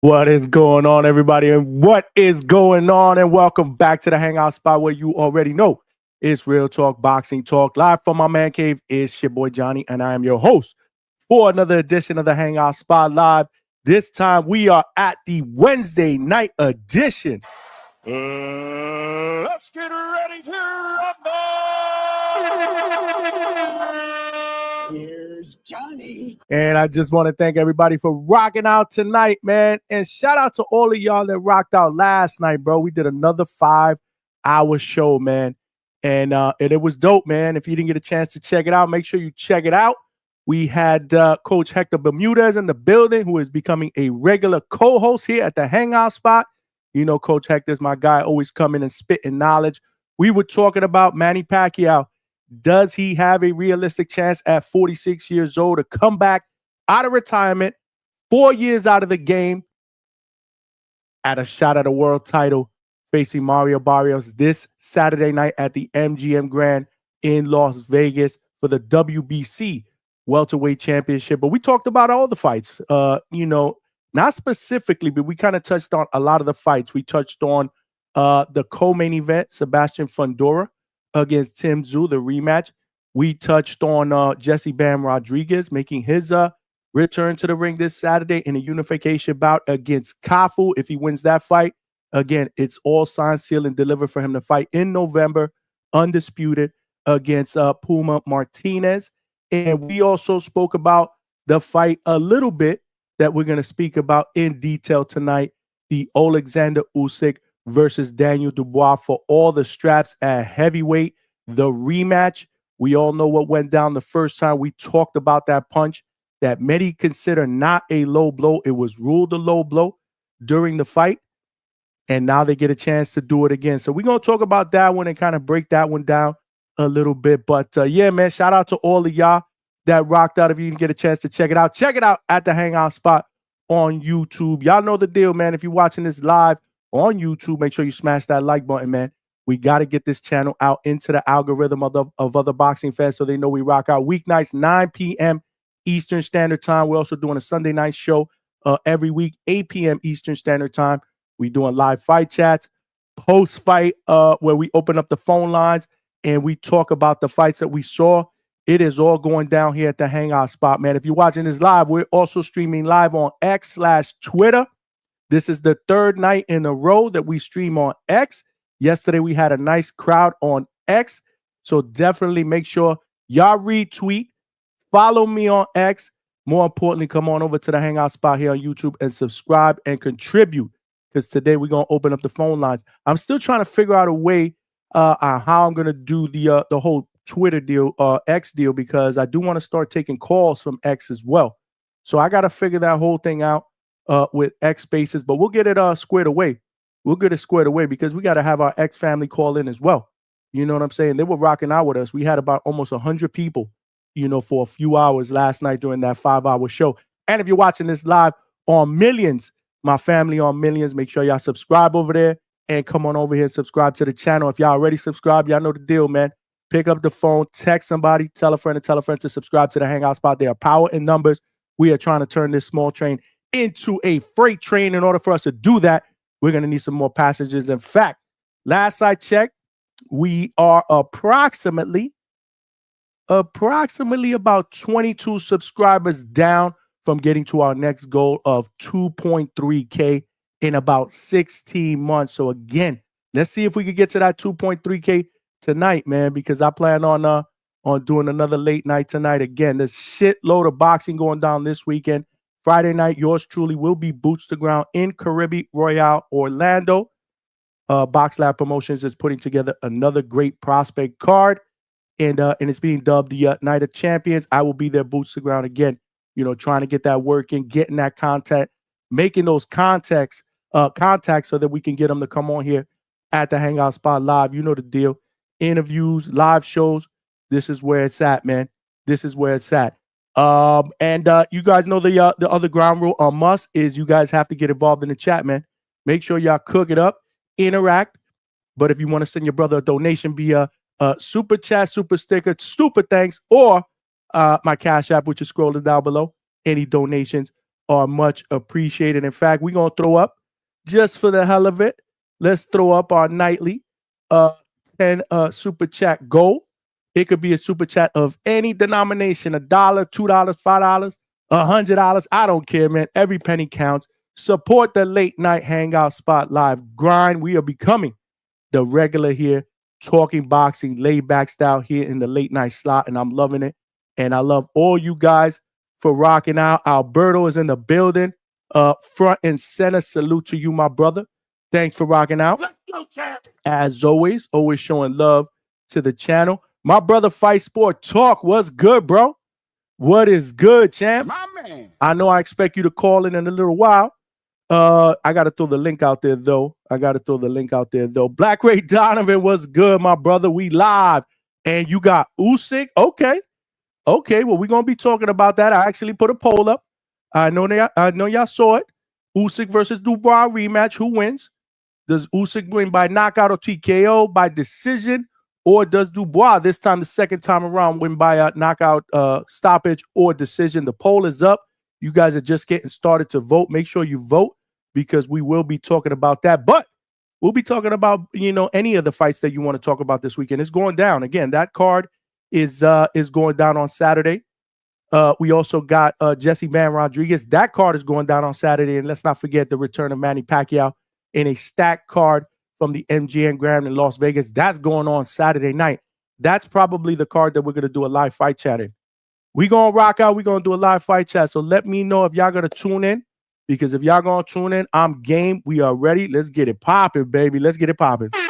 What is going on, everybody? And what is going on? And welcome back to the Hangout spot where you already know it's real talk, boxing talk. Live from my man cave is your boy Johnny, and I am your host for another edition of the Hangout spot live. This time we are at the Wednesday night edition. Let's get ready to rumble! Here's Johnny. And I just want to thank everybody for rocking out tonight, man. And shout out to all of y'all that rocked out last night, bro. We did another 5-hour show, man. And it was dope, man. If you didn't get a chance to check it out, make sure you check it out. We had Coach Hector Bermudez in the building, who is becoming a regular co-host here at the Hangout spot. You know, Coach Hector's my guy, always coming and spitting knowledge. We were talking about Manny Pacquiao. Does he have a realistic chance at 46 years old to come back out of retirement, 4 years out of the game, at a shot at a world title facing Mario Barrios this Saturday night at the MGM Grand in Las Vegas for the WBC welterweight championship? But we talked about all the fights, not specifically, but we kind of touched on a lot of the fights. We touched on the co-main event, Sebastian Fundora against Tim Tszyu, the rematch. We touched on Jesse Bam Rodriguez making his return to the ring this Saturday in a unification bout against Kafu. If he wins that fight, again, it's all signed, sealed, and delivered for him to fight in November, undisputed, against Puma Martinez. And we also spoke about the fight a little bit that we're going to speak about in detail tonight, the Oleksandr Usyk versus Daniel Dubois for all the straps at heavyweight, the rematch. We all know what went down the first time. We talked about that punch that many consider not a low blow. It was ruled a low blow during the fight, and now they get a chance to do it again. So we're going to talk about that one and kind of break that one down a little bit. But yeah, man, shout out to all of y'all that rocked out. If you can get a chance to check it out at the Hangout spot on YouTube. Y'all know the deal, man. If you're watching this live on YouTube, make sure you smash that like button, man. We got to get this channel out into the algorithm of other boxing fans so they know we rock out weeknights, 9 p.m. Eastern Standard Time. We're also doing a Sunday night show every week, 8 p.m. Eastern Standard Time. We're doing live fight chats, post-fight where we open up the phone lines and we talk about the fights that we saw. It is all going down here at the Hangout spot, man. If you're watching this live, we're also streaming live on X/Twitter. This is the third night in a row that we stream on X. Yesterday, we had a nice crowd on X. So definitely make sure y'all retweet, follow me on X. More importantly, come on over to the Hangout spot here on YouTube and subscribe and contribute, because today we're going to open up the phone lines. I'm still trying to figure out a way on how I'm going to do the whole Twitter deal, X deal, because I do want to start taking calls from X as well. So I got to figure that whole thing out with X Spaces, but we'll get it squared away. We'll get it squared away because we got to have our X family call in as well. You know what I'm saying? They were rocking out with us. We had about almost 100 people, for a few hours last night during that 5-hour show. And if you're watching this live on Millions, my family on Millions, make sure y'all subscribe over there and come on over here and subscribe to the channel. If y'all already subscribed, y'all know the deal, man. Pick up the phone, text somebody, tell a friend to subscribe to the Hangout spot. There are power in numbers. We are trying to turn this small train into a freight train. In order for us to do that, we're going to need some more passengers. In fact, last I checked, we are approximately about 22 subscribers down from getting to our next goal of 2.3K in about 16 months. So again, let's see if we could get to that 2.3K tonight, man, because I plan on doing another late night tonight. Again, there's shitload of boxing going down this weekend. Friday night, yours truly will be boots to ground in Caribbean Royale, Orlando. Box Lab Promotions is putting together another great prospect card, and it's being dubbed the Night of Champions. I will be there, boots to ground again. Trying to get that work in, getting that contact, making those contacts so that we can get them to come on here at the Hangout spot live. You know the deal. Interviews, live shows. This is where it's at, man. This is where it's at. And you guys know the other ground rule on must is you guys have to get involved in the chat, man. Make sure y'all cook it up, interact. But if you want to send your brother a donation via super chat, super sticker, super thanks, or my Cash App, which is scrolling down below, any donations are much appreciated. In fact, we're going to throw up, just for the hell of it, let's throw up our nightly 10 super chat goal. It could be a super chat of any denomination, $1, $2, $5, $100. I don't care, man. Every penny counts. Support the late night hangout spot live grind. We are becoming the regular here, talking boxing, laid back style here in the late night slot, and I'm loving it. And I love all you guys for rocking out. Alberto is in the building, front and center. Salute to you, my brother. Thanks for rocking out. Let's go, champ. As always showing love to the channel. My brother Fight Sport Talk, what's good, bro? What is good, champ? My man. I know I expect you to call in a little while. I got to throw the link out there, though. Black Ray Donovan, what's good, my brother? We live. And you got Usyk? Okay, well, we're going to be talking about that. I actually put a poll up. I know y'all saw it. Usyk versus Dubois rematch. Who wins? Does Usyk win by knockout or TKO, by decision? Or does Dubois, this time, the second time around, win by a knockout, stoppage, or decision? The poll is up. You guys are just getting started to vote. Make sure you vote, because we will be talking about that. But we'll be talking about, any of the fights that you want to talk about this weekend. It's going down. Again, that card is going down on Saturday. We also got Jesse Van Rodriguez. That card is going down on Saturday. And let's not forget the return of Manny Pacquiao in a stacked card from the MGM Grand in Las Vegas. That's going on Saturday night. That's probably the card that we're going to do a live fight chat in. We're going to rock out. We're going to do a live fight chat. So let me know if y'all going to tune in, because if y'all going to tune in, I'm game. We are ready. Let's get it popping, baby. Let's get it popping. Give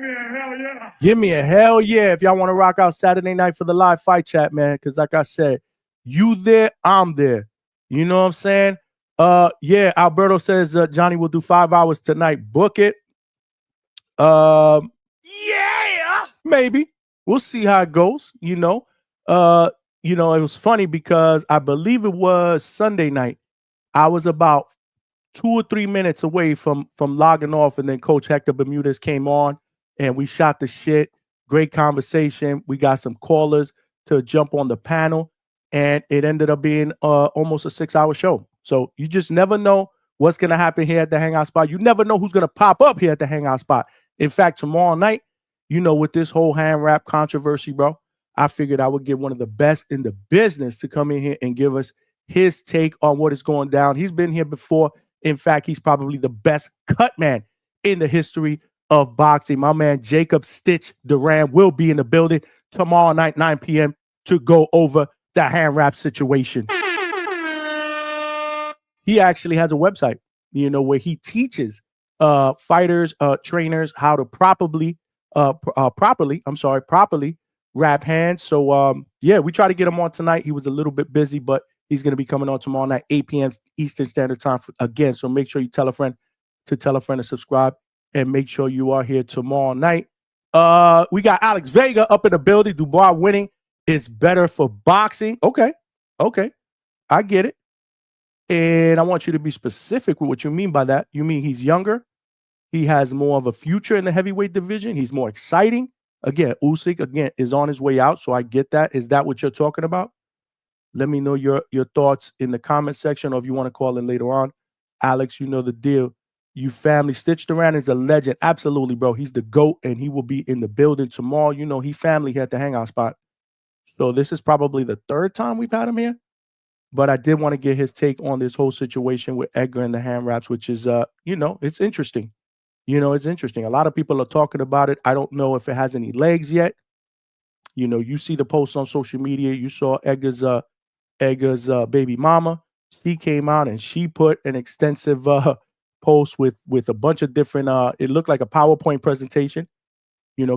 me a hell yeah. Give me a hell yeah if y'all want to rock out Saturday night for the live fight chat, man. Because like I said, you there, I'm there. You know what I'm saying? Yeah, Alberto says Johnny will do 5 hours tonight. Book it. Yeah. Maybe. We'll see how it goes. It was funny because I believe it was Sunday night. I was about 2 or 3 minutes away from logging off, and then Coach Hector Bermudez came on and we shot the shit. Great conversation. We got some callers to jump on the panel, and it ended up being almost a 6-hour show. So you just never know what's going to happen here at the Hangout Spot. You never know who's going to pop up here at the Hangout Spot. In fact, tomorrow night, with this whole hand wrap controversy, bro, I figured I would get one of the best in the business to come in here and give us his take on what is going down. He's been here before. In fact, he's probably the best cut man in the history of boxing. My man, Jacob Stitch Duran, will be in the building tomorrow night, 9 p.m. to go over the hand wrap situation. He actually has a website, where he teaches fighters, trainers how to properly wrap hands. So, yeah, we try to get him on tonight. He was a little bit busy, but he's going to be coming on tomorrow night, 8 p.m. Eastern Standard Time again. So make sure you tell a friend to subscribe, and make sure you are here tomorrow night. We got Alex Vega up in the building. Dubois winning is better for boxing. Okay. I get it. And I want you to be specific with what you mean by that. You mean he's younger? He has more of a future in the heavyweight division? He's more exciting? Again, Usyk, is on his way out, so I get that. Is that what you're talking about? Let me know your thoughts in the comment section, or if you want to call in later on. Alex, you know the deal. You family. Stitch Duran is a legend. Absolutely, bro. He's the GOAT, and he will be in the building tomorrow. He family here at the Hangout Spot. So this is probably the 3rd time we've had him here. But I did want to get his take on this whole situation with Edgar and the hand wraps, which is, it's interesting. It's interesting. A lot of people are talking about it. I don't know if it has any legs yet. You see the posts on social media. You saw Edgar's baby mama. She came out and she put an extensive post with a bunch of different, it looked like a PowerPoint presentation,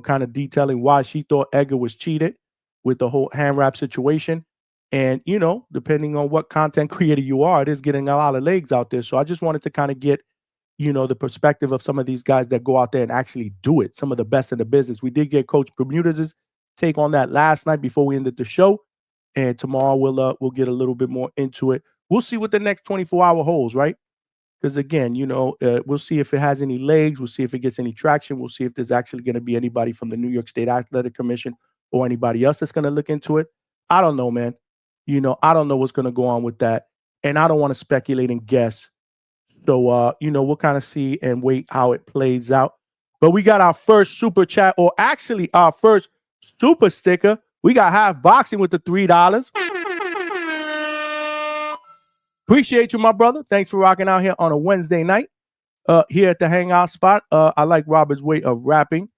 kind of detailing why she thought Edgar was cheated with the whole hand wrap situation. And, depending on what content creator you are, it is getting a lot of legs out there. So I just wanted to kind of get, the perspective of some of these guys that go out there and actually do it. Some of the best in the business. We did get Coach Bermudez's take on that last night before we ended the show. And tomorrow we'll get a little bit more into it. We'll see what the next 24-hour holds, right? Because again, we'll see if it has any legs. We'll see if it gets any traction. We'll see if there's actually going to be anybody from the New York State Athletic Commission or anybody else that's going to look into it. I don't know, man. I don't know what's going to go on with that. And I don't want to speculate and guess. So, we'll kind of see and wait how it plays out. But we got our first super chat, or actually our first super sticker. We got Half Boxing with the $3. Appreciate you, my brother. Thanks for rocking out here on a Wednesday night here at the Hangout spot. I like Robert's way of rapping.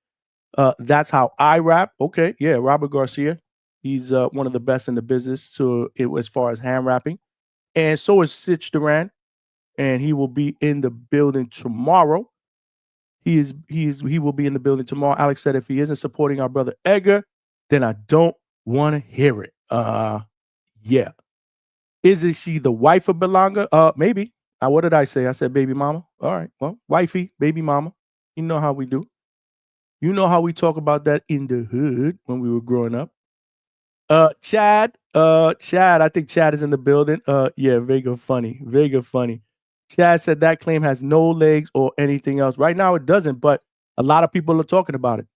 That's how I rap. Okay, yeah, Robert Garcia. He's one of the best in the business as far as hand rapping. And so is Sitch Duran, and he will be in the building tomorrow. He will be in the building tomorrow. Alex said if he isn't supporting our brother Edgar, then I don't want to hear it. Yeah. Is she the wife of Belanga? Maybe. What did I say? I said baby mama. All right. Well, wifey, baby mama. You know how we do. You know how we talk about that in the hood when we were growing up. Chad, I think Chad is in the building. Yeah, Vega funny. Chad said that claim has no legs or anything else. Right now it doesn't, but a lot of people are talking about it.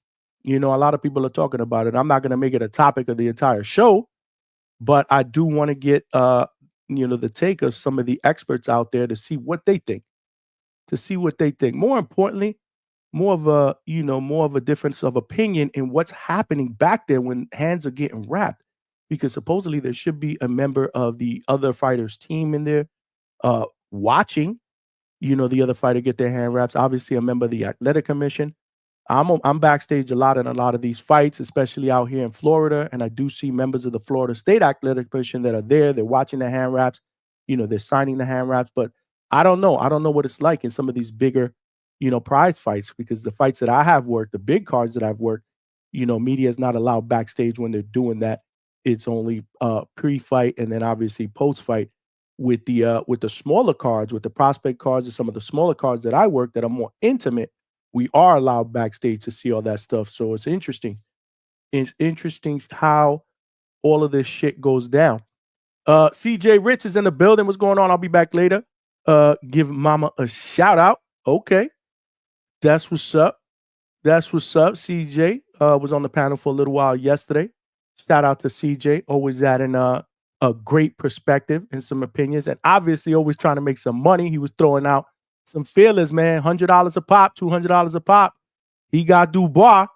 A lot of people are talking about it. I'm not going to make it a topic of the entire show, but I do want to get the take of some of the experts out there to see what they think. More importantly, more of a difference of opinion in what's happening back there when hands are getting wrapped, because supposedly there should be a member of the other fighter's team in there watching, the other fighter get their hand wraps. Obviously a member of the athletic commission. I'm backstage a lot in a lot of these fights, especially out here in Florida, and I do see members of the Florida State Athletic Commission that are there. They're watching the hand wraps, they're signing the hand wraps, but I don't know what it's like in some of these bigger prize fights, because the fights that I have worked, the big cards that I've worked, media is not allowed backstage when they're doing that. It's only pre-fight and then obviously post-fight. With the smaller cards, with the prospect cards, and some of the smaller cards that I work that are more intimate, we are allowed backstage to see all that stuff. So it's interesting. It's interesting how all of this shit goes down. CJ Rich is in the building. What's going on? I'll be back later. Give mama a shout out. Okay. That's what's up. CJ was on the panel for a little while yesterday. Shout out to CJ, always adding a great perspective and some opinions, and obviously always trying to make some money. He was throwing out some feelers, man. $100 a pop, $200 a pop. He got Dubois.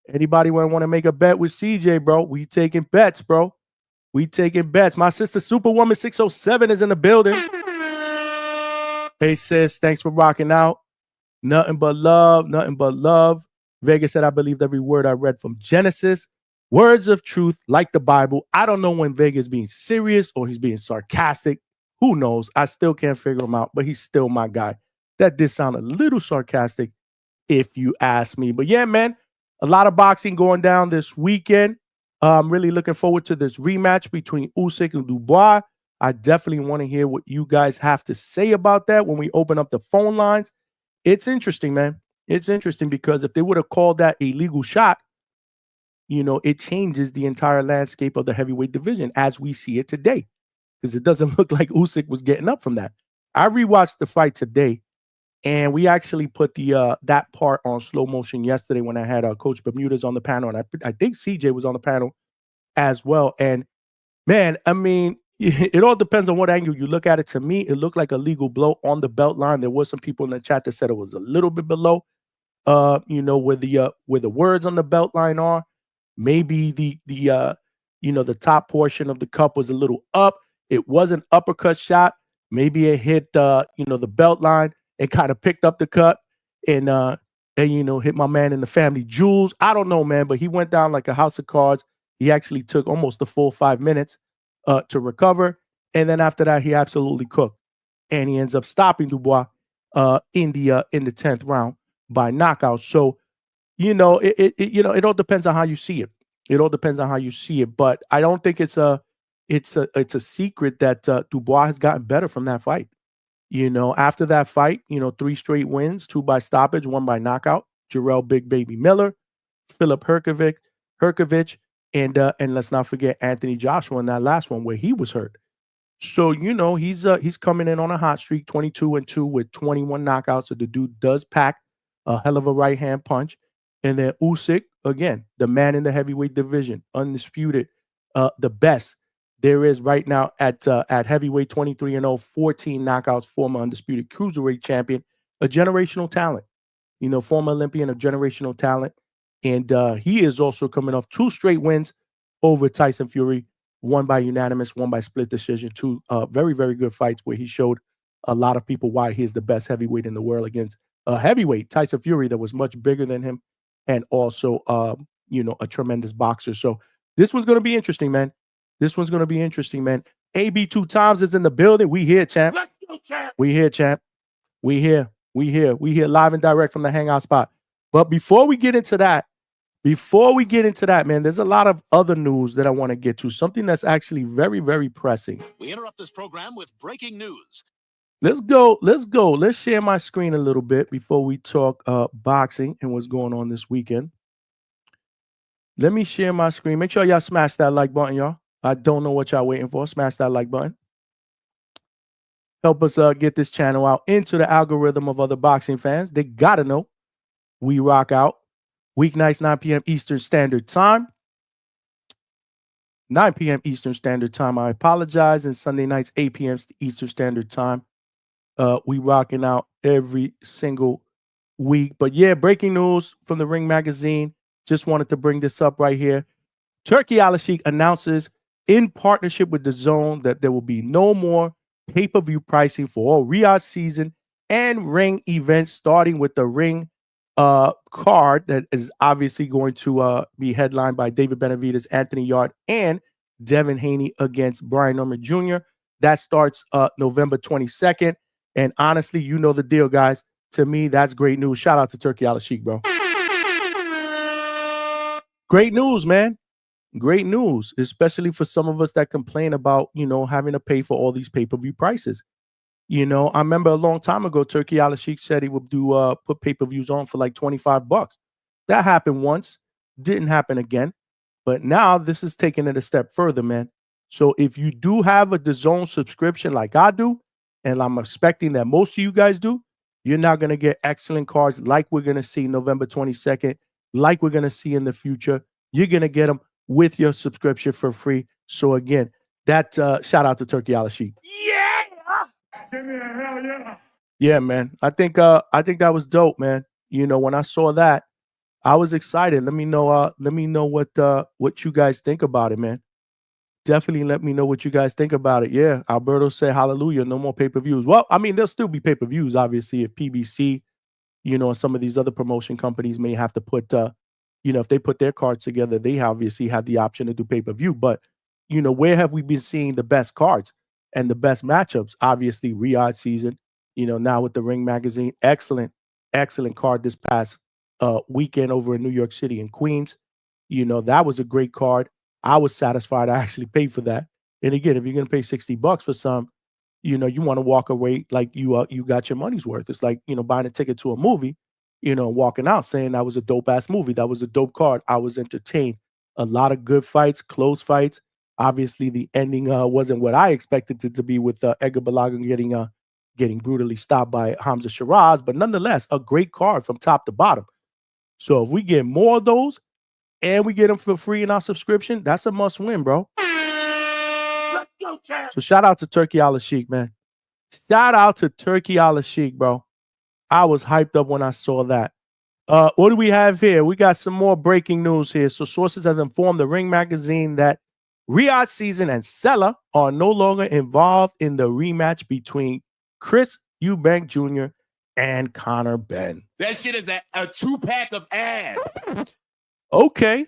Anybody want to make a bet with CJ, bro? We taking bets, bro. We taking bets. My sister Superwoman 607 is in the building. Hey, sis, thanks for rocking out. Nothing but love. Vega said, I believed every word I read from Genesis. Words of truth, like the Bible. I don't know when Vega is being serious or he's being sarcastic. Who knows? I still can't figure him out, but he's still my guy. That did sound a little sarcastic, if you ask me. But yeah, man, a lot of boxing going down this weekend. I'm really looking forward to this rematch between Usyk and Dubois. I definitely want to hear what you guys have to say about that when we open up the phone lines. It's interesting, man. It's interesting because if they would have called that a legal shot, it changes the entire landscape of the heavyweight division as we see it today, because it doesn't look like Usyk was getting up from that. I rewatched the fight today, and we actually put the that part on slow motion yesterday when I had Coach Bermudez on the panel, and I think CJ was on the panel as well. And man, I mean, it all depends on what angle you look at it. To me, it looked like a legal blow on the belt line. There were some people in the chat that said it was a little bit below, where the words on the belt line are. Maybe the top portion of the cup was a little up. It was an uppercut shot. Maybe it hit the belt line and kind of picked up the cut and hit my man in the family jewels. I don't know, man, but he went down like a house of cards. He actually took almost the full 5 minutes to recover, and then after that, he absolutely cooked, and he ends up stopping Dubois in the 10th round by knockout. So. It all depends on how you see it. But I don't think it's a secret that Dubois has gotten better from that fight. After that fight, 3 straight wins, 2 by stoppage, 1 by knockout. Jarrell Big Baby Miller, Philip Herkovich, and let's not forget Anthony Joshua in that last one where he was hurt. So he's coming in on a hot streak, 22-2 with 21 knockouts. So the dude does pack a hell of a right hand punch. And then Usyk, again, the man in the heavyweight division, undisputed, the best there is right now at heavyweight 23-0, 14 knockouts, former undisputed cruiserweight champion, a generational talent. Former Olympian, a generational talent. And he is also coming off 2 straight wins over Tyson Fury, one by unanimous, one by split decision. 2 very, very good fights where he showed a lot of people why he's the best heavyweight in the world against a heavyweight, Tyson Fury, that was much bigger than him and also, a tremendous boxer. So this one's going to be interesting, man. This one's going to be interesting, man. AB 2 times is in the building. We here, champ. Let's go, champ. We here, champ. We here live and direct from the Hangout spot. But before we get into that, man, there's a lot of other news that I want to get to. Something that's actually very, very pressing. We interrupt this program with breaking news. Let's go. Let's share my screen a little bit before we talk boxing and what's going on this weekend. Let me share my screen. Make sure y'all smash that like button, y'all. I don't know what y'all waiting for. Smash that like button. Help us get this channel out into the algorithm of other boxing fans. They got to know we rock out. Weeknights, 9 p.m. Eastern Standard Time. 9 p.m. Eastern Standard Time. I apologize. And Sunday nights, 8 p.m. Eastern Standard Time. We rocking out every single week. But yeah, breaking news from the Ring Magazine. Just wanted to bring this up right here. Turki Al-Sheikh announces in partnership with DAZN that there will be no more pay-per-view pricing for all Riyadh season and ring events, starting with the ring card that is obviously going to be headlined by David Benavidez, Anthony Yard, and Devin Haney against Brian Norman Jr. That starts November 22nd. And honestly, you know the deal, guys. To me, that's great news. Shout out to Turki Al-Sheikh, bro. Great news, man. Great news, especially for some of us that complain about, having to pay for all these pay-per-view prices. I remember a long time ago, Turki Al-Sheikh said he would do put pay-per-views on for like $25. That happened once, didn't happen again. But now this is taking it a step further, man. So if you do have a DAZN subscription like I do, and I'm expecting that most of you guys do, you're not going to get excellent cards like we're going to see November 22nd, like we're going to see in the future. You're going to get them with your subscription for free. So again, that shout out to Turki Al-Sheikh. Yeah. Give me a hell yeah. Yeah, man. I think that was dope, man. When I saw that, I was excited. Let me know what you guys think about it, man. Definitely let me know what you guys think about it. Yeah, Alberto said hallelujah, no more pay-per-views. Well, I mean, there'll still be pay-per-views, obviously, if PBC, and some of these other promotion companies may have to put if they put their cards together, they obviously have the option to do pay-per-view. But, where have we been seeing the best cards and the best matchups? Obviously, Riyadh season, now with the Ring Magazine. Excellent card this past weekend over in New York City and Queens. That was a great card. I was satisfied. I actually paid for that. And again, if you're going to pay $60 for some, you want to walk away like you got your money's worth. It's like, buying a ticket to a movie, walking out saying that was a dope ass movie. That was a dope card. I was entertained. A lot of good fights, close fights. Obviously, the ending wasn't what I expected it to be with Edgar Balagan getting brutally stopped by Hamza Shiraz, but nonetheless, a great card from top to bottom. So if we get more of those and we get them for free in our subscription, that's a must win, bro. Let's go, champ. So shout out to Turki Al-Sheikh, man. Shout out to Turki Al-Sheikh, bro. I was hyped up when I saw that. What do we have here? We got some more breaking news here. So sources have informed the Ring Magazine that Riyadh season and Sella are no longer involved in the rematch between Chris Eubank Jr. and Conor Benn. That shit is a 2-pack of ass. Okay.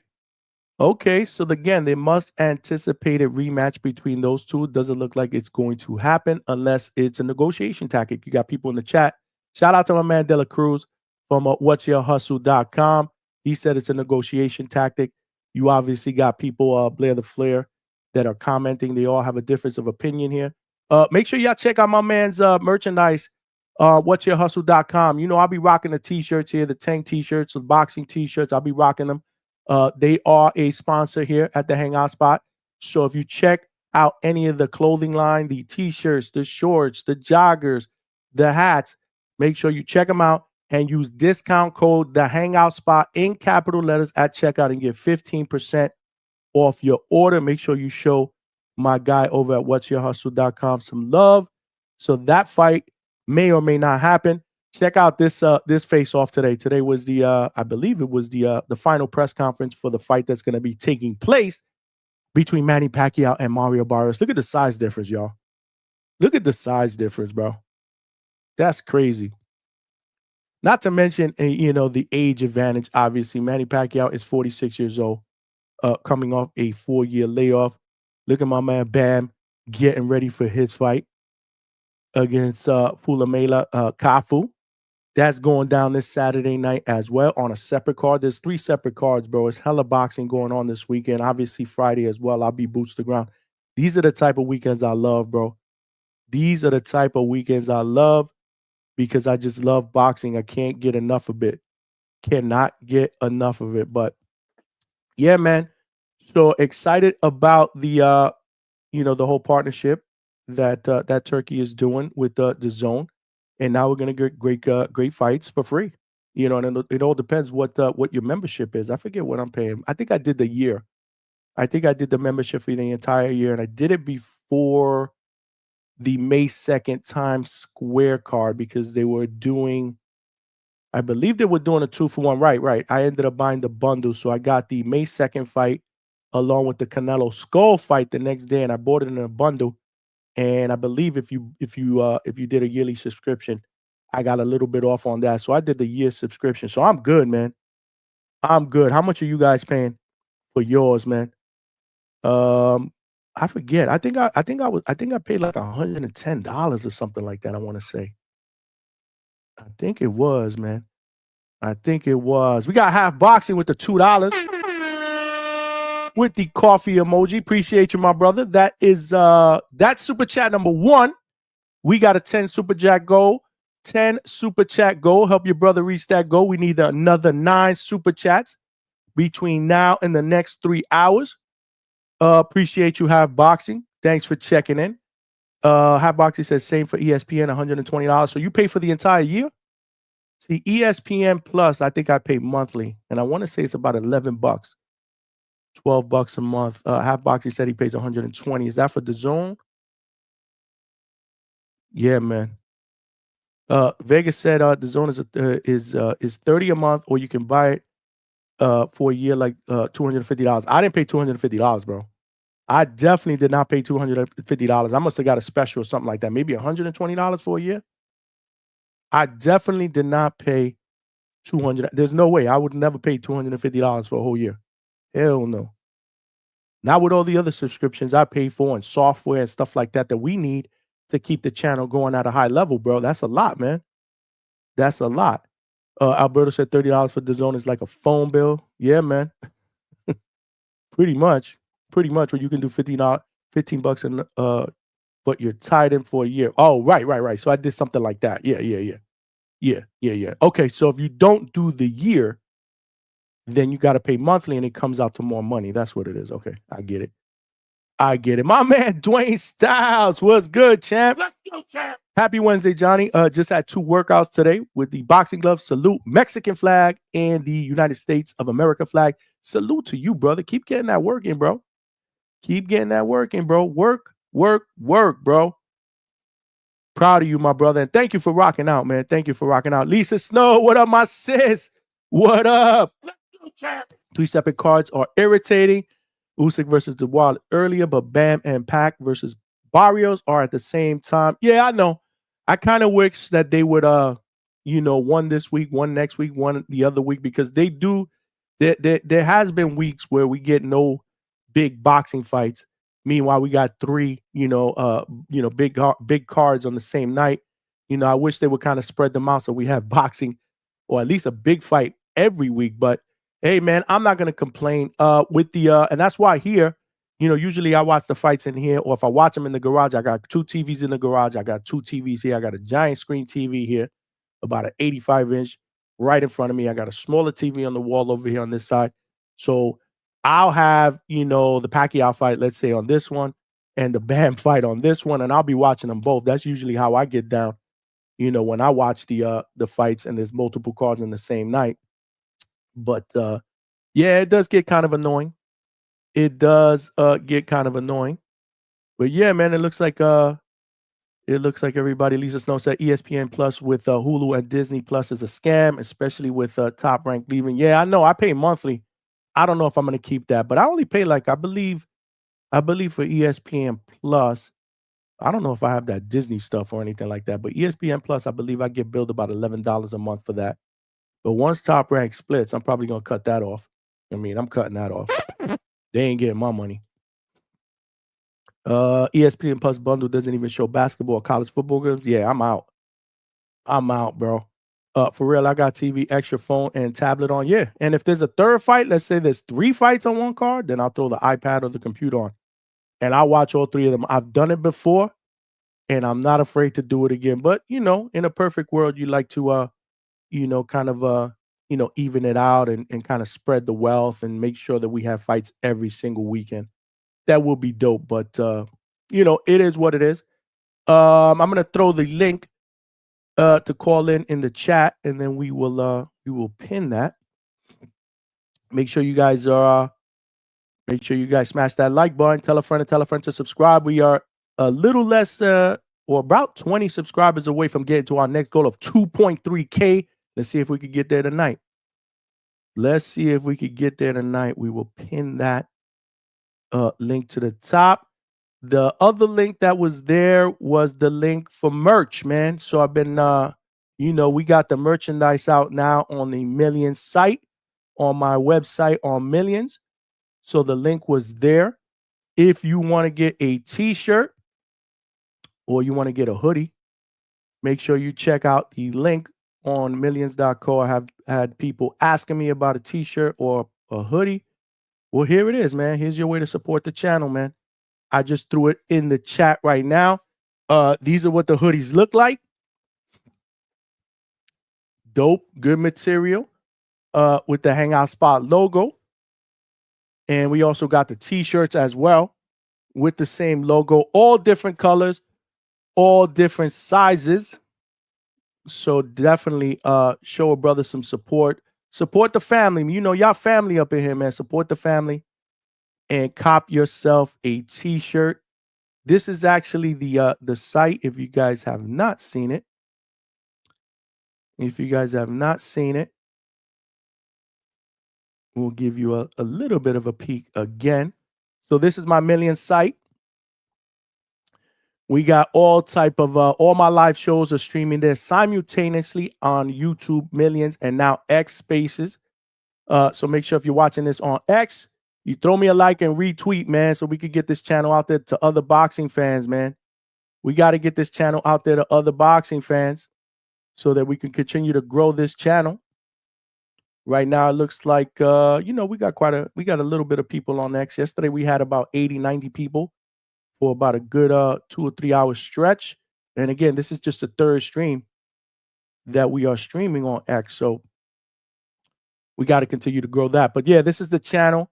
So again, they must anticipate a rematch between those two. It doesn't look like it's going to happen unless it's a negotiation tactic. You got people in the chat. Shout out to my man Dela Cruz from whatsyourhustle.com. He said it's a negotiation tactic. You obviously got people, Blair the Flair, that are commenting. They all have a difference of opinion here. Make sure y'all check out my man's merchandise, whatsyourhustle.com. I'll be rocking the t-shirts here, the Tank t-shirts, the boxing t-shirts. I'll be rocking them. They are a sponsor here at the Hangout spot. So if you check out any of the clothing line, the t-shirts, the shorts, the joggers, the hats, make sure you check them out and use discount code The Hangout Spot in capital letters at checkout and get 15% off your order. Make sure you show my guy over at whatsyourhustle.com some love. So that fight may or may not happen. Check out this face off today. Today was the I believe it was the final press conference for the fight that's going to be taking place between Manny Pacquiao and Mario Barrios. Look at the size difference, y'all. Look at the size difference, bro. That's crazy. Not to mention, the age advantage. Obviously, Manny Pacquiao is 46 years old, coming off a 4-year layoff. Look at my man Bam getting ready for his fight against Fulamela Kafu. That's going down this Saturday night as well on a separate card. There's 3 separate cards, bro. It's hella boxing going on this weekend. Obviously, Friday as well. I'll be boots to ground. These are the type of weekends I love, bro. These are the type of weekends I love because I just love boxing. I can't get enough of it. Cannot get enough of it. But yeah, man. So excited about the the whole partnership that Turkey is doing with the zone. And now we're gonna get great fights for free. And it all depends what your membership is. I forget what I'm paying. I think I did the year. I think I did the membership for the entire year, and I did it before the May 2nd Times Square card because they were doing, I believe they were doing a 2-for-1. Right. I ended up buying the bundle, so I got the May 2nd fight along with the Canelo Skull fight the next day, and I bought it in a bundle. And I believe if you did a yearly subscription, I got a little bit off on that. So I did the year subscription. So I'm good, man. I'm good. How much are you guys paying for yours, man? I forget. I think I paid like $110 or something like that. I want to say. I think it was, man. I think it was. We got half boxing with the $2 with the coffee emoji. Appreciate you, my brother. That is that's super chat number 1. We got a 10 super chat goal. 10 super chat goal. Help your brother reach that goal. We need another 9 super chats between now and the next 3 hours. Appreciate you, Half Boxing. Thanks for checking in. Half Boxing says same for ESPN, $120. So you pay for the entire year? See, ESPN Plus, I think I pay monthly, and I want to say it's about $11, $12 a month. Half Boxing said he pays $120. Is that for the zone? Yeah, man. Vegas said the zone is $30 a month, or you can buy it for a year like $250. I didn't pay $250, bro. I definitely did not pay $250. I must have got a special or something like that. Maybe $120 for a year. I definitely did not pay $200. There's no way I would never pay $250 for a whole year. Hell no. Not with all the other subscriptions I pay for and software and stuff like that we need to keep the channel going at a high level, bro. That's a lot, man. That's a lot. Alberto said $30 for the zone is like a phone bill. Yeah, man. Pretty much where you can do $15 and but you're tied in for a year. Oh, right. So I did something like that. Yeah. Okay, so if you don't do the year, then you got to pay monthly and it comes out to more money. That's what it is. Okay, I get it. My man Dwayne Styles, what's good, champ? Let's go, champ. Happy Wednesday, Johnny. Just had 2 workouts today with the boxing gloves. Salute, Mexican flag and the United States of America flag. Salute to you, brother. Keep getting that work in, bro. Work, bro. Proud of you, my brother. And thank you for rocking out, man. Thank you for rocking out. Lisa Snow, what up, my sis? What up? Let's go, champ. 3 separate cards are irritating. Usyk versus Dubois earlier, but Bam and Pac versus Barrios are at the same time. Yeah, I know. I kind of wish that they would, one this week, one next week, one the other week, because they do. There has been weeks where we get no big boxing fights. Meanwhile, we got 3, big cards on the same night. I wish they would kind of spread them out so we have boxing or at least a big fight every week. But hey, man, I'm not gonna complain. With the and that's why here, usually I watch the fights in here, or if I watch them in the garage, I got 2 TVs in the garage. I got 2 TVs here. I got a giant screen TV here, about an 85-inch right in front of me. I got a smaller TV on the wall over here on this side. So I'll have, the Pacquiao fight, let's say, on this one, and the Bam fight on this one, and I'll be watching them both. That's usually how I get down, when I watch the fights and there's multiple cards in the same night. But yeah, it does get kind of annoying. But yeah, man, it looks like everybody, Lisa Snow said ESPN Plus with Hulu and Disney Plus is a scam, especially with Top Rank leaving. Yeah, I know. I pay monthly. I don't know if I'm going to keep that, but I only pay like I believe for ESPN Plus. I don't know if I have that Disney stuff or anything like that, but ESPN Plus, I believe I get billed about $11 a month for that. But once Top Rank splits, I'm probably going to cut that off. I mean, I'm cutting that off. They ain't getting my money. ESPN Plus bundle doesn't even show basketball or college football games. Yeah, I'm out. I'm out, bro. For real, I got TV, extra phone, and tablet on. Yeah. And if there's a third fight, let's say there's 3 fights on one card, then I'll throw the iPad or the computer on. And I'll watch all 3 of them. I've done it before, and I'm not afraid to do it again. But, you know, in a perfect world, you like to, kind of, even it out and kind of spread the wealth and make sure that we have fights every single weekend. That will be dope. But, it is what it is. I'm going to throw the link to call in the chat, and then we will pin that. Make sure you guys smash that like button. Tell a friend to subscribe. We are a little less or about 20 subscribers away from getting to our next goal of 2.3K. Let's see if we could get there tonight. We will pin that link to the top. The other link that was there was the link for merch, man. So I've been, we got the merchandise out now on the Millions site, on my website on Millions. So the link was there. If you want to get a t-shirt or you want to get a hoodie, make sure you check out the link on millions.co. I have had people asking me about a t-shirt or a hoodie. Well, here it is, man. Here's your way to support the channel, man. I just threw it in the chat right now. These are what the hoodies look like. Dope, good material with the Hangout Spot logo. And we also got the t-shirts as well with the same logo, all different colors, all different sizes. So definitely show a brother some support. Support the family. You know, y'all family up in here, man. Support the family and cop yourself a t-shirt. This is actually the site, if you guys have not seen it. We'll give you a little bit of a peek again. So this is my Millions site. We got all type of, all my live shows are streaming there simultaneously on YouTube Millions and now X Spaces. So make sure if you're watching this on X, you throw me a like and retweet, man, so we could get this channel out there to other boxing fans, man. We got to get this channel out there to other boxing fans so that we can continue to grow this channel. Right now, it looks like, we got a little bit of people on X. Yesterday, we had about 80, 90 people for about a good 2 or 3 hour stretch. And again, this is just the third stream that we are streaming on X. So we got to continue to grow that. But yeah, this is the channel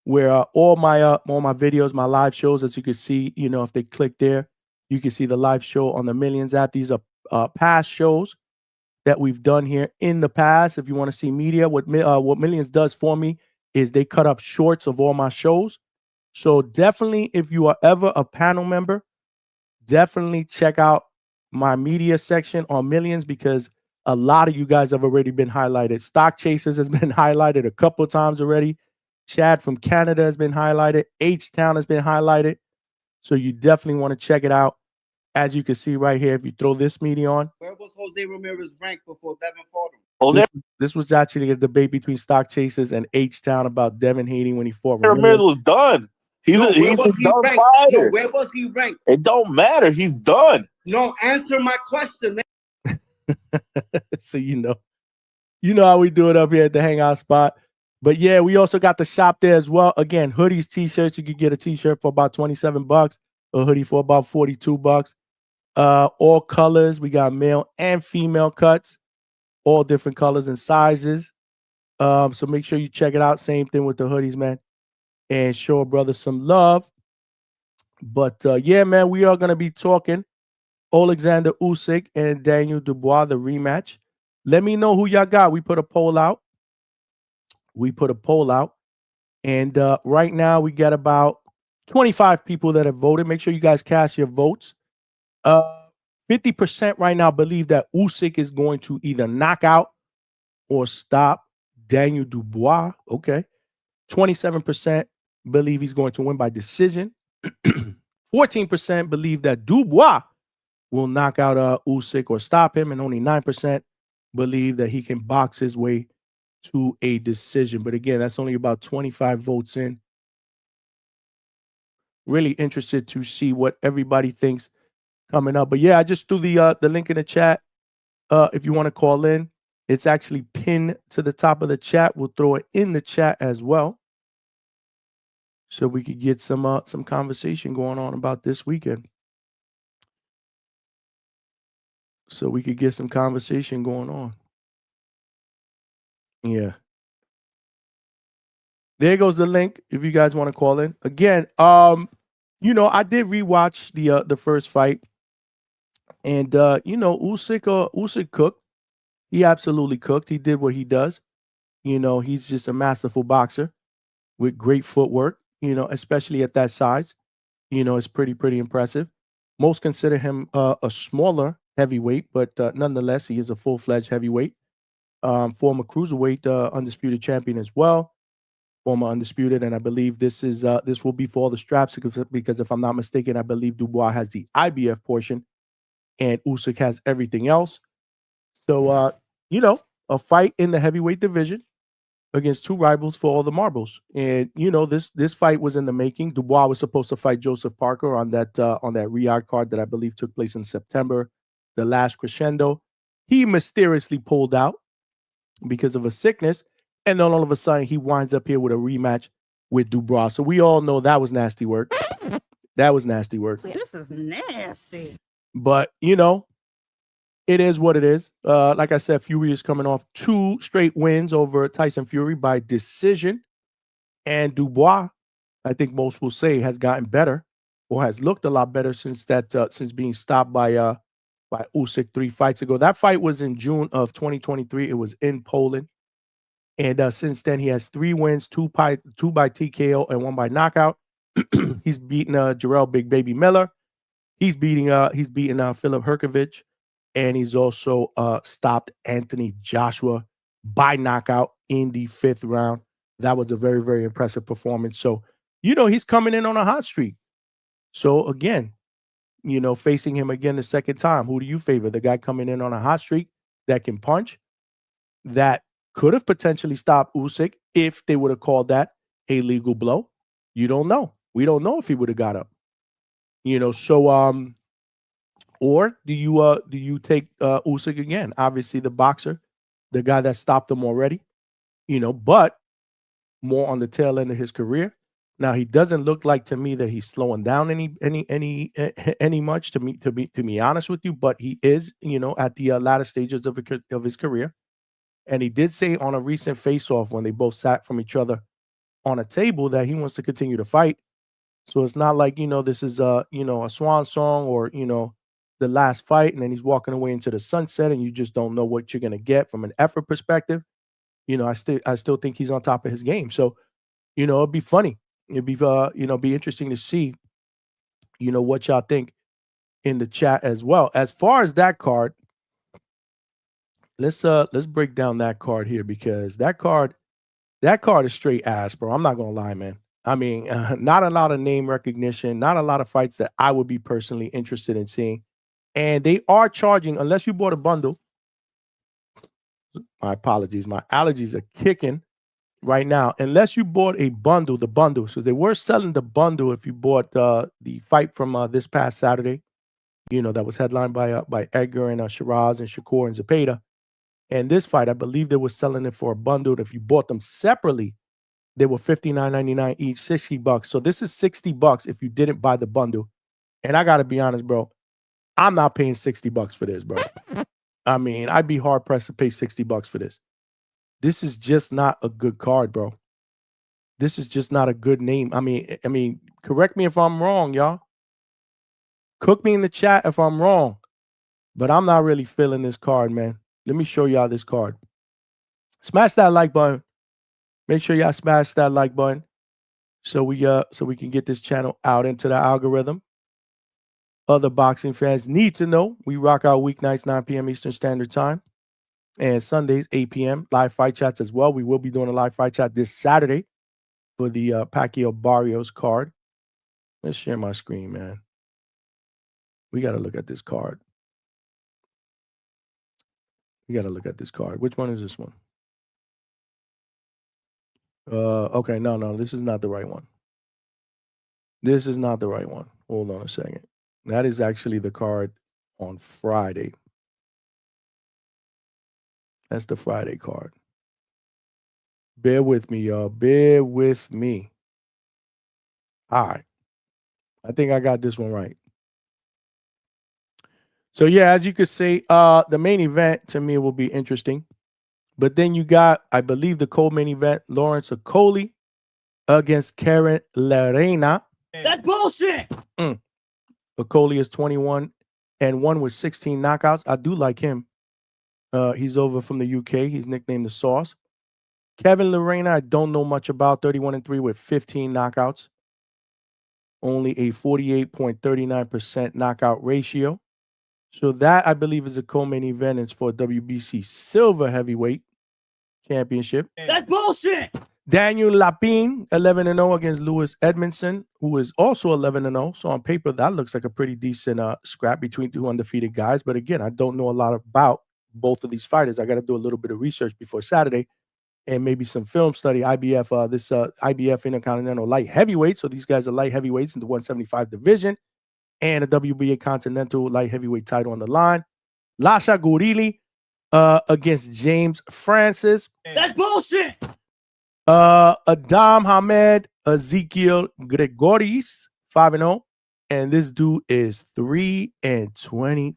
where all my videos, my live shows, as you can see, if they click there, you can see the live show on the Millions app. These are past shows that we've done here in the past. If you want to see media, what Millions does for me is they cut up shorts of all my shows. So definitely, if you are ever a panel member, definitely check out my media section on Millions, because a lot of you guys have already been highlighted. Stock Chasers has been highlighted a couple of times already. Chad from Canada has been highlighted. H-Town has been highlighted. So you definitely want to check it out. As you can see right here, if you throw this media on. Where was Jose Ramirez ranked before Devin fought him? This was actually a debate between Stock Chasers and H-Town about Devin hating when he fought Ramirez was done. He's a done fighter. Where was he ranked? It don't matter. He's done. No, answer my question, man. So you know how we do it up here at the Hangout Spot. But yeah, we also got the shop there as well. Again, hoodies, t-shirts. You could get a t-shirt for about $27, a hoodie for about $42. All colors. We got male and female cuts, all different colors and sizes. So make sure you check it out. Same thing with the hoodies, man. And show a brother some love. But yeah, man, we are gonna be talking Oleksandr Usyk and Daniel Dubois, the rematch. Let me know who y'all got. We put a poll out. And right now we got about 25 people that have voted. Make sure you guys cast your votes. 50% right now believe that Usyk is going to either knock out or stop Daniel Dubois. Okay. 27% believe he's going to win by decision. 14% believe that Dubois will knock out Usyk or stop him, and only 9% believe that he can box his way to a decision. But again, that's only about 25 votes in. Really interested to see what everybody thinks coming up. But yeah, I just threw the link in the chat. If you want to call in, it's actually pinned to the top of the chat. We'll throw it in the chat as well, so we could get some conversation going on about this weekend. So we could get some conversation going on. Yeah. There goes the link if you guys want to call in. Again, I did rewatch the first fight. And Usyk cooked. He absolutely cooked. He did what he does. He's just a masterful boxer with great footwork, especially at that size. It's pretty impressive. Most consider him a smaller heavyweight, but nonetheless, he is a full-fledged heavyweight. Former cruiserweight undisputed champion as well. Former undisputed, and I believe this will be for all the straps because if I'm not mistaken, I believe Dubois has the IBF portion and Usyk has everything else. So a fight in the heavyweight division against two rivals for all the marbles. And this fight was in the making. Dubois was supposed to fight Joseph Parker on that Riyadh card that I believe took place in September, the last crescendo. He mysteriously pulled out because of a sickness, and then all of a sudden he winds up here with a rematch with Dubois. So we all know that was nasty work. That was nasty work. This is nasty. But it is what it is. Like I said, Fury is coming off 2 straight wins over Tyson Fury by decision. And Dubois, I think most will say, has gotten better or has looked a lot better since being stopped by Usyk 3 fights ago. That fight was in June of 2023. It was in Poland. And since then, he has 3 wins, 2 by TKO and 1 by knockout. He's beaten Jarrell Big Baby Miller. He's beating Filip Hrgović. And he's also stopped Anthony Joshua by knockout in the 5th round. That was a very, very impressive performance. So, he's coming in on a hot streak. So, again, facing him again the second time, who do you favor? The guy coming in on a hot streak that can punch, that could have potentially stopped Usyk if they would have called that a legal blow. You don't know. We don't know if he would have got up. Or do you take Usyk again? Obviously, the boxer, the guy that stopped him already, but more on the tail end of his career. Now, he doesn't look like to me that he's slowing down any much. To be honest with you, but he is, at the latter stages of his career. And he did say on a recent face-off when they both sat from each other on a table that he wants to continue to fight. So it's not like this is a swan song or the last fight, and then he's walking away into the sunset, and you just don't know what you're gonna get from an effort perspective. I still think he's on top of his game. So, it'd be funny. It'd be be interesting to see, what y'all think in the chat as well. As far as that card, let's break down that card here because that card is straight ass, bro. I'm not gonna lie, man. I mean, not a lot of name recognition, not a lot of fights that I would be personally interested in seeing. And they are charging, unless you bought a bundle. My apologies. My allergies are kicking right now. Unless you bought a bundle, the bundle. So they were selling the bundle if you bought the fight from this past Saturday, that was headlined by Edgar and Shiraz and Shakur and Zepeda. And this fight, I believe they were selling it for a bundle. If you bought them separately, they were $59.99 each, $60. So this is $60 if you didn't buy the bundle. And I got to be honest, bro. I'm not paying $60 for this, bro. I mean, I'd be hard pressed to pay $60 for this. This is just not a good card, bro. This is just not a good name. I mean, correct me if I'm wrong, y'all. Cook me in the chat if I'm wrong. But I'm not really feeling this card, man. Let me show y'all this card. Smash that like button. Make sure y'all smash that like button. so we can get this channel out into the algorithm. Other boxing fans need to know we rock out weeknights 9 p.m. Eastern Standard Time and Sundays 8 p.m. live fight chats as well. We will be doing a live fight chat this Saturday for the Pacquiao Barrios card. Let's share my screen, man. We got to look at this card. We got to look at this card. Which one is this one? Okay, no, this is not the right one. This is not the right one. Hold on a second. That is actually the card on Friday. That's the Friday card. Bear with me, y'all. Bear with me. All right. I think I got this one right. So, yeah, as you could see, the main event to me will be interesting. But then you got, I believe, the co-main event, Lawrence Okoli against Karen Lerena. That's bullshit. Okoli is 21-1 with 16 knockouts. I do like him. He's over from the UK. He's nicknamed the Sauce. Kevin Lerena, I don't know much about. 31-3 with 15 knockouts. Only a 48.39% knockout ratio. So that, I believe, is a co-main event. It's for WBC Silver Heavyweight Championship. That's bullshit. Daniel Lapine, 11-0 against Lewis Edmondson, who is also 11-0. So on paper, that looks like a pretty decent scrap between two undefeated guys. But again, I don't know a lot about both of these fighters. I got to do a little bit of research before Saturday and maybe some film study. IBF, IBF Intercontinental Light Heavyweight. So these guys are light heavyweights in the 175 division and a WBA Continental Light Heavyweight title on the line. Lasha Gurili against James Francis. That's bullshit. Adam Hamed Ezekiel Gregoris, 5-0. And this dude is 3-24.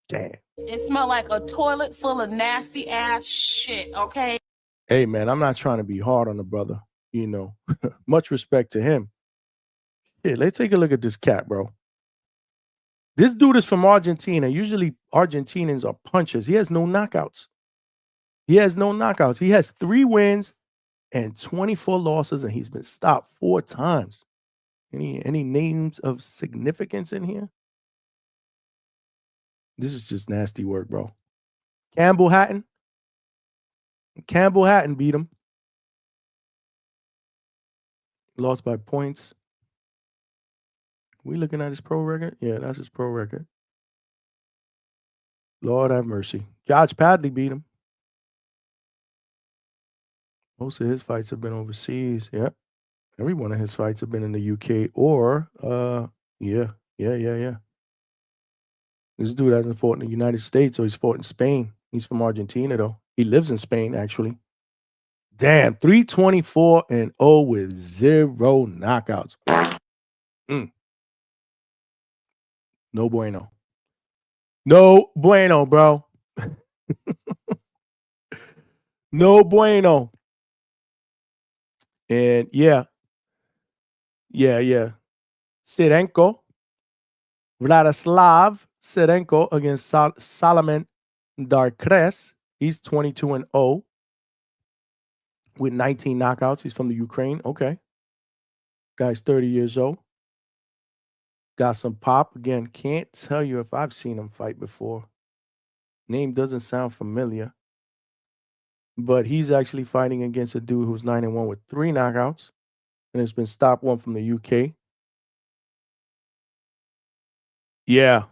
Damn. It smelled like a toilet full of nasty ass shit, okay? Hey, man, I'm not trying to be hard on the brother. You know, much respect to him. Yeah, let's take a look at this cat, bro. This dude is from Argentina. Usually Argentinians are punchers. He has no knockouts. He has 3 wins and 24 losses, and he's been stopped 4 times. Any names of significance in here? This is just nasty work, bro. Campbell Hatton beat him. Lost by points. We looking at his pro record? Yeah, that's his pro record. Lord have mercy. Josh Padley beat him. Most of his fights have been overseas. Yep. Every one of his fights have been in the UK or, yeah. This dude hasn't fought in the United States, or he's fought in Spain. He's from Argentina, though. He lives in Spain, actually. Damn, 3-24-0 with 0 knockouts. No bueno. No bueno, bro. No bueno. And yeah. Sirenko, Vladislav Sirenko against Salomon Darkres. He's 22-0 with 19 knockouts. He's from the Ukraine. Okay. Guy's 30 years old. Got some pop. Again, can't tell you if I've seen him fight before. Name doesn't sound familiar. But he's actually fighting against a dude who's 9-1 with 3 knockouts. And has been stopped 1 from the UK. Yeah.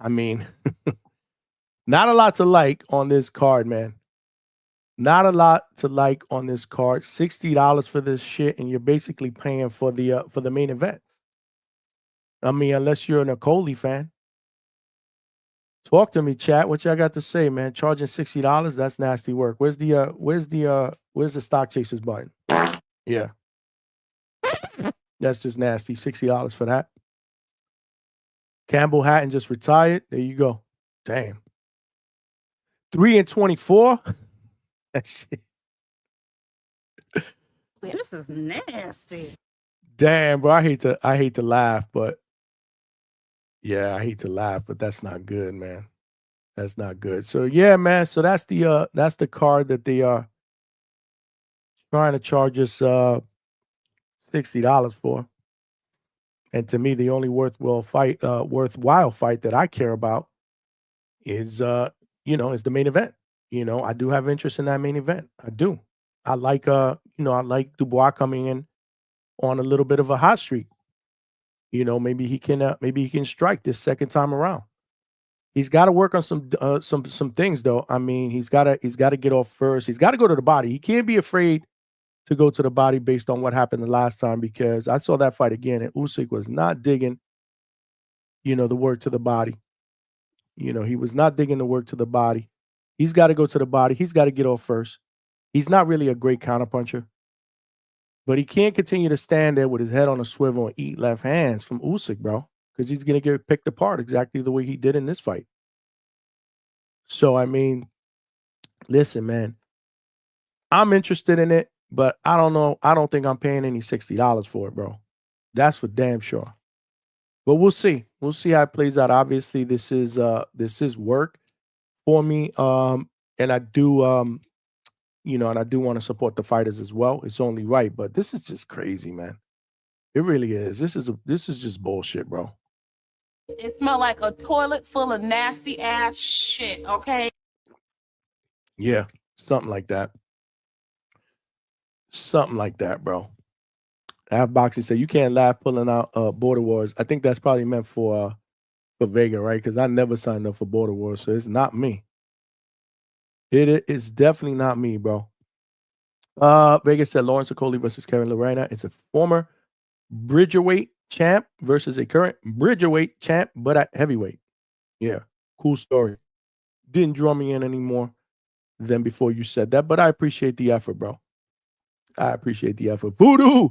I mean, not a lot to like on this card, man. Not a lot to like on this card. $60 for this shit, and you're basically paying for the main event. I mean, unless you're an Okoli fan. Talk to me, chat. What y'all got to say, man? Charging $60, that's nasty work. Where's the stock chasers button? Yeah. That's just nasty. $60 for that. Campbell Hatton just retired. There you go. Damn. 3-24. That shit. This is nasty. Damn, bro. I hate to laugh, but yeah, I hate to laugh, but that's not good, man. That's not good. So yeah, man. So that's the card that they are trying to charge us $60 for. And to me, the only worthwhile fight that I care about is is the main event. I do have interest in that main event. I do. I like I like Dubois coming in on a little bit of a hot streak. Maybe he can strike this second time around. He's got to work on some things though. I mean, he's got to get off first. He's got to go to the body. He can't be afraid to go to the body based on what happened the last time, because I saw that fight again and Usyk was not digging the work to the body. He was not digging the work to the body. He's got to go to the body. He's got to get off first. He's not really a great counterpuncher, but he can't continue to stand there with his head on a swivel and eat left hands from Usyk, bro, because he's going to get picked apart exactly the way he did in this fight. So, I mean, listen, man, I'm interested in it, but I don't know. I don't think I'm paying any $60 for it, bro. That's for damn sure. But we'll see. We'll see how it plays out. Obviously, this is work for me. And I do and I do want to support the fighters as well. It's only right, but this is just crazy, man. It really is. This is just bullshit, bro. It smelled like a toilet full of nasty ass shit, okay? Yeah, something like that. Something like that, bro. Boxing said you can't laugh pulling out Border Wars. I think that's probably meant for Vega, right? Because I never signed up for Border Wars, so it's not me. It is definitely not me, bro. Vega said Lawrence Okoli versus Kevin Lorena. It's a former Bridgerweight champ versus a current Bridgerweight champ, but at heavyweight. Yeah, cool story. Didn't draw me in anymore than before you said that, but I appreciate the effort, bro. I appreciate the effort. Voodoo!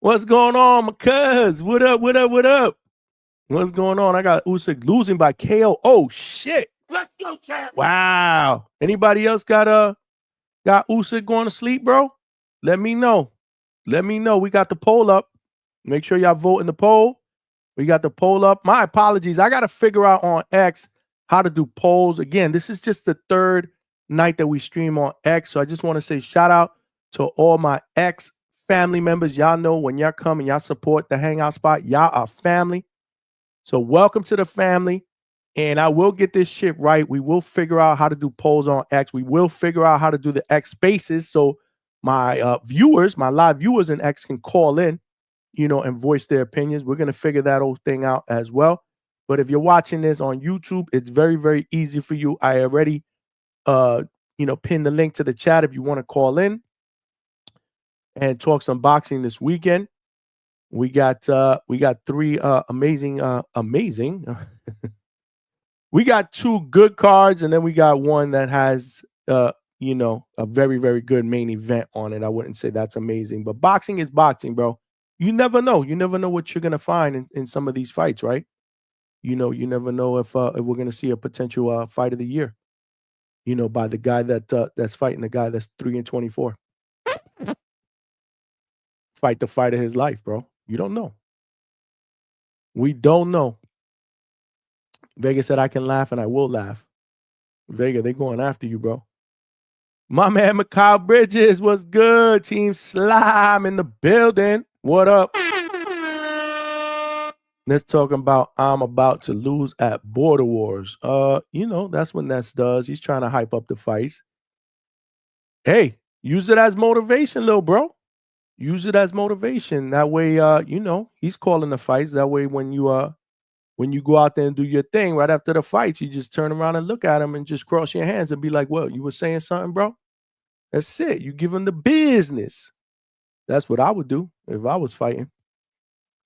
What's going on, my cuz? What up, what up, what up? What's going on? I got Usyk losing by KO. Oh, shit. Let's go, champ. Wow. Anybody else got Usyk going to sleep, bro? Let me know. Let me know. We got the poll up. Make sure y'all vote in the poll. We got the poll up. My apologies. I got to figure out on X how to do polls. Again, this is just the third night that we stream on X. So I just want to say shout out to all my X family members. Y'all know when y'all come and y'all support the Hangout spot, y'all are family. So welcome to the family. And I will get this shit right. We will figure out how to do polls on X. We will figure out how to do the X spaces so my viewers, my live viewers in X can call in, and voice their opinions. We're going to figure that whole thing out as well. But if you're watching this on YouTube, it's very, very easy for you. I already, pinned the link to the chat if you want to call in and talk some boxing this weekend. We got three amazing. We got two good cards, and then we got one that has a very, very good main event on it. I wouldn't say that's amazing, but boxing is boxing, bro. You never know. You never know what you're gonna find in some of these fights, right? You never know if we're gonna see a potential fight of the year. By the guy that's fighting the guy that's 3-24. Fight the fight of his life, bro. You don't know. We don't know. Vega said I can laugh and I will laugh. Vega, they going after you, bro. My man Mikhail Bridges, what's good? Team Slime in the building. What up? Let's talk about I'm about to lose at Border Wars. That's what Ness does. He's trying to hype up the fights. Hey, use it as motivation, little bro. Use it as motivation. That way, he's calling the fights. That way, when you go out there and do your thing right after the fights, you just turn around and look at him and just cross your hands and be like, well, you were saying something, bro? That's it. You give him the business. That's what I would do if I was fighting.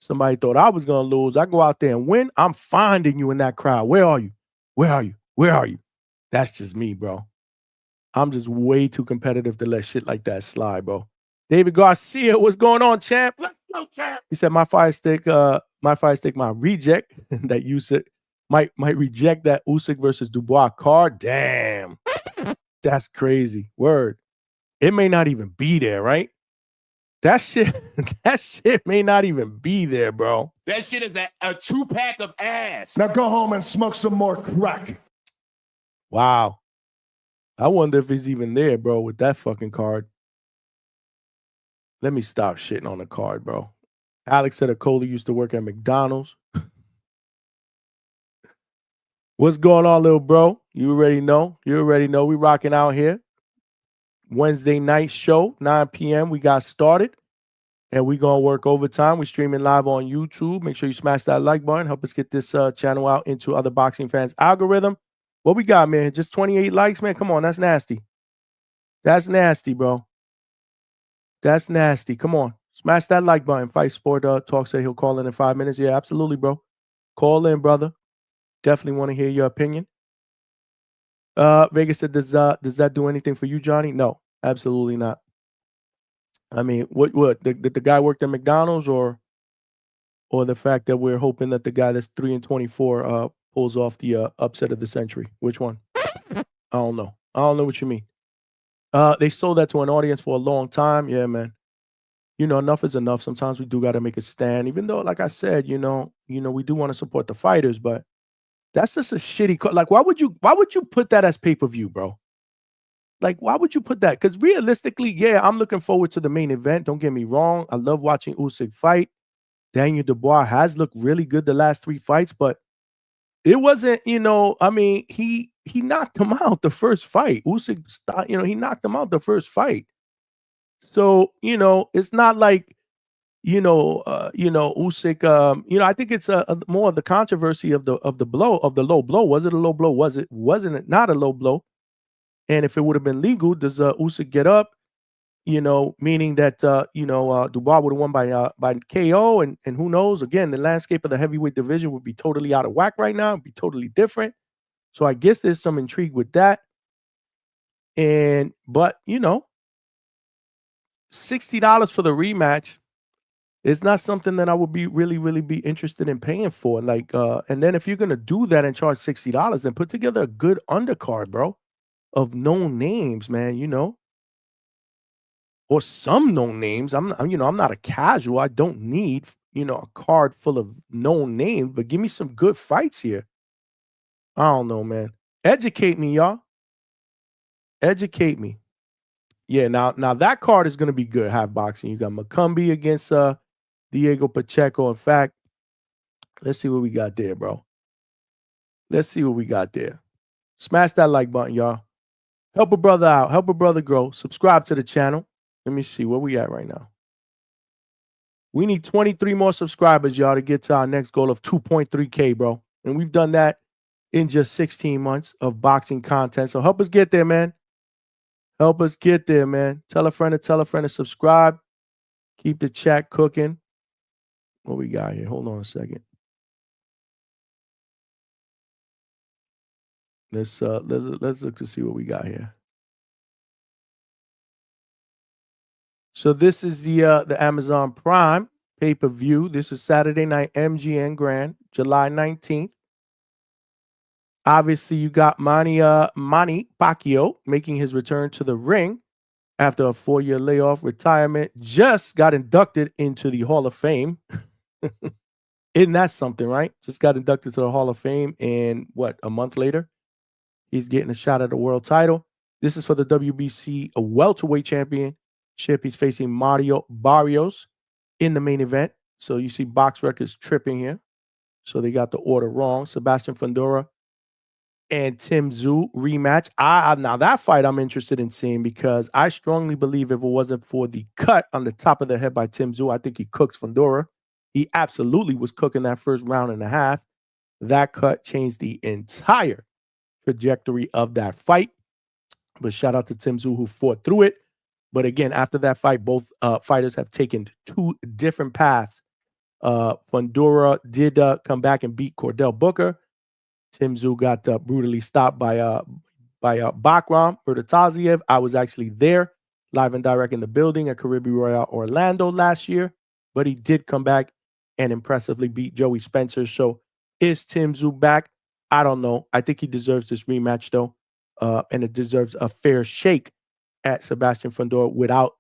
Somebody thought I was going to lose. I go out there and win. I'm finding you in that crowd. Where are you? Where are you? Where are you? That's just me, bro. I'm just way too competitive to let shit like that slide, bro. David Garcia, what's going on, champ? Let's go, champ. He said my fire stick might reject that Usyk might reject that Usyk versus Dubois card. Damn. That's crazy. Word. It may not even be there, right? That shit may not even be there, bro. That shit is a 2-pack of ass. Now go home and smoke some more crack. Wow. I wonder if he's even there, bro, with that fucking card. Let me stop shitting on the card, bro. Alex said Coley used to work at McDonald's. What's going on, little bro? You already know. You already know. We rocking out here. Wednesday night show, 9 p.m. We got started. And we going to work overtime. We're streaming live on YouTube. Make sure you smash that like button. Help us get this channel out into other boxing fans' algorithm. What we got, man? Just 28 likes, man? Come on, that's nasty. That's nasty, bro. That's nasty. Come on. Smash that like button. Fight Sport Talk said he'll call in 5 minutes. Yeah, absolutely, bro. Call in, brother. Definitely want to hear your opinion. Vegas said, does that do anything for you, Johnny? No, absolutely not. I mean, what did the guy worked at McDonald's or the fact that we're hoping that the guy that's 3-24 pulls off the upset of the century? Which one? I don't know. I don't know what you mean. They sold that to an audience for a long time. Yeah, man. You know, enough is enough. Sometimes we do got to make a stand, even though, like I said, you know, we do want to support the fighters, but that's just a shitty. Like, why would you put that as pay-per-view, bro? Like, why would you put that? Because realistically, yeah, I'm looking forward to the main event. Don't get me wrong. I love watching Usyk fight. Daniel Dubois has looked really good the last 3 fights, but it wasn't, you know, I mean, he knocked him out the first fight. Usyk, he knocked him out the first fight. So, you know, it's not like, Usyk, I think it's more of the controversy of the low blow. Was it a low blow? Wasn't it not a low blow? And if it would have been legal, does Usyk get up? You know, meaning that Dubois would have won by KO, and who knows? Again, the landscape of the heavyweight division would be totally out of whack right now. It'd be totally different. So I guess there's some intrigue with that. But you know, $60 for the rematch is not something that I would be really be interested in paying for. Like, and then if you're gonna do that and charge $60, then put together a good undercard, bro, of known names, man. You know. Or some known names. I'm not a casual. I don't need, a card full of known names, but give me some good fights here. I don't know, man. Educate me, y'all. Educate me. Yeah, now that card is going to be good. Half boxing. You got Macumbi against Diego Pacheco. In fact, let's see what we got there, bro. Let's see what we got there. Smash that like button, y'all. Help a brother out. Help a brother grow. Subscribe to the channel. Let me see where we at right now. We need 23 more subscribers, y'all, to get to our next goal of 2.3K, bro. And we've done that in just 16 months of boxing content. So help us get there, man. Help us get there, man. Tell a friend to subscribe. Keep the chat cooking. What we got here? Hold on a second. Let's look to see what we got here. So this is the Amazon Prime pay-per-view. This is Saturday night MGM Grand, July 19th. Obviously, you got Manny Pacquiao making his return to the ring after a 4-year layoff retirement. Just got inducted into the Hall of Fame. Isn't that something, right? Just got inducted to the Hall of Fame, and a month later, he's getting a shot at the world title. This is for the WBC welterweight championship. He's facing Mario Barrios in the main event. So you see Box Records tripping here. So they got the order wrong. Sebastian Fundora and Tim Tszyu rematch. Now that fight I'm interested in seeing, because I strongly believe if it wasn't for the cut on the top of the head by Tim Tszyu, I think he cooks Fundora. He absolutely was cooking that first round and a half. That cut changed the entire trajectory of that fight. But shout out to Tim Tszyu, who fought through it. But again, after that fight, both fighters have taken 2 different paths. Fundora did come back and beat Cordell Booker. Tim Tszyu got brutally stopped by Bakram Murtataziev. I was actually there, live and direct in the building at Caribbean Royale Orlando last year. But he did come back and impressively beat Joey Spencer. So is Tim Tszyu back? I don't know. I think he deserves this rematch, though. And it deserves a fair shake at Sebastian Fundora without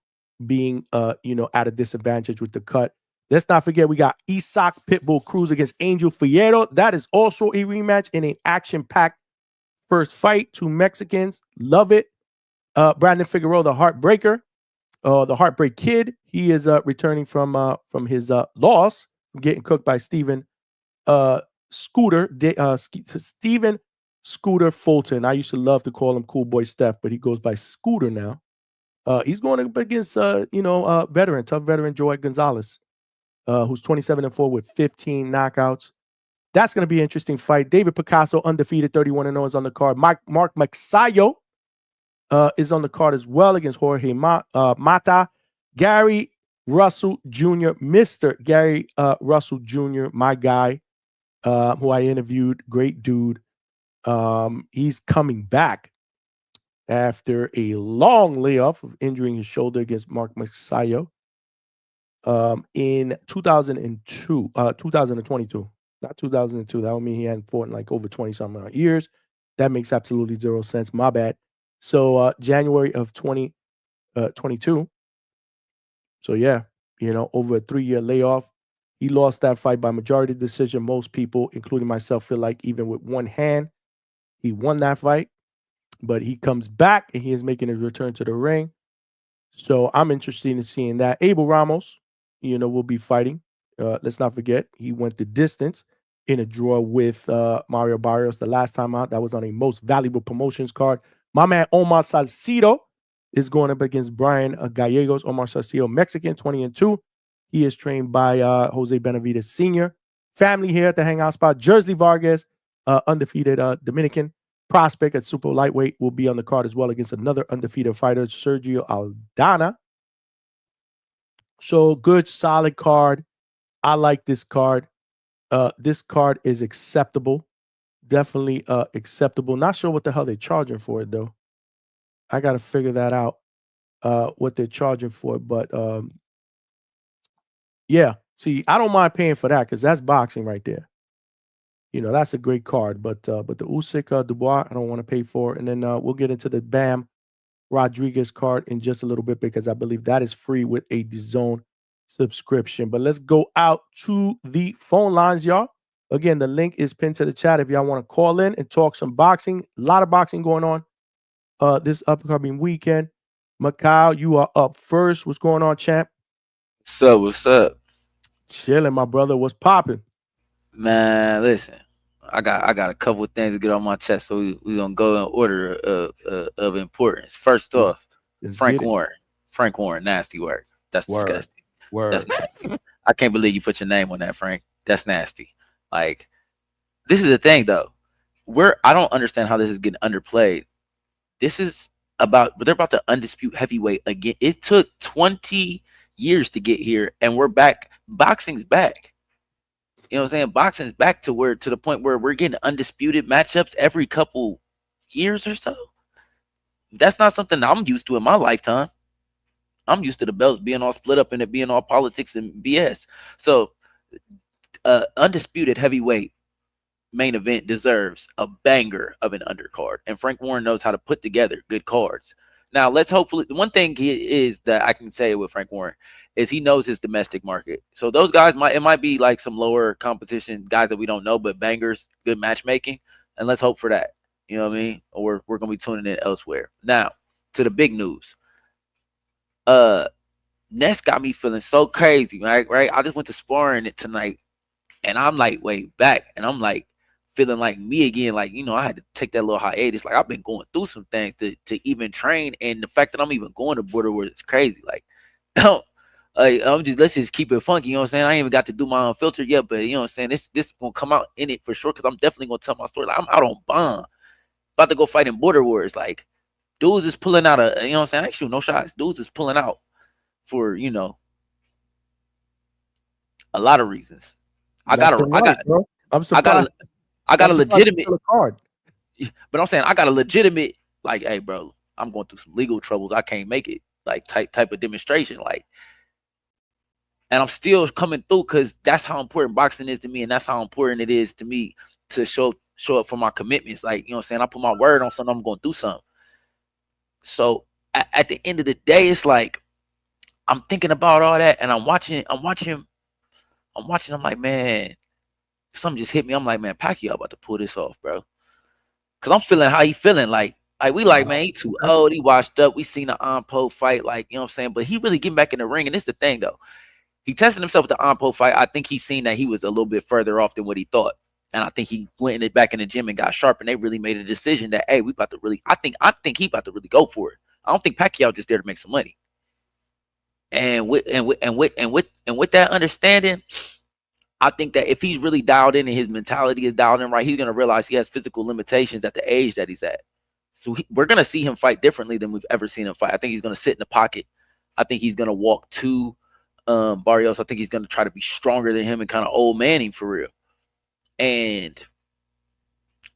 being, at a disadvantage with the cut. Let's not forget we got Isaac Pitbull Cruz against Angel Fierro. That is also a rematch in an action-packed first fight. 2 Mexicans. Love it. Brandon Figueroa, the Heartbreaker, the Heartbreak Kid. He is returning from his loss, getting cooked by Stephen Stephen Scooter Fulton. I used to love to call him Cool Boy Steph, but he goes by Scooter now. He's going up against tough veteran Joey Gonzalez, who's 27-4 with 15 knockouts. That's going to be an interesting fight. David Picasso, undefeated, 31-0, is on the card. Mark Magsayo is on the card as well against Jorge Mata. Gary Russell Jr., Mr. Gary Russell Jr., my guy, who I interviewed, great dude. He's coming back after a long layoff of injuring his shoulder against Mark Magsayo in 2022. Not 2002. That would mean he hadn't fought in like over 20-something years. That makes absolutely zero sense. My bad. So January of 2022. So yeah, over a 3-year layoff. He lost that fight by majority decision. Most people, including myself, feel like even with one hand, he won that fight. But he comes back and he is making his return to the ring. So I'm interested in seeing that. Abel Ramos, will be fighting. Let's not forget, he went the distance in a draw with Mario Barrios the last time out. That was on a most valuable promotions card. My man Omar Salcido is going up against Brian Gallegos. Omar Salcido, Mexican, 20-2. He is trained by Jose Benavides Sr. Family here at the Hangout spot. Jersey Vargas, undefeated Dominican prospect at super lightweight, will be on the card as well against another undefeated fighter, Sergio Aldana. So good, solid card. I like this card. This card is acceptable. Definitely acceptable. Not sure what the hell they're charging for it, though. I got to figure that out, what they're charging for it. But yeah, see, I don't mind paying for that because that's boxing right there. That's a great card. But the Usyk Dubois, I don't want to pay for. And then we'll get into the Bam Rodriguez card in just a little bit because I believe that is free with a DAZN subscription. But let's go out to the phone lines, y'all. Again, the link is pinned to the chat if y'all want to call in and talk some boxing. A lot of boxing going on this upcoming weekend. Macau, you are up first. What's going on, champ? What's up? Chilling, my brother. What's popping? Man, listen, I got a couple of things to get on my chest, so we're gonna go in order of importance. First off, Frank Warren, nasty work. That's disgusting. That's nasty. I can't believe you put your name on that, Frank. That's nasty. Like, this is the thing, though. I don't understand how this is getting underplayed. This is they're about to undispute heavyweight again. It took 20 years to get here, and we're back. Boxing's back. You know what I'm saying? Boxing's back to the point where we're getting undisputed matchups every couple years or so. That's not something I'm used to in my lifetime. I'm used to the belts being all split up and it being all politics and BS. So, undisputed heavyweight main event deserves a banger of an undercard, and Frank Warren knows how to put together good cards. Now, let's hopefully, one thing is that I can say with Frank Warren is he knows his domestic market. So those guys might be like some lower competition guys that we don't know, but bangers, good matchmaking, and let's hope for that. You know what I mean? Or we're gonna be tuning in elsewhere. Now to the big news. Ness got me feeling so crazy, right? I just went to sparring it tonight, and I'm like way back, and I'm like feeling like me again. Like, I had to take that little hiatus. Like, I've been going through some things to even train, and the fact that I'm even going to border wars is crazy. Like, let's just keep it funky. You know what I'm saying? I ain't even got to do my unfiltered yet, but you know what I'm saying? This gonna come out in it for sure, because I'm definitely gonna tell my story. Like, I'm out on bond, about to go fight in border wars. Like, dudes is pulling out you know what I'm saying? I ain't shooting no shots. Dudes is pulling out for, a lot of reasons. I'm surprised. I got a legitimate card. But I'm saying I got a legitimate, like, hey, bro, I'm going through some legal troubles. I can't make it, like, type of demonstration. Like, and I'm still coming through because that's how important boxing is to me, and that's how important it is to me to show up for my commitments. Like, you know what I'm saying? I put my word on something, I'm going to do something. So at the end of the day, it's like I'm thinking about all that, and I'm watching. I'm like, man, something just hit me. I'm like, man, Pacquiao about to pull this off, bro. Because I'm feeling how he feeling. Like, Like, we like, man, he too old. He washed up. We seen the Onpo fight, like, you know what I'm saying? But he really getting back in the ring. And this is the thing, though. He tested himself with the Onpo fight. I think he's seen that he was a little bit further off than what he thought. And I think he went back in the gym and got sharp. And they really made a decision that, hey, we about to really, I think he about to really go for it. I don't think Pacquiao just there to make some money. And with that understanding, I think that if he's really dialed in and his mentality is dialed in right, he's gonna realize he has physical limitations at the age that he's at. So we're gonna see him fight differently than we've ever seen him fight. I think he's gonna sit in the pocket. I think he's gonna walk to Barrios. I think he's gonna try to be stronger than him and kind of old man him for real. And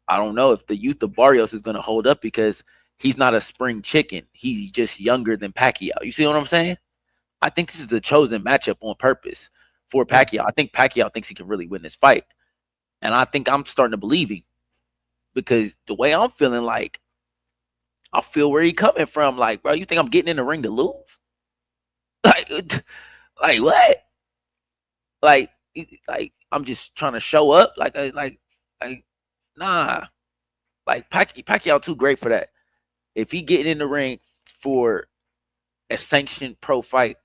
I don't know if the youth of Barrios is gonna hold up because he's not a spring chicken. He's just younger than Pacquiao. You see what I'm saying? I think this is a chosen matchup on purpose for Pacquiao. I think Pacquiao thinks he can really win this fight. And I think I'm starting to believe him because the way I'm feeling, like, I feel where he coming from. Like, bro, you think I'm getting in the ring to lose? Like what? Like I'm just trying to show up? Like nah. Like, Pacquiao too great for that. If he getting in the ring for a sanctioned pro fight,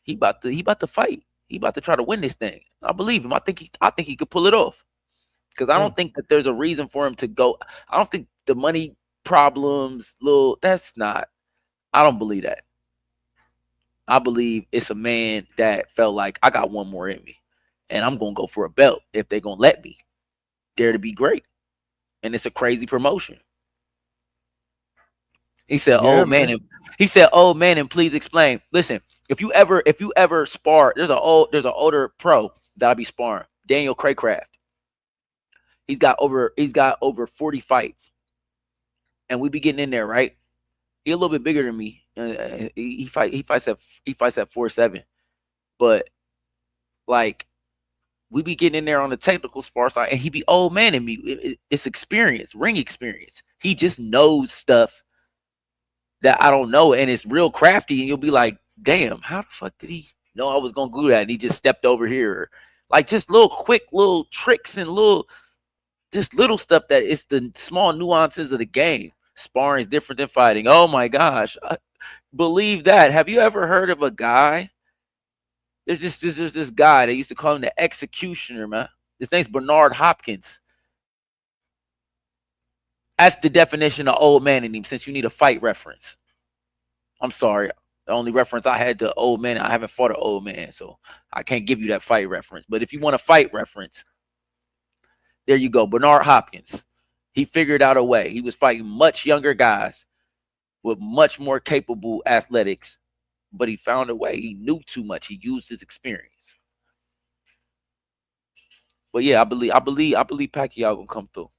he about to fight. He about to try to win this thing. I believe him. I think he could pull it off. Because I don't think that there's a reason for him to go. I don't think the money problems, that's not. I don't believe that. I believe it's a man that felt like, I got one more in me. And I'm going to go for a belt if they're going to let me. Dare to be great. And it's a crazy promotion. He said, "Old man," and please explain. Listen, if you ever spar, there's an older pro that I be sparring, Daniel Craycraft. He's got over 40 fights, and we be getting in there, right? He a little bit bigger than me. He fights at 4'7", but like, we be getting in there on the technical spar side, and he be old man in me. It's experience, ring experience. He just knows stuff that I don't know, and it's real crafty, and you'll be like, damn, how the fuck did he know I was gonna do that? And he just stepped over here. Like, just little quick little tricks and little stuff that it's the small nuances of the game. Sparring is different than fighting. Oh my gosh. I believe that. Have you ever heard of a guy? There's this guy, they used to call him the executioner, man. His name's Bernard Hopkins. That's the definition of old man in him, since you need a fight reference. I'm sorry. The only reference I had to old man, I haven't fought an old man, so I can't give you that fight reference. But if you want a fight reference, there you go. Bernard Hopkins. He figured out a way. He was fighting much younger guys with much more capable athletics, but he found a way. He knew too much. He used his experience. But yeah, I believe Pacquiao gonna come through.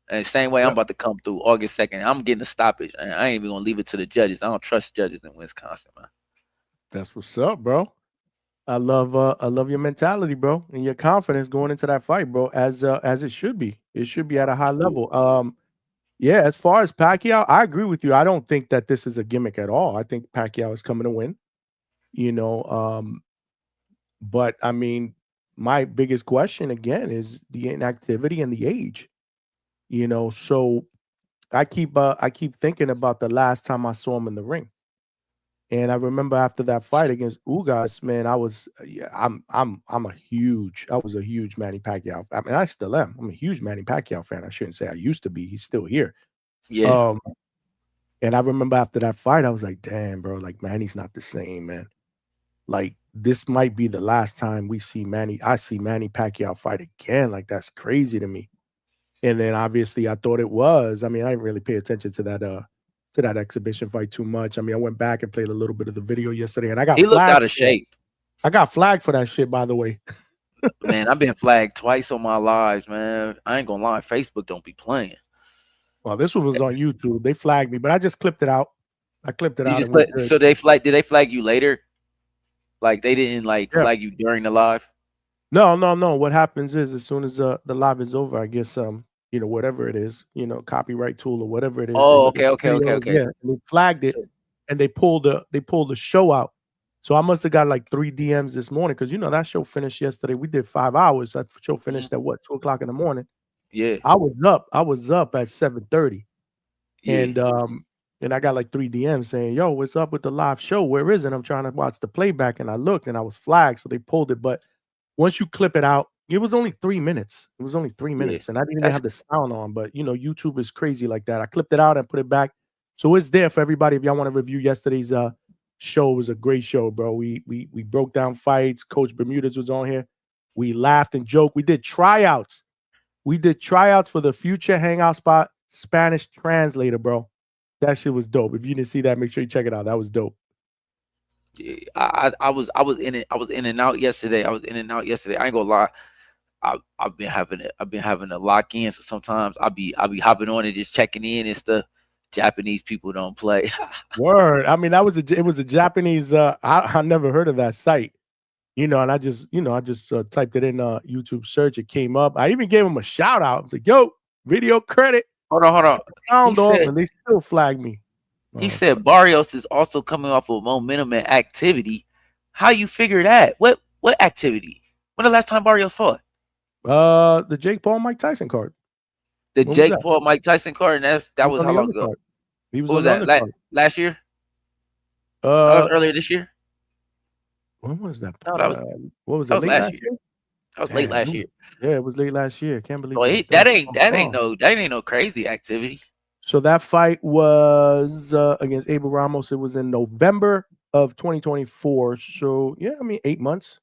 And the same way I'm about to come through August 2nd. I'm getting a stoppage. And I ain't even gonna leave it to the judges. I don't trust judges in Wisconsin, man. That's what's up, bro. I love your mentality, bro, and your confidence going into that fight, bro, as it should be. It should be at a high level. Yeah, as far as Pacquiao, I agree with you. I don't think that this is a gimmick at all. I think Pacquiao is coming to win. But I mean, my biggest question again is the inactivity and the age. So I keep thinking about the last time I saw him in the ring. And I remember after that fight against Ugas, man, I was a huge Manny Pacquiao. I mean, I still am. I'm a huge Manny Pacquiao fan. I shouldn't say I used to be. He's still here. Yeah. And I remember after that fight, I was like, damn, bro, like, Manny's not the same, man. Like, this might be the last time I see Manny Pacquiao fight again. Like, that's crazy to me. And then obviously I thought it was. I mean, I didn't really pay attention to that exhibition fight too much. I mean, I went back and played a little bit of the video yesterday, and I got he looked out of shape. I got flagged for that shit, by the way. Man, I've been flagged twice on my lives, man. I ain't gonna lie, Facebook don't be playing. Well, this one was on YouTube. They flagged me, but I just clipped it out. I clipped it out. So did they flag you later? Like, they didn't flag you during the live? No. What happens is, as soon as the live is over, I guess whatever it is, copyright tool or whatever it is. Oh, okay. Yeah, and they flagged it, and they pulled the show out. So I must have got like 3 DMs this morning, because that show finished yesterday. We did 5 hours. That show finished at 2:00 in the morning. Yeah, I was up at 7:30, Yeah. And I got like 3 DMs saying, "Yo, what's up with the live show? Where is it?" I'm trying to watch the playback, and I looked, and I was flagged, so they pulled it. But once you clip it out, it was only 3 minutes. It was only 3 minutes, and I didn't even have the sound on. But YouTube is crazy like that. I clipped it out and put it back, so it's there for everybody. If y'all want to review yesterday's show, it was a great show, bro. We broke down fights. Coach Bermudez was on here. We laughed and joked. We did tryouts. We did tryouts for the future Hangout spot Spanish translator, bro. That shit was dope. If you didn't see that, make sure you check it out. That was dope. Yeah, I was in it. I was in and out yesterday. I ain't gonna lie. I've been having to lock in. So sometimes I'll be hopping on and just checking in and stuff. Japanese people don't play. Word. I mean, it was a Japanese. I never heard of that site. And I just typed it in YouTube search. It came up. I even gave him a shout out. I was like, "Yo, video credit." Hold on. Sound off, and they still flagged me. He said Barrios is also coming off of momentum and activity. How you figure that? What activity? When the last time Barrios fought? The Jake Paul Mike Tyson card. The Jake Paul Mike Tyson card, and that was how long ago? He was on that last year? That was earlier this year. When was that? No, that was what was that it? was Late last year. That was late last year. Yeah, it was late last year. Can't believe that ain't no crazy activity. So that fight was against Abel Ramos. It was in November of 2024. So yeah, I mean 8 months.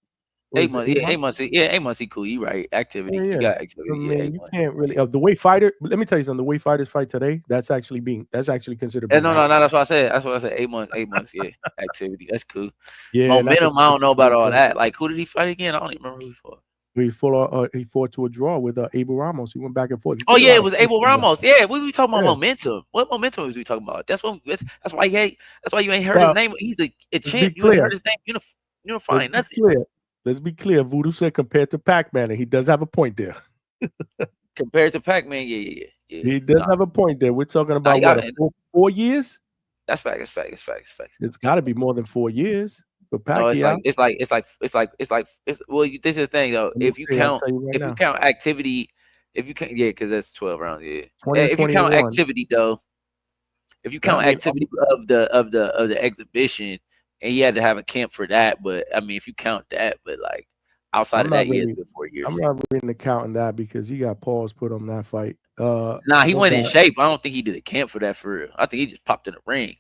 8 months. Yeah, 8 months. Yeah, 8 months. He cool. You right. Activity. Yeah. You got activity. I mean, you can't really the way fighter. Let me tell you something. The way fighters fight today, that's actually considered. No. That's what I said. 8 months. 8 months. Yeah, activity. That's cool. Yeah, momentum. I don't know about all that. Like, who did he fight again? I don't even remember who he fought. He fought to a draw with Abel Ramos. He went back and forth. Oh yeah, it was Abel Ramos. Yeah, we talking about momentum. What momentum was we talking about? That's why you ain't heard his name. He's a champ. You ain't heard his name. Unifying nothing. Let's be clear. Voodoo said compared to Pac-Man, and he does have a point there. Compared to Pac-Man, yeah. He does have a point there. We're talking about 4 years. That's fact. It's got to be more than 4 years for Pacquiao. No, it's like well, this is the thing though. If you count activity, because that's 12 rounds. Yeah. If you count activity though, of the exhibition. And he had to have a camp for that, but I mean, if you count that, but like outside of that, it's been 4 years. I'm not really counting that because he got paws put on that fight. He went in shape. I don't think he did a camp for that for real. I think he just popped in the ring.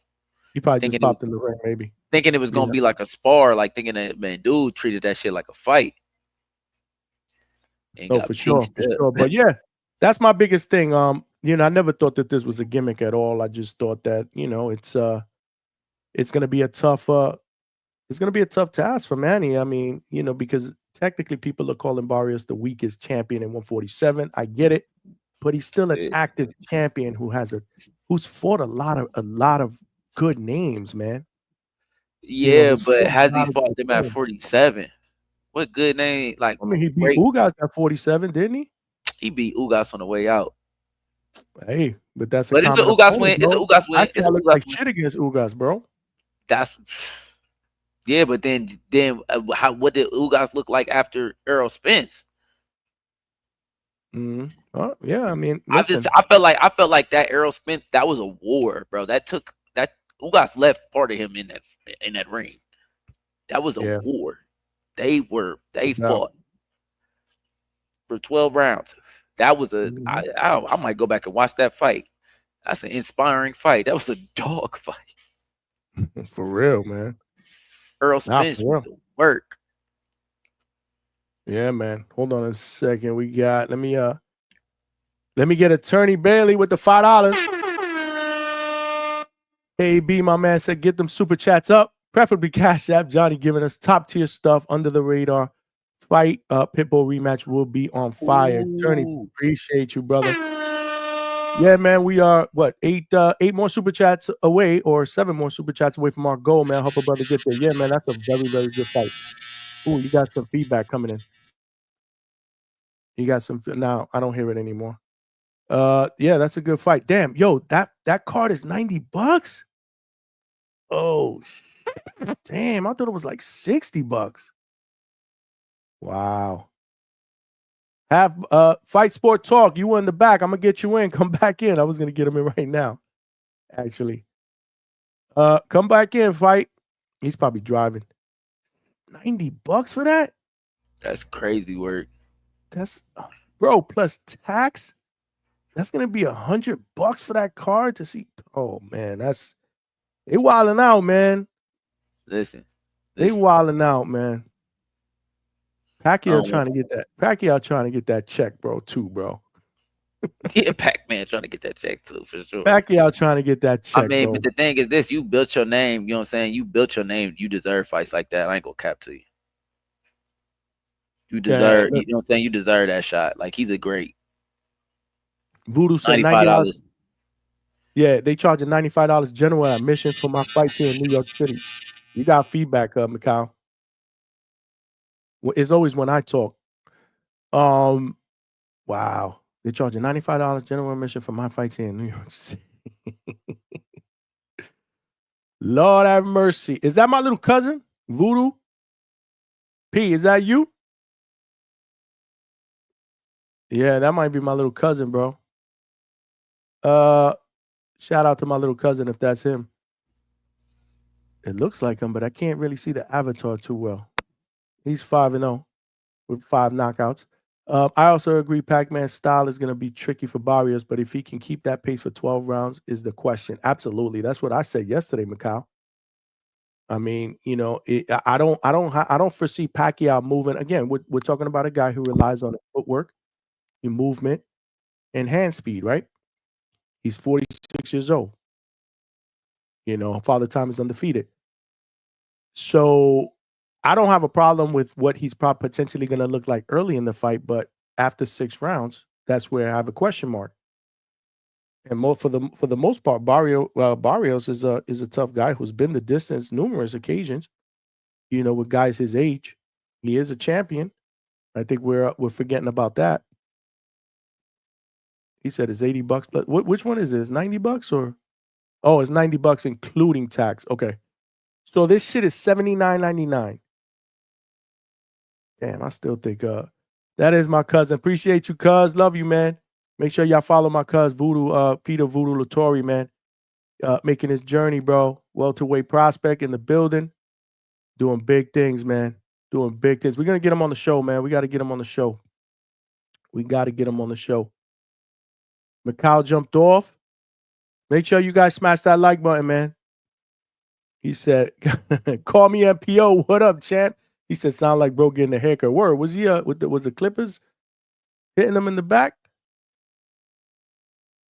He probably just popped in the ring, maybe thinking it was gonna be like a spar, like thinking that dude treated that shit like a fight. No, for sure. But yeah, that's my biggest thing. I never thought that this was a gimmick at all. I just thought that it's going to be a tough task for Manny. I mean, because technically people are calling Barrios the weakest champion in 147. I get it, but he's still an active champion who's fought a lot of good names, man. Yeah, but has he fought them at 47? What good name? Like, I mean, he beat Ugas at 47, didn't he? He beat Ugas on the way out. Hey, but it's a Ugas win. It's a Ugas win. It's look like shit against Ugas, bro. But then what did Ugas look like after Errol Spence? Oh, yeah, I mean, I felt like that Errol Spence, that was a war, bro. That Ugas left part of him in that ring. That was a war. They fought for 12 rounds. That was I might go back and watch that fight. That's an inspiring fight. That was a dog fight. For real, man. Errol Spence with the work. Yeah, man. Hold on a second. We got let me get Attorney Bailey with the $5. AB, my man, said get them super chats up, preferably Cash App. Johnny giving us top tier stuff under the radar. Fight Pitbull rematch will be on fire. Attorney, appreciate you, brother. Yeah, man, we are eight more super chats away, or 7 more super chats away from our goal, man. Hope a brother get there. Yeah, man, that's a very, very good fight. Ooh, you got some feedback coming in. You got some now. I don't hear it anymore. Yeah, that's a good fight. Damn, yo, that card is $90. Oh, damn! I thought it was like $60. Wow. Have Fight Sport Talk. You were in the back. I'm gonna get you in. Come back in. I was gonna get him in right now. actually. Come back in, fight. He's probably driving. $90 for that? That's crazy work. That's bro, plus tax. That's gonna be $100 for that card to see. Oh man, they wilding out, man. Listen. They wilding out, man. Pacquiao Oh, trying to get that. Pacquiao trying to get that check, bro, too, bro. Yeah, Pac-Man trying to get that check too, for sure. Pacquiao trying to get that check, I mean, bro. but the thing is this, you built your name, you know what I'm saying? You built your name, you deserve fights like that. I ain't gonna cap to you. You deserve, you know what I'm saying? You deserve that shot. Like, he's a great. Voodoo said $90. Yeah, they charge a $95 general admission for my fights here in New York City. You got feedback, Mikal. Well, it's always when I talk. Wow. They charge a $95 general admission for my fights here in New York City. Lord have mercy. Is that my little cousin? Voodoo? P, is that you? Yeah, that might be my little cousin, bro. Shout out to my little cousin if that's him. It looks like him, but I can't really see the avatar too well. He's 5-0 with 5 knockouts. I also agree Pac-Man's style is going to be tricky for Barrios, but if he can keep that pace for 12 rounds is the question. Absolutely. That's what I said yesterday, Mikal. I mean, you know, I don't foresee Pacquiao moving. Again, we're talking about a guy who relies on footwork, movement, and hand speed, right? He's 46 years old. You know, Father Time is undefeated. So I don't have a problem with what he's potentially going to look like early in the fight, but after 6 rounds, that's where I have a question mark. And for the most part, Barrios is a tough guy who's been the distance numerous occasions. You know, with guys his age, he is a champion. I think we're forgetting about that. He said it's $80, but which one is it? It's $90 or? Oh, it's $90 including tax. Okay, so this shit is $79.99. Damn, I still think that is my cousin. Appreciate you, cuz. Love you, man. Make sure y'all follow my cuz Voodoo, Peter Voodoo Latori, man. Making his journey, bro. Welterweight prospect in the building. Doing big things, man. Doing big things. We're gonna get him on the show, man. We got to get him on the show. Mikal jumped off. Make sure you guys smash that like button, man. He said, call me MPO. What up, champ? He said, sound like bro getting a haircut. Word, was he was the Clippers hitting him in the back?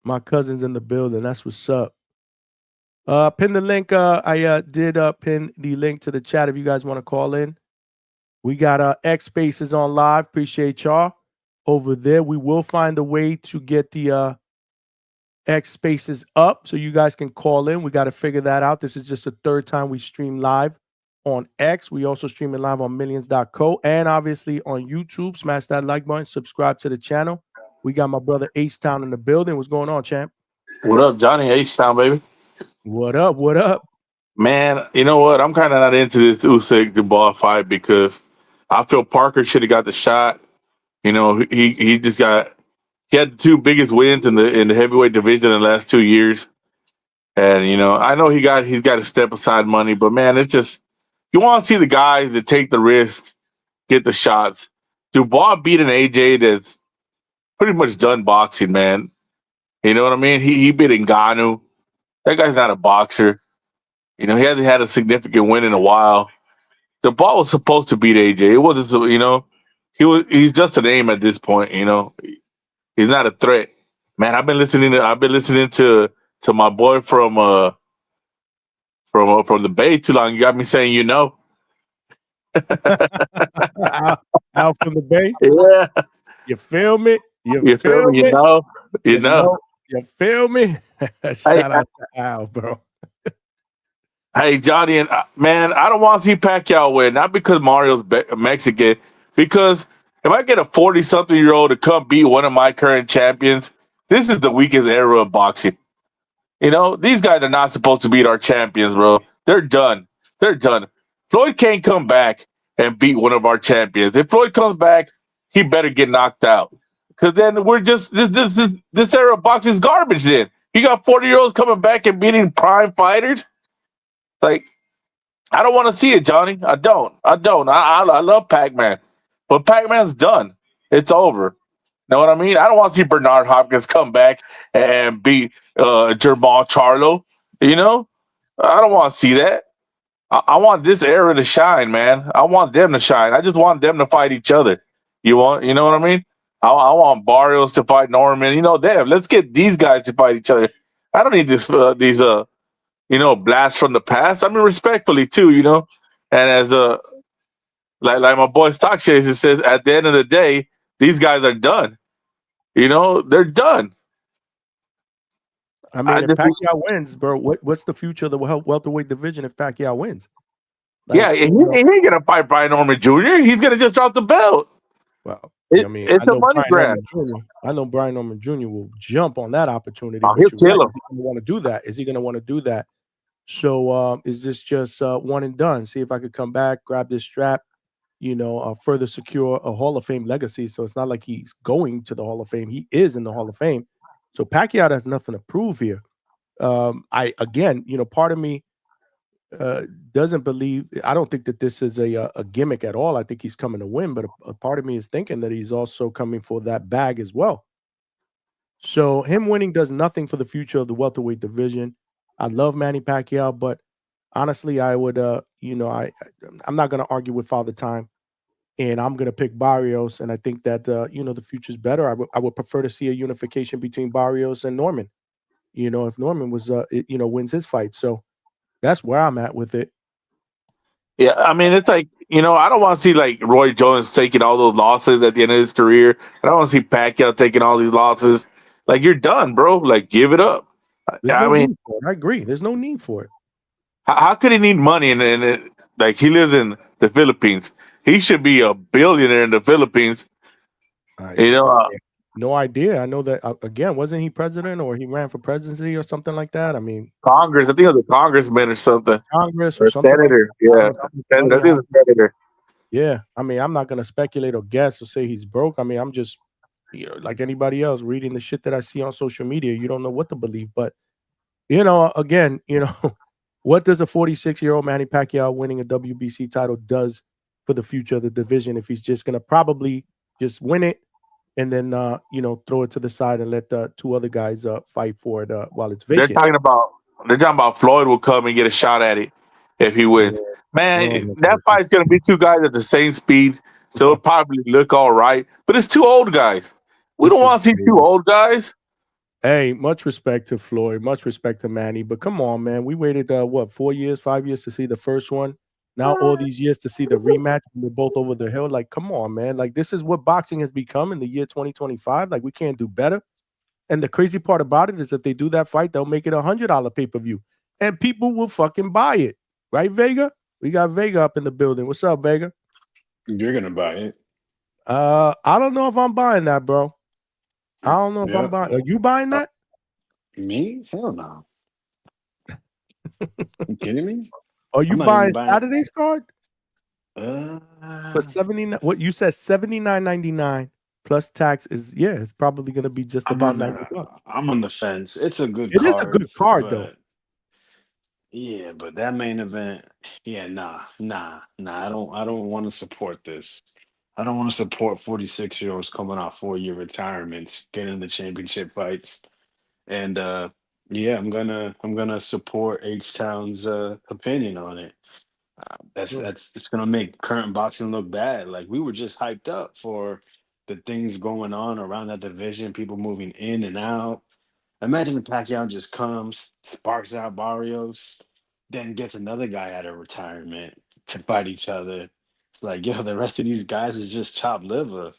My cousin's in the building. That's what's up. Pin the link. I did pin the link to the chat if you guys want to call in. We got X Spaces on live. Appreciate y'all over there. We will find a way to get the X Spaces up so you guys can call in. We got to figure that out. This is just the 3rd time we stream live on X. We also stream it live on millions.co and obviously on YouTube. Smash that like button. Subscribe to the channel. We got my brother H-Town in the building. What's going on, champ? What up, Johnny? H-Town, baby. What up? What up? Man, you know what? I'm kind of not into this Usyk Dubois fight because I feel Parker should have got the shot. You know, he had the 2 biggest wins in the heavyweight division in the last 2 years. And, you know, I know he's got to step aside money, but man, it's just, you want to see the guys that take the risk, get the shots. Dubois beat an AJ that's pretty much done boxing, man. You know what I mean? He beat Ngannou. That guy's not a boxer. You know, he hasn't had a significant win in a while. Dubois was supposed to beat AJ. It wasn't, you know, he's just a name at this point, you know. He's not a threat. Man, I've been listening to my boy from the Bay too long. You got me saying, you know. Out from the Bay? Yeah. You feel me? You feel me? You know. You feel me? Shout out to Al, bro. Hey, Johnny, and man, I don't want to see Pacquiao win. Not because Mario's Mexican, because if I get a 40-something-year-old to come beat one of my current champions, this is the weakest era of boxing. You know, these guys are not supposed to beat our champions, bro. They're done. Floyd can't come back and beat one of our champions. If Floyd comes back, he better get knocked out. Because then we're just this era of boxing is garbage. Then You got 40-year-olds coming back and beating prime fighters. Like, I don't want to see it, Johnny. I don't. I love Pac-Man, but Pac-Man's done. It's over. Know what I mean? I don't want to see Bernard Hopkins come back and beat Jermall Charlo. You know, I don't want to see that. I want this era to shine, man. I want them to shine. I just want them to fight each other. You know what I mean? I want Barrios to fight Norman. You know, damn, let's get these guys to fight each other. I don't need these blasts from the past. I mean, respectfully too, you know. And as like my boy Stock Chaser says, at the end of the day, these guys are done. You know, they're done. I mean, if Pacquiao wins, bro, what's the future of the welterweight division if Pacquiao wins? Like, yeah, he ain't gonna fight Brian Norman Jr. He's gonna just drop the belt. Well, I mean, it's a money grab. I know Brian Norman Jr. will jump on that opportunity. Oh, he'll kill him. Is he gonna want to do that? Is he gonna want to do that? So, is this just one and done? See if I could come back, grab this strap, further secure a Hall of Fame legacy. So it's not like he's going to the Hall of Fame; he is in the Hall of Fame. So Pacquiao has nothing to prove here. Part of me doesn't believe. I don't think that this is a gimmick at all. I think he's coming to win, but a part of me is thinking that he's also coming for that bag as well. So him winning does nothing for the future of the welterweight division. I love Manny Pacquiao, but honestly, I would, I'm not going to argue with Father Time, and I'm going to pick Barrios. And I think that the future's better. I would prefer to see a unification between Barrios and Norman. If Norman was, wins his fight. So that's where I'm at with it. Yeah, I mean, it's like, I don't want to see like Roy Jones taking all those losses at the end of his career. I don't want to see Pacquiao taking all these losses. Like, you're done, bro. Like, give it up. I agree. There's no need for it. How could he need money? And like, he lives in the Philippines. He should be a billionaire in the Philippines. No idea. I know that, again, wasn't he president or he ran for presidency or something like that? I mean, Congress. I think it was a congressman or something. Congress or something. Senator. Like senator. I think it was a senator. Yeah. I mean, I'm not going to speculate or guess or say he's broke. I mean, I'm just, like anybody else, reading the shit that I see on social media. You don't know what to believe. But, again, what does a 46-year-old Manny Pacquiao winning a WBC title does for the future of the division if he's just going to probably just win it and then, throw it to the side and let two other guys fight for it while it's vacant. They're talking about Floyd will come and get a shot at it if he wins. Yeah. Man, that fight's going to be two guys at the same speed, so it'll probably look all right. But it's two old guys. We don't want to see two old guys. Hey, much respect to Floyd, much respect to Manny, but come on, man. We waited 4 years, 5 years to see the first one. Now all these years to see the rematch, and they're both over the hill. Like, come on, man. Like, this is what boxing has become in the year 2025. Like, we can't do better. And the crazy part about it is if they do that fight, they'll make it $100 pay-per-view, and people will fucking buy it, right, Vega? We got Vega up in the building. What's up, Vega? You're gonna buy it. I don't know if I'm buying that, bro. I don't know if I'm buying. Are you buying that? Me? Hell no. You kidding me? Are you buying Saturday's card? For 79, what you said, $79.99 plus tax is it's probably gonna be just about $90. I'm on the fence. It's a good. It is a good card though. Yeah, but that main event, nah. I don't want to support this. I don't want to support 46-year-olds coming off 4-year retirements, getting the championship fights. And I'm gonna support H-Town's opinion on it. It's gonna make current boxing look bad. Like, we were just hyped up for the things going on around that division, people moving in and out. Imagine if Pacquiao just comes, sparks out Barrios, then gets another guy out of retirement to fight each other. It's like, the rest of these guys is just chopped liver.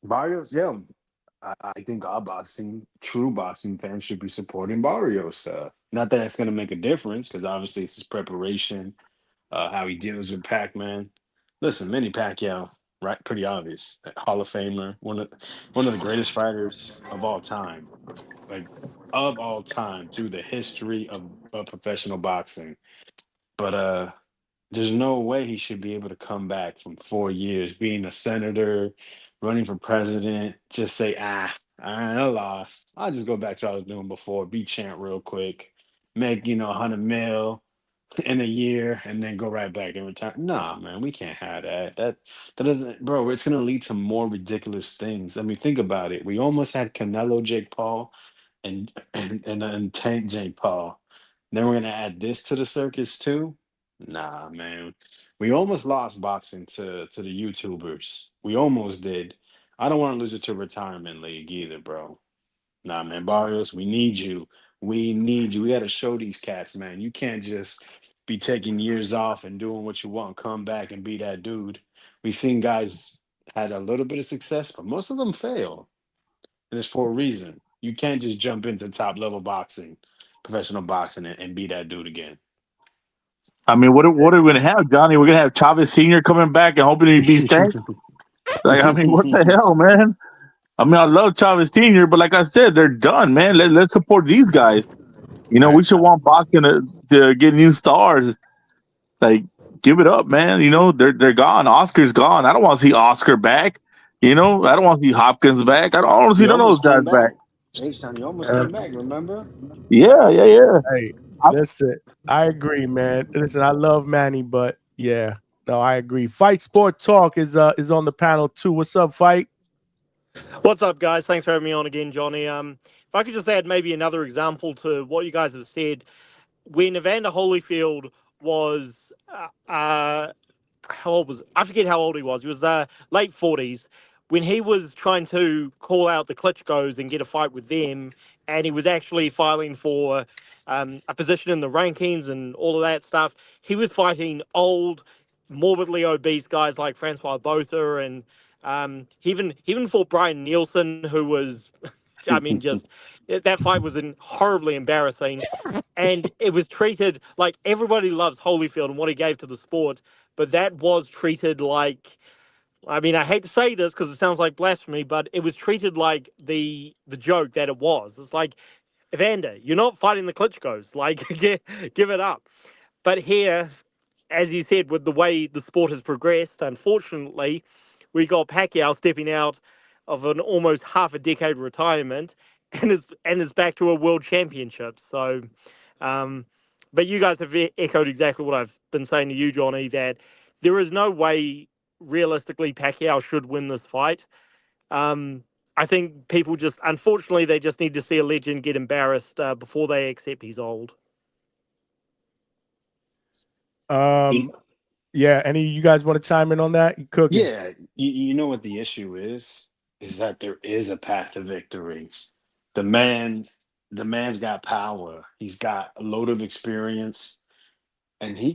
Barrios, I think all true boxing fans should be supporting Barrios. Not that it's going to make a difference, because obviously it's his preparation, how he deals with Pac-Man. Listen, Manny Pacquiao, right? Pretty obvious. Hall of Famer, one of the greatest fighters of all time, through the history of professional boxing. But there's no way he should be able to come back from 4 years being a senator, running for president, just say, I lost. I'll just go back to what I was doing before. Be champ real quick. Make, 100 mil in a year and then go right back and retire. Nah, man, we can't have that. That doesn't, bro, it's gonna lead to more ridiculous things. I mean, think about it. We almost had Canelo Jake Paul and Tank Jake Paul. Then we're gonna add this to the circus too. Nah, man. We almost lost boxing to the YouTubers. We almost did. I don't want to lose it to retirement league either, bro. Nah, man, Barrios, we need you. We need you. We got to show these cats, man. You can't just be taking years off and doing what you want, come back and be that dude. We've seen guys had a little bit of success, but most of them fail. And it's for a reason. You can't just jump into top level boxing, professional boxing, and be that dude again. I mean, what are we gonna have, Johnny? We're gonna have Chavez Senior coming back and hoping he beats Tank. Like, I mean, what the hell, man? I mean, I love Chavez Senior, but like I said, they're done, man. Let's support these guys. We should want boxing to get new stars. Like, give it up, man. They're gone. Oscar's gone. I don't want to see Oscar back. I don't want to see Hopkins back. I don't want to see none of those guys back. H-Town, you almost came back, remember? Yeah. Hey, listen, I agree, man. Listen, I love Manny, but yeah, no, I agree. Fight Sport Talk is on the panel too. What's up, Fight? What's up, guys? Thanks for having me on again, Johnny. If I could just add maybe another example to what you guys have said. When Evander Holyfield was, how old was, I forget how old he was. He was late 40s. When he was trying to call out the Klitschko's and get a fight with them, and he was actually filing for a position in the rankings and all of that stuff, he was fighting old, morbidly obese guys like Francois Botha, and he even fought Brian Nielsen, who was, I mean, just that fight was horribly embarrassing, and it was treated like everybody loves Holyfield and what he gave to the sport, but that was treated like, I mean, I hate to say this because it sounds like blasphemy, but it was treated like the joke that it was. It's like, Evander, you're not fighting the Klitschko's. Like, give it up. But here, as you said, with the way the sport has progressed, unfortunately, we got Pacquiao stepping out of an almost half a decade retirement and is back to a world championship. So, but you guys have echoed exactly what I've been saying to you, Johnny, that there is no way realistically Pacquiao should win this fight. I think people unfortunately, they just need to see a legend get embarrassed before they accept he's old. Yeah, any of you guys want to chime in on that? You cooking? Yeah, you know what the issue is that there is a path to victory. The man's got power. He's got a load of experience, and he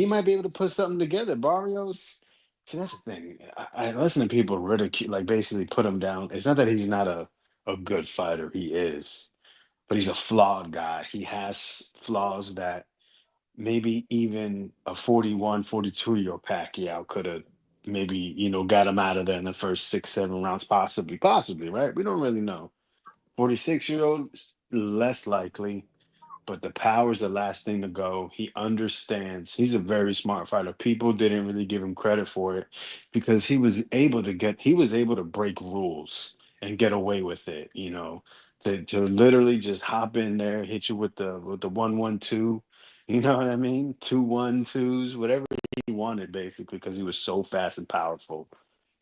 might be able to put something together. Barrios. See, that's the thing. I listen to people ridicule, like basically put him down. It's not that he's not a good fighter. He is, but he's a flawed guy. He has flaws that maybe even a 41, 42-year-old Pacquiao could have maybe, got him out of there in the first 6, 7 rounds, possibly, right? We don't really know. 46-year-old, less likely, but the power is the last thing to go. He understands. He's a very smart fighter. People didn't really give him credit for it because he was able to break rules and get away with it, to literally just hop in there, hit you with the 1-1-2. You know what I mean? 2-1-2s, whatever he wanted, basically, because he was so fast and powerful.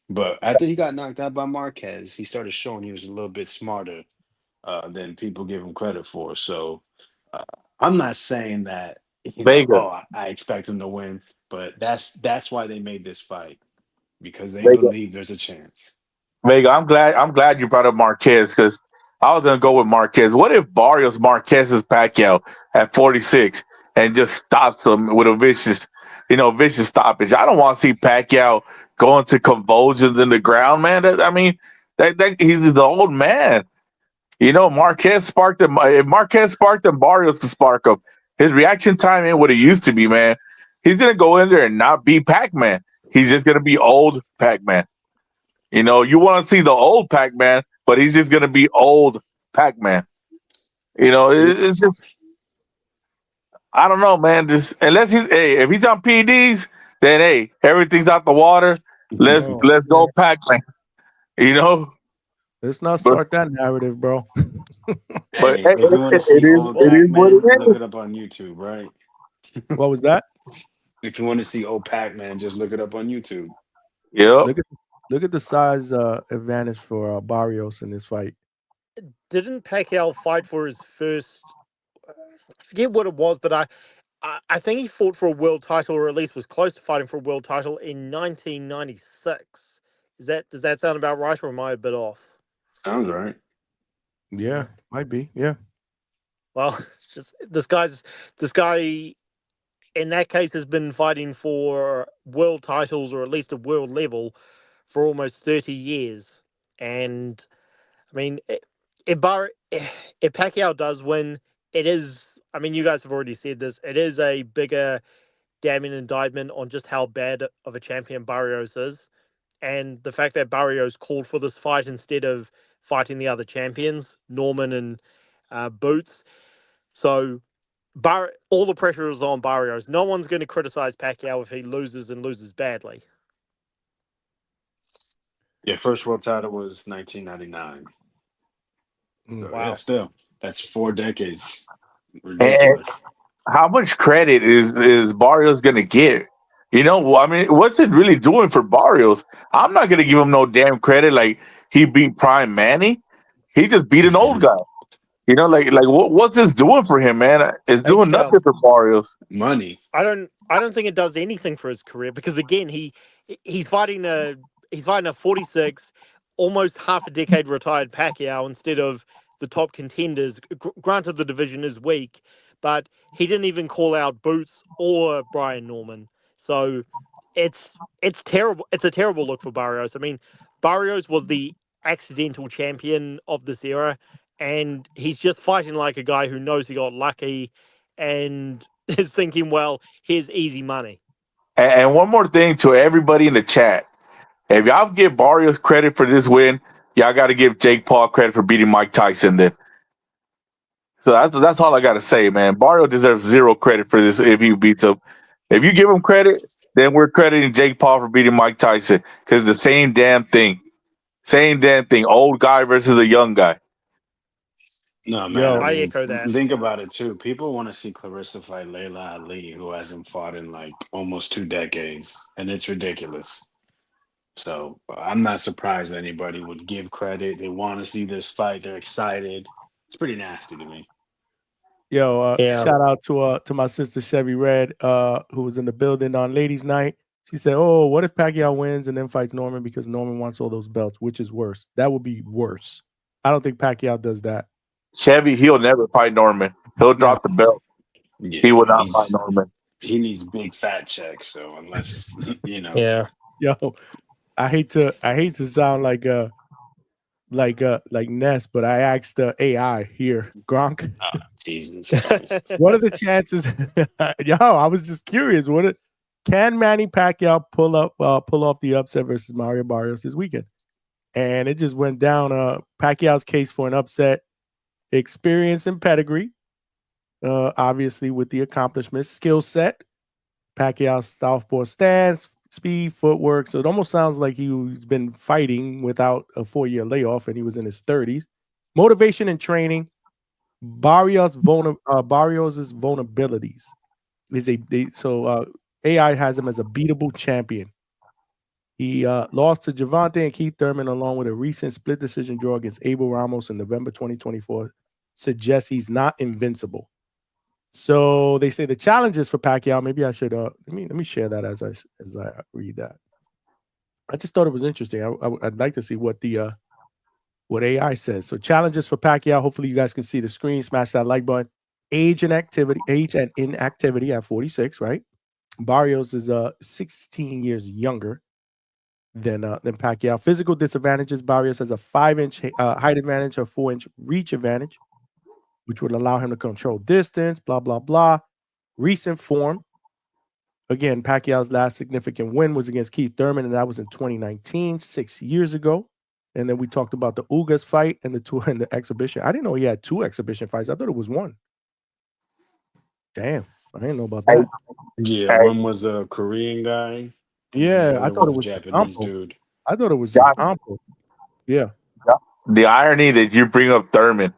But after he got knocked out by Marquez, he started showing he was a little bit smarter than people give him credit for. So I'm not saying that, Vega. I expect him to win, but that's why they made this fight, because they believe there's a chance. Vega, I'm glad you brought up Marquez because I was gonna go with Marquez. What if Barrios Marquez's Pacquiao at 46 and just stops him with a vicious stoppage? I don't want to see Pacquiao go into convulsions in the ground, man. That he's the old man. Marquez sparked him. If Marquez sparked him, Barrios could spark him. His reaction time ain't what it used to be, man. He's gonna go in there and not be Pac-Man. He's just gonna be old Pac-Man. You want to see the old Pac-Man, but he's just gonna be old Pac-Man. It's just, I don't know, man. Just unless if he's on PDs, then everything's out the water. Let's go Pac-Man. Let's not start that narrative, bro. But Hey, if you want to it see old is what Pac-Man, it look is. it up on YouTube, right? What was that? If you want to see old Pac-Man, just look it up on YouTube. Yep. Look at the size advantage for Barrios in this fight. Didn't Pacquiao fight for his first? I forget what it was, but I think he fought for a world title, or at least was close to fighting for a world title in 1996. Does that sound about right, or am I a bit off? Sounds right. Yeah, might be. Yeah. Well, it's just this guy in that case has been fighting for world titles, or at least a world level, for almost 30 years. And I mean, if Pacquiao does win, it is. I mean, you guys have already said this. It is a bigger damning indictment on just how bad of a champion Barrios is, and the fact that Barrios called for this fight instead of fighting the other champions, Norman and Boots. So all the pressure is on Barrios. No one's going to criticize Pacquiao if he loses and loses badly. Yeah, first world title was 1999. So Wow. yeah, still that's 4 decades. And Ridiculous. how much credit is Barrios gonna get? You know, I mean, what's it really doing for Barrios? I'm not gonna give him no damn credit. Like he beat Prime Manny, he just beat an old guy. You know, like what's this doing for him, man? It's doing nothing for Barrios. Money. I don't think it does anything for his career, because again, he's fighting a 46, almost half a decade retired Pacquiao instead of the top contenders. Granted, the division is weak, but he didn't even call out Boots or Brian Norman. So it's terrible. It's a terrible look for Barrios. I mean, Barrios was the accidental champion of this era, and he's just fighting like a guy who knows he got lucky and is thinking, well, here's easy money. And one more thing to everybody in the chat: if y'all give Barrios credit for this win, y'all got to give Jake Paul credit for beating Mike Tyson. Then, so that's all I got to say, man. Barrios deserves zero credit for this if he beats him. If you give him credit, then we're crediting Jake Paul for beating Mike Tyson, because the same damn thing. Same damn thing. Old guy versus a young guy. No, man. I echo that. Think about it too. People want to see Clarissa fight Layla Ali, who hasn't fought in like almost 2 decades, and it's ridiculous. So I'm not surprised anybody would give credit. They want to see this fight. They're excited. It's pretty nasty to me. Yo, shout out to my sister Chevy Red, who was in the building on Ladies Night. She said, "Oh, what if Pacquiao wins and then fights Norman because Norman wants all those belts? Which is worse? That would be worse. I don't think Pacquiao does that. Chevy, he'll never fight Norman. He'll drop the belt. Yeah, He will not fight Norman. He needs big fat checks. So unless you know, Yeah. Yo, I hate to sound like Ness, but I asked AI here, Gronk. Oh, Jesus Christ. What are the chances? Yo, I was just curious. Can Manny Pacquiao pull off the upset versus Mario Barrios this weekend? And it just went down. Pacquiao's case for an upset: experience and pedigree, obviously with the accomplishments, skill set, Pacquiao's southpaw stance, speed, footwork. So it almost sounds like he's been fighting without a 4-year layoff, and he was in his 30s. Motivation and training. Barrios' vulnerabilities is AI has him as a beatable champion. He lost to Gervonta and Keith Thurman, along with a recent split decision draw against Abel Ramos in November 2024. Suggests he's not invincible. So they say the challenges for Pacquiao. Maybe I should let me share that as I read that. I just thought it was interesting. I'd like to see what the what AI says. So challenges for Pacquiao. Hopefully you guys can see the screen. Smash that like button. Age and inactivity at 46. Right. Barrios is 16 years younger than Pacquiao. Physical disadvantages. Barrios has a 5-inch height advantage, a 4-inch reach advantage, which would allow him to control distance, blah, blah, blah. Recent form. Again, Pacquiao's last significant win was against Keith Thurman, and that was in 2019, 6 years ago. And then we talked about the Ugas fight and the exhibition. I didn't know he had 2 exhibition fights. I thought it was 1. Damn, I didn't know about that. Yeah, one was a Korean guy. Yeah, I thought it was a Japanese just dude. I thought it was just Ampo. Yeah. The irony that you bring up Thurman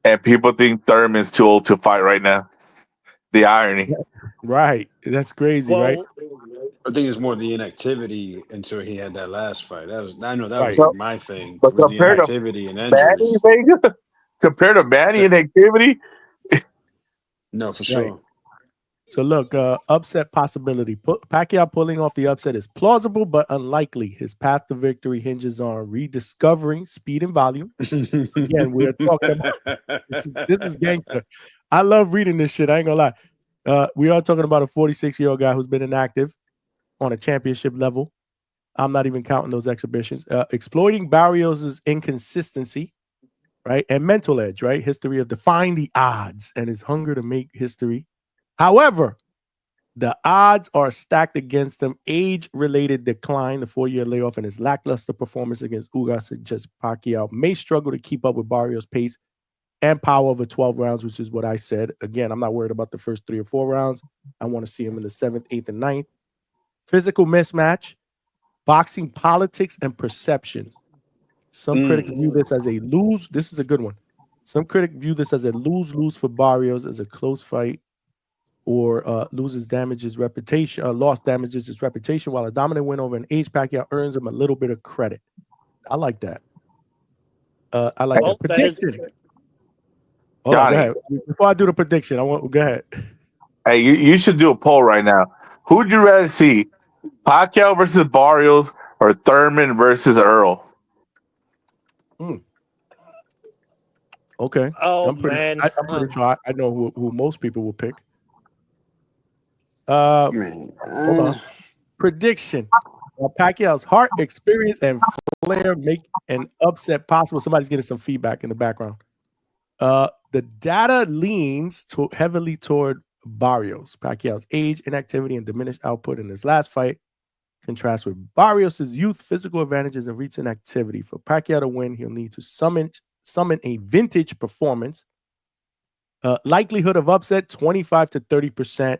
and people think Thurman's too old to fight right now. The irony. Right. That's crazy, right? Well, I think it's more the inactivity until he had that last fight. I know that Right. was my thing. But Was the compared to inactivity and Manny, injuries. Vega, compared to Manny So, in activity, no, for Right. sure. So look, upset possibility. Pacquiao pulling off the upset is plausible but unlikely. His path to victory hinges on rediscovering speed and volume. Again, we're talking about this is gangster. I love reading this shit. I ain't gonna lie. We are talking about a 46-year-old guy who's been inactive on a championship level. I'm not even counting those exhibitions. Exploiting Barrios' inconsistency, right, and mental edge, right? History of defying the odds and his hunger to make history. However, the odds are stacked against him. Age-related decline, the 4-year layoff, and his lackluster performance against Usyk suggests Pacquiao may struggle to keep up with Barrios' pace and power over 12 rounds, which is what I said. Again, I'm not worried about the first 3 or 4 rounds. I want to see him in the 7th, 8th, and 9th. Physical mismatch, boxing politics, and perception. Some critics view this as a lose. This is a good one. Some critics view this as a lose-lose for Barrios, as a close fight, or lost damages his reputation, while a dominant win over an age Pacquiao earns him a little bit of credit. I like that. I like that. Prediction. Hold on, go ahead. Before I do the prediction, go ahead. Hey, you should do a poll right now. Who would you rather see? Pacquiao versus Barrios or Thurman versus Earl? Okay. oh I'm pretty man, sure I know who most people will pick. Hold on. Prediction. Pacquiao's heart, experience, and flair make an upset possible. Somebody's getting some feedback in the background. The data leans heavily toward Barrios. Pacquiao's age, inactivity, and diminished output in his last fight contrasts with Barrios' youth, physical advantages, and recent activity. For Pacquiao to win, he'll need to summon a vintage performance. Likelihood of upset, 25 to 30%.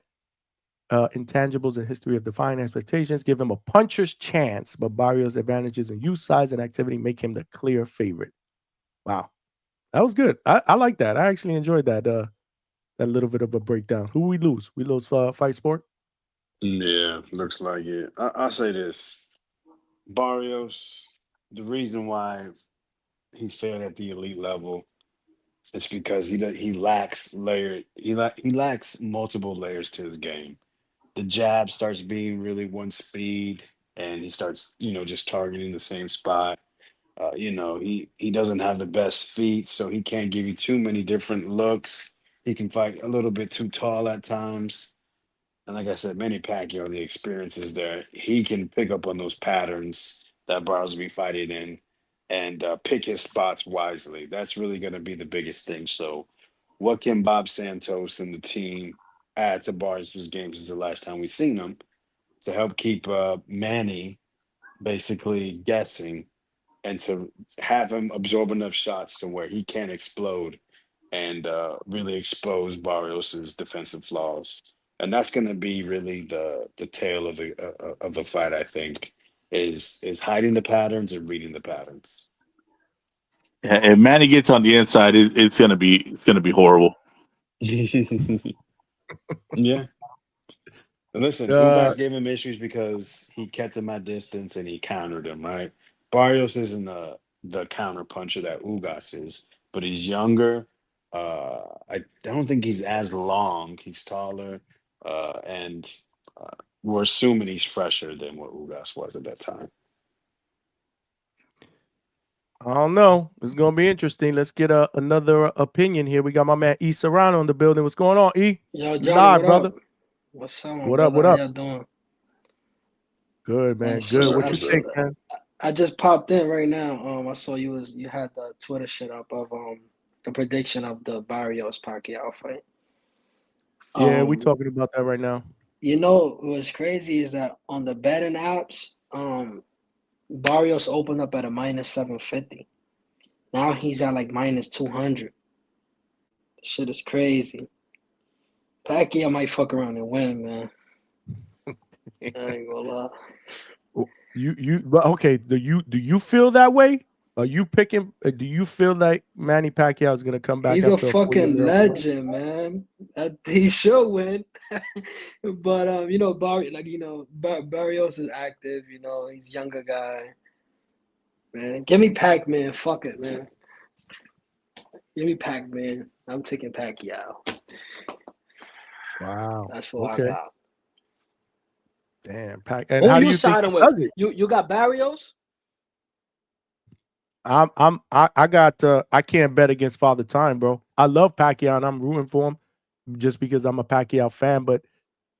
Intangibles and history of defying expectations give him a puncher's chance, but Barrios' advantages in youth, size, and activity make him the clear favorite. Wow. That was good. I like that. I actually enjoyed that little bit of a breakdown. Who we lose? We lose Fight Sport? Yeah, looks like it. I'll say this. Barrios, the reason why he's failed at the elite level is because he lacks he lacks multiple layers to his game. The jab starts being really one speed, and he starts, just targeting the same spot. He doesn't have the best feet, so he can't give you too many different looks. He can fight a little bit too tall at times. And like I said, Manny Pacquiao, the experience is there. He can pick up on those patterns that Barrios will be fighting in and pick his spots wisely. That's really going to be the biggest thing. So what can Bob Santos and the team add to Barrios' game since the last time we've seen him to help keep Manny basically guessing and to have him absorb enough shots to where he can explode and really expose Barrios's defensive flaws. And that's going to be really the tale of the fight. I think is hiding the patterns and reading the patterns. Yeah, if Manny gets on the inside, it's gonna be horrible. Yeah. And listen, Ugas gave him issues because he kept him at distance and he countered him, right? Barrios isn't the counter puncher that Ugas is, but he's younger. I don't think he's as long. He's taller, and we're assuming he's fresher than what Ugas was at that time. I don't know. It's gonna be interesting. Let's get another opinion here. We got my man E Serrano in the building. What's going on, E? Yo, You Johnny, live, what brother. up? What's up, What up? brother? What How up? y'all doing? Good, man. Shit, Good. What you think, man? I just popped in right now. I saw you had the Twitter shit up of the prediction of the Barrios Pacquiao fight. Yeah, we talking about that right now. You know what's crazy is that on the betting apps, Barrios opened up at a -750. Now he's at like -200. Shit is crazy. Pacquiao might fuck around and win, man. I ain't gonna lie. But okay, do you feel that way? Are you picking? Do you feel like Manny Pacquiao is gonna come back? He's a after fucking 40-year legend, man. He should win. But you know, Barrios is active. You know, he's a younger guy. Man, give me Pac-Man. Fuck it, man. Give me Pac-Man. I'm taking Pacquiao. Wow. That's what I Okay. got. Damn, Pac. And Who how do you you think siding he with? does it? You got Barrios? I got I can't bet against Father Time, bro. I love Pacquiao and I'm rooting for him just because I'm a Pacquiao fan, but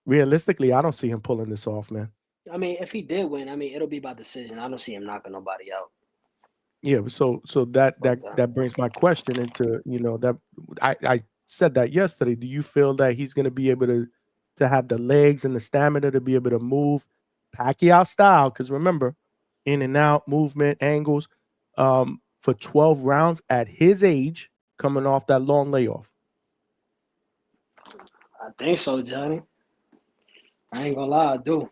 realistically, I don't see him pulling this off, man. I mean, if he did win, I mean, it'll be by decision. I don't see him knocking nobody out. Yeah, so that brings my question into, you know, that I said that yesterday. Do you feel that he's going to be able to have the legs and the stamina to be able to move Pacquiao style? Because remember, in and out movement, angles, for 12 rounds at his age, coming off that long layoff. I think so, Johnny. I ain't gonna lie, I do.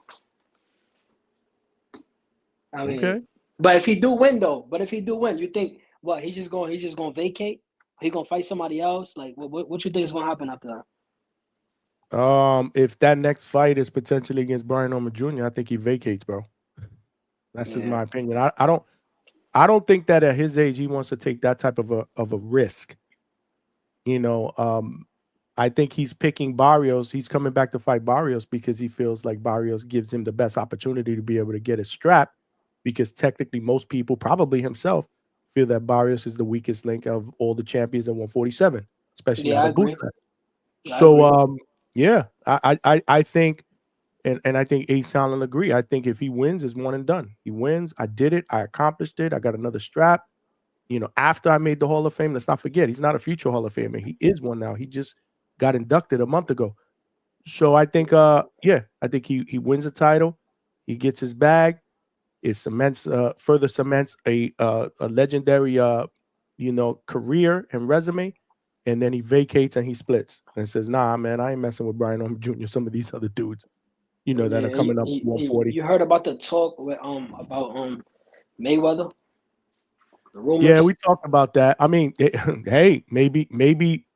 I mean, Okay. but if he do win though, you think what? He's just gonna vacate? He gonna fight somebody else? Like, what you think is gonna happen after that? If that next fight is potentially against Brian Orman Jr., I think he vacates, bro. That's just my opinion. I don't think that at his age he wants to take that type of a risk. You know, I think he's picking Barrios. He's coming back to fight Barrios because he feels like Barrios gives him the best opportunity to be able to get his strap, because technically most people, probably himself, feel that Barrios is the weakest link of all the champions at 147, especially out of bootstrap. So yeah, I think, and I think Ace Allen agree. I think if he wins, it's one and done. He wins. I did it. I accomplished it. I got another strap. You know, after I made the Hall of Fame, let's not forget, he's not a future Hall of Famer. He is one now. He just got inducted a month ago. So I think, yeah, I think he wins a title. He gets his bag. It cements, further cements a legendary, you know, career and resume. And then he vacates and he splits and says, "Nah, man, I ain't messing with Brian Orman Jr. Some of these other dudes, you know, that are coming up 140." You heard about the talk with about Mayweather? The rumors? Yeah, we talked about that. I mean, hey, maybe.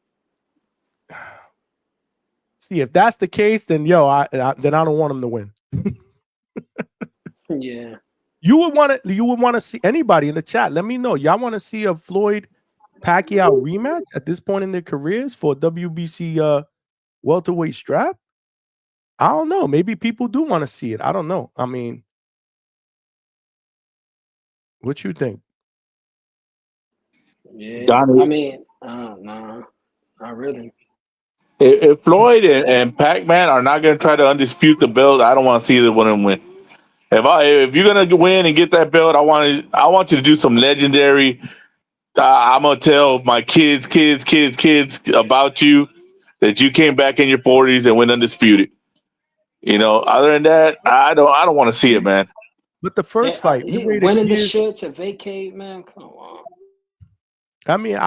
See, if that's the case, then I don't want him to win. Yeah. You would want to see anybody in the chat. Let me know. Y'all want to see a Floyd Pacquiao rematch at this point in their careers for WBC welterweight strap? I don't know. Maybe people do want to see it. I don't know. I mean, what you think? Yeah. Donnie. I mean, nah, not really. If Floyd and Pac-Man are not going to try to undispute the belt, I don't want to see either one of them win. If you're going to win and get that belt, I want you to do some legendary. I'm going to tell my kids about you, that you came back in your 40s and went undisputed. You know, other than that, I don't want to see it, man. But the first fight, winning the shit to vacate, man. Come on. I mean,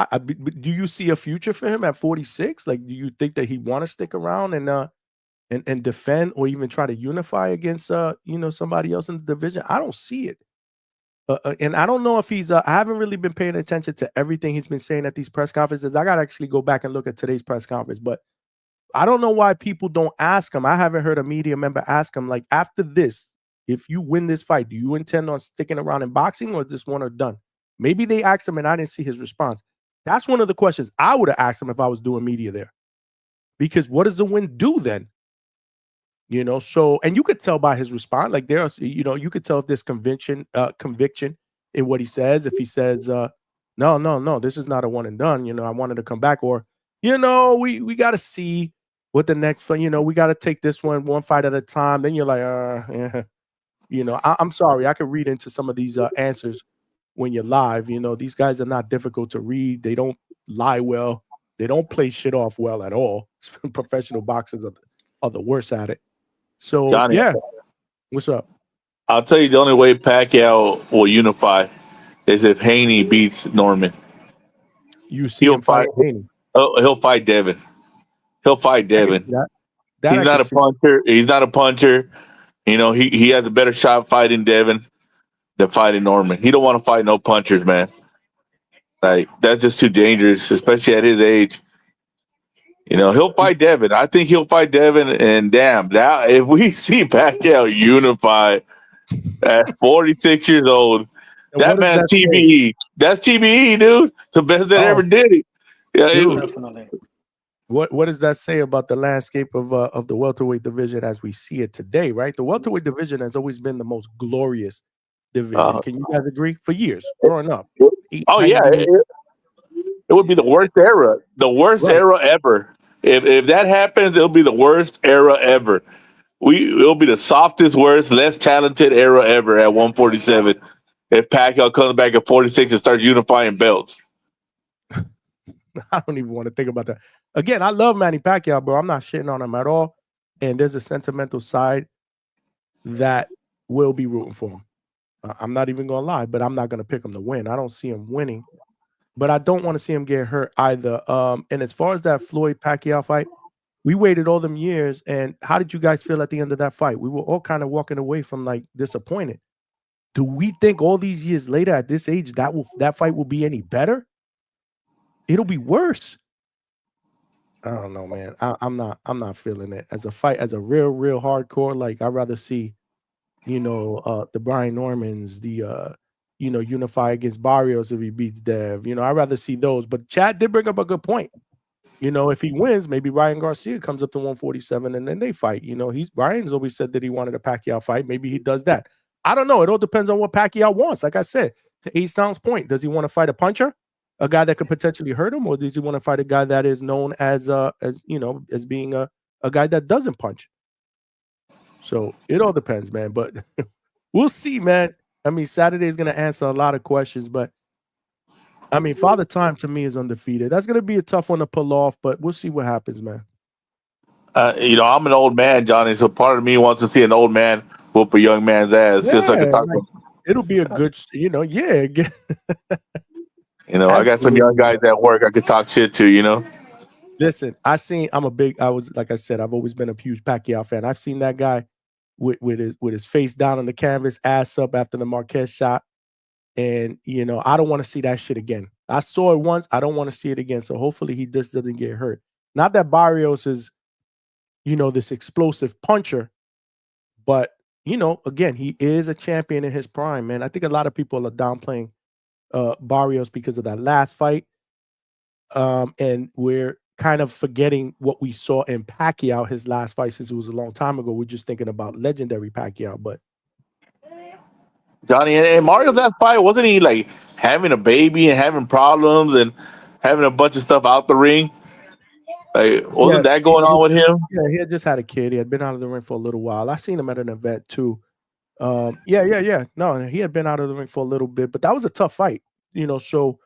do you see a future for him at 46? Like, do you think that he want to stick around and defend or even try to unify against you know, somebody else in the division? I don't see it. And I don't know if he's I haven't really been paying attention to everything he's been saying at these press conferences. I got to actually go back and look at today's press conference, but I don't know why people don't ask him. I haven't heard a media member ask him, like, after this, if you win this fight, do you intend on sticking around in boxing or just one or done? Maybe they asked him and I didn't see his response. That's one of the questions I would have asked him if I was doing media there. Because what does the win do then? You know, so, and you could tell by his response, like there's, you know, you could tell if there's conviction in what he says. If he says, no, this is not a one and done, you know, I wanted to come back, or, you know, we got to see what the next fight, you know, we got to take this one fight at a time. Then you're like, yeah. You know, I'm sorry, I could read into some of these answers when you're live. You know, these guys are not difficult to read. They don't lie well. They don't play shit off well at all. Professional boxers are the worst at it. So, Johnny, yeah. What's up? I'll tell you the only way Pacquiao will unify is if Haney beats Norman. You see him fight Haney. He'll fight Devin. He'll fight Devin. He's not a puncher. He's not a puncher. You know, he has a better shot fighting Devin. than fighting Norman. He don't want to fight no punchers, man. Like, that's just too dangerous, especially at his age. You know, he'll fight Devin. I think he'll fight Devin, and damn, now if we see Pacquiao unified at 46 years old, that man's TBE. That's TBE, dude. The best that ever did it. Yeah, Definitely. What does that say about the landscape of the welterweight division as we see it today? Right, the welterweight division has always been the most glorious division. Can you guys agree? For years growing up. Oh yeah, it would be the worst era. The worst era ever. If that happens, it'll be the worst era ever. It'll be the softest, worst, less talented era ever at 147. If Pacquiao comes back at 46 and starts unifying belts. I don't even want to think about that. Again, I love Manny Pacquiao, bro. I'm not shitting on him at all. And there's a sentimental side that will be rooting for him. I'm not even going to lie, but I'm not going to pick him to win. I don't see him winning, but I don't want to see him get hurt either. And as far as that Floyd Pacquiao fight, we waited all them years. And how did you guys feel at the end of that fight? We were all kind of walking away from like disappointed. Do we think all these years later at this age that fight will be any better? It'll be worse. I don't know, man. I'm not feeling it as a fight, as a real hardcore. Like, I'd rather see, the Brian Normans, the unify against Barrios if he beats Dev. I'd rather see those. But Chad did bring up a good point. If he wins, maybe Ryan Garcia comes up to 147 and then they fight. Brian's always said that he wanted a Pacquiao fight. Maybe he does that. I don't know. It all depends on what Pacquiao wants. Like I said, to Easton's point, does he want to fight a puncher? A guy that could potentially hurt him, or does he want to fight a guy that is known as being a guy that doesn't punch? So it all depends, man. But we'll see, man. I mean, Saturday is going to answer a lot of questions, but I mean, Father Time to me is undefeated. That's going to be a tough one to pull off, but we'll see what happens, man. I'm an old man, Johnny, so part of me wants to see an old man whoop a young man's ass. Yeah, just so I can talk like, it'll be a good, yeah. I got some young guys at work I could talk shit to, Listen, like I said, I've always been a huge Pacquiao fan. I've seen that guy with his face down on the canvas, ass up after the Marquez shot. And, I don't want to see that shit again. I saw it once. I don't want to see it again. So hopefully he just doesn't get hurt. Not that Barrios is, this explosive puncher, but, again, he is a champion in his prime, man. I think a lot of people are downplaying Barrios because of that last fight. And we're kind of forgetting what we saw in Pacquiao, his last fight, since it was a long time ago. We're just thinking about legendary Pacquiao. But Johnny, and Mario's that fight, wasn't he like having a baby and having problems and having a bunch of stuff out the ring? Like, wasn't that going on with him? Yeah, he had just had a kid. He had been out of the ring for a little while. I seen him at an event too. Yeah. No, he had been out of the ring for a little bit, but that was a tough fight. So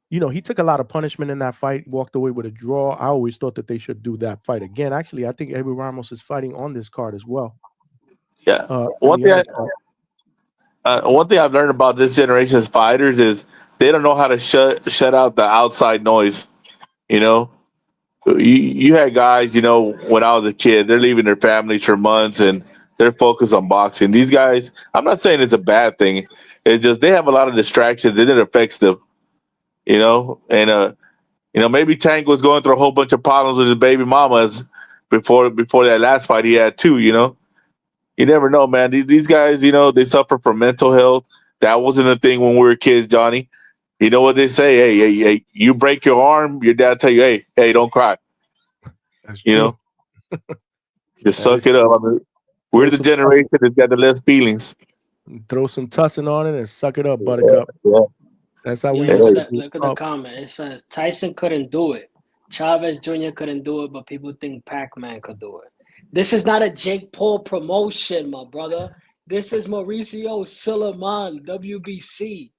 he took a lot of punishment in that fight, walked away with a draw. I always thought that they should do that fight again. Actually, I think Eddie Ramos is fighting on this card as well. Yeah. One thing I've learned about this generation's fighters is they don't know how to shut out the outside noise. You had guys, when I was a kid, they're leaving their families for months and they're focused on boxing. These guys, I'm not saying it's a bad thing. It's just they have a lot of distractions and it affects them, And maybe Tank was going through a whole bunch of problems with his baby mamas before that last fight he had too. You never know, man. These guys, they suffer from mental health. That wasn't a thing when we were kids, Johnny. You know what they say? Hey, you break your arm, your dad tell you, hey, don't cry. That's true. Just suck it up. I mean, we're the generation that's got the less feelings. Throw some tussin on it and suck it up, Buttercup. Yeah. That's how we look at the comment. It says Tyson couldn't do it. Chavez Jr. couldn't do it, but people think Pac-Man could do it. This is not a Jake Paul promotion, my brother. This is Mauricio Suleiman, WBC.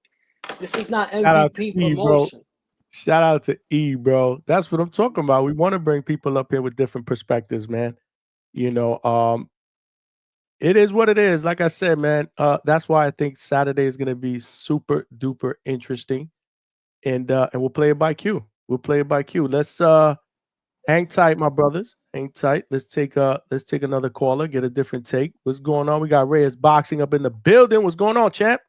This is not MVP promotion. Shout out to E, bro. That's what I'm talking about. We want to bring people up here with different perspectives, man. It is what it is. Like I said, man, that's why I think Saturday is going to be super duper interesting. And we'll play it by Q. Let's hang tight, my brothers. Hang tight. Let's take another caller, get a different take. What's going on? We got Reyes Boxing up in the building. What's going on, champ?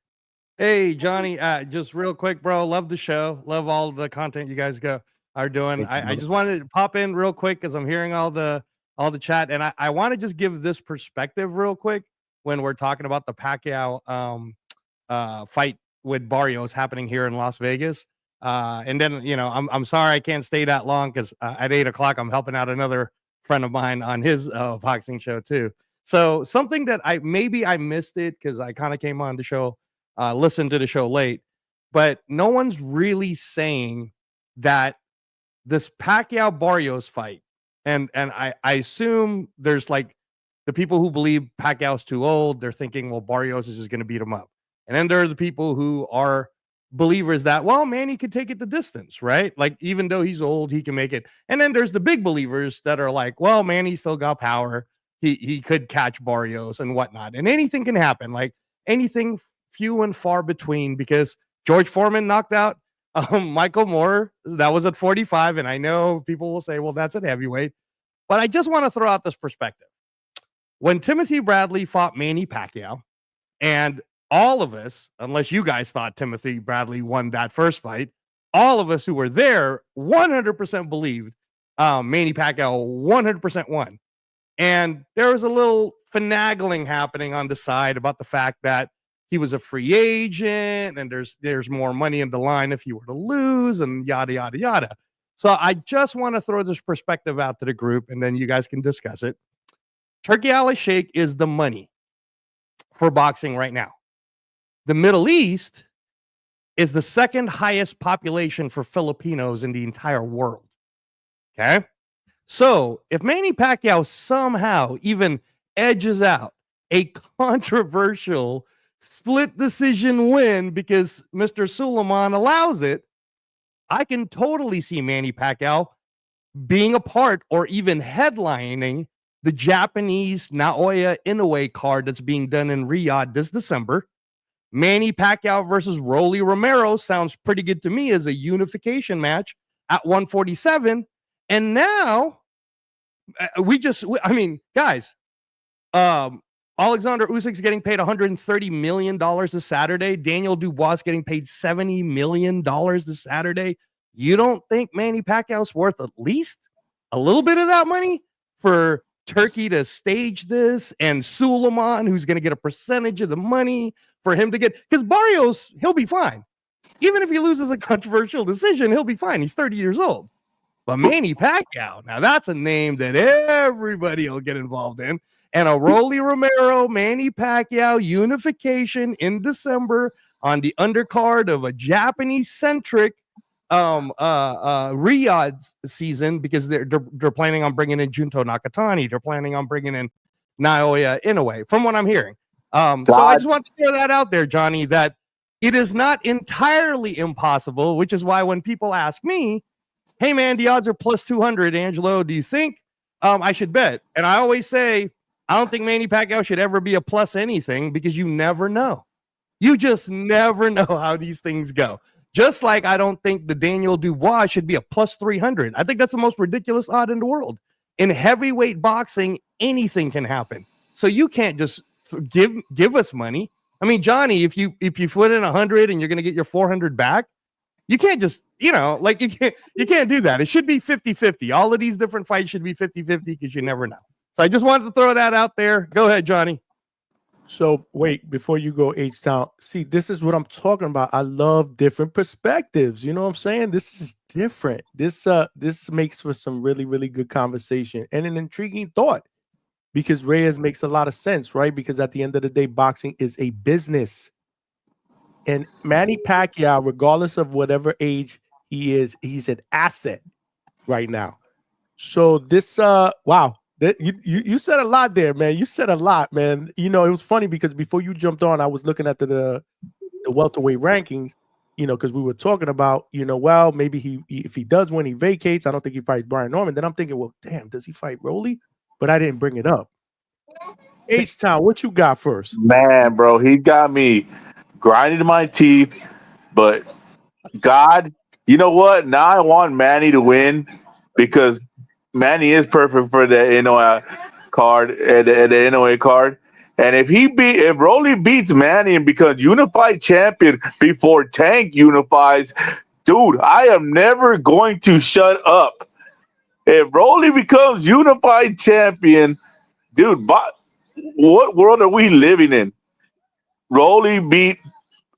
Hey, Johnny, just real quick, bro. Love the show. Love all the content you guys are doing. I just wanted to pop in real quick because I'm hearing all the chat, and I want to just give this perspective real quick when we're talking about the Pacquiao fight with Barrios happening here in Las Vegas. And then I'm sorry I can't stay that long because at 8:00 I'm helping out another friend of mine on his boxing show too. So something that I missed it because I kind of came on the show. Listen to the show late, but no one's really saying that this Pacquiao Barrios fight, and I assume there's like the people who believe Pacquiao's too old, they're thinking, well, Barrios is just going to beat him up, and then there are the people who are believers that, well, Manny could take it the distance, right? Like even though he's old, he can make it, and then there's the big believers that are like, well, Manny still got power, he could catch Barrios and whatnot, and anything can happen, like anything. Few and far between because George Foreman knocked out Michael Moore. That was at 45. And I know people will say, well, that's at heavyweight. But I just want to throw out this perspective. When Timothy Bradley fought Manny Pacquiao, and all of us, unless you guys thought Timothy Bradley won that first fight, all of us who were there 100% believed Manny Pacquiao 100% won. And there was a little finagling happening on the side about the fact that he was a free agent and there's more money in the line if he were to lose and yada, yada, yada. So I just want to throw this perspective out to the group and then you guys can discuss it. Turkey Ali Sheikh is the money for boxing right now. The Middle East is the second highest population for Filipinos in the entire world. Okay. So if Manny Pacquiao somehow even edges out a controversial split decision win because Mr. Suleiman allows it, I can totally see Manny Pacquiao being a part or even headlining the Japanese Naoya Inoue card that's being done in Riyadh this December. Manny Pacquiao versus Rolly Romero sounds pretty good to me as a unification match at 147. And now guys, Oleksandr Usyk's getting paid $130 million this Saturday. Daniel Dubois getting paid $70 million this Saturday. You don't think Manny Pacquiao's worth at least a little bit of that money for Turkey to stage this and Suleiman, who's going to get a percentage of the money for him to get? Because Barrios, he'll be fine. Even if he loses a controversial decision, he'll be fine. He's 30 years old. But Manny Pacquiao, now that's a name that everybody will get involved in. And a Rolly Romero, Manny Pacquiao unification in December on the undercard of a Japanese-centric Riyadh season because they're planning on bringing in Junto Nakatani. They're planning on bringing in Naoya Inoue, from what I'm hearing. So I just want to throw that out there, Johnny, that it is not entirely impossible, which is why when people ask me, hey, man, the odds are plus 200, Angelo, do you think I should bet? And I always say, I don't think Manny Pacquiao should ever be a plus anything because you never know. You just never know how these things go. Just like I don't think the Daniel Dubois should be a plus 300. I think that's the most ridiculous odd in the world. In heavyweight boxing, anything can happen. So you can't just give us money. I mean, Johnny, if you put in 100 and you're going to get your 400 back, you can't just, you can't do that. It should be 50-50. All of these different fights should be 50-50 because you never know. So I just wanted to throw that out there. Go ahead, Johnny. So wait, before you go H-Town, see, this is what I'm talking about. I love different perspectives. You know what I'm saying? This is different. This makes for some really, really good conversation and an intriguing thought because Reyes makes a lot of sense, right? Because at the end of the day, boxing is a business. And Manny Pacquiao, regardless of whatever age he is, he's an asset right now. So this, wow. You said a lot there, man. You said a lot, man. It was funny because before you jumped on, I was looking at the welterweight rankings, because we were talking about, well, maybe if he does win, he vacates. I don't think he fights Brian Norman. Then I'm thinking, well, damn, does he fight Rolly? But I didn't bring it up. H-Town, what you got first? Man, bro, he got me grinding my teeth. But God, you know what? Now I want Manny to win because Manny is perfect for the Inoue card, the Inoue card. And if Rolly beats Manny and becomes unified champion before Tank unifies, dude, I am never going to shut up. If Rolly becomes unified champion, dude, what world are we living in? Rolly beat,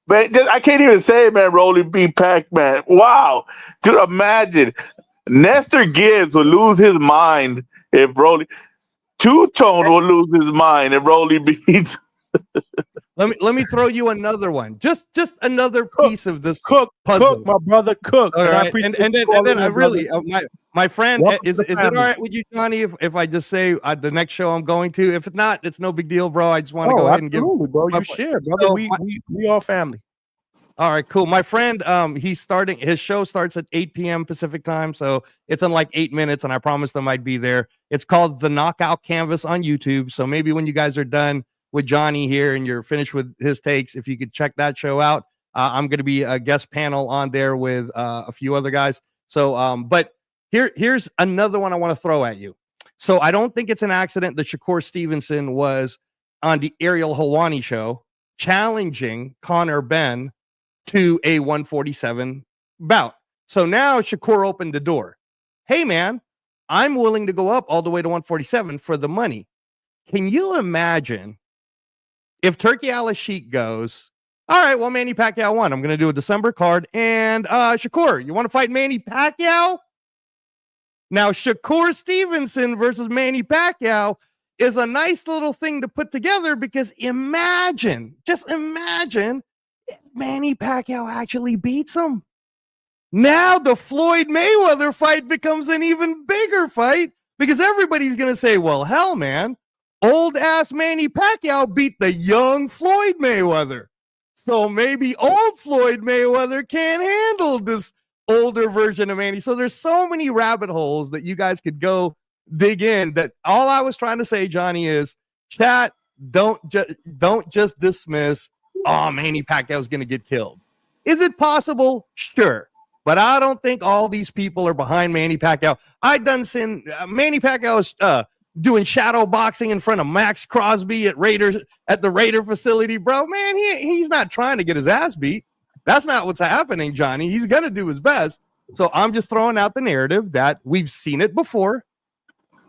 man, I can't even say it, man. Rolly beat Pac-Man. Wow. Dude, imagine. Nestor Gibbs would lose his mind if Rolly. Two-Tone will lose his mind if Rolly beats. Let me throw you another one. Just another piece of this puzzle. Cook, my brother, Cook. All right, and then I really, my friend, is it all right with you, Johnny? If I just say the next show I'm going to? If not, it's no big deal, bro. I just want to go ahead and give. Bro, you share, brother. So we all family. All right, cool. My friend, his show starts at 8 p.m. Pacific time, so it's in like 8 minutes, and I promised them I'd be there. It's called The Knockout Canvas on YouTube. So maybe when you guys are done with Johnny here and you're finished with his takes, if you could check that show out. I'm going to be a guest panel on there with a few other guys. So, but here's another one I want to throw at you. So I don't think it's an accident that Shakur Stevenson was on the Ariel Helwani show challenging Conor Benn to a 147 bout. So now Shakur opened the door. Hey, man, I'm willing to go up all the way to 147 for the money. Can you imagine if Turkey Al-Sheikh goes, all right, well, Manny Pacquiao won. I'm going to do a December card. And Shakur, you want to fight Manny Pacquiao? Now, Shakur Stevenson versus Manny Pacquiao is a nice little thing to put together because just imagine if Manny Pacquiao actually beats him. Now the Floyd Mayweather fight becomes an even bigger fight because everybody's going to say, well, hell, man, old ass Manny Pacquiao beat the young Floyd Mayweather. So maybe old Floyd Mayweather can't handle this older version of Manny. So there's so many rabbit holes that you guys could go dig in. That all I was trying to say, Johnny, is chat, don't just dismiss, oh, Manny Pacquiao's going to get killed. Is it possible? Sure. But I don't think all these people are behind Manny Pacquiao. Manny Pacquiao's doing shadow boxing in front of Max Crosby at the Raider facility, bro. Man, he's not trying to get his ass beat. That's not what's happening, Johnny. He's gonna do his best. So I'm just throwing out the narrative that we've seen it before.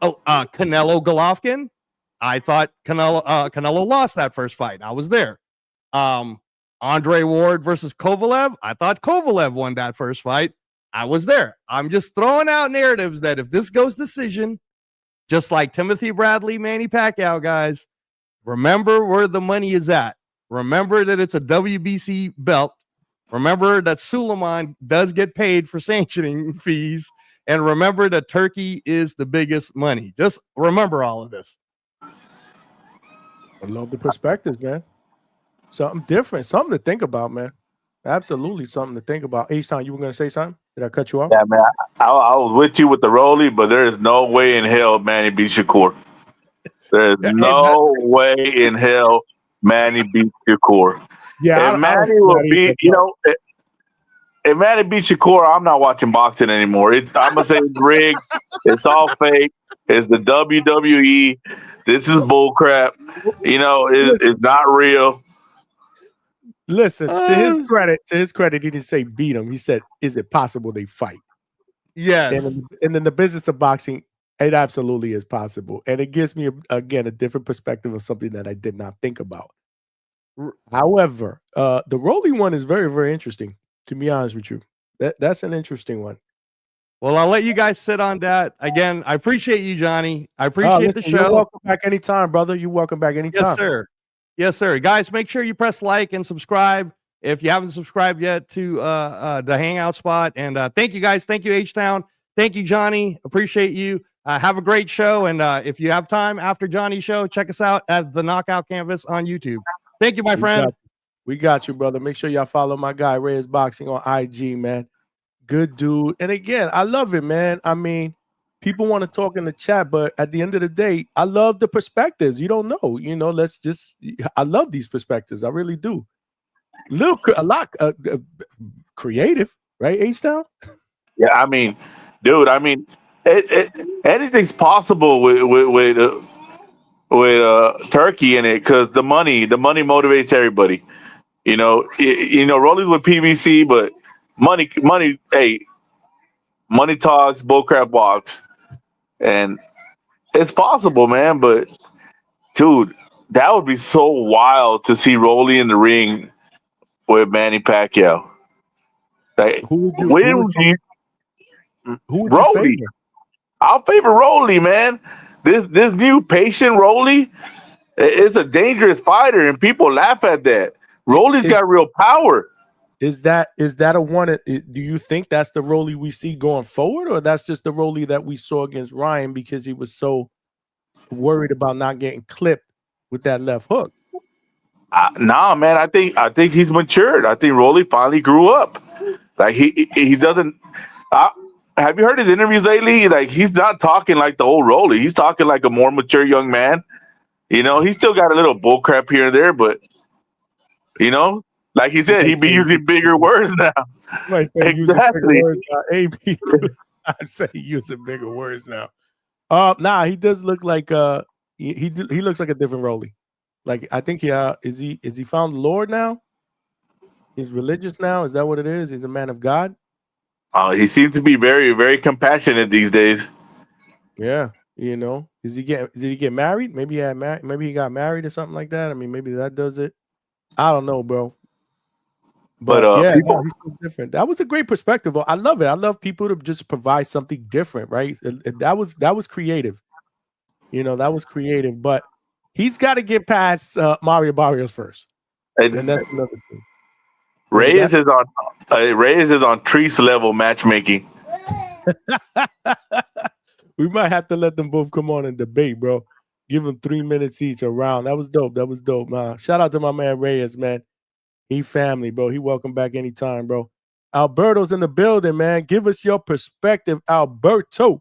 Canelo Golovkin. I thought Canelo lost that first fight. I was there. Andre Ward versus Kovalev. I thought Kovalev won that first fight. I was there. I'm just throwing out narratives that if this goes decision, just like Timothy Bradley, Manny Pacquiao, guys, remember where the money is at. Remember that it's a WBC belt. Remember that Suleiman does get paid for sanctioning fees. And remember that Turkey is the biggest money. Just remember all of this. I love the perspectives, man. Something different. Something to think about, man. Absolutely something to think about. Asan, you were going to say something? Did I cut you off? Yeah, man. I was with you with the Rolly, but there is no way in hell Manny beats Shakur. There is no way in hell Manny beats Shakur. Yeah, if Manny will beat, if Manny beats Shakur, I'm not watching boxing anymore. I'm gonna say it's rigged. It's all fake. It's the WWE. This is bullcrap. It's not real. Listen, to his credit, he didn't say beat him. He said, "Is it possible they fight?" Yes. And in the business of boxing, it absolutely is possible, and it gives me again a different perspective of something that I did not think about. However, the Rolly one is very, very interesting. To be honest with you, that's an interesting one. Well, I'll let you guys sit on that. Again, I appreciate you, Johnny. I appreciate the show. You're welcome back anytime, brother. You're welcome back anytime. Yes, sir. Yes, sir. Guys, make sure you press like and subscribe if you haven't subscribed yet to the Hangout spot. And thank you, guys. Thank you, H-Town. Thank you, Johnny. Appreciate you. Have a great show. And if you have time after Johnny's show, check us out at The Knockout Canvas on YouTube. Thank you, my friend. We got you, brother. Make sure y'all follow my guy, Reyes Boxing, on IG, man. Good dude. And again, I love it, man. I mean, people want to talk in the chat, but at the end of the day, I love the perspectives. You don't know, I love these perspectives. I really do. A lot creative, right, H-Town? Yeah, I mean, dude, anything's possible with Turkey in it because the money motivates everybody. Rolly's with PBC, but money. Hey, money talks, bullcrap walks, and it's possible, man. But dude, that would be so wild to see Rolly in the ring with Manny Pacquiao. Like, Who would you Rolly? favor? I'll favor Rolly, man. This new patient Rolly is a dangerous fighter, and people laugh at that. Rolly's got real power. Is that a one? Do you think that's the Rolly we see going forward, or that's just the Rolly that we saw against Ryan because he was so worried about not getting clipped with that left hook? Nah, man. I think he's matured. I think Rolly finally grew up. Like he doesn't. Have you heard his interviews lately? Like, he's not talking like the old Rolly. He's talking like a more mature young man. He's still got a little bullcrap here and there, but like he said, he'd be using bigger words now. Exactly. AB, I'd say using bigger words now. Nah, he does look like he looks like a different Rolly. Like, I think is he found the Lord now? He's religious now. Is that what it is? He's a man of God. He seems to be very, very compassionate these days. Yeah, did he get married? Maybe he got married or something like that. I mean, maybe that does it. I don't know, bro. But yeah, he's so different. That was a great perspective. I love it. I love people to just provide something different, right? That was creative. That was creative. But he's got to get past Mario Barrios first, and that's another thing. Reyes is on Treese level matchmaking. We might have to let them both come on and debate, bro. Give them 3 minutes each a round. That was dope. Shout out to my man Reyes, man. He family, bro. He welcome back anytime, bro. Alberto's in the building, man. Give us your perspective, Alberto.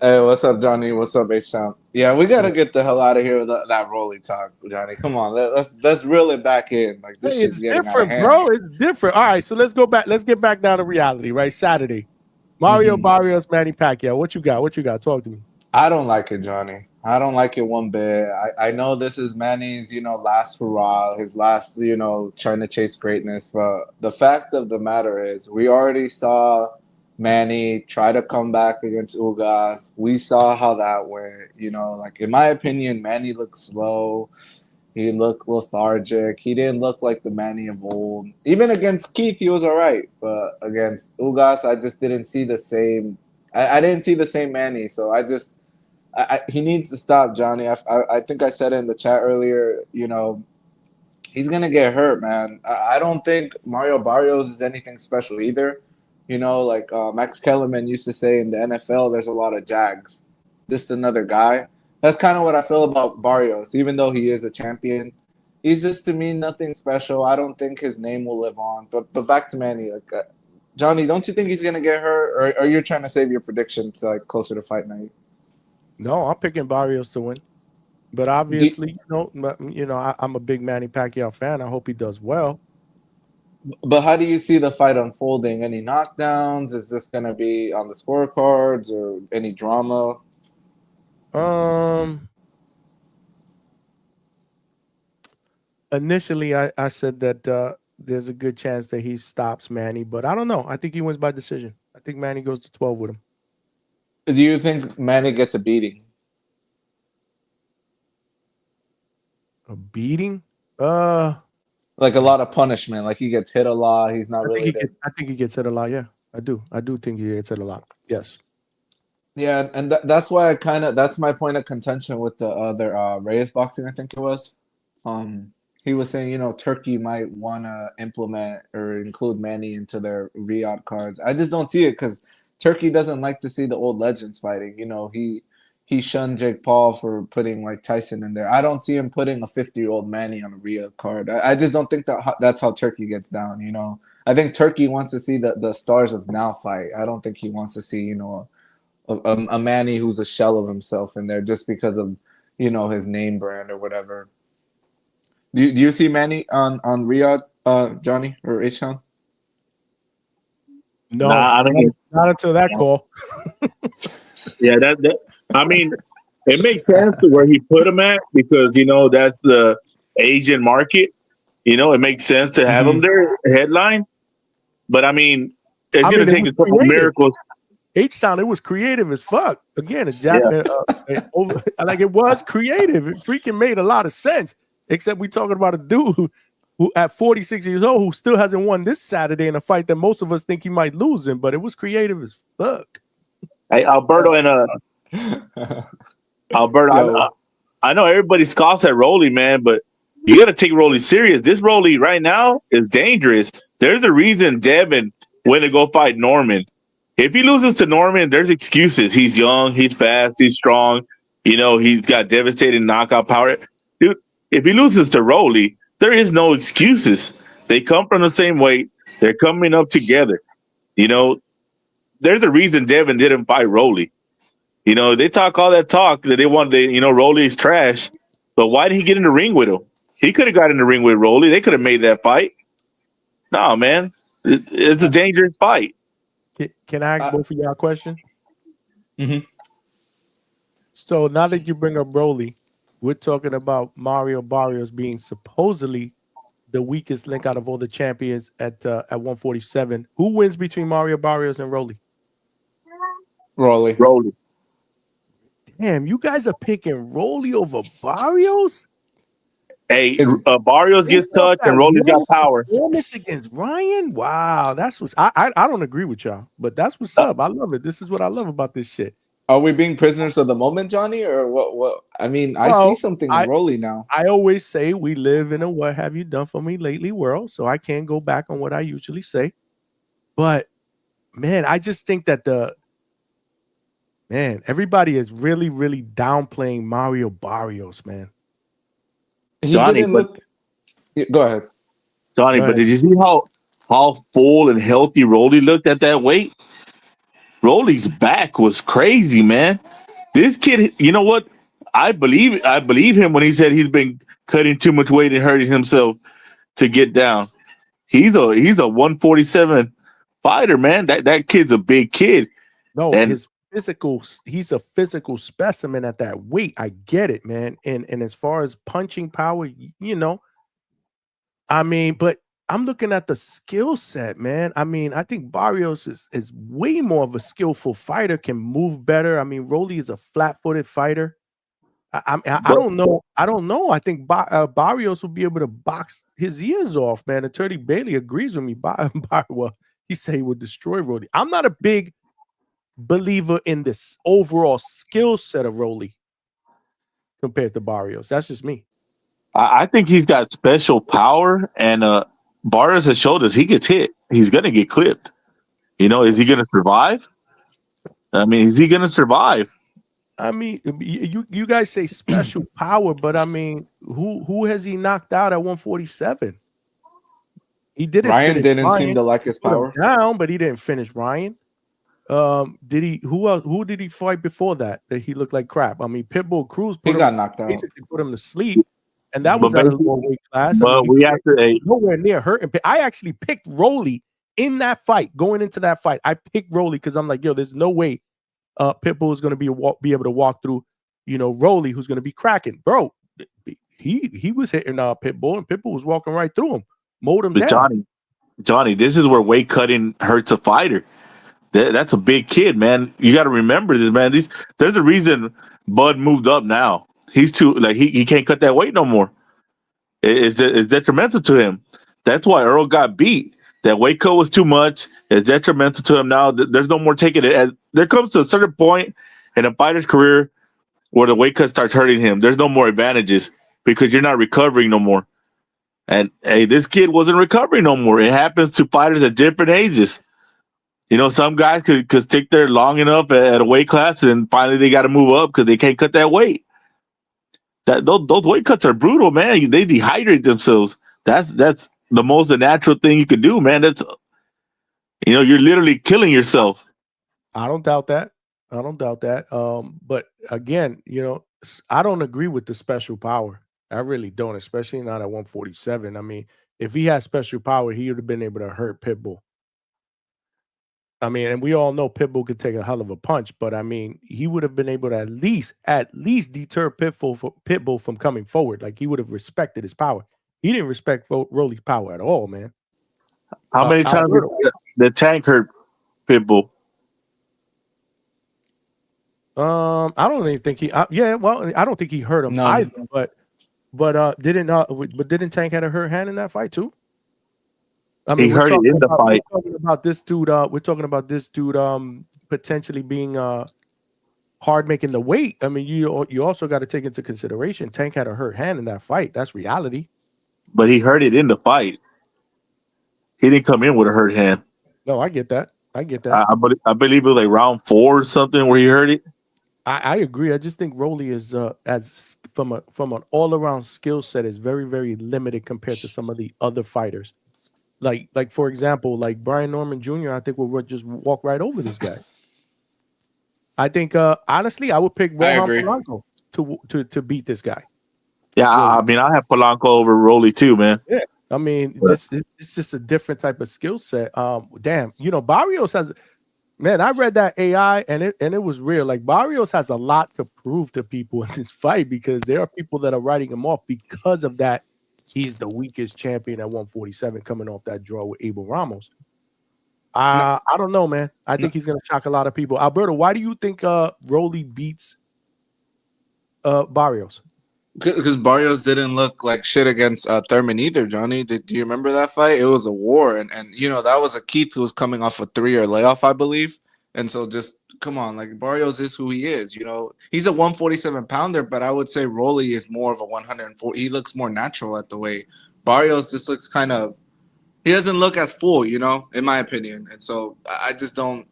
Hey, what's up, Johnny? What's up, H-Town? Yeah, we gotta get the hell out of here with that Rolly talk, Johnny. Come on, let's reel it back in. Like, this shit's getting different, out of hand. bro. It's different. All right, so let's go back. Let's get back down to reality, right? Saturday, Mario Barrios, Manny Pacquiao. What you got? Talk to me. I don't like it, Johnny. I don't like it one bit. I know this is Manny's, last hurrah, his last, trying to chase greatness. But the fact of the matter is, we already saw Manny try to come back against Ugas. We saw how that went. Like, in my opinion, Manny looked slow. He looked lethargic. He didn't look like the Manny of old. Even against Keith, he was all right. But against Ugas, I just didn't see the same. I didn't see the same Manny. So he needs to stop, Johnny. I think I said it in the chat earlier. He's going to get hurt, man. I don't think Mario Barrios is anything special either. Like Max Kellerman used to say, in the NFL, there's a lot of Jags. Just another guy. That's kind of what I feel about Barrios. Even though he is a champion, he's just, to me, nothing special. I don't think his name will live on. But back to Manny. Like, Johnny, don't you think he's going to get hurt? Or are you trying to save your prediction to, like, closer to fight night? No, I'm picking Barrios to win. But obviously, I'm a big Manny Pacquiao fan. I hope he does well. But how do you see the fight unfolding? Any knockdowns? Is this going to be on the scorecards or any drama? Initially, I said that there's a good chance that he stops Manny, but I don't know. I think he wins by decision. I think Manny goes to 12 with him. Do you think Manny gets a beating? A beating? Like a lot of punishment. Like, he gets hit a lot. He's not really. I think he gets hit a lot. Yeah, I do. I do think he gets hit a lot. Yes. Yeah, and that's why that's my point of contention with the other Reyes boxing. I think it was. He was saying, Turkey might want to implement or include Manny into their Riyadh cards. I just don't see it because Turkey doesn't like to see the old legends fighting. He shunned Jake Paul for putting like Tyson in there. I don't see him putting a 50-year-old Manny on a Riyadh card. I just don't think that's how Turkey gets down. I think Turkey wants to see the stars of now fight. I don't think he wants to see a Manny who's a shell of himself in there just because of his name brand or whatever. Do you see Manny on Riyadh, Johnny or H-Town? No, not until that call. Yeah, I mean, It makes sense to where he put him at because that's the Asian market. It makes sense to have him there headline. But I mean, it's going to take a couple miracles. H-Town, it was creative as fuck. Again, it was creative. It freaking made a lot of sense. Except we talking about a dude who at 46 years old who still hasn't won this Saturday in a fight that most of us think he might lose in. But it was creative as fuck. Hey, Alberto and Alberto, I know everybody scoffs at Rolly, man, but you got to take Rolly serious. This Rolly right now is dangerous. There's a reason Devin went to go fight Norman. If he loses to Norman, there's excuses. He's young, he's fast, he's strong. He's got devastating knockout power. Dude, if he loses to Rolly, there is no excuses. They come from the same weight. They're coming up together. There's a reason Devin didn't fight Rolly. They talk all that talk that they wanted to, Rolly's trash. But why did he get in the ring with him? He could have got in the ring with Rolly. They could have made that fight. No, man. It's a dangerous fight. Can I ask both of y'all a question? So now that you bring up Rolly, we're talking about Mario Barrios being supposedly the weakest link out of all the champions at 147. Who wins between Mario Barrios and Rolly? Rolly. Damn, you guys are picking Rolly over Barrios? Hey, Barrios gets touched and Rolly's got power. Against Ryan? Wow, that's what I don't agree with y'all, but that's what's up. I love it. This is what I love about this shit. Are we being prisoners of the moment, Johnny, or what? I mean, I see something in Rolly now. I always say we live in a "what have you done for me lately" world, so I can't go back on what I usually say. But man, I just think that everybody is really, really downplaying Mario Barrios, man. Johnny, go ahead. Johnny, but did you see how full and healthy Rolly looked at that weight? Rolly's back was crazy, man. This kid, you know what? I believe him when he said he's been cutting too much weight and hurting himself to get down. He's a 147 fighter, man. That kid's a big kid. No, he's a physical specimen at that weight. I get it, man. And as far as punching power, I mean, but I'm looking at the skill set, man. I mean, I think Barrios is way more of a skillful fighter, can move better. I mean, Rolly is a flat-footed fighter. I don't know. I think Barrios will be able to box his ears off, man. Attorney Bailey agrees with me. Well, he said he would destroy Rolly. I'm not a big believer in this overall skill set of Rolly compared to Barrios. That's just me. I think he's got special power, and Barrios has showed us he gets hit, he's gonna get clipped. Is he gonna survive? I mean, is he gonna survive? I mean, you guys say special power, but I mean, who has he knocked out at 147? He didn't. Ryan didn't seem to like his power down, but he didn't finish Ryan. Did he? Who else? Who did he fight before that he looked like crap? I mean, Pitbull Cruz got knocked out. Basically put him to sleep, and that was at a lower weight class. But we have to nowhere near hurting. I actually picked Rolly in that fight. Going into that fight, I picked Rolly because I'm like, yo, there's no way Pitbull is going to be able to walk through, Rolly, who's going to be cracking, bro. He was hitting Pitbull, and Pitbull was walking right through him, mowed him down. Johnny, this is where weight cutting hurts a fighter. That's a big kid, man. You got to remember this, man. There's a reason Bud moved up now. He's too he can't cut that weight no more. It's detrimental to him. That's why Earl got beat. That weight cut was too much. It's detrimental to him now. There's no more taking it. There comes to a certain point in a fighter's career where the weight cut starts hurting him. There's no more advantages because you're not recovering no more. And hey, this kid wasn't recovering no more. It happens to fighters at different ages. Some guys could stick there long enough at a weight class, and finally they got to move up because they can't cut that weight. Those weight cuts are brutal, man. They dehydrate themselves. That's the most natural thing you could do, man. That's you're literally killing yourself. I don't doubt that. But again, I don't agree with the special power. I really don't, especially not at 147. I mean, if he had special power, he would have been able to hurt Pitbull. I mean, and we all know Pitbull could take a hell of a punch, but I mean, he would have been able to at least deter Pitbull from coming forward. Like he would have respected his power. He didn't respect Rolly's power at all, man. How many times did the Tank hurt Pitbull? I don't even think he. I don't think he hurt him either. But didn't Tank had a hurt hand in that fight too? I mean, he hurt it in the fight. We're talking about this dude. We're talking about this dude potentially being hard making the weight. I mean, you also got to take into consideration Tank had a hurt hand in that fight. That's reality. But he hurt it in the fight. He didn't come in with a hurt hand. No, I get that. I I believe it was like round 4 or something where he hurt it. I agree. I just think Rolly is as from an all around skill set is very, very limited compared to some of the other fighters. Like for example, like Brian Norman Jr. I think will just walk right over this guy. I think honestly, I would pick Rohan Polanco to beat this guy. Yeah, I mean, I have Polanco over Rolly too, man. Yeah, I mean, it's just a different type of skill set. Damn, Barrios has. Man, I read that AI and it was real. Like Barrios has a lot to prove to people in this fight because there are people that are writing him off because of that. He's the weakest champion at 147 coming off that draw with Abel Ramos. I don't know, man. I think he's gonna shock a lot of people. Alberto, why do you think Rolly beats Barrios? Because Barrios didn't look like shit against Thurman either, Johnny. Do you remember that fight? It was a war, and that was a Keith who was coming off a 3-year layoff, I believe. And so just come on, like Barrios is who he is. He's a 147 pounder, but I would say Rolly is more of a 104. He looks more natural at the weight. Barrios just looks he doesn't look as full, in my opinion. And so I just don't.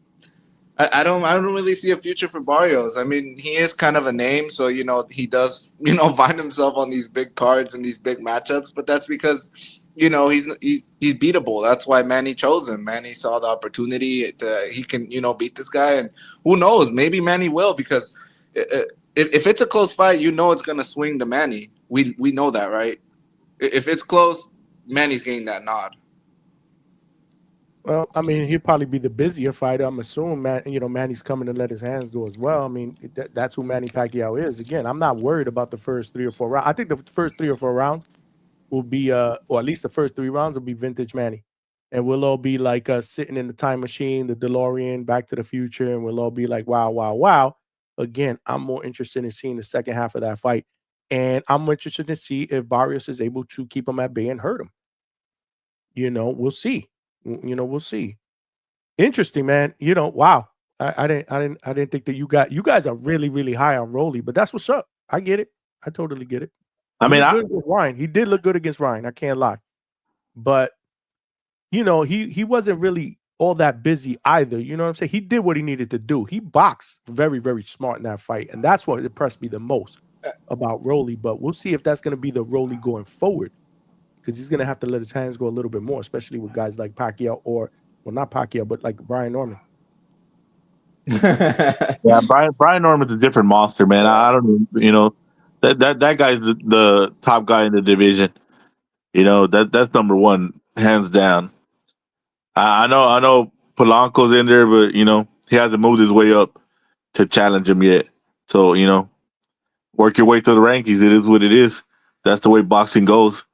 I don't really see a future for Barrios. I mean, he is kind of a name, so he does find himself on these big cards and these big matchups. But that's because he's beatable. That's why Manny chose him. Manny saw the opportunity he can beat this guy, and who knows? Maybe Manny will, because if it's a close fight, it's gonna swing to Manny. We know that, right? If it's close, Manny's getting that nod. Well, I mean, he'll probably be the busier fighter. I'm assuming, Manny's coming to let his hands go as well. I mean, that's who Manny Pacquiao is. Again, I'm not worried about the first 3 or 4 rounds. I think the first 3 or 4 rounds will be, or at least the first 3 rounds will be vintage Manny. And we'll all be like sitting in the time machine, the DeLorean, Back to the Future, and we'll all be like, wow, wow, wow. Again, I'm more interested in seeing the second half of that fight. And I'm interested to see if Barrios is able to keep him at bay and hurt him. We'll see. We'll see. Interesting, man. Wow. I didn't think that you guys are really, really high on Rolly, but that's what's up. I get it. I totally get it. He did look good against Ryan. I can't lie. But he wasn't really all that busy either. You know what I'm saying? He did what he needed to do. He boxed very, very smart in that fight, and that's what impressed me the most about Rolly. But we'll see if that's going to be the Rolly going forward, because he's going to have to let his hands go a little bit more, especially with guys like Pacquiao not Pacquiao, but like Brian Norman. Yeah, Brian Norman's a different monster, man. I don't that guy's the top guy in the division. That's number 1, hands down. I know Polanco's in there, but he hasn't moved his way up to challenge him yet. So work your way through the rankings. It is what it is. That's the way boxing goes.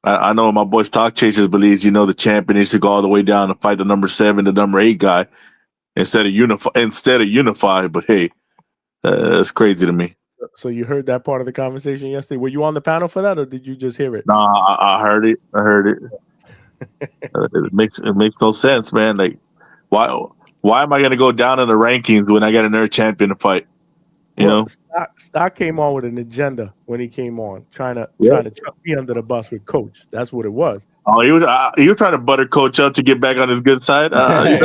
I know my boy Stock Chasers believes the champion needs to go all the way down to fight the number 7, the number 8 guy instead of unify. But hey, that's crazy to me. So you heard that part of the conversation yesterday. Were you on the panel for that, or did you just hear it? No, I heard it. It makes no sense, man. Like, why am I going to go down in the rankings when I got another champion to fight? Stock came on with an agenda when he came on, trying to chuck me under the bus with Coach. That's what it was. Oh, he was trying to butter Coach up to get back on his good side. It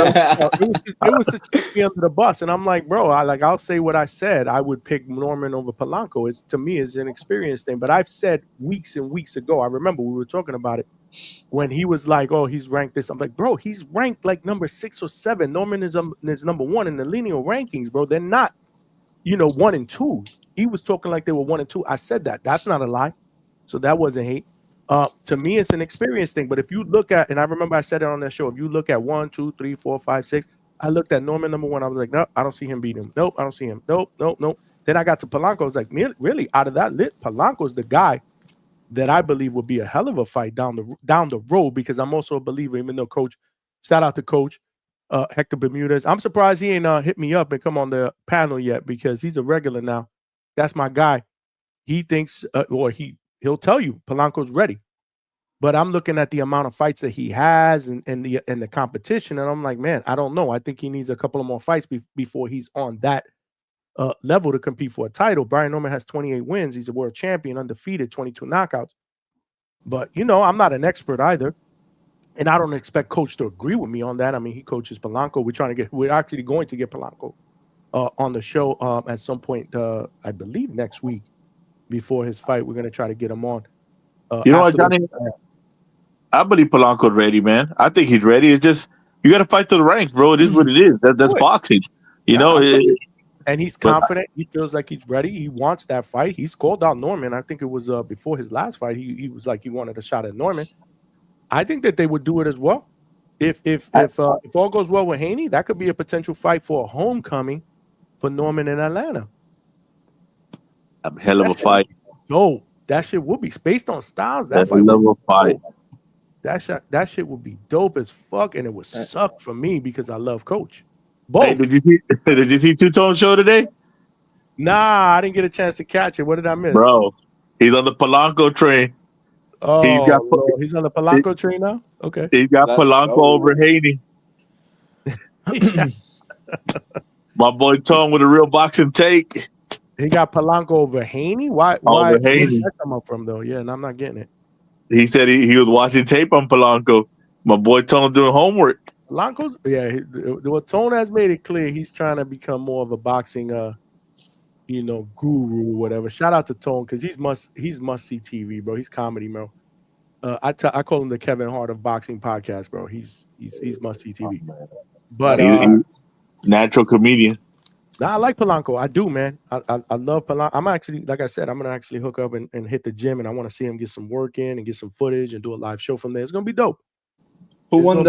was to chuck me under the bus, and I'm like, bro, I'll say what I said. I would pick Norman over Polanco. To me, it's an experience thing. But I've said weeks and weeks ago. I remember we were talking about it when he was like, "Oh, he's ranked this." I'm like, bro, he's ranked like number 6 or 7. Norman is number 1 in the lineal rankings, bro. They're not. 1 and 2. He was talking like they were 1 and 2. I said that. That's not a lie. So that wasn't hate. To me, it's an experience thing. But if you look at, and I remember I said it on that show, if you look at 1, 2, 3, 4, 5, 6, I looked at Norman number 1. I was like, nope, I don't see him beating him. Nope, I don't see him. Nope, nope, nope. Then I got to Polanco. I was like, really, out of that lit, Polanco's the guy that I believe will be a hell of a fight down the road, because I'm also a believer, even though Coach, shout out to Coach Hector Bermudez. I'm surprised he ain't hit me up and come on the panel yet, because he's a regular now. That's my guy. He thinks, or he'll tell you Polanco's ready. But I'm looking at the amount of fights that he has and the competition, and I'm like, man, I don't know. I think he needs a couple of more fights before he's on that level to compete for a title. Brian Norman has 28 wins. He's a world champion, undefeated, 22 knockouts. But, I'm not an expert either. And I don't expect Coach to agree with me on that. I mean, he coaches Polanco. We're actually going to get Polanco on the show at some point, I believe next week before his fight. We're going to try to get him on. You know what, Johnny? I believe Polanco's ready, man. I think he's ready. It's just, you got to fight to the ranks, bro. It is what it is. That's boxing. And he's confident. He feels like he's ready. He wants that fight. He's called out Norman. I think it was before his last fight. He was like he wanted a shot at Norman. I think that they would do it as well. If all goes well with Haney, that could be a potential fight for a homecoming for Norman in Atlanta. A hell of a fight. Oh, that shit would be based on styles. That's a level fight. That shit would be dope as fuck, and it would suck for me because I love Coach. Both. Hey, did you see Two-Tone show today? Nah, I didn't get a chance to catch it. What did I miss? Bro, he's on the Polanco train. Oh, he's on the Polanco train now? Okay. He's got Polanco over Haney. My boy Tone with a real boxing take. He got Polanco over Haney? Why Haney. Where did that come up from, though? Yeah, and I'm not getting it. He said he was watching tape on Polanco. My boy Tone doing homework. Polanco's, what Tone has made it clear, he's trying to become more of a boxing, guru or whatever. Shout out to Tone, because he's must see TV, bro. He's comedy, bro. I call him the Kevin Hart of boxing podcast, bro. He's must see TV. But he's natural comedian. I like Polanco. I do, man. I love Polanco. I'm actually, like I said, I'm gonna actually hook up and hit the gym, and I want to see him get some work in and get some footage and do a live show from there. It's gonna be dope. Who won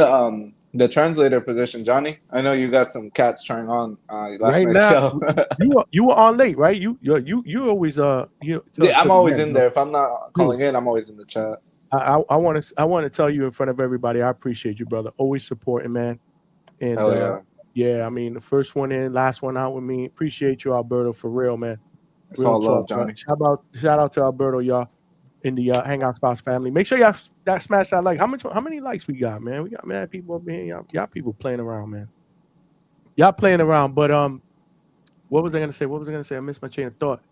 the translator position, Johnny? I know you got some cats trying on last night's show. you were on late, right? You always I'm always in there. If I'm not calling in, I'm always in the chat. I want to tell you in front of everybody, I appreciate you, brother. Always supporting, man. And yeah, I mean, the first one in, last one out with me. Appreciate you, Alberto, for real, man. It's all love, Johnny. Shout out to Alberto, y'all, in the Hangout Spots family. Make sure y'all smash that like. How many likes we got, man? We got mad people up here. Y'all people playing around, man. Y'all playing around. But what was I gonna say? I missed my chain of thought.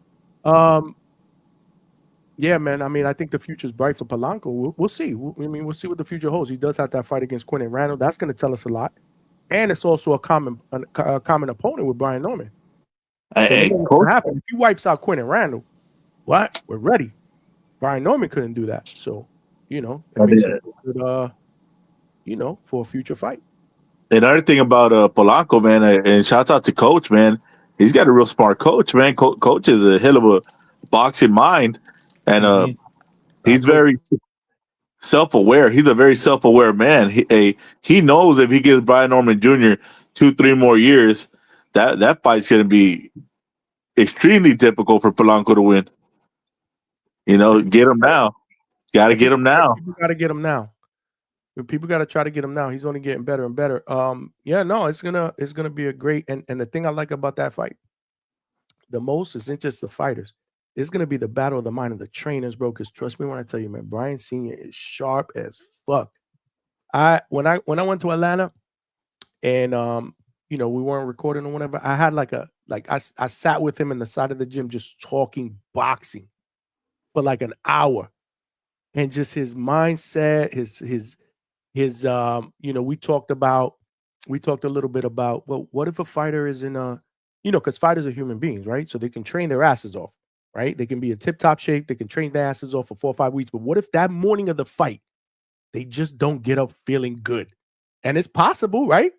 Yeah, man. I mean, I think the future's bright for Polanco. We'll see. We'll see what the future holds. He does have that fight against Quinton Randall. That's going to tell us a lot. And it's also a common opponent with Brian Norman. Hey, what's going to happen if he wipes out Quinton Randall? What? We're ready. Brian Norman couldn't do that. So, it makes it good, for a future fight. Another thing about Polanco, man, and shout out to Coach, man. He's got a real smart coach, man. Coach is a hell of a boxing mind. And he's very self-aware. He's a very self-aware man. He knows if he gives Brian Norman Jr. 2-3 more years, that fight's going to be extremely difficult for Polanco to win. Get him now. Got to get him now. People got to get him now. People got to try to get him now. He's only getting better and better. It's gonna be a great. And the thing I like about that fight the most isn't just the fighters. It's going to be the battle of the mind of the trainers, bro, because trust me when I tell you, man, Brian Sr. is sharp as fuck. When I went to Atlanta and, we weren't recording or whatever, I had I sat with him in the side of the gym just talking boxing for like an hour. And just his mindset, his we talked a little bit about, well, what if a fighter is in because fighters are human beings, right? So they can train their asses off. Right? They can be in tip-top shape. They can train their asses off for 4 or 5 weeks. But what if that morning of the fight, they just don't get up feeling good? And it's possible, right?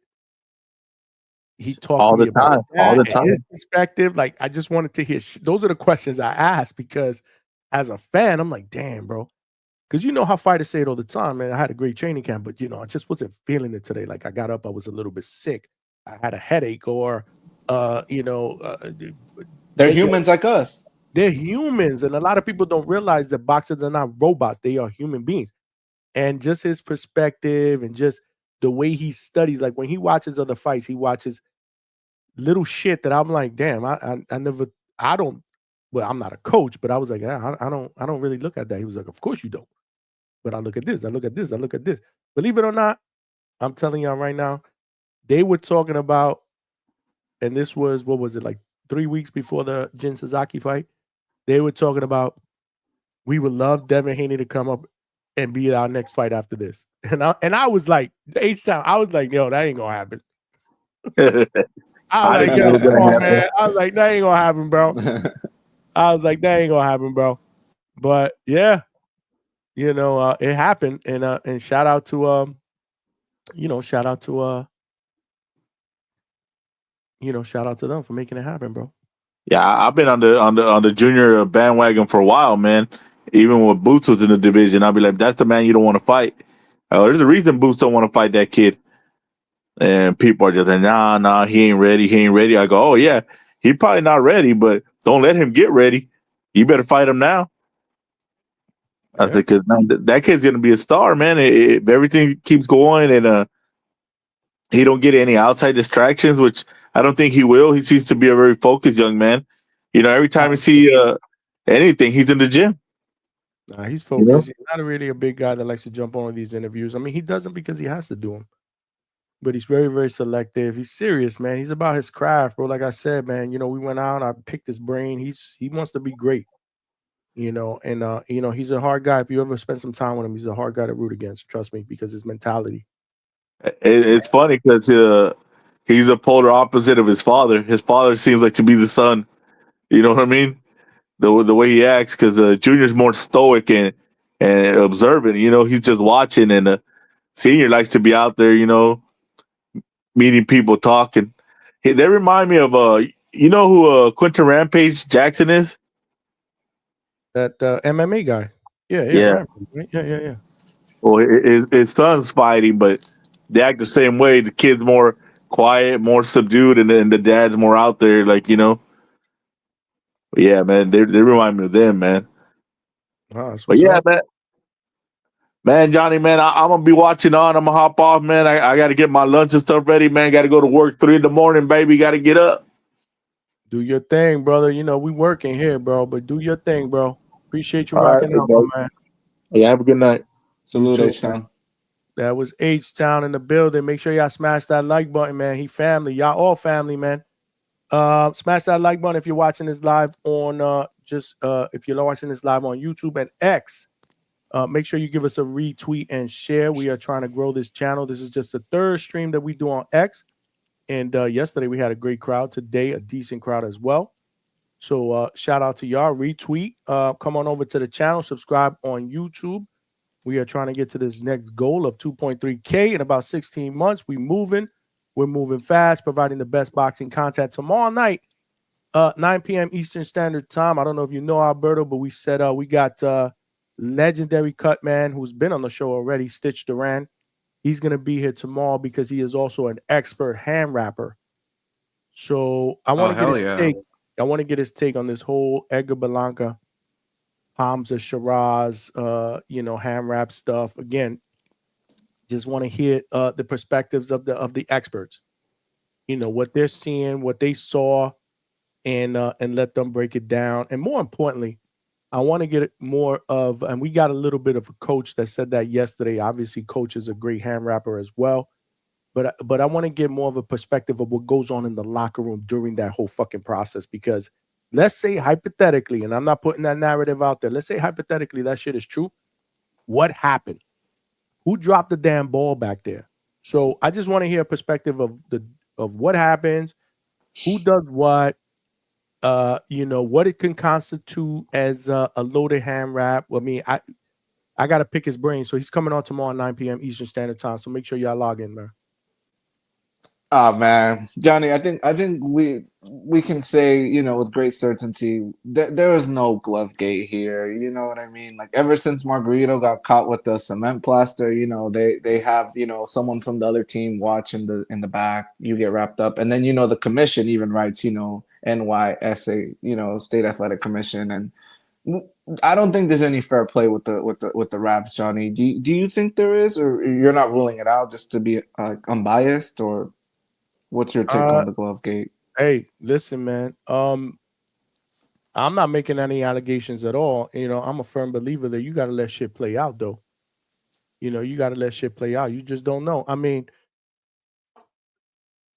He talked all to me the about time, that all the and time. his perspective. Like, I just wanted to hear. Those are the questions I asked because as a fan, I'm like, damn, bro. because you know how fighters say it all the time, man. I had a great training camp, but I just wasn't feeling it today. Like I got up, I was a little bit sick. I had a headache, or They're they humans like us. They're humans, and a lot of people don't realize that boxers are not robots; they are human beings. And just his perspective, and just the way he studies, like when he watches other fights, he watches little shit that I'm like, damn, I don't. Well, I'm not a coach, but I was like, I don't really look at that. He was like, of course you don't. But I look at this, I look at this, I look at this. Believe it or not, I'm telling y'all right now, they were talking about, and this was, what was it, like 3 weeks before the Jin Sasaki fight? They were talking about, we would love Devin Haney to come up and be our next fight after this. And I was like, H-Town, I was like, yo, that ain't gonna happen. I was like, yo, come on, man. I was like, that ain't gonna happen, bro. I was like, that ain't gonna happen, bro. But yeah, it happened. And shout out to shout out to them for making it happen, bro. Yeah, I've been on the junior bandwagon for a while, man. Even when Boots was in the division, I'd be like, that's the man you don't want to fight. There's a reason Boots don't want to fight that kid. And people are just like, nah, he ain't ready. I go, oh yeah, he probably not ready, but don't let him get ready. You better fight him now. I think because that kid's gonna be a star, man. If everything keeps going and he don't get any outside distractions, which I don't think he will. He seems to be a very focused young man. Every time you see anything, he's in the gym. Nah, he's focused. He's not really a big guy that likes to jump on these interviews. I mean, he doesn't because he has to do them. But he's very, very selective. He's serious, man. He's about his craft, bro. Like I said, man, we went out, I picked his brain. He wants to be great. And he's a hard guy. If you ever spend some time with him, he's a hard guy to root against. Trust me, because his mentality. It's funny because he's a polar opposite of his father. His father seems like to be the son. You know what I mean? The way he acts, because Junior's more stoic and observant. He's just watching, and Senior likes to be out there. Meeting people, talking. They remind me of who Quinton Rampage Jackson is. That MMA guy. Yeah. Rampage, right? Yeah. Well, his son's fighting, but they act the same way. The kid's more quiet, more subdued, and then the dad's more out there, like. But yeah, man, they remind me of them, man. But yeah, man, Johnny, man, I'm gonna be watching on. I'm gonna hop off, man. I got to get my lunch and stuff ready, man. Got to go to work 3 a.m, baby. Got to get up. Do your thing, brother. We working here, bro. But do your thing, bro. Appreciate you All rocking right, out, bro. man. Yeah, have a good night. Salute, H-Town. That was H-Town in the building. Make sure y'all smash that like button, man. He family. Y'all all family, man. Smash that like button if you're watching this live on if you're watching this live on YouTube and X. Make sure you give us a retweet and share. We are trying to grow this channel. This is just the 3rd stream that we do on X. And yesterday we had a great crowd. Today, a decent crowd as well. So shout out to y'all. Retweet. Come on over to the channel. Subscribe on YouTube. We are trying to get to this next goal of 2.3K in about 16 months. We're moving fast, providing the best boxing content tomorrow night, 9 p.m. Eastern Standard Time. I don't know if you know Alberto, but we said we got legendary cut man who's been on the show already, Stitch Duran. He's going to be here tomorrow because he is also an expert hand rapper. So I want to get his take. I want to get his take on this whole Edgar Berlanga, Hamza Shiraz, hand rap stuff. Again, just want to hear the perspectives of the experts. What they're seeing, what they saw, and let them break it down. And more importantly, I want to get more of, and we got a little bit of a coach that said that yesterday. Obviously, coach is a great hand rapper as well. But I want to get more of a perspective of what goes on in the locker room during that whole fucking process. Because let's say hypothetically, and I'm not putting that narrative out there, let's say hypothetically that shit is true. What happened? Who dropped the damn ball back there? So I just want to hear a perspective of what happens, who does what, what it can constitute as a loaded hand rap. I mean, I got to pick his brain. So he's coming on tomorrow at 9 p.m. Eastern Standard Time. So make sure y'all log in, man. Oh man, Johnny, I think we can say, with great certainty that there is no glove gate here. You know what I mean? Like ever since Margarito got caught with the cement plaster, they have, someone from the other team watch in the back. You get wrapped up, and then the commission even writes, NYSA, State Athletic Commission, and I don't think there's any fair play with the raps, Johnny. Do you think there is, or you're not ruling it out just to be unbiased, or what's your take on the glove gate? Hey, listen, man. I'm not making any allegations at all. I'm a firm believer that you got to let shit play out, though. You got to let shit play out. You just don't know. I mean,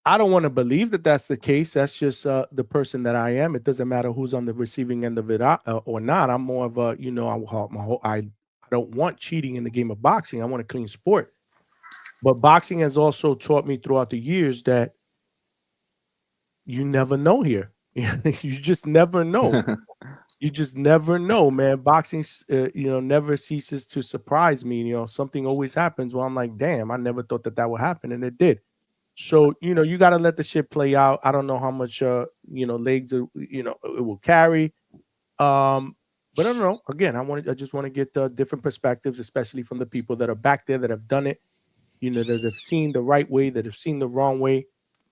I don't want to believe that that's the case. That's just the person that I am. It doesn't matter who's on the receiving end of it or not. I'm more of a, I don't want cheating in the game of boxing. I want a clean sport. But boxing has also taught me throughout the years that you never know here. You just never know. You just never know, man. Boxing, never ceases to surprise me. Something always happens where I'm like, damn, I never thought that would happen, and it did. So, you got to let the shit play out. I don't know how much, legs, it will carry. But I don't know. Again, I just want to get different perspectives, especially from the people that are back there that have done it, that have seen the right way, that have seen the wrong way,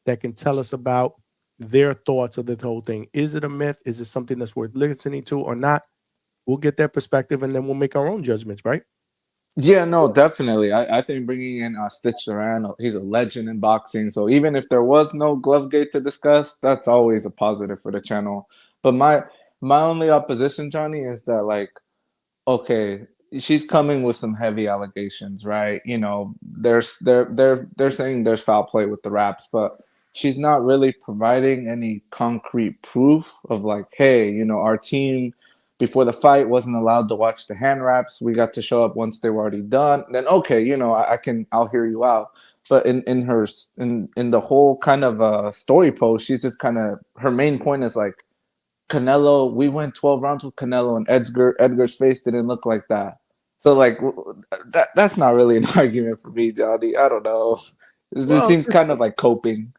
that can tell us about their thoughts of this whole thing. Is it a myth? Is it something that's worth listening to or not? We'll get their perspective and then we'll make our own judgments, right? Yeah, no, definitely. I think bringing in Stitch Duran, he's a legend in boxing. So even if there was no glove gate to discuss, that's always a positive for the channel. But my only opposition, Johnny, is that okay, she's coming with some heavy allegations, right? They're saying there's foul play with the raps, but she's not really providing any concrete proof of hey, our team before the fight wasn't allowed to watch the hand wraps. We got to show up once they were already done. Then okay, I'll hear you out. But in the whole kind of story post, she's just her main point is Canelo, we went 12 rounds with Canelo, and Edgar's face didn't look like that. So that's not really an argument for me, Johnny. I don't know. This seems kind of like coping.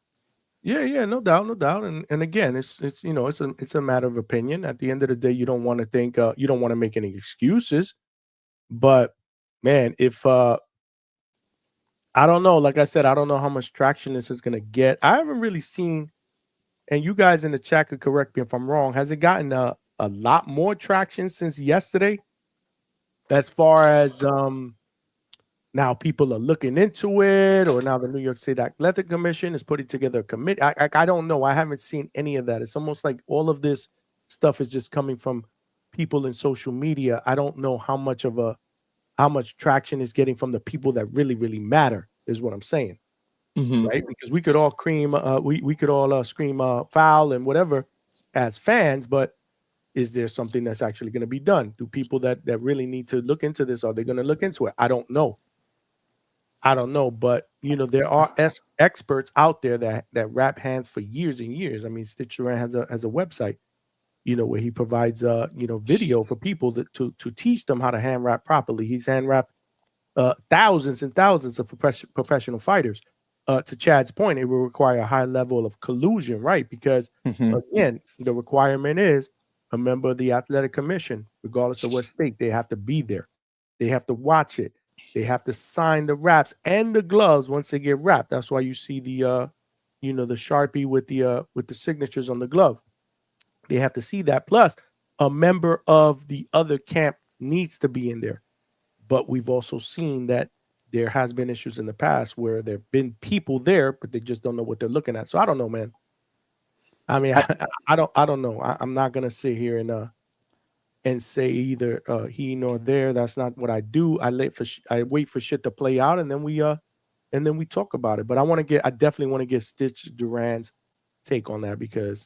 Yeah, no doubt. And again, it's a matter of opinion. At the end of the day, you don't want to think you don't want to make any excuses. But man, if I don't know, like I said, I don't know how much traction this is gonna get. I haven't really seen, and you guys in the chat could correct me if I'm wrong. Has it gotten a lot more traction since yesterday? As far as now people are looking into it, or now the New York State Athletic Commission is putting together a committee. I don't know. I haven't seen any of that. It's almost like all of this stuff is just coming from people in social media. I don't know how much traction is getting from the people that really, really matter, is what I'm saying. Mm-hmm. Right? Because we could all we could all scream foul and whatever as fans, but is there something that's actually going to be done? Do people that really need to look into this, are they going to look into it? I don't know. But there are experts out there that wrap hands for years and years. I mean, Stitch Duran has a website, where he provides video for people to teach them how to hand wrap properly. He's hand wrapped thousands and thousands of professional fighters. To Chad's point, it will require a high level of collusion, right? Because again, the requirement is a member of the athletic commission, regardless of what state, they have to be there. They have to watch it. They have to sign the wraps and the gloves once they get wrapped. That's why you see the the Sharpie with the signatures on the glove. They have to see that. Plus, a member of the other camp needs to be in there. But we've also seen that there has been issues in the past where there have been people there, but they just don't know what they're looking at. So I don't know, man. I mean, I don't know. I'm not gonna sit here and say either he nor there. That's not what I do. I wait for shit to play out, and then we talk about it. But I definitely want to get Stitch Duran's take on that, because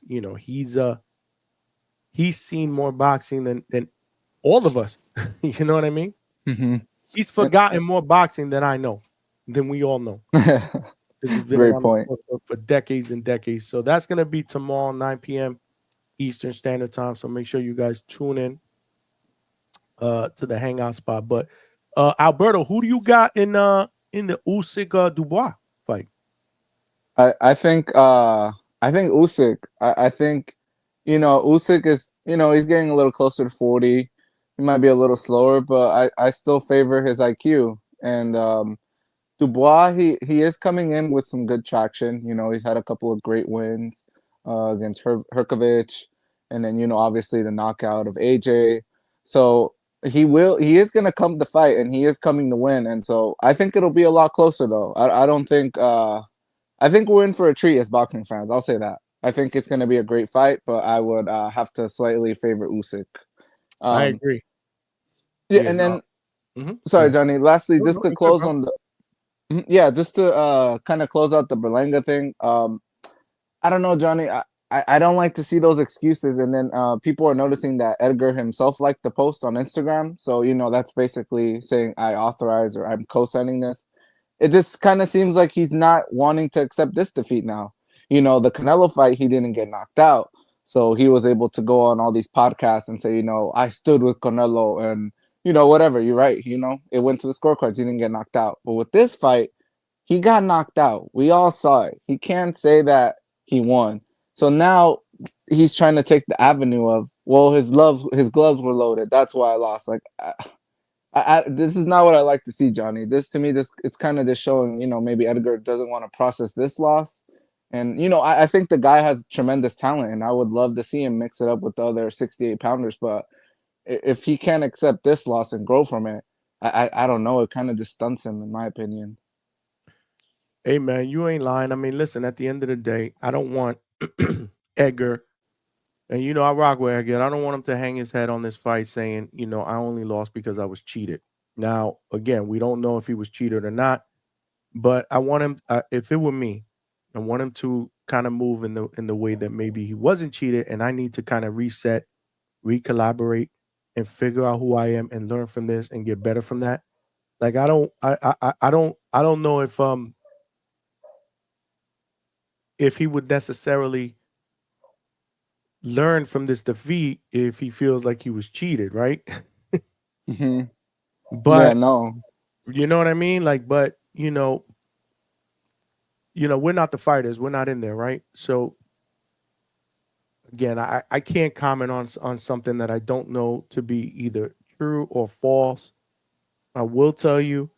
he's seen more boxing than all of us. You know what I mean? Mm-hmm. He's forgotten more boxing than we all know. Great point. For decades and decades. So that's gonna be tomorrow, 9 p.m. Eastern Standard Time. So make sure you guys tune in to the Hangout spot. But Alberto, who do you got in the Usyk Dubois fight? I think Usyk. I think, Usyk is, he's getting a little closer to 40. He might be a little slower, but I still favor his IQ. And Dubois, he is coming in with some good traction. He's had a couple of great wins against Herkovich, and then obviously the knockout of AJ. So he is going to come to fight, and he is coming to win. And so I think it'll be a lot closer, though. I don't think. I think we're in for a treat as boxing fans. I'll say that. I think it's going to be a great fight, but I would have to slightly favor Usyk. I agree. Yeah, and then sorry, Johnny. Lastly, just to close on the. Yeah, just to kind of close out the Berlanga thing. I don't know, Johnny. I don't like to see those excuses, and then people are noticing that Edgar himself liked the post on Instagram. So that's basically saying I authorize or I'm co-signing this. It just kind of seems like he's not wanting to accept this defeat now. The Canelo fight, he didn't get knocked out, so he was able to go on all these podcasts and say, I stood with Canelo and. Whatever, you're right. It went to the scorecards. He didn't get knocked out. But with this fight, he got knocked out. We all saw it. He can't say that he won. So now he's trying to take the avenue of, well, his gloves were loaded. That's why I lost. Like, this is not what I like to see, Johnny. This, to me, it's kind of just showing, maybe Edgar doesn't want to process this loss. And, I think the guy has tremendous talent, and I would love to see him mix it up with the other 68-pounders. But if he can't accept this loss and grow from it, I don't know. It kind of just stunts him, in my opinion. Hey, man, you ain't lying. I mean, listen, at the end of the day, I don't want Edgar, and I rock with Edgar. I don't want him to hang his head on this fight saying, I only lost because I was cheated. Now, again, we don't know if he was cheated or not, but I want him, if it were me, I want him to kind of move in the way that maybe he wasn't cheated, and I need to kind of reset, recollaborate, and figure out who I am and learn from this and get better from that. Like I don't know if he would necessarily learn from this defeat if he feels like he was cheated, right? Mm-hmm. But yeah, no. You know what I mean? Like, but we're not the fighters. We're not in there, right? So again, I can't comment on something that I don't know to be either true or false. I will tell you,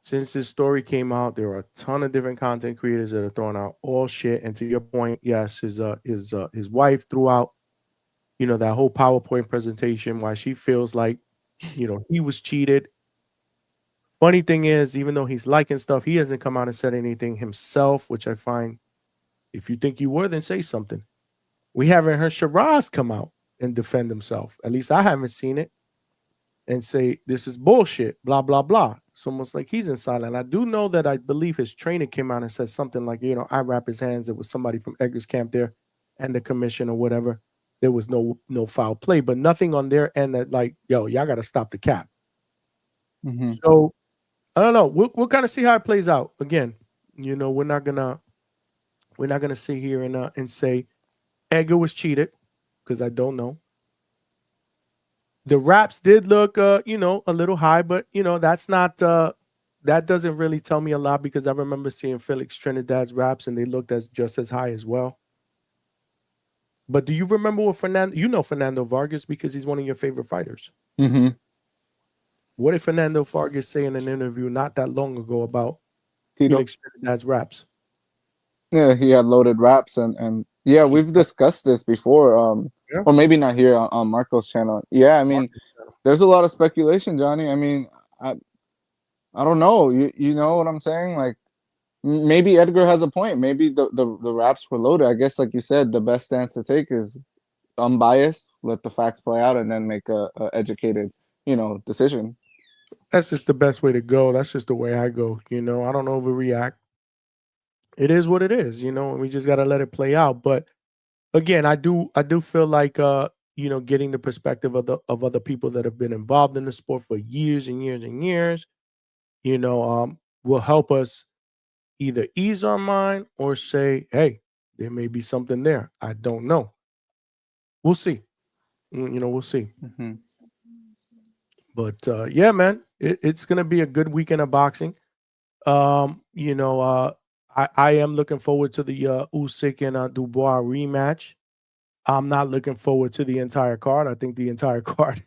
since this story came out, there are a ton of different content creators that are throwing out all shit. And to your point, yes, his wife threw out, that whole PowerPoint presentation why she feels like, he was cheated. Funny thing is, even though he's liking stuff, he hasn't come out and said anything himself, which I find, if you think you were, then say something. We haven't heard Shiraz come out and defend himself. At least I haven't seen it. And say, this is bullshit, blah, blah, blah. It's almost like he's in silence. I do know that I believe his trainer came out and said something like, I wrap his hands. It was somebody from Edgar's camp there and the commission or whatever. There was no foul play, but nothing on their end that like, yo, y'all got to stop the cap. Mm-hmm. So I don't know. We'll kind of see how it plays out. Again, we're not gonna sit here and say Edgar was cheated because I don't know. The raps did look, a little high, but that's not. That doesn't really tell me a lot because I remember seeing Felix Trinidad's raps and they looked just as high as well. But do you remember what Fernando Vargas because he's one of your favorite fighters? Mm-hmm. What did Fernando Vargas say in an interview not that long ago about Tito? Felix Trinidad's raps? Yeah, he had loaded raps, and yeah, we've discussed this before, or maybe not here on Marco's channel. Yeah, I mean, there's a lot of speculation, Johnny. I mean, I don't know. You know what I'm saying? Like, maybe Edgar has a point. Maybe the raps were loaded. I guess, like you said, the best stance to take is unbiased, let the facts play out, and then make a educated, decision. That's just the best way to go. That's just the way I go. I don't overreact. It is what it is, we just got to let it play out. But again, I do feel like, getting the perspective of other people that have been involved in the sport for years and years and years, will help us either ease our mind or say, hey, there may be something there. I don't know. We'll see. We'll see. Mm-hmm. But yeah, man, it's going to be a good weekend of boxing. I am looking forward to the Usyk and Dubois rematch. I'm not looking forward to the entire card. I think the entire card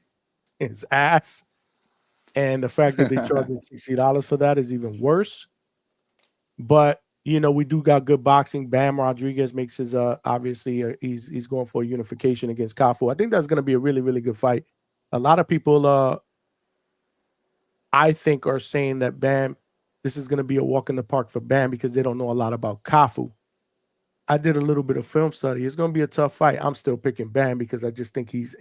is ass. And the fact that they charge $60 for that is even worse. But we do got good boxing. Bam Rodriguez makes his obviously he's going for a unification against Kafu. I think that's going to be a really, really good fight. A lot of people I think are saying that Bam, this is going to be a walk in the park for Bam because they don't know a lot about Kafu. I did a little bit of film study. It's going to be a tough fight. I'm still picking Bam because I just think he's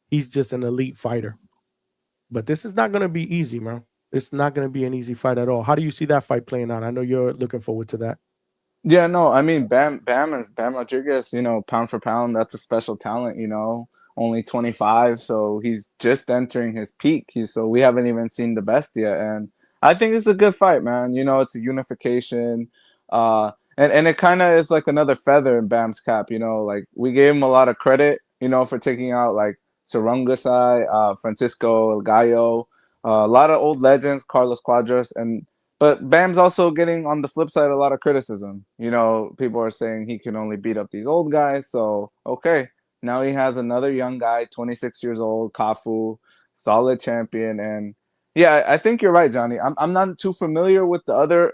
he's just an elite fighter. But this is not going to be easy, man. It's not going to be an easy fight at all. How do you see that fight playing out? I know you're looking forward to that. Yeah, no, I mean Bam Rodriguez, pound for pound, that's a special talent, only 25, so he's just entering his peak. So we haven't even seen the best yet. And I think it's a good fight, man. It's a unification. And it kind of is like another feather in Bam's cap, like we gave him a lot of credit, for taking out like Sarungasai, Francisco El Gallo, a lot of old legends, Carlos Cuadras, but Bam's also getting, on the flip side, a lot of criticism. People are saying he can only beat up these old guys. So, okay, now he has another young guy, 26 years old, Kafu, solid champion. And yeah, I think you're right, Johnny. I'm not too familiar with the other,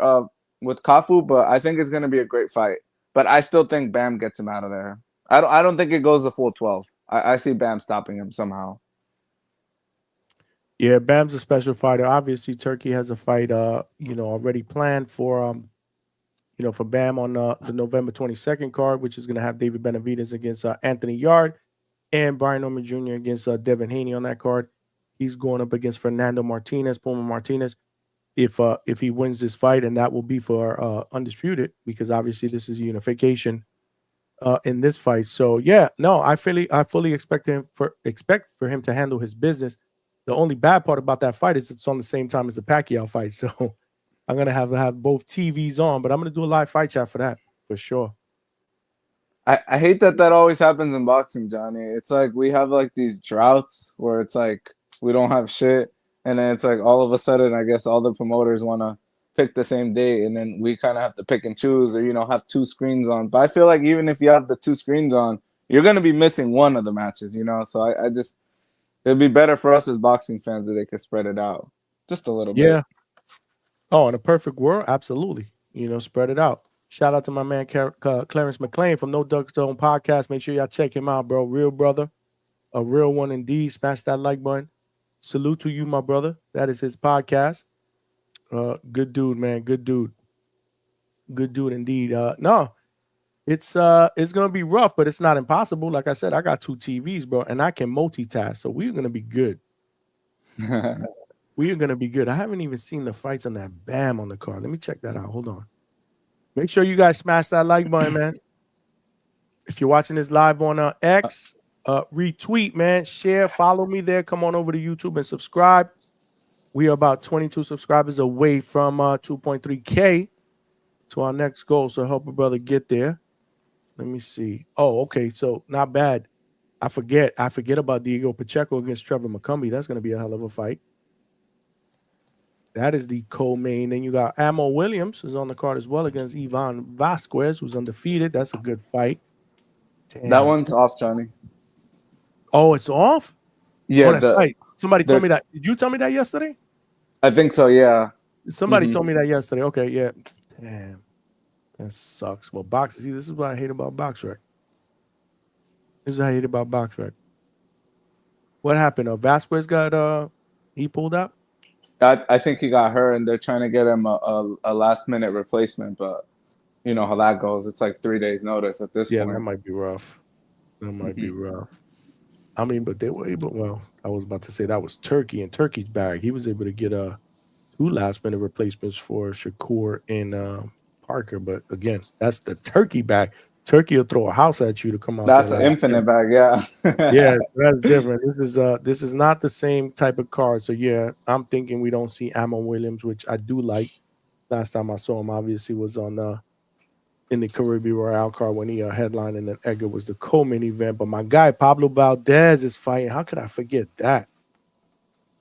with Kafu, but I think it's going to be a great fight. But I still think Bam gets him out of there. I don't think it goes the full 12. I see Bam stopping him somehow. Yeah, Bam's a special fighter. Obviously, Turkey has a fight, already planned for, for Bam on the November 22nd card, which is going to have David Benavidez against Anthony Yard and Brian Norman Jr. against Devin Haney on that card. He's going up against Fernando Martinez, Puma Martinez, if he wins this fight, and that will be for undisputed because obviously this is a unification in this fight. So yeah, no, I fully expect for him to handle his business. The only bad part about that fight is it's on the same time as the Pacquiao fight. So I'm going to have both TVs on, but I'm going to do a live fight chat for that, for sure. I hate that always happens in boxing, Johnny. It's like we have like these droughts where it's like we don't have shit. And then it's like all of a sudden, I guess all the promoters want to pick the same day. And then we kind of have to pick and choose or, have two screens on. But I feel like even if you have the two screens on, you're going to be missing one of the matches, So I just... it'd be better for us as boxing fans that they could spread it out just a little bit. Yeah. Oh, in a perfect world, absolutely. Spread it out. Shout out to my man Clarence McLean from No Duck Stone Podcast. Make sure y'all check him out, bro. Real brother, a real one indeed. Smash that like button. Salute to you, my brother. That is his podcast. Good dude, man. Good dude. Good dude indeed. No. It's gonna be rough, but it's not impossible. Like I said, I got two TVs, bro, and I can multitask, so we're gonna be good. We are gonna be good. I haven't even seen the fights on that Bam on the card. Let me check that out. Hold on. Make sure you guys smash that like button, man. If you're watching this live on X, retweet, man, share, follow me there. Come on over to YouTube and subscribe. We are about 22 subscribers away from 2.3K to our next goal. So help a brother get there. Let me see. Oh, okay. So not bad. I forget about Diego Pacheco against Trevor McCumbee. That's going to be a hell of a fight. That is the co-main. Then you got Amo Williams, who's on the card as well, against Ivan Vasquez, who's undefeated. That's a good fight. Damn. That one's off, Johnny. Oh, it's off? Yeah. Oh, that's right. Somebody told me that. Did you tell me that yesterday? I think so, yeah. Somebody told me that yesterday. Okay, yeah. Damn. That sucks. Well, boxing. See, this is what I hate about BoxRec. This is what I hate about BoxRec. What happened? Vasquez got he pulled out? I think he got hurt, and they're trying to get him a last-minute replacement, but you know how that goes. It's like 3 days' notice at this point. Yeah, that might be rough. That might be rough. I mean, but they were able. Well, I was about to say that was Turkey in Turkey's bag. He was able to get 2 last-minute replacements for Shakur and Parker. But again, that's the Turkey bag. Turkey will throw a house at you to come out. That's an infinite bag, yeah. Yeah, that's different. This is not the same type of card. So yeah, I'm thinking we don't see Amon Williams, which I do like. Last time I saw him, obviously, was on in the Caribbean Royale card when he headlined, and then Edgar was the co-main event. But my guy Pablo Valdez is fighting. How could I forget that?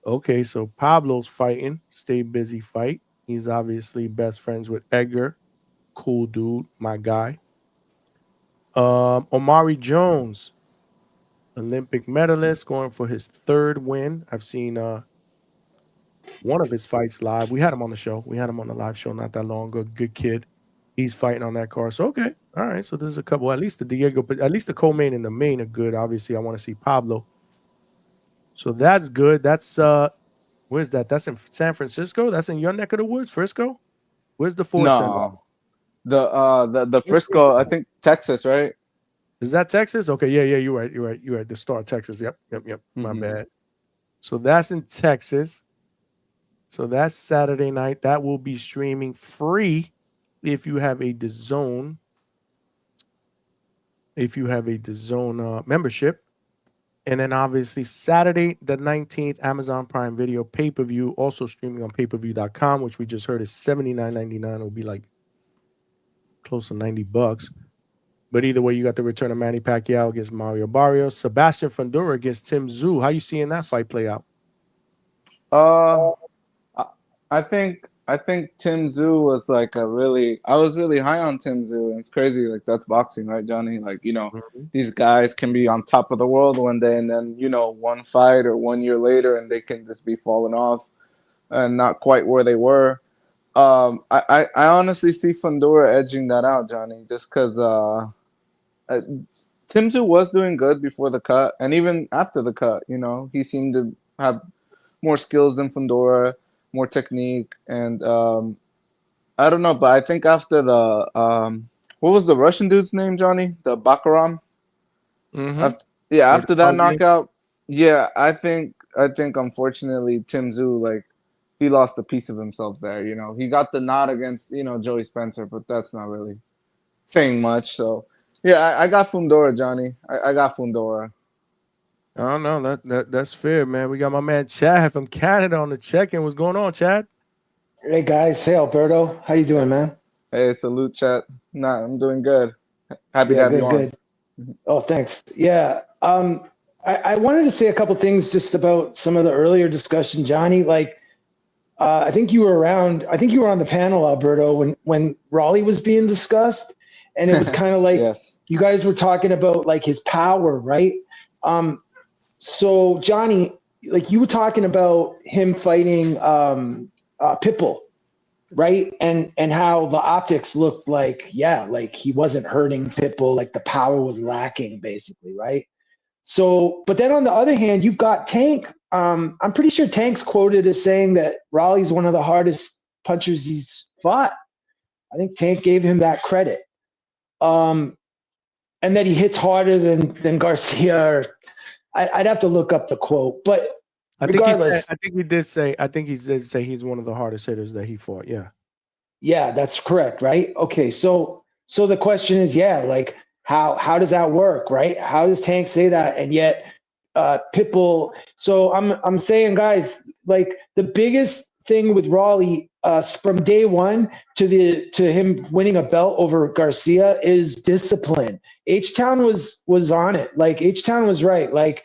Okay, so Pablo's fighting. Stay busy fight. He's obviously best friends with Edgar. Cool dude, my guy. Omari Jones, Olympic medalist, going for his 3rd win. I've seen one of his fights live. We had him on the show. We had him on the live show not that long ago. Good kid. He's fighting on that card. So okay. All right. So there's a couple. At least the Diego, but at least the co-main and the main are good. Obviously, I want to see Pablo. So that's good. That's where's that? That's in San Francisco? That's in your neck of the woods, Frisco? Where's the force center? No. The Frisco, I think Texas, right? Is that Texas? Okay, yeah, you're right. The Star, Texas. Yep. My bad. So that's in Texas. So that's Saturday night. That will be streaming free if you have a DAZN. If you have a DAZN membership. And then obviously Saturday the 19th, Amazon Prime Video pay-per-view, also streaming on payperview.com, which we just heard is $79.99. It'll be like close to $90. But either way, you got the return of Manny Pacquiao against Mario Barrios. Sebastian Fundora against Tim Tszyu. How you seeing that fight play out? I think Tim Tszyu was like I was really high on Tim Tszyu, and it's crazy. Like, that's boxing, right, Johnny? Like, these guys can be on top of the world one day, and then, one fight or 1 year later, and they can just be falling off and not quite where they were. I honestly see Fundora edging that out, Johnny, just because Tim Tszyu was doing good before the cut, and even after the cut, he seemed to have more skills than Fundora, more technique, and I don't know, but I think after the what was the Russian dude's name, Johnny? The Bakaram. After that knockout, I think unfortunately Tim Tszyu, like, he lost a piece of himself there. He got the nod against Joey Spencer, but that's not really saying much. So I got Fundora, Johnny. I got Fundora. I don't know. That's fair, man. We got my man Chad from Canada on the check-in. What's going on, Chad? Hey guys. Hey Alberto. How you doing, man? Hey, salute, Chad. Nah, I'm doing good. Happy to have you on. Good. Oh, thanks. Yeah. I wanted to say a couple things just about some of the earlier discussion, Johnny. Like, I think you were around. I think you were on the panel, Alberto, when Raleigh was being discussed, and it was kind of like you guys were talking about like his power, right? So Johnny, like, you were talking about him fighting Pitbull, right? And how the optics looked like, like he wasn't hurting Pitbull, like the power was lacking, basically, right? So, but then on the other hand, you've got Tank. I'm pretty sure Tank's quoted as saying that Raleigh's one of the hardest punchers he's fought. I think Tank gave him that credit. And that he hits harder than Garcia. Or I'd have to look up the quote, but I think he did say he's one of the hardest hitters that he fought. Yeah, that's correct, right? Okay, so the question is, like, how does that work, right? How does Tank say that, and yet Pitbull? So I'm saying, guys, like, the biggest thing with Raleigh from day one to him winning a belt over Garcia is discipline. H-Town was on it. Like, H-Town was right. Like,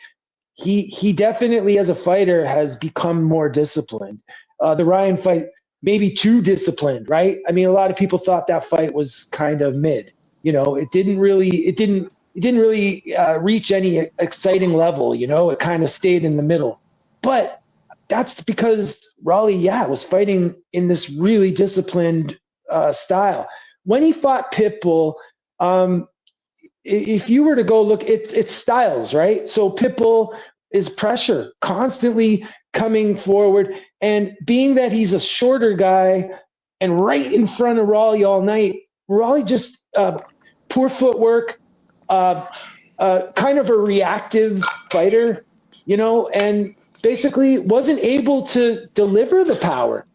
he definitely, as a fighter, has become more disciplined. The Ryan fight, maybe too disciplined, right? I mean, a lot of people thought that fight was kind of mid. It didn't really reach any exciting level. It kind of stayed in the middle. But that's because Raleigh, was fighting in this really disciplined style. When he fought Pitbull, if you were to go look, it's styles, right? So Pitbull is pressure, constantly coming forward. And being that he's a shorter guy and right in front of Raleigh all night, Raleigh just poor footwork, kind of a reactive fighter, and basically wasn't able to deliver the power.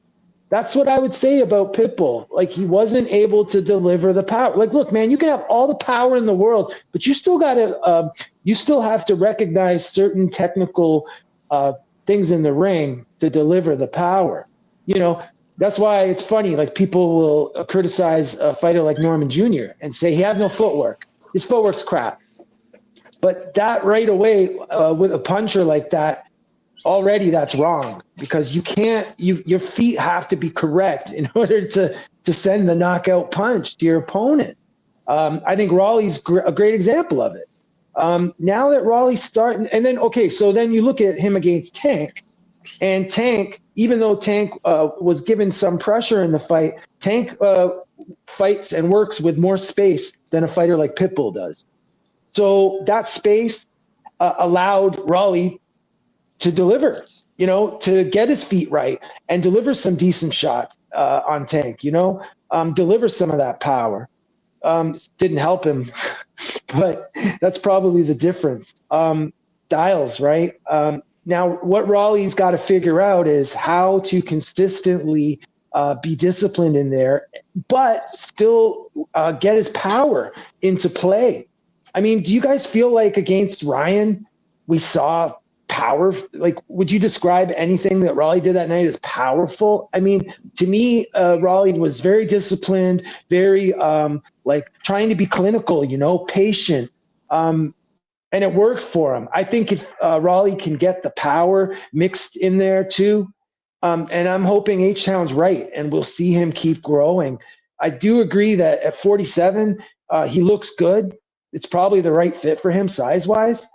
That's what I would say about Pitbull. Like, he wasn't able to deliver the power. Like, look, man, you can have all the power in the world, but you still have to recognize certain technical things in the ring to deliver the power. That's why it's funny. Like, people will criticize a fighter like Norman Jr. and say he has no footwork. His footwork's crap. But that right away, with a puncher like that, already that's wrong because you can't. Your feet have to be correct in order to send the knockout punch to your opponent. I think Raleigh's a great example of it. Now that Raleigh's starting, and then so then you look at him against Tank, and Tank, even though Tank was given some pressure in the fight, Tank fights and works with more space than a fighter like Pitbull does. So that space allowed Raleigh to deliver, to get his feet right and deliver some decent shots on Tank, deliver some of that power. Didn't help him, but that's probably the difference. Styles, right? Now, what Raleigh's got to figure out is how to consistently be disciplined in there, but still get his power into play. I mean, do you guys feel like against Ryan, we saw power? Like, would you describe anything that Raleigh did that night as powerful? I mean, to me, Raleigh was very disciplined, very trying to be clinical, patient. And it worked for him. I think if Raleigh can get the power mixed in there too, and I'm hoping H-Town's right, and we'll see him keep growing. I do agree that at 47, he looks good. It's probably the right fit for him size-wise.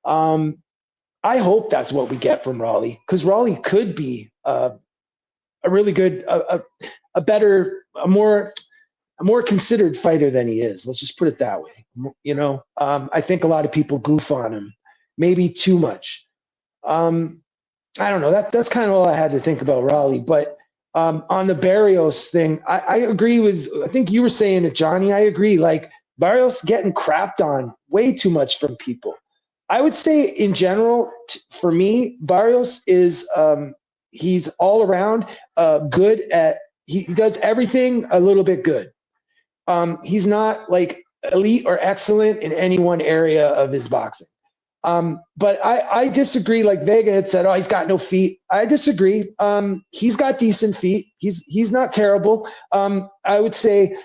I hope that's what we get from Raleigh, because Raleigh could be a really good, a better, a more considered fighter than he is. Let's just put it that way. I think a lot of people goof on him, maybe too much. I don't know. That's kind of all I had to think about Raleigh. But on the Barrios thing, I agree with. I think you were saying it, Johnny. I agree. Like Barrios getting crapped on way too much from people. I would say in general, for me, Barrios is he's all around good at. He does everything a little bit good. He's not like elite or excellent in any one area of his boxing. But I disagree. Like Vega had said, he's got no feet. I disagree. He's got decent feet. He's not terrible. I would say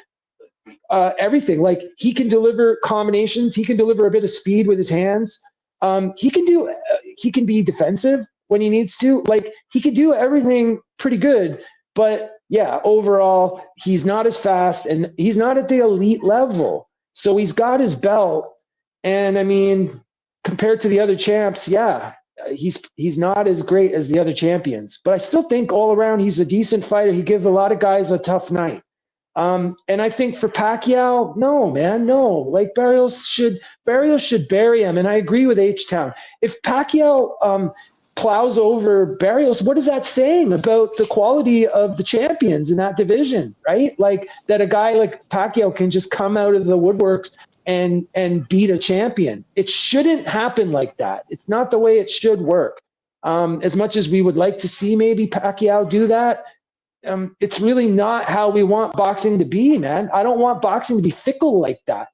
everything. Like he can deliver combinations. He can deliver a bit of speed with his hands. He can be defensive when he needs to. Like he can do everything pretty good. But yeah, overall, he's not as fast and he's not at the elite level. So he's got his belt. And I mean, compared to the other champs, yeah, he's not as great as the other champions. But I still think all around he's a decent fighter. He gives a lot of guys a tough night. And I think for Pacquiao, no, man, no. Like Barrios should bury him. And I agree with H-Town. If Pacquiao plows over Barrios, what is that saying about the quality of the champions in that division, right? Like that a guy like Pacquiao can just come out of the woodworks and beat a champion. It shouldn't happen like that. It's not the way it should work. As much as we would like to see maybe Pacquiao do that, it's really not how we want boxing to be, man. I don't want boxing to be fickle like that.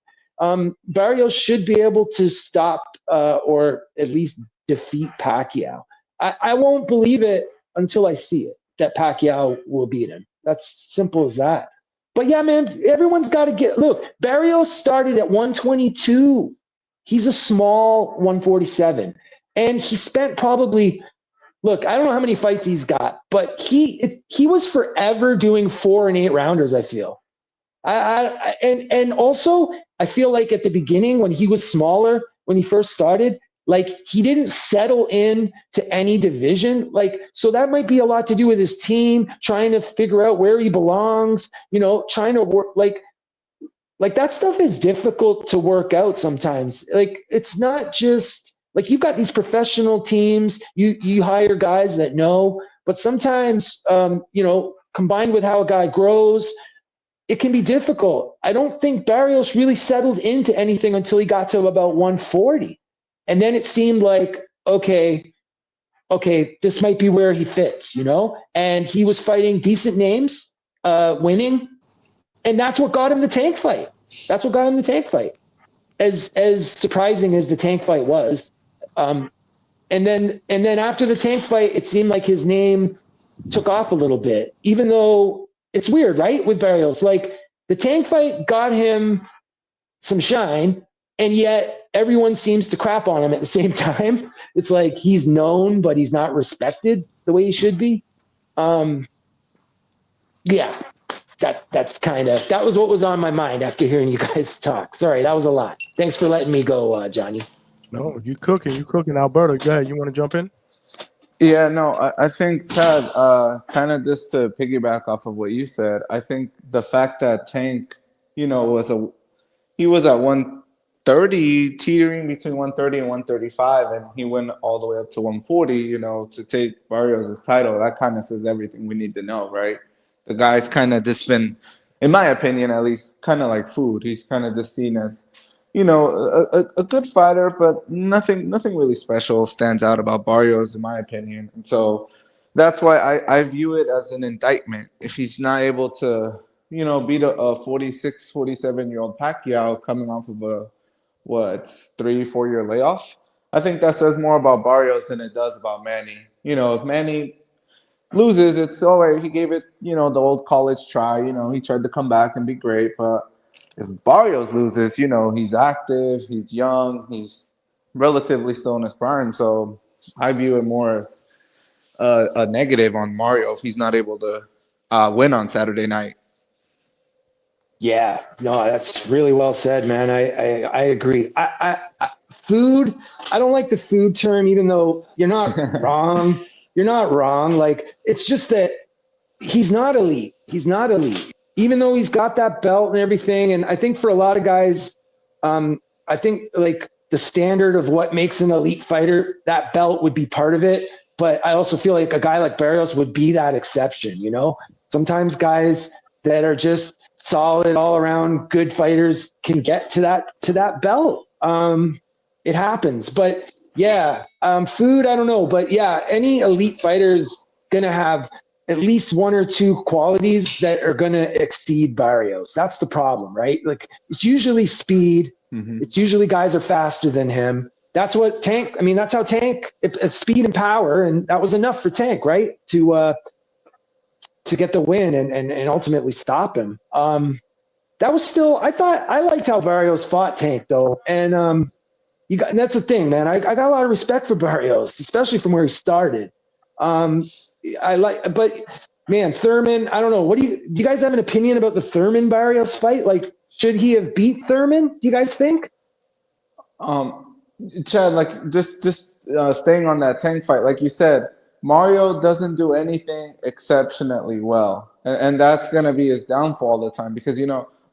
Barrios should be able to stop or at least defeat Pacquiao. I won't believe it until I see it, that Pacquiao will beat him. That's simple as that. But yeah, man, everyone's got to look, Barrios started at 122. He's a small 147. And he spent probably, look, I don't know how many fights he's got, but he was forever doing 4 and 8 rounders, I feel. And also, I feel like at the beginning when he was smaller, when he first started, like he didn't settle in to any division. Like, so that might be a lot to do with his team, trying to figure out where he belongs, trying to work like that stuff is difficult to work out sometimes. Like, it's not just like you've got these professional teams, you hire guys that know, but sometimes, combined with how a guy grows, it can be difficult. I don't think Barrios really settled into anything until he got to about 140. And then it seemed like, okay, this might be where he fits, And he was fighting decent names, winning. And that's what got him the Tank fight. As surprising as the Tank fight was. And then after the Tank fight, it seemed like his name took off a little bit, even though it's weird, right? With Barrios, like the Tank fight got him some shine. and yet everyone seems to crap on him at the same time. It's like he's known, but he's not respected the way he should be. Yeah, that was what was on my mind after hearing you guys talk. Sorry, that was a lot. Thanks for letting me go, Johnny. No, you cooking. Alberto, go ahead. You want to jump in? Yeah, no, I think, Chad, kind of just to piggyback off of what you said, I think the fact that Tank, he was at 130, teetering between 130 and 135, and he went all the way up to 140, to take Barrios' title. That kind of says everything we need to know, right? The guy's kind of just been, in my opinion at least, kind of like food. He's kind of just seen as, a good fighter, but nothing really special stands out about Barrios, in my opinion. And so that's why I view it as an indictment. If he's not able to, beat a 46, 47-year-old Pacquiao coming off of a, 3-4 year layoff, I think that says more about Barrios than it does about Manny. If Manny loses, it's all right. He gave it, the old college try. He tried to come back and be great, but if Barrios loses, he's active, he's young, he's relatively still in his prime. So I view it more as a negative on Mario if he's not able to win on Saturday night. Yeah, no, that's really well said, man. I agree. Food, I don't like the food term, even though you're not wrong. You're not wrong. Like, it's just that he's not elite. He's not elite. Even though he's got that belt and everything. And I think for a lot of guys, I think like the standard of what makes an elite fighter, that belt would be part of it. But I also feel like a guy like Barrios would be that exception, Sometimes guys that are just solid all around good fighters can get to that belt. It happens. But yeah, food, I don't know. But yeah, any elite fighter is going to have at least one or two qualities that are going to exceed Barrios. That's the problem, right? Like, it's usually speed. Mm-hmm. It's usually guys are faster than him. That's what Tank, that's how Tank, it's speed and power. And that was enough for Tank, right? To get the win and ultimately stop him. That was still, I liked how Barrios fought Tank though. And and that's the thing, man. I got a lot of respect for Barrios, especially from where he started. But man, Thurman, I don't know. Do you guys have an opinion about the Thurman Barrios fight? Like, should he have beat Thurman? Do you guys think? Chad, like just staying on that Tank fight, like you said, Mario doesn't do anything exceptionally well, and that's gonna be his downfall all the time because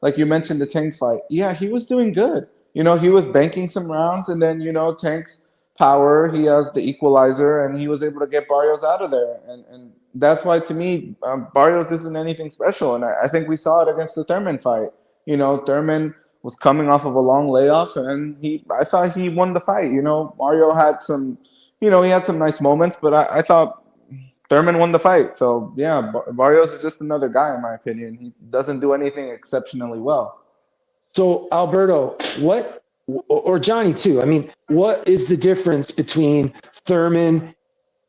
like you mentioned the Tank fight, yeah, he was doing good. He was banking some rounds, and then Tank's power, he has the equalizer, and he was able to get Barrios out of there, and that's why to me Barrios isn't anything special, and I think we saw it against the Thurman fight. Thurman was coming off of a long layoff, and I thought he won the fight. Mario had some, he had some nice moments, but I thought Thurman won the fight. So yeah, Barrios is just another guy in my opinion. He doesn't do anything exceptionally well. So Alberto, or Johnny too, what is the difference between Thurman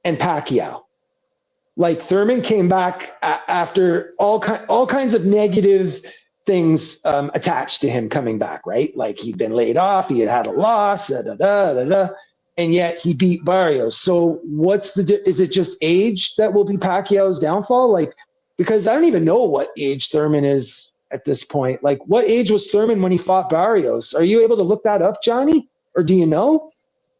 and Pacquiao? Like, Thurman came back after all kinds of negative things attached to him coming back, right? Like, he'd been laid off, he had a loss, and yet he beat Barrios. So is it just age that will be Pacquiao's downfall? Like, because I don't even know what age Thurman is at this point. Like, what age was Thurman when he fought Barrios? Are you able to look that up, Johnny? Or do you know?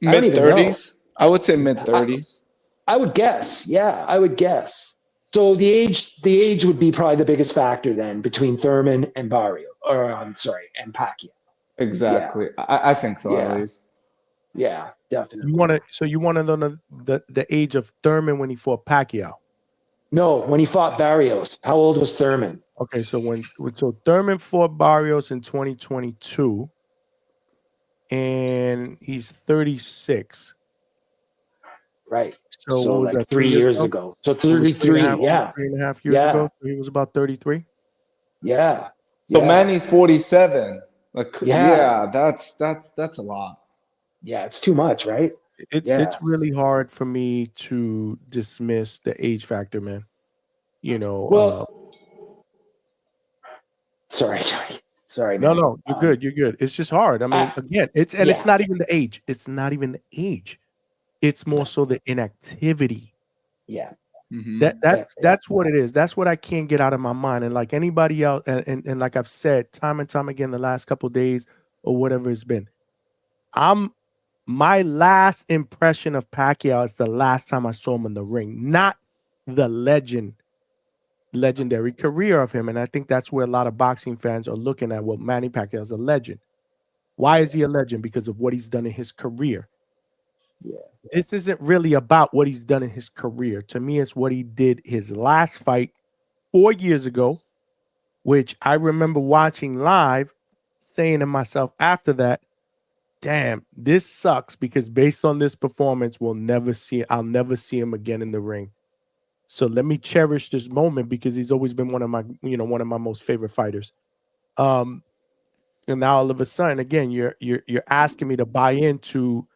Mid-30s. I would say mid-30s. I would guess. Yeah, I would guess. So the age would be probably the biggest factor then between Thurman and Barrios, and Pacquiao. Exactly. Yeah. I think so, at least. Yeah, definitely. You want to know the age of Thurman when he fought Pacquiao? No, when he fought Barrios. How old was Thurman? Okay, so so Thurman fought Barrios in 2022, and he's 36. Right. So what was like that, 3 years ago? So 33, yeah. 3.5 years ago. So he was about 33. Yeah. So Manny's 47. Like, yeah, that's a lot. Yeah, it's too much, right? It's really hard for me to dismiss the age factor, man. Well, sorry, Johnny. Sorry, No, man. no, you're good. You're good. It's just hard. I mean, again, it's yeah. not even the age. It's not even the age. It's more so the inactivity. Yeah. That's what it is. That's what I can't get out of my mind. And like anybody else, and like I've said time and time again the last couple of days or whatever it's been, my last impression of Pacquiao is the last time I saw him in the ring, not the legendary career of him. And I think that's where a lot of boxing fans are looking at. Well, Manny Pacquiao is a legend. Why is he a legend? Because of what he's done in his career. Yeah. This isn't really about what he's done in his career. To me, it's what he did his last fight 4 years ago, which I remember watching live, saying to myself after that, damn, this sucks because based on this performance, I'll never see him again in the ring. So let me cherish this moment because he's always been one of my most favorite fighters. And now all of a sudden, again, you're asking me to buy into,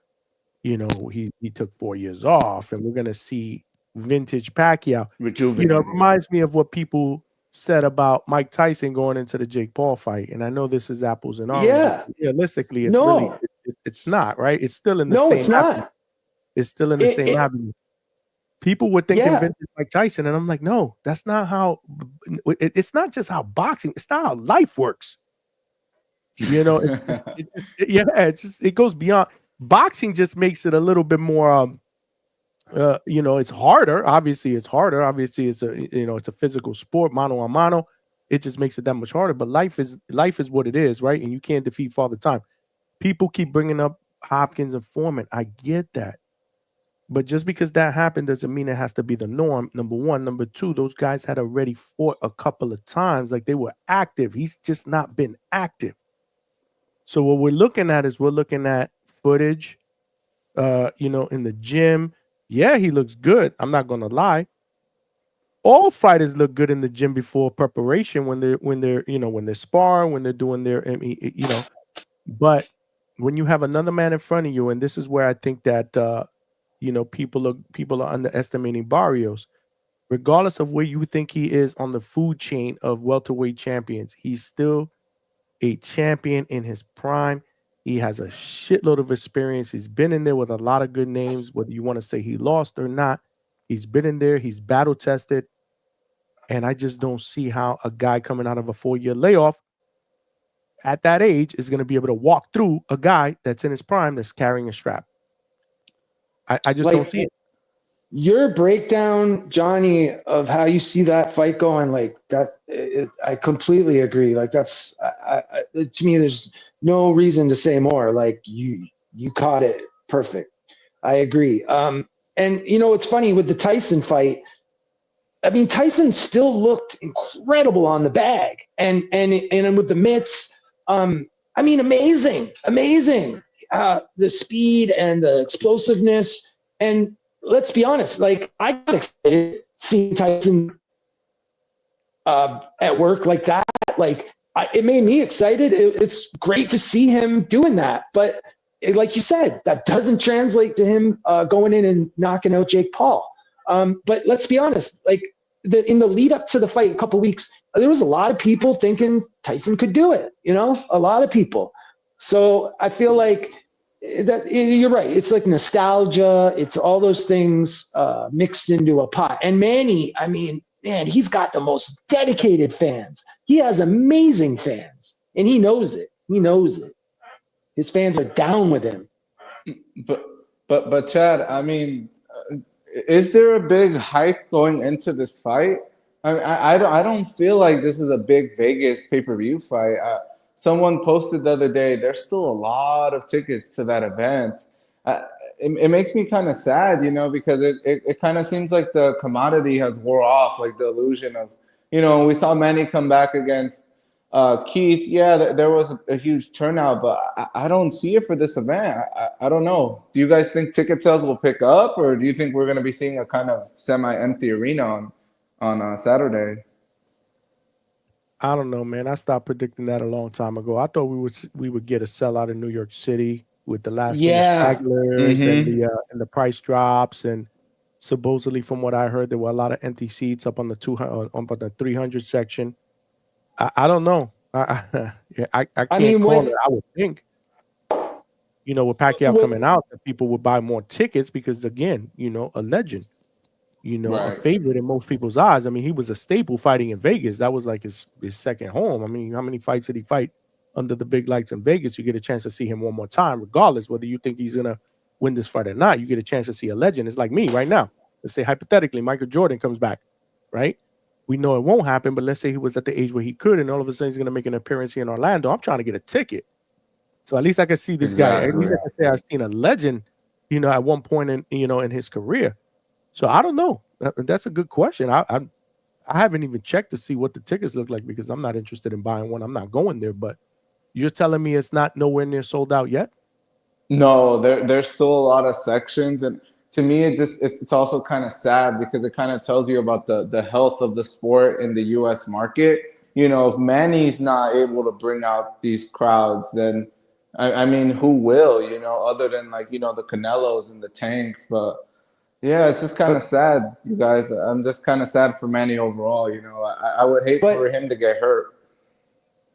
he took 4 years off and we're gonna see vintage Pacquiao. It reminds me of what people said about Mike Tyson going into the Jake Paul fight. And I know this is apples and oranges. Yeah. Realistically, it's really it's not, right? It's still in the same it's not. avenue. It's still in the same avenue. People were thinking vintage Mike Tyson, and I'm like, no, that's not how. It's not just how boxing. It's not how life works. It goes beyond. Boxing just makes it a little bit more. It's harder. Obviously, it's harder. Obviously, it's a physical sport, mano a mano. It just makes it that much harder. But life is what it is, right? And you can't defeat Father Time. People keep bringing up Hopkins and Foreman. I get that. But just because that happened doesn't mean it has to be the norm, number one. Number two, those guys had already fought a couple of times. Like, they were active. He's just not been active. So what we're looking at is footage, in the gym. Yeah, he looks good. I'm not going to lie. All fighters look good in the gym before preparation when they're sparring, when they're doing their, but when you have another man in front of you, and this is where I think that, people are underestimating Barrios. Regardless of where you think he is on the food chain of welterweight champions, he's still a champion in his prime. He has a shitload of experience. He's been in there with a lot of good names, whether you want to say he lost or not. He's been in there. He's battle tested. And I just don't see how a guy coming out of a 4-year layoff at that age is going to be able to walk through a guy that's in his prime that's carrying a strap. I just don't see it. Your breakdown, Johnny, of how you see that fight going, like that, I completely agree. Like, that's to me, there's no reason to say more. Like, you caught it perfect. I agree. And it's funny with the Tyson fight. I mean, Tyson still looked incredible on the bag, and with the mitts. Amazing. The speed and the explosiveness. And let's be honest, like, I got excited seeing Tyson at work like that. Like, it made me excited. It's great to see him doing that. But like you said, that doesn't translate to him going in and knocking out Jake Paul. But let's be honest, like, in the lead up to the fight, a couple of weeks, there was a lot of people thinking Tyson could do it. A lot of people. So I feel like that you're right. It's like nostalgia. It's all those things mixed into a pot. And Manny, I mean, man, he's got the most dedicated fans. He has amazing fans, and he knows it. His fans are down with him. But Chad, I mean, is there a big hype going into this fight? I don't feel like this is a big Vegas pay-per-view fight. Someone posted the other day, there's still a lot of tickets to that event. It makes me kind of sad, because it kind of seems like the commodity has wore off, like the illusion of, we saw Manny come back against Keith. Yeah, there was a huge turnout, but I don't see it for this event. I don't know. Do you guys think ticket sales will pick up, or do you think we're going to be seeing a kind of semi-empty arena on Saturday? I don't know, man. I stopped predicting that a long time ago. I thought we would get a sellout in New York City with the last minute stragglers and the price drops, and supposedly, from what I heard, there were a lot of empty seats up on the 300 section. I don't know. I can't mean, call when- it. I would think, you know, with Pacquiao coming out, that people would buy more tickets because, again, you know, a legend, you know, a Right. favorite in most people's eyes. I mean, he was a staple fighting in Vegas. That was like his second home. I mean, how many fights did he fight under the big lights in Vegas? You get a chance to see him one more time, regardless whether you think he's gonna win this fight or not. You get a chance to see a legend. It's like me right now. Let's say hypothetically, Michael Jordan comes back, right? We know it won't happen, but let's say he was at the age where he could, and all of a sudden he's gonna make an appearance here in Orlando. I'm trying to get a ticket. So at least I can see this guy. At least I can say I've seen a legend, you know, at one point in, you know, in his career. So I don't know. That's a good question. I haven't even checked to see what the tickets look like because I'm not interested in buying one. I'm not going there. But you're telling me it's not nowhere near sold out yet? No, there's still a lot of sections, and to me, it's also kind of sad because it kind of tells you about the health of the sport in the U.S. market. You know, if Manny's not able to bring out these crowds, then I mean, who will? You know, other than like, you know, the Canelos and the Tanks. But yeah, it's just kind of sad, you guys. I'm just kind of sad for Manny overall. You know, I would hate for him to get hurt.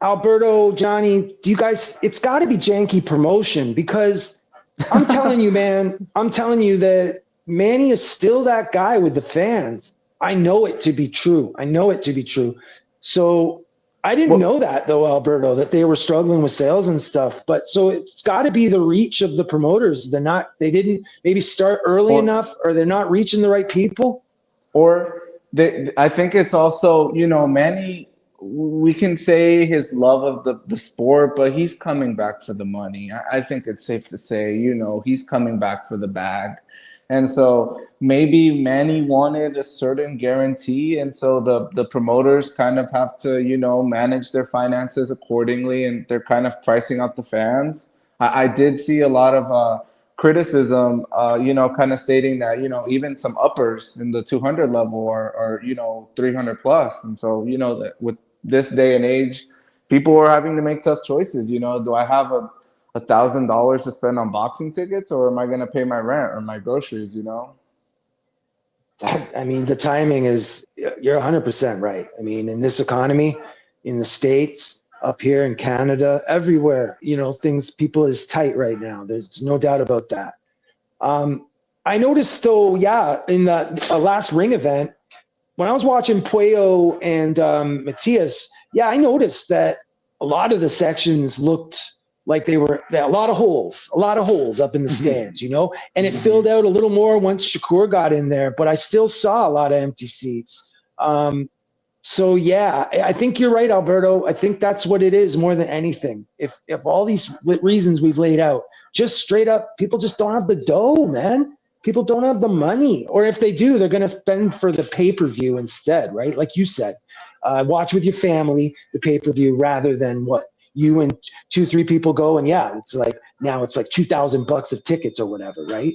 Alberto, Johnny, do you guys, it's got to be janky promotion because I'm telling you, man, I'm telling you that Manny is still that guy with the fans. I know it to be true. I know it to be true. So I didn't know that though, Alberto, that they were struggling with sales and stuff. But so it's got to be the reach of the promoters. They didn't maybe start early enough, or they're not reaching the right people. Or I think it's also, you know, Manny, we can say his love of the sport, but he's coming back for the money. I think it's safe to say, you know, he's coming back for the bag. And so maybe Manny wanted a certain guarantee. And so the promoters kind of have to, you know, manage their finances accordingly. And they're kind of pricing out the fans. I did see a lot of criticism, you know, kind of stating that, you know, even some uppers in the 200 level are, you know, 300 plus. And so, you know, that with this day and age, people are having to make tough choices. You know, do I have $1,000 to spend on boxing tickets, or am I going to pay my rent or my groceries, you know? I mean, the timing is, you're 100% right. I mean, in this economy, in the States, up here in Canada, everywhere, you know, people is tight right now. There's no doubt about that. I noticed though, yeah, in the last ring event, when I was watching Pacquiao and Matias, yeah, I noticed that a lot of the sections looked like there a lot of holes up in the stands, you know, and it filled out a little more once Shakur got in there, but I still saw a lot of empty seats. So yeah, I think you're right, Alberto. I think that's what it is more than anything. If all these reasons we've laid out, just straight up, people just don't have the dough, man. People don't have the money, or if they do, they're going to spend for the pay-per-view instead, right? Like you said, watch with your family, the pay-per-view, rather than what you and 2-3 people go. And yeah, it's like, now it's like $2,000 of tickets or whatever, right?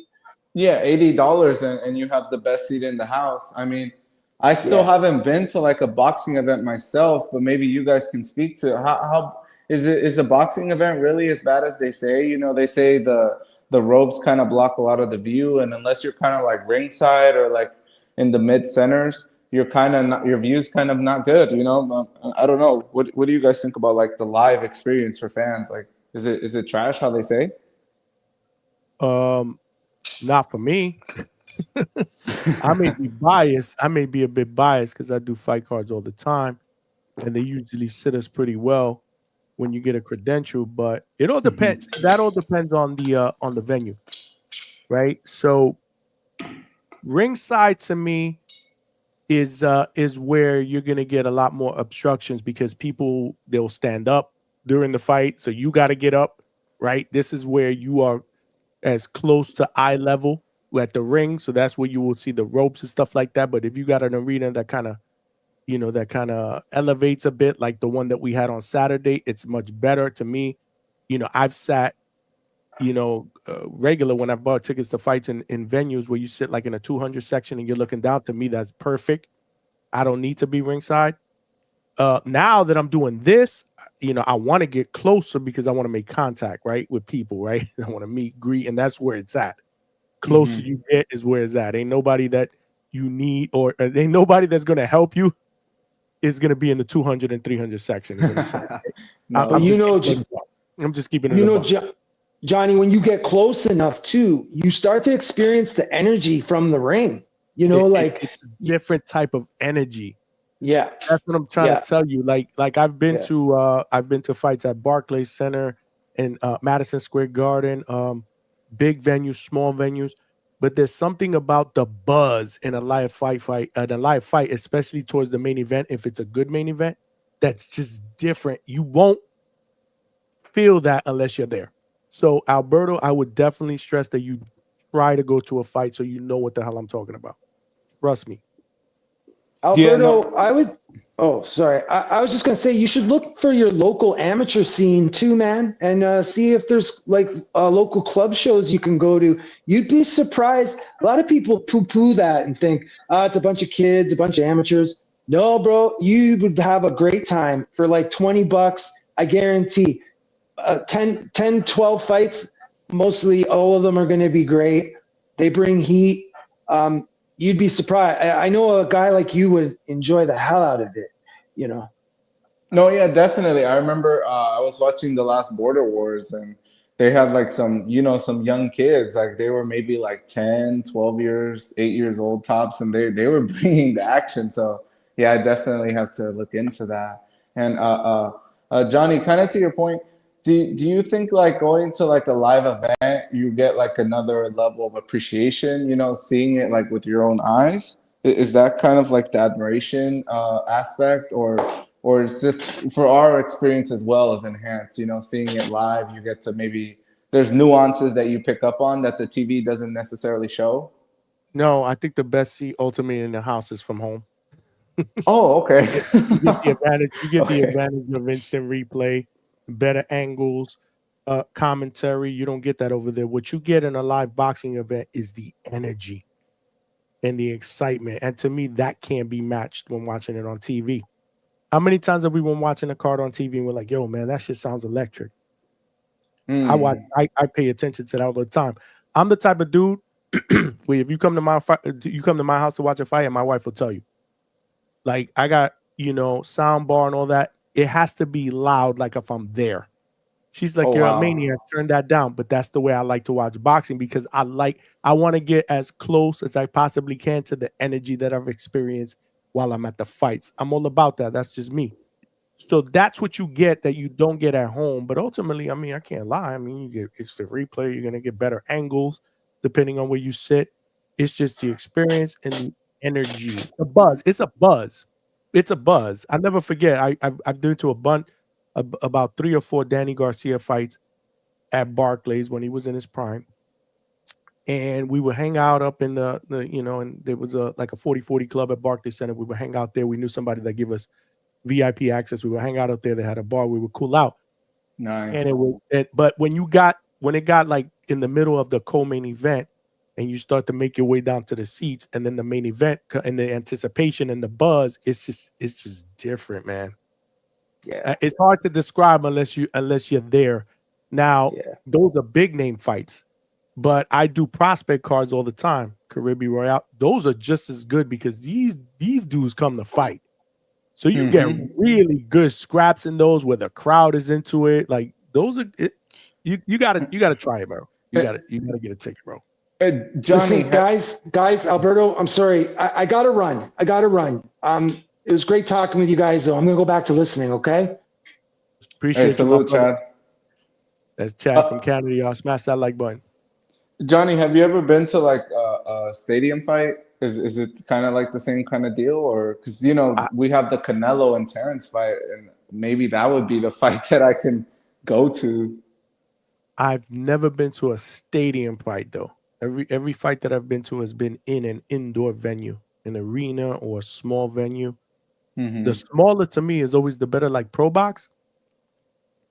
Yeah, $80 and you have the best seat in the house. I mean, I still haven't been to like a boxing event myself, but maybe you guys can speak to how is a boxing event really as bad as they say? You know, they say the ropes kind of block a lot of the view, and unless you're kind of like ringside or like in the mid centers, you're kind of not, your view's kind of not good. You know, I don't know. What do you guys think about like the live experience for fans? Like, is it trash how they say? Not for me. I may be biased. I may be a bit biased because I do fight cards all the time, and they usually sit us pretty well when you get a credential. But it all depends. That all depends on the venue, right? So ringside to me is where you're gonna get a lot more obstructions because they'll stand up during the fight, so you got to get up, right? This is where you are as close to eye level at the ring, so that's where you will see the ropes and stuff like that. But if you got an arena that kind of elevates a bit, like the one that we had on Saturday, it's much better to me. You know, I've sat, regular when I've bought tickets to fights in venues where you sit like in a 200 section and you're looking down. To me, that's perfect. I don't need to be ringside. Now that I'm doing this, I want to get closer because I want to make contact, right, with people, right? I want to meet, greet, and that's where it's at. Closer you get is where it's at. Ain't nobody that you need, or ain't nobody that's gonna help you is going to be in the 200 and 300 section. Is what I'm saying. No, But I'm just keeping it. You know, Johnny, when you get close enough too, you start to experience the energy from the ring. You know, it's a different type of energy. Yeah, that's what I'm trying to tell you. Like I've been to fights at Barclays Center and Madison Square Garden, big venues, small venues. But there's something about the buzz in a live fight, especially towards the main event. If it's a good main event, that's just different. You won't feel that unless you're there. So Alberto, I would definitely stress that you try to go to a fight so you know what the hell I'm talking about. Trust me. Alberto, I would. Oh, sorry. I was just gonna say you should look for your local amateur scene too, man, and see if there's like local club shows you can go to. You'd be surprised. A lot of people poo-poo that and think, it's a bunch of kids, a bunch of amateurs. No, bro, you would have a great time for like $20. I guarantee. 10, 12 fights. Mostly all of them are going to be great. They bring heat. You'd be surprised. I know a guy like you would enjoy the hell out of it, you know? No, yeah, definitely. I remember I was watching the last Border Wars and they had like some young kids, like they were maybe like 10, 12 years, 8 years old tops, and they were bringing the action. So yeah, I definitely have to look into that. And Johnny, kind of to your point, do you think like going to like a live event, you get like another level of appreciation, seeing it like with your own eyes? Is that kind of like the admiration aspect, or it's just for our experience as well as enhanced, seeing it live, you get to maybe there's nuances that you pick up on that the TV doesn't necessarily show? No, I think the best seat ultimately in the house is from home. Oh, okay. You get the advantage of instant replay, better angles, commentary. You don't get that over there. What you get in a live boxing event is the energy and the excitement. And to me, that can't be matched when watching it on TV. How many times have we been watching a card on TV and we're like, yo, man, that shit sounds electric. I pay attention to that all the time. I'm the type of dude where if you come to my house to watch a fight, and my wife will tell you, like, I got, sound bar and all that. It has to be loud, like if I'm there. She's like, you're a maniac, turn that down. But that's the way I like to watch boxing, because I want to get as close as I possibly can to the energy that I've experienced while I'm at the fights. I'm all about that. That's just me. So that's what you get that you don't get at home. But ultimately, I mean, I can't lie. I mean, it's the replay. You're going to get better angles depending on where you sit. It's just the experience and the energy. The buzz. It's a buzz. It's a buzz. I never forget. I've been to about 3 or 4 Danny Garcia fights at Barclays when he was in his prime. And we would hang out up in the and there was like a 40-40 club at Barclays Center. We would hang out there. We knew somebody that gave us VIP access. We would hang out up there. They had a bar. We would cool out. Nice. And but when it got like in the middle of the co-main event, and you start to make your way down to the seats, and then the main event and the anticipation and the buzz, it's just different, man. Yeah, it's hard to describe unless you're there. Now, those are big name fights, but I do prospect cards all the time. Caribbean Royale, those are just as good because these dudes come to fight. So you get really good scraps in those where the crowd is into it. Like those are you gotta try it, bro. You gotta get a ticket, bro. Johnny, listen, guys, Alberto, I'm sorry. I gotta run. It was great talking with you guys, though. I'm gonna go back to listening, okay? Appreciate you. Salute, Chad. That's Chad from Canada, y'all. Smash that like button. Johnny, have you ever been to like a stadium fight? Is it kind of like the same kind of deal, or because we have the Canelo and Terrence fight, and maybe that would be the fight that I can go to. I've never been to a stadium fight though. Every fight that I've been to has been in an indoor venue, an arena or a small venue. The smaller to me is always the better. Like Pro Box,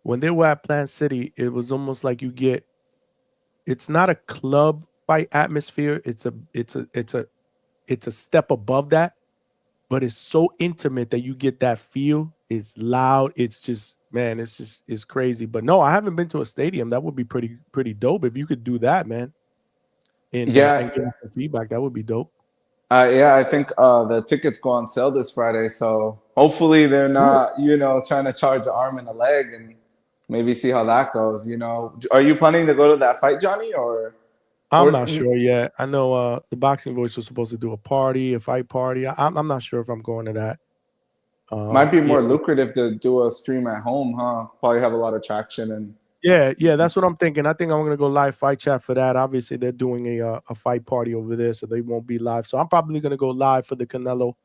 when they were at Plant City, it was almost like it's not a club fight atmosphere. It's a step above that, but it's so intimate that you get that feel. It's loud. It's just, man, it's crazy. But no, I haven't been to a stadium. That would be pretty dope if you could do that, man. And get some feedback. That would be dope. Yeah, I think the tickets go on sale this Friday, so hopefully they're not, trying to charge an arm and a leg, and maybe see how that goes. Are you planning to go to that fight, Johnny, or? I'm not sure yet. I know the Boxing Voice was supposed to do a fight party. I'm not sure if I'm going to that. Might be more lucrative to do a stream at home, huh? Probably have a lot of traction and. Yeah, that's what I'm thinking. I think I'm gonna go live fight chat for that. Obviously, they're doing a fight party over there, so they won't be live. So I'm probably gonna go live for the Canelo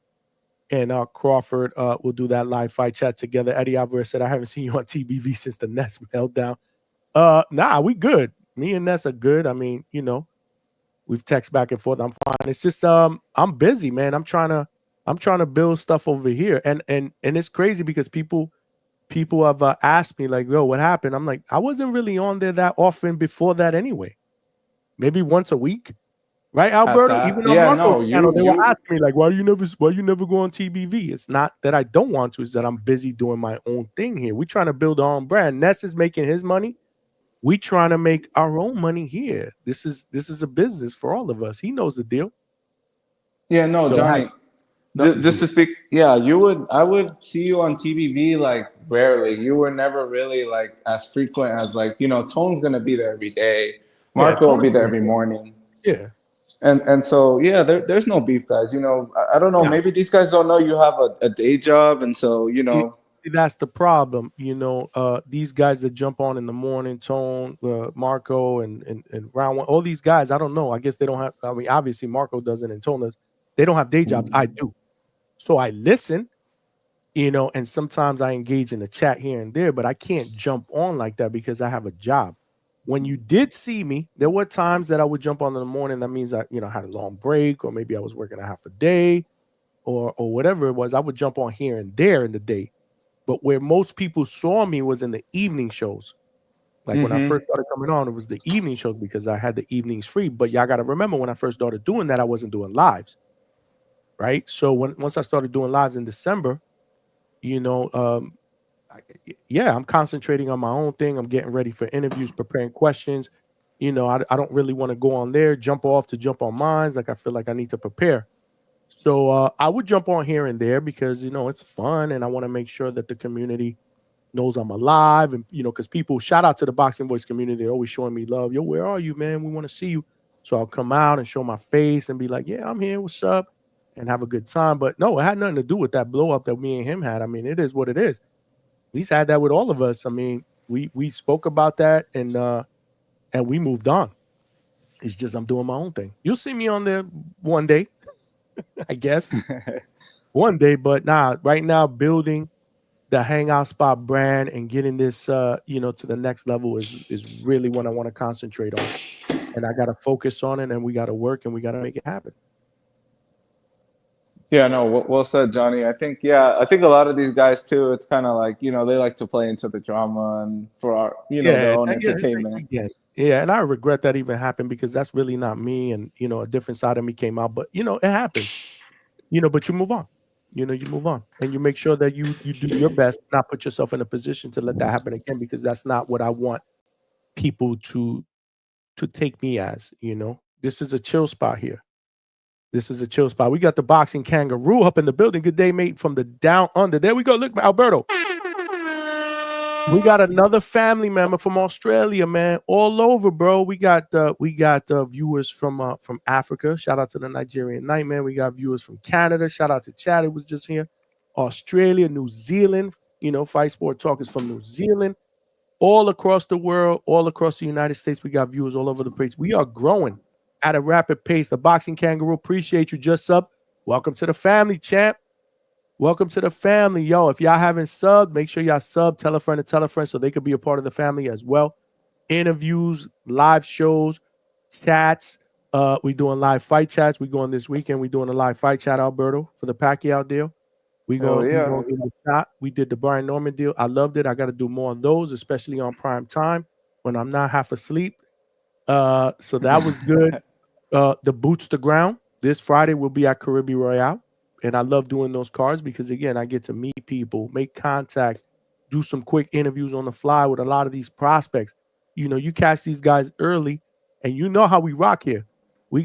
and Crawford. We'll do that live fight chat together. Eddie Alvarez said, "I haven't seen you on TBV since the Ness meltdown." Nah, we good. Me and Ness are good. I mean, we've texted back and forth. I'm fine. It's just I'm busy, man. I'm trying to build stuff over here, and it's crazy because people have asked me like, "Yo, what happened?" I'm like, I wasn't really on there that often before that anyway. Maybe once a week, right, Alberto? Even on Marco's channel, they were asking me like, "Why you never go on TBV?" It's not that I don't want to; it's that I'm busy doing my own thing here. We're trying to build our own brand. Ness is making his money. We trying to make our own money here. This is a business for all of us. He knows the deal. Yeah, no, So, Johnny. Just to speak, yeah, I would see you on TBV like rarely. You were never really like as frequent as like, Tone's gonna be there every day. Marco will be there every morning. Yeah. And so yeah, there's no beef, guys. I don't know. Yeah. Maybe these guys don't know you have a day job, and so See, that's the problem. These guys that jump on in the morning, Tone, Marco, and Round One, all these guys, I don't know. I guess they don't have. I mean, obviously Marco doesn't, and Tone does. They don't have day jobs. I do. So I listen, and sometimes I engage in the chat here and there, but I can't jump on like that because I have a job. When you did see me, there were times that I would jump on in the morning. That means I, had a long break, or maybe I was working a half a day, or whatever it was. I would jump on here and there in the day. But where most people saw me was in the evening shows. Like when I first started coming on, it was the evening shows because I had the evenings free. But y'all got to remember, when I first started doing that, I wasn't doing lives. Right. So once I started doing lives in December, I'm concentrating on my own thing. I'm getting ready for interviews, preparing questions. I don't really want to go on there, jump on mine. Like I feel like I need to prepare. So I would jump on here and there because, it's fun. And I want to make sure that the community knows I'm alive. And, because people, shout out to the Boxing Voice community. They're always showing me love. Yo, where are you, man? We want to see you. So I'll come out and show my face and be like, yeah, I'm here. What's up? And have a good time. But no, it had nothing to do with that blow up that me and him had. I mean, it is what it is. He's had that with all of us. I mean, we spoke about that and we moved on. It's just I'm doing my own thing. You'll see me on there one day, I guess. One day, but right now building the Hangout Spot brand and getting this to the next level is really what I want to concentrate on. And I gotta focus on it, and we gotta work and we gotta make it happen. Yeah, no, well said, Johnny. I think a lot of these guys too, it's kind of like, they like to play into the drama and for our, their own entertainment. Yeah, and I regret that even happened because that's really not me, and a different side of me came out. But it happened. But you move on. You move on, and you make sure that you do your best, not put yourself in a position to let that happen again, because that's not what I want people to take me as. This is a chill spot here. This is a chill spot. We got the boxing kangaroo up in the building. Good day, mate, from the down under. There we go. Look, Alberto. We got another family member from Australia, man. All over, bro. We got viewers from Africa. Shout out to the Nigerian Nightman. We got viewers from Canada. Shout out to Chad, who was just here. Australia, New Zealand. Fight Sport Talk is from New Zealand. All across the world, all across the United States, we got viewers all over the place. We are growing at a rapid pace. The Boxing Kangaroo, appreciate you. Just sub. Welcome to the family, champ. Welcome to the family. Yo, if y'all haven't subbed, make sure y'all sub. Tell a friend so they could be a part of the family as well. Interviews, live shows, chats. We doing live fight chats. We going this weekend. We doing a live fight chat, Alberto, for the Pacquiao deal. We going to give it a shot. We did the Brian Norman deal. I loved it. I got to do more of those, especially on prime time when I'm not half asleep. So that was good. The Boots to Ground this Friday will be at Caribbean Royale. And I love doing those cards because, again, I get to meet people, make contacts, do some quick interviews on the fly with a lot of these prospects. You catch these guys early, and you know how we rock here. We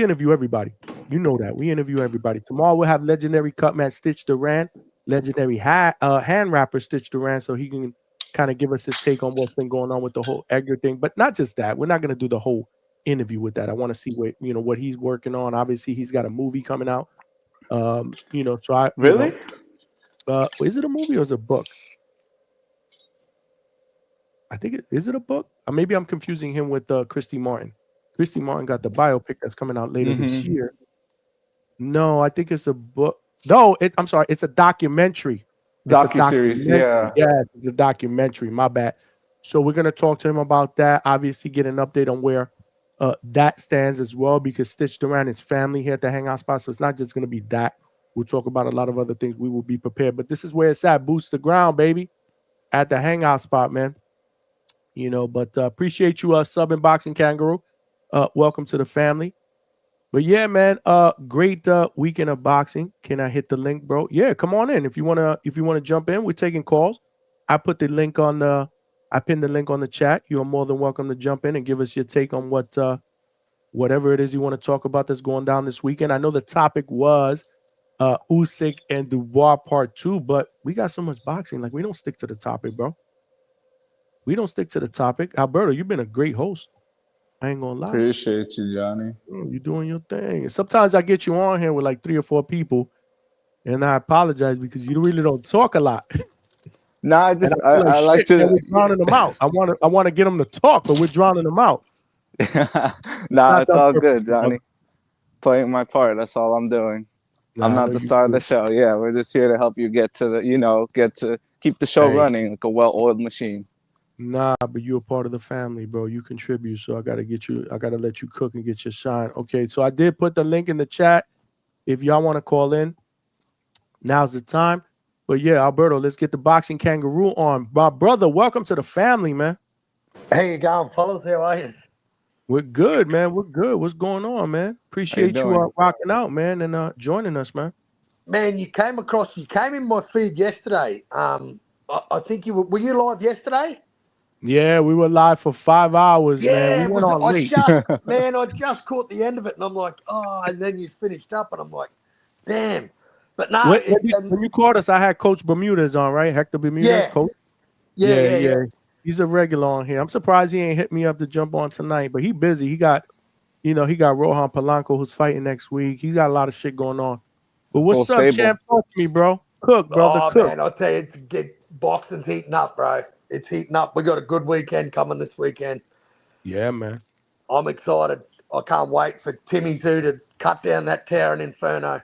interview everybody. You know that. We interview everybody. Tomorrow we'll have legendary cutman Stitch Duran, legendary hand rapper Stitch Duran, so he can kind of give us his take on what's been going on with the whole Edgar thing. But not just that. We're not going to do the whole interview with that. I want to see what he's working on. Obviously, he's got a movie coming out. So I Really? Is it a movie or is it a book? I think is it a book? Or maybe I'm confusing him with Christy Martin. Christy Martin got the biopic that's coming out later this year. No, I think it's a book. No, I'm sorry, it's a documentary. Docuseries, yeah. Yeah, it's a documentary. My bad. So we're gonna talk to him about that. Obviously, get an update on where that stands as well, because Stitch Duran is family here at the Hangout spot. So it's not just gonna be that. We'll talk about a lot of other things. We will be prepared. But this is where it's at. Boost the ground, baby. At the Hangout spot, man. But appreciate you subbing Boxing Kangaroo. Welcome to the family. But yeah, man, great weekend of boxing. Can I hit the link, bro? Yeah, come on in. If you wanna jump in, we're taking calls. I pinned the link on the chat. You are more than welcome to jump in and give us your take on whatever it is you want to talk about that's going down this weekend. I know the topic was Usyk and Dubois part 2, but we got so much boxing. Like, we don't stick to the topic, bro. We don't stick to the topic. Alberto, you've been a great host. I ain't gonna lie. Appreciate you, Johnny. You're doing your thing. And sometimes I get you on here with like 3 or 4 people, and I apologize because you really don't talk a lot. Nah, I like to. We're drowning them out. I want to get them to talk, but we're drowning them out. Nah, it's all good, Johnny. Playing my part. That's all I'm doing. I'm not the star of the show. Yeah, we're just here to help you get to keep the show running like a well-oiled machine. Nah, but you're a part of the family, bro. You contribute, so I gotta let you cook and get your shine. Okay, so I did put the link in the chat. If y'all want to call in, now's the time. But yeah, Alberto, let's get the Boxing Kangaroo on. My brother, welcome to the family, man. How you going, fellas? How are you? We're good, man. We're good. What's going on, man? Appreciate you rocking out, man, and joining us, man. Man, you came in my feed yesterday. I think were you live yesterday? Yeah, we were live for 5 hours, man. We went on late. I just caught the end of it, and I'm like, oh, and then you finished up, and I'm like, damn. But no. When you called us, I had Coach Bermudez on, right? Hector Bermudez, coach? Yeah. He's a regular on here. I'm surprised he ain't hit me up to jump on tonight, but he busy. He got Rohan Polanco who's fighting next week. He's got a lot of shit going on. But what's up, champ? Talk to me, bro. Cook, brother. Cook. Man, I'll tell you, boxing's heating up, bro. It's heating up. We got a good weekend coming this weekend. Yeah, man. I'm excited. I can't wait for Timmy Zoo to cut down that Terran Inferno.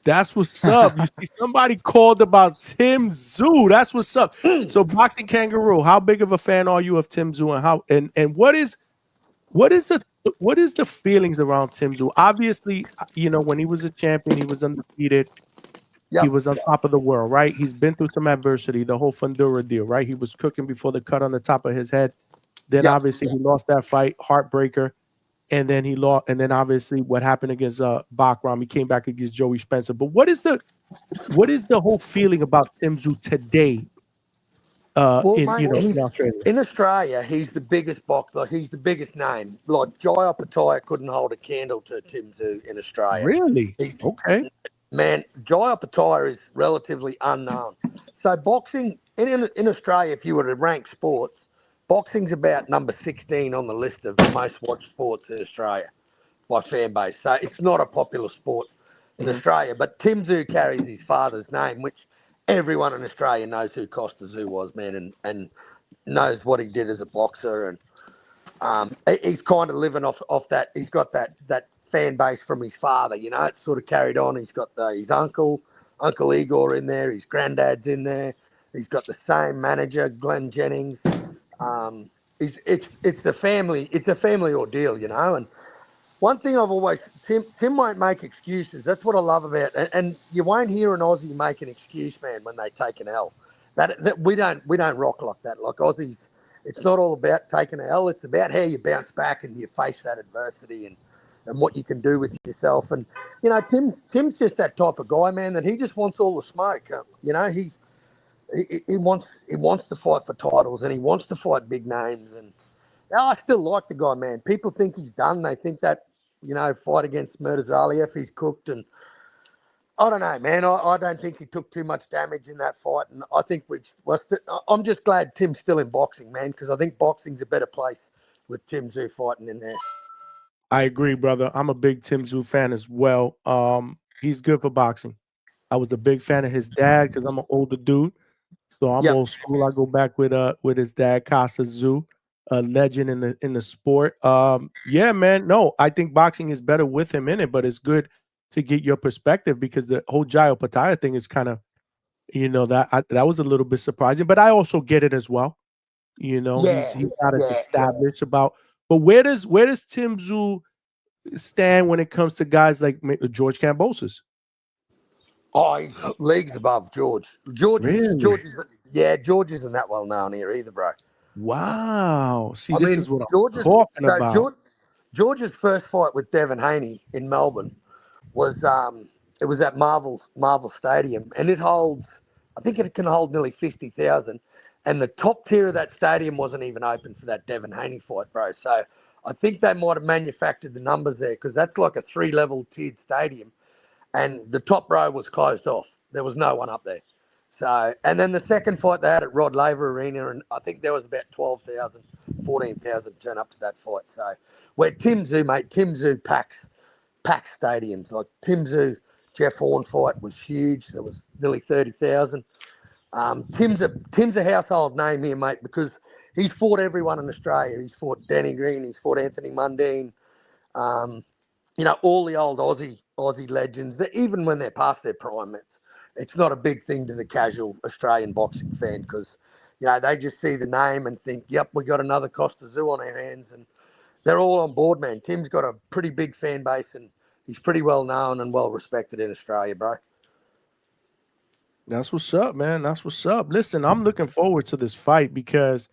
That's what's up. You see, somebody called about Tim Zoo. That's what's up. So, Boxing Kangaroo, how big of a fan are you of Tim Zoo, and what is the feelings around Tim Zoo? Obviously, when he was a champion, he was undefeated. Yep. He was on top of the world, right? He's been through some adversity, the whole Fundura deal, right? He was cooking before the cut on the top of his head. Then obviously he lost that fight, heartbreaker. And then he lost, and then obviously what happened against Bakram, he came back against Joey Spencer. But what is the whole feeling about Tim Zoo today? In Australia? In Australia, he's the biggest boxer. He's the biggest name. Like Jai Opetaia couldn't hold a candle to Tim Zoo in Australia. Really? Okay. Man, Jai Opetaia is relatively unknown. So boxing in Australia, if you were to rank sports, boxing's about number 16 on the list of most watched sports in Australia by fan base. So it's not a popular sport in Australia. But Tim Zoo carries his father's name, which everyone in Australia knows who Costa Zoo was, man, and knows what he did as a boxer. And he's kind of living off that. He's got that fan base from his father, it's sort of carried on. He's got his Uncle Igor in there. His granddad's in there. He's got the same manager, Glenn Jennings. It's the family. It's a family ordeal, And one thing I've always Tim won't make excuses. That's what I love about it. And you won't hear an Aussie make an excuse, man, when they take an L. That we don't rock like that. Like Aussies, it's not all about taking an L. It's about how you bounce back and you face that adversity and what you can do with yourself. And Tim's just that type of guy, man, that he just wants all the smoke. He wants to fight for titles and he wants to fight big names. And I still like the guy, man. People think he's done. They think that fight against Murtazaliev. He's cooked, and I don't know, man. I don't think he took too much damage in that fight, and I think I'm just glad Tim's still in boxing, man, because I think boxing's a better place with Tim Tszyu fighting in there. I agree, brother. I'm a big Tim Tszyu fan as well. He's good for boxing. I was a big fan of his dad because I'm an older dude, so I'm old school. I go back with his dad, Casa Tszyu, a legend in the sport. Yeah, man. No, I think boxing is better with him in it, but it's good to get your perspective because the whole Jai Opetaia thing is kind of, that was a little bit surprising, but I also get it as well. He's not as established about. But where does Tim Tszyu stand when it comes to guys like George Kambosos? Oh, he's leagues above George. George isn't that well known here either, bro. Wow. See, this is what I'm talking about. George's first fight with Devin Haney in Melbourne was it was at Marvel Stadium, and I think it can hold nearly 50,000. And the top tier of that stadium wasn't even open for that Devin Haney fight, bro. So I think they might have manufactured the numbers there because that's like a 3-level tiered stadium. And the top row was closed off. There was no one up there. So, and then the second fight they had at Rod Laver Arena, and I think there was about 12,000, 14,000 turn up to that fight. So, where Tim Tszyu packs stadiums. Like Tim Tszyu, Jeff Horn fight was huge. There was nearly 30,000. Tim's a household name here, mate, because he's fought everyone in Australia. He's fought Danny Green. He's fought Anthony Mundine. All the old Aussie legends, that even when they're past their prime, it's not a big thing to the casual Australian boxing fan because, they just see the name and think, yep, we got another Costa Tszyu on our hands, and they're all on board, man. Tim's got a pretty big fan base, and he's pretty well known and well respected in Australia, bro. That's what's up, man. That's what's up. Listen, I'm looking forward to this fight because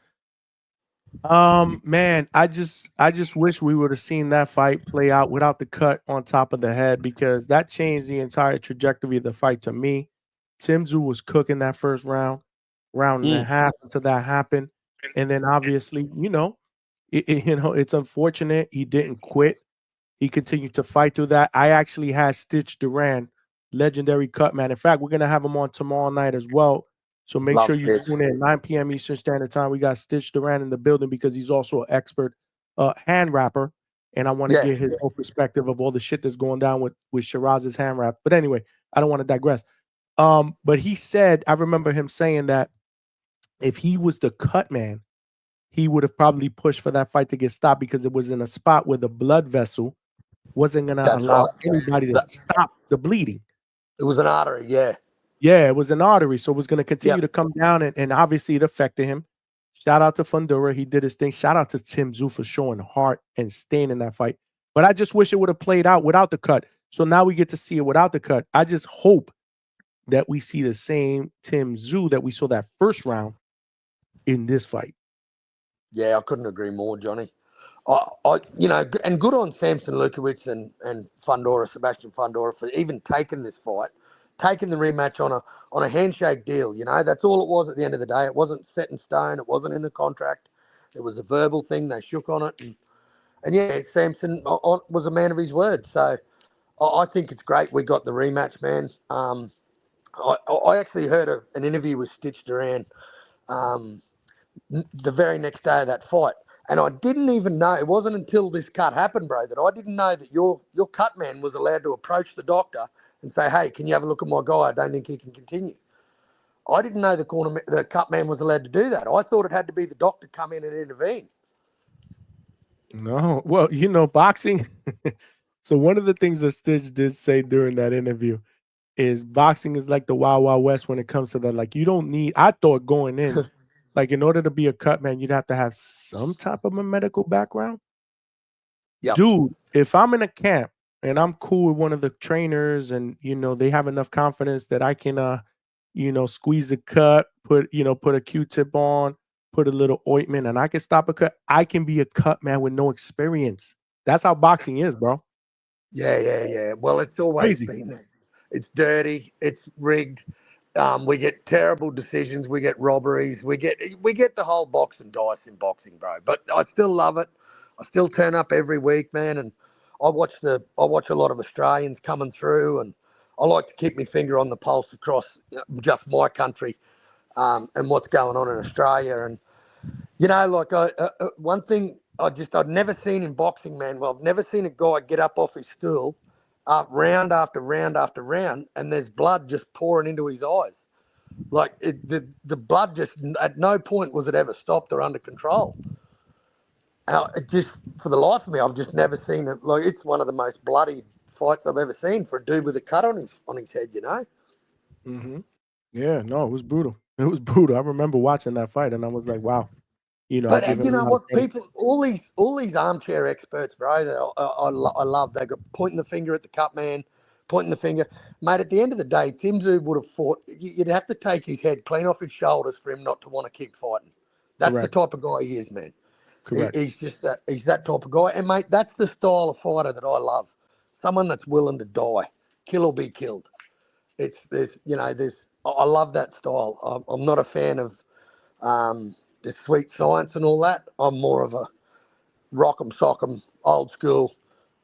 man, I just wish we would have seen that fight play out without the cut on top of the head because that changed the entire trajectory of the fight to me. Tim Tszyu was cooking that first round and a half until that happened. And then obviously, it's unfortunate he didn't quit. He continued to fight through that. I actually had Stitch Duran, legendary cut man. In fact, we're gonna have him on tomorrow night as well. So make sure you tune in 9 p.m. Eastern Standard Time. We got Stitch Duran in the building because he's also an expert hand rapper. And I want to get his whole perspective of all the shit that's going down with Shiraz's hand rap. But anyway, I don't want to digress. But he said, I remember him saying that if he was the cut man, he would have probably pushed for that fight to get stopped because it was in a spot where the blood vessel wasn't going to allow anybody to stop the bleeding. It was an artery, Yeah, it was an artery, so it was going to continue to come down, and obviously it affected him. Shout out to Fundura. He did his thing. Shout out to Tim Tszyu for showing heart and staying in that fight. But I just wish it would have played out without the cut. So now we get to see it without the cut. I just hope that we see the same Tim Tszyu that we saw that first round in this fight. Yeah, I couldn't agree more, Johnny. And good on Samson Lukowicz and Fundora, Sebastian Fundora, for even taking this fight, taking the rematch on a handshake deal. That's all it was at the end of the day. It wasn't set in stone. It wasn't in the contract. It was a verbal thing. They shook on it. And yeah, Samson was a man of his word. So I think it's great we got the rematch, man. I actually heard an interview with Stitch Duran the very next day of that fight. And I didn't even know, it wasn't until this cut happened, bro, that I didn't know that your cut man was allowed to approach the doctor and say, hey, can you have a look at my guy? I don't think he can continue. I didn't know the cut man was allowed to do that. I thought it had to be the doctor come in and intervene. No. Well, boxing. So one of the things that Stitch did say during that interview is boxing is like the Wild Wild West when it comes to that. Like, you don't need, I thought going in, like in order to be a cut man, you'd have to have some type of a medical background. Yep. Dude, if I'm in a camp and I'm cool with one of the trainers and, they have enough confidence that I can, squeeze a cut, put a Q-tip on, put a little ointment, and I can stop a cut, I can be a cut man with no experience. That's how boxing is, bro. Yeah. Well, it's always been there. It's dirty. It's rigged. We get terrible decisions. We get robberies. We get the whole box and dice in boxing, bro. But I still love it. I still turn up every week, man. And I watch a lot of Australians coming through, and I like to keep my finger on the pulse across just my country and what's going on in Australia. And like one thing I'd never seen in boxing, man. Well, I've never seen a guy get up off his stool, round after round after round, and there's blood just pouring into his eyes. Like the blood just at no point was it ever stopped or under control. It just, for the life of me, I've just never seen it. Like, it's one of the most bloody fights I've ever seen for a dude with a cut on his head. Mm-hmm. Yeah, no, it was brutal. It was brutal. I remember watching that fight, and I was like, wow. But you know what, people, all these armchair experts, bro, I love. They got pointing the finger at the cut man, pointing the finger, mate. At the end of the day, Tim Tszyu would have fought. You'd have to take his head clean off his shoulders for him not to want to keep fighting. That's the type of guy he is, man. Correct. He's just that. He's that type of guy, and mate, that's the style of fighter that I love. Someone that's willing to die, kill or be killed. I love that style. I'm not a fan of the sweet science and all that. I'm more of a rock 'em, sock 'em, old school.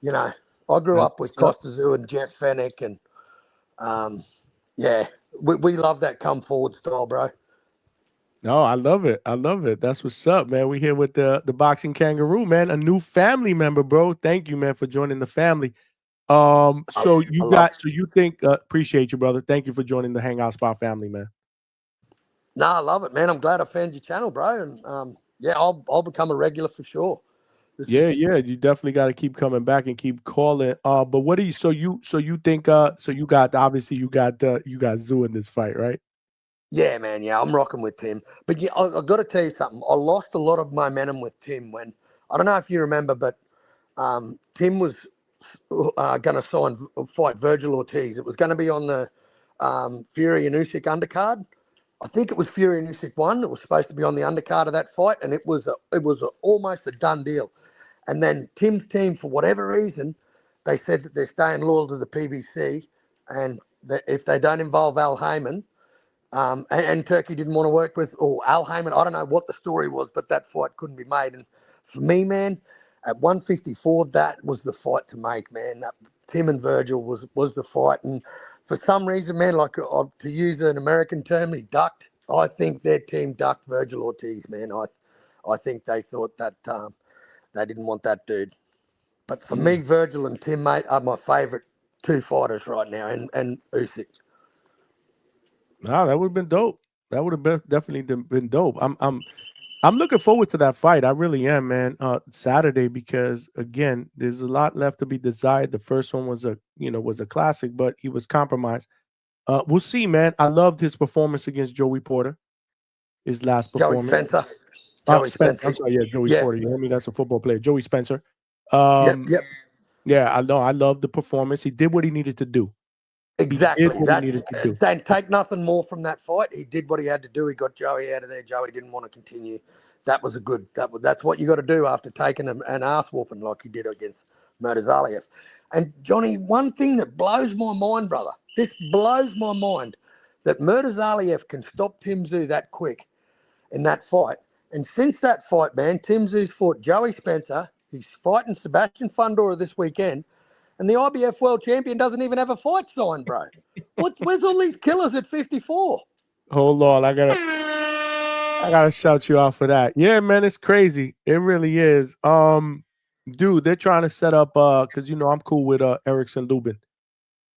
I grew up with Costa Tszyu and Jeff Fennick, and we love that come forward style, bro. No, I love it. I love it. That's what's up, man. We here with the boxing kangaroo, man. A new family member, bro. Thank you, man, for joining the family. So you think appreciate you, brother. Thank you for joining the Hangout Spot family, man. No, I love it, man. I'm glad I found your channel, bro. And I'll become a regular for sure. Yeah, you definitely got to keep coming back and keep calling. But what do you? So you think? So you got Tszyu in this fight, right? Yeah, man. Yeah, I'm rocking with Tim. But yeah, I've got to tell you something. I lost a lot of momentum with Tim when, I don't know if you remember, but Tim was going to fight Virgil Ortiz. It was going to be on the Fury and Usyk undercard. I think it was Fury and Usyk won. It was supposed to be on the undercard of that fight, and it was almost a done deal. And then Tim's team, for whatever reason, they said that they're staying loyal to the PBC, and that if they don't involve Al Heyman, and Turkey didn't want to work with Al Heyman. I don't know what the story was, but that fight couldn't be made. And for me, man, at 154, that was the fight to make, man. Tim and Virgil was the fight. And for some reason, man, like to use an American term, he ducked. I think their team ducked Virgil Ortiz, man. I think they thought that they didn't want that dude. But for me, Virgil and Tim, mate, are my favourite two fighters right now, and Usyk. No, that would have been dope. That would have definitely been dope. I'm looking forward to that fight. I really am, man. Saturday, because again, there's a lot left to be desired. The first one was a classic, but he was compromised. We'll see, man. I loved his performance against Joey Porter. His last performance. Joey Spencer. Joey Spencer. I'm sorry, Joey Porter. You hear me? That's a football player. Joey Spencer. Yep. Yeah, I know. I love the performance. He did what he needed to do. Exactly. Don't take nothing more from that fight. He did what he had to do. He got Joey out of there. Joey didn't want to continue. That was that's what you got to do after taking an ass whooping like he did against Murtazaliev. And Johnny, one thing that blows my mind, brother, this blows my mind, that Murtazaliev can stop Tim Tszyu that quick in that fight. And since that fight, man, Tim Tszyu's fought Joey Spencer. He's fighting Sebastian Fundora this weekend. And the IBF world champion doesn't even have a fight signed, bro. Where's all these killers at 54? Hold on, I gotta shout you out for that. Yeah, man, it's crazy. It really is. Dude, they're trying to set up because I'm cool with Erickson Lubin.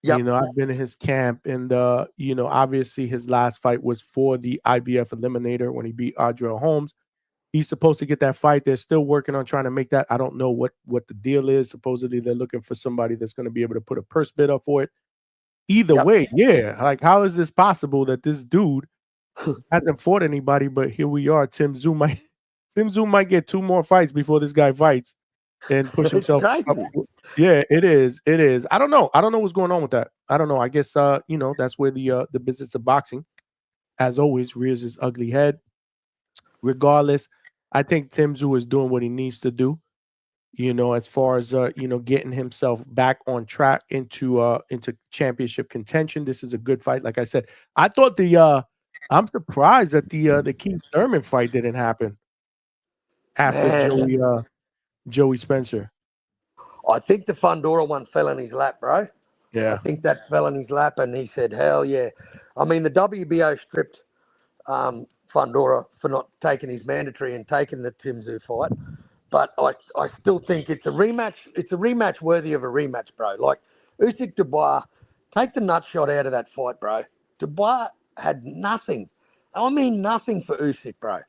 Yep. I've been in his camp, and obviously his last fight was for the IBF Eliminator when he beat Adriel Holmes. He's supposed to get that fight. They're still working on trying to make that. I don't know what the deal is. Supposedly they're looking for somebody that's going to be able to put a purse bid up for it. Either way, yeah. Like, how is this possible that this dude hasn't fought anybody, but here we are. Tim Tszyu might get 2 more fights before this guy fights and push himself up. Yeah, it is. It is. I don't know. I don't know what's going on with that. I don't know. I guess that's where the business of boxing, as always, rears its ugly head. Regardless, I think Tim Tszyu is doing what he needs to do, as far as getting himself back on track into championship contention. This is a good fight. Like I said, I thought I'm surprised that the Keith Thurman fight didn't happen after Joey Spencer. I think the Fundora one fell in his lap, bro. I Yeah. think that fell in his lap, and he said, hell yeah. I mean, the WBO stripped Fundora for not taking his mandatory and taking the Tim Tszyu fight. But I still think it's a rematch. It's a rematch worthy of a rematch, bro. Like, Usyk Dubois, take the nut shot out of that fight, bro. Dubois had nothing. I mean nothing for Usyk, bro.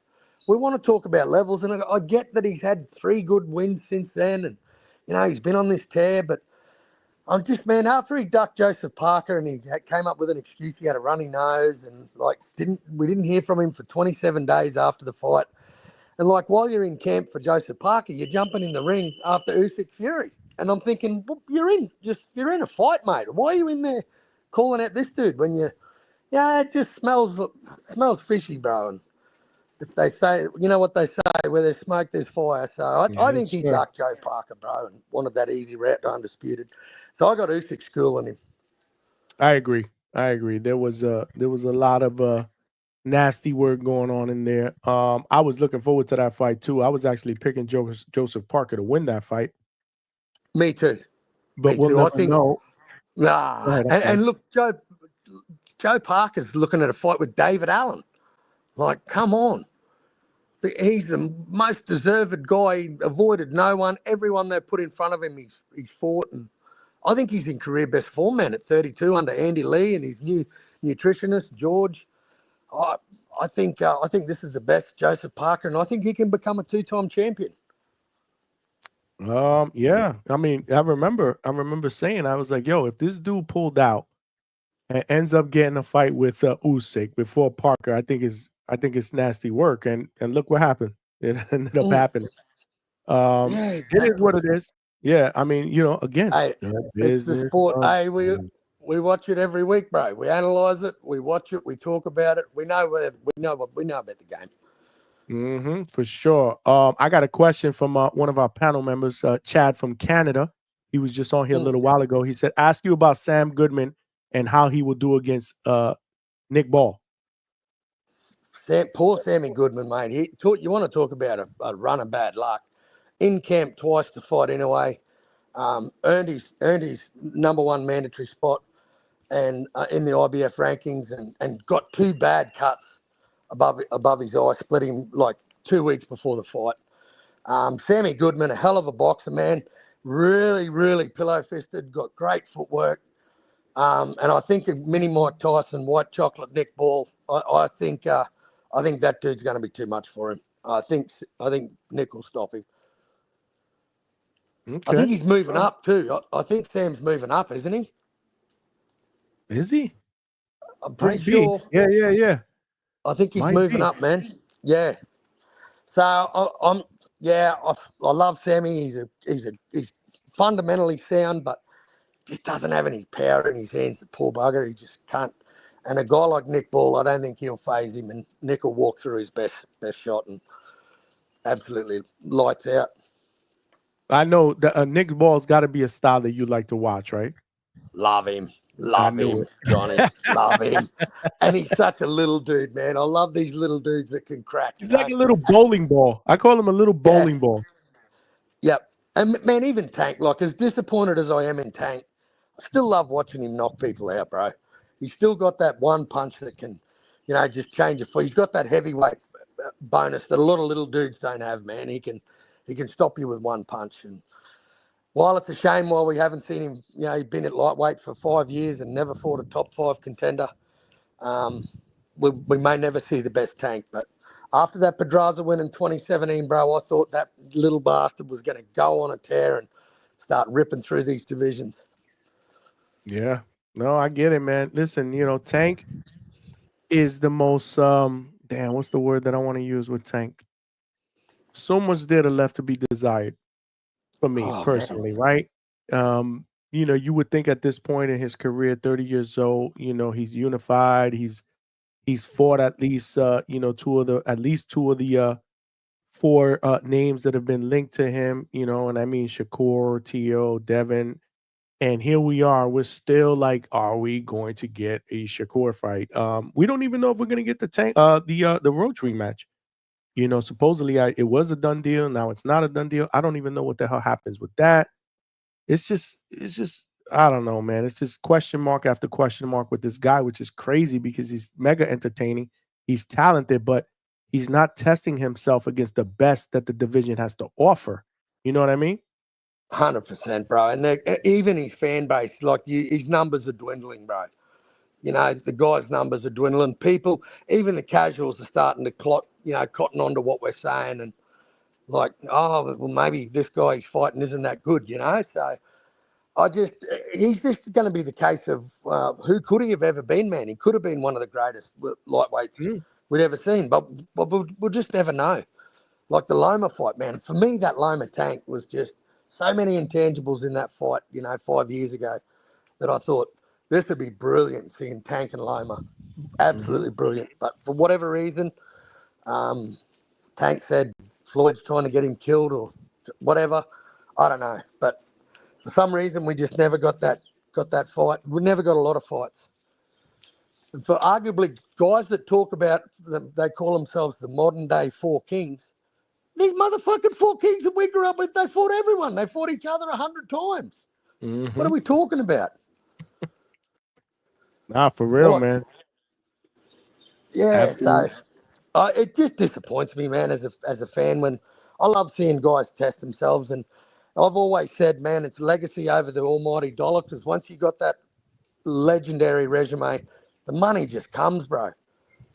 We want to talk about levels, and I get that he's had 3 good wins since then, and, you know, he's been on this tear, but I'm just, man, after he ducked Joseph Parker and he came up with an excuse, he had a runny nose, and, like, we didn't hear from him for 27 days after the fight. And, like, while you're in camp for Joseph Parker, you're jumping in the ring after Usyk Fury. And I'm thinking, well, you're in a fight, mate. Why are you in there calling out this dude when it just smells fishy, bro. And if they say, you know what they say, where there's smoke, there's fire. So I think he ducked Joe Parker, bro, and wanted that easy route to undisputed. So I got Usyk schooling him. I agree. There was a lot of nasty work going on in there. I was looking forward to that fight too. I was actually picking Joseph Parker to win that fight. Me too. But we'll never know. Nah. And look, Joe Parker's looking at a fight with David Allen. Like, come on. He's the most deserved guy. He avoided no one. Everyone they put in front of him, he's fought. And I think he's in career best form, man, at 32 under Andy Lee and his new nutritionist, George. I think this is the best Joseph Parker, and I think he can become a 2-time champion. Yeah. I mean, I remember saying, I was like, yo, if this dude pulled out and ends up getting a fight with Usyk before Parker, I think it's nasty work. And look what happened. It ended up happening. It is what it is. Yeah. I mean, you know, again, it's the sport. Hey, we watch it every week, bro. We analyze it, we watch it, we talk about it. We know about the game. For sure. I got a question from one of our panel members, Chad from Canada. He was just on here a little while ago. He said, ask you about Sam Goodman and how he will do against Nick Ball. Poor Sammy Goodman, mate. You want to talk about a run of bad luck. In camp twice to fight anyway. Earned his #1 mandatory spot and in the IBF rankings and got 2 bad cuts above his eye, split him like 2 weeks before the fight. Sammy Goodman, a hell of a boxer, man. Really, really pillow-fisted, got great footwork. And I think mini Mike Tyson, white chocolate Nick Ball, I think that dude's going to be too much for him. I think Nick will stop him. Okay. I think he's moving up too. I think Sam's moving up, isn't he? Is he? I'm pretty sure. Yeah. I think he's moving up, man. Yeah. So I love Sammy. He's fundamentally sound, but just doesn't have any power in his hands. The poor bugger, he just can't. And a guy like Nick Ball, I don't think he'll phase him, and Nick will walk through his best shot and absolutely lights out. I know that Nick Ball's got to be a style that you like to watch, right? Love him, Johnny. Love him. And he's such a little dude, man. I love these little dudes that can crack. He's like a little bowling ball. I call him a little bowling ball. Yep. And, man, even Tank, like, as disappointed as I am in Tank, I still love watching him knock people out, bro. He's still got that one punch that can, just change a fight. He's got that heavyweight bonus that a lot of little dudes don't have, man. He can stop you with one punch. And while it's a shame why we haven't seen him, he's been at lightweight for 5 years and never fought a top 5 contender, we may never see the best Tank. But after that Pedraza win in 2017, bro, I thought that little bastard was going to go on a tear and start ripping through these divisions. Yeah. No, I get it, man. Listen, Tank is the most, what's the word that I want to use with Tank? So much there left to be desired for me personally, man. Right? You would think at this point in his career, 30 years old, he's unified. He's fought at least, two of the 4 names that have been linked to him, and I mean Shakur, T.O., Devin. And here we are. We're still like, are we going to get a Shakur fight? We don't even know if we're going to get the Roach rematch. Supposedly it was a done deal. Now it's not a done deal. I don't even know what the hell happens with that. it's just I don't know, man. It's just question mark after question mark with this guy, which is crazy because he's mega entertaining. He's talented, but he's not testing himself against the best that the division has to offer. You know what I mean? 100%, bro. And even his fan base, like his numbers are dwindling, bro. You know, the guy's numbers are dwindling. People, even the casuals are starting to cotton on to what we're saying and like, oh, well, maybe this guy he's fighting isn't that good, you know? So he's just going to be the case of who could he have ever been, man? He could have been one of the greatest lightweights we'd ever seen, but we'll just never know. Like the Loma fight, man. For me, that Loma Tank was just so many intangibles in that fight, 5 years ago, that I thought this would be brilliant seeing Tank and Loma. Absolutely brilliant. But for whatever reason, Tank said Floyd's trying to get him killed or whatever. I don't know. But for some reason, we just never got that fight. We never got a lot of fights. And for arguably guys that talk about them, they call themselves the modern day Four Kings. These motherfucking Four Kings that we grew up with, they fought everyone. They fought each other 100 times. What are we talking about? Nah, for real, man. Yeah, Absolutely. so it just disappoints me, man, as a fan. When I love seeing guys test themselves, and I've always said, man, it's legacy over the almighty dollar, because once you got that legendary resume, the money just comes, bro.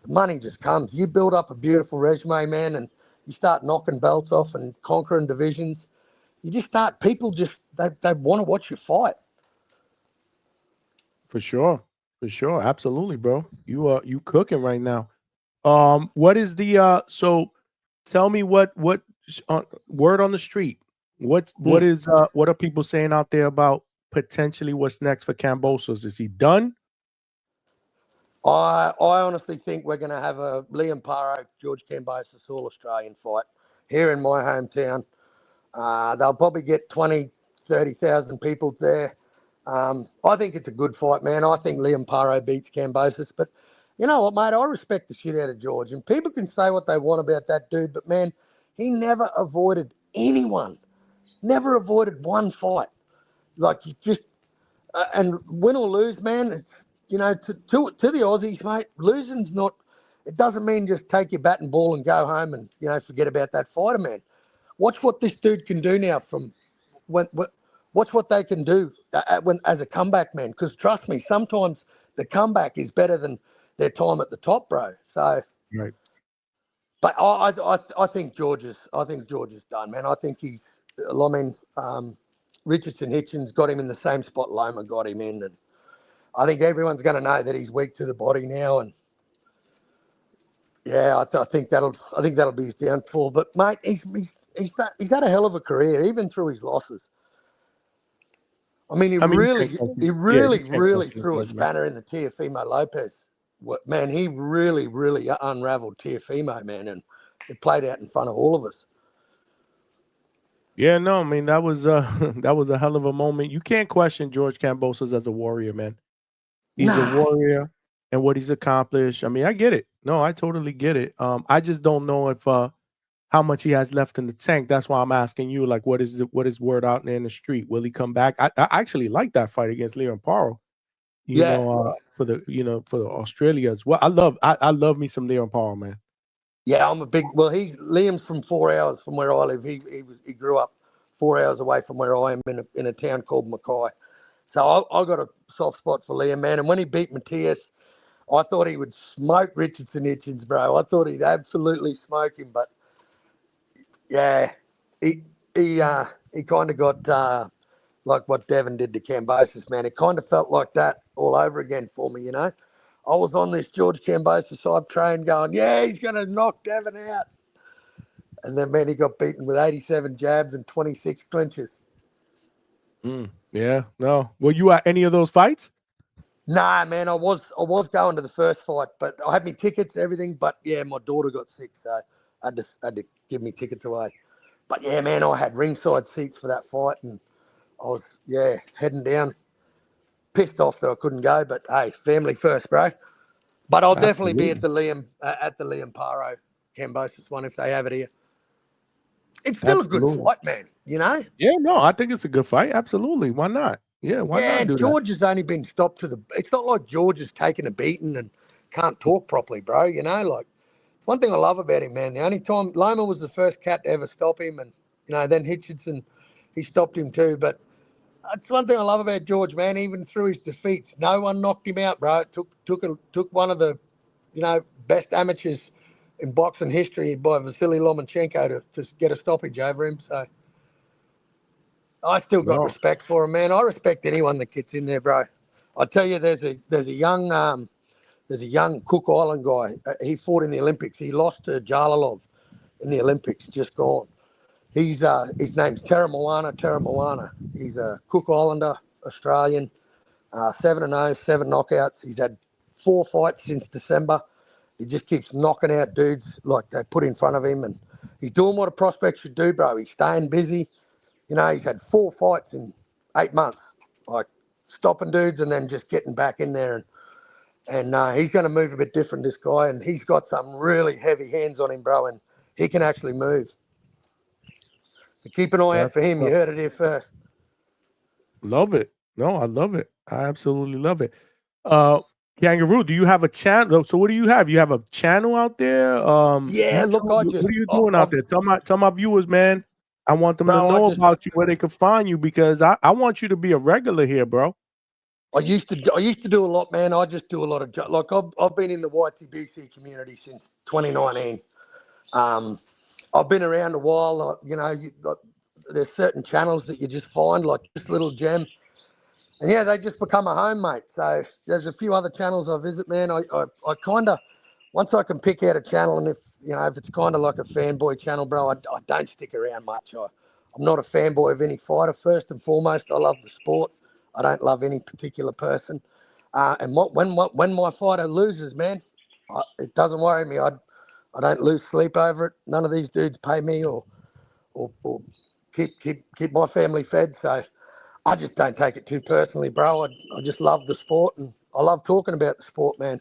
The money just comes. You build up a beautiful resume, man, and you start knocking belts off and conquering divisions. You just start, people just, they want to watch you fight. For sure. For sure. Absolutely, bro. You cooking right now. What is the so tell me what word on the street? What are people saying out there about potentially what's next for Kambosos? Is he done? I honestly think we're going to have a Liam Paro, George Kambosos All Australian fight here in my hometown. They'll probably get 20, 30,000 people there. I think it's a good fight, man. I think Liam Paro beats Kambosos, but you know what, mate? I respect the shit out of George, and people can say what they want about that dude, but man, he never avoided anyone. Never avoided one fight. Like, he just and win or lose, man. It's, to the Aussies, mate. Losing's not. It doesn't mean just take your bat and ball and go home and forget about that fighter, man. Watch what this dude can do now. Watch what they can do as a comeback, man. Because trust me, sometimes the comeback is better than their time at the top, bro. So, right. But I think George is done, man. I think he's. I mean, Richardson Hitchens got him in the same spot Loma got him in, and I think everyone's going to know that he's weak to the body now. And yeah, I think that'll be his downfall. But mate, he's had a hell of a career, even through his losses. I mean, he really threw a spanner in the Teofimo Lopez. Man, he really unraveled Teofimo, man, and it played out in front of all of us. Yeah, no, I mean that was a hell of a moment. You can't question George Kambosos as a warrior, man. He's a warrior and what he's accomplished. I mean, I get it. No, I totally get it. I just don't know if how much he has left in the tank. That's why I'm asking you, like, what is word out there in the street? Will he come back? I actually like that fight against Leon Paro. For the Australia as well. I love me some Leon Paro, man. Yeah, I'm a big. Well, Liam's from 4 hours from where I live. He grew up 4 hours away from where I am in a town called Mackay. So I got a soft spot for Liam, man. And when he beat Matthias, I thought he would smoke Richardson Hitchens, bro. I thought he'd absolutely smoke him. But yeah, he kind of got like what Devin did to Kambosos, man. It kind of felt like that all over again for me, I was on this George Kambosos hype train going, yeah, he's going to knock Devin out. And then, man, he got beaten with 87 jabs and 26 clinches. Yeah, no. Were you at any of those fights? Nah, man, I was going to the first fight, but I had me tickets and everything. But, yeah, my daughter got sick, so I had to give me tickets away. But, yeah, man, I had ringside seats for that fight, and I was, heading down. Pissed off that I couldn't go, but hey, family first, bro. But I'll definitely be at the Liam Paro Kambosos one if they have it here. It's still a Absolutely. good fight, man. You know? Yeah, no, I think it's a good fight. Absolutely. Why not? Yeah, why Yeah, not do that? George has only been stopped to the. It's not like George has taken a beating and can't talk properly, bro. You know, like it's one thing I love about him, man. The only time Loma was the first cat to ever stop him, and then Hitchinson, he stopped him too. But it's one thing I love about George, man. Even through his defeats, no one knocked him out, bro. It took one of the, best amateurs in boxing history by Vasily Lomachenko to get a stoppage over him. So I still got respect for him, man. I respect anyone that gets in there, bro. I tell you, there's a young Cook Island guy. He fought in the Olympics. He lost to Jalalov in the Olympics, just gone. His name's Terra He's a Cook Islander, Australian, 7-0, 7 knockouts. He's had 4 fights since December. He just keeps knocking out dudes like they put in front of him, and he's doing what a prospect should do, bro. He's staying busy. He's had 4 fights in 8 months, like stopping dudes and then just getting back in there. And he's going to move a bit different, this guy, and he's got some really heavy hands on him, bro, and he can actually move. So keep an eye out for him. You heard it here first. Love it. No, I love it. I absolutely love it. Kangaroo, do you have a channel? So what do you have? You have a channel out there? Yeah, look, what are you doing out there? Tell my viewers, man. I want them to know about you, where they can find you, because I want you to be a regular here, bro. I used to do a lot, man. I just do a lot of like I've been in the YTBC community since 2019. I've been around a while. There's certain channels that you just find, like this little gem, and yeah, they just become a home, mate. So there's a few other channels I visit, man. I kind of, once I can pick out a channel, and if it's kind of like a fanboy channel, bro, I don't stick around much. I'm not a fanboy of any fighter. First and foremost, I love the sport. I don't love any particular person. And when my fighter loses, man, it doesn't worry me. I don't lose sleep over it. None of these dudes pay me or keep my family fed. So I just don't take it too personally, bro. I just love the sport, and I love talking about the sport, man.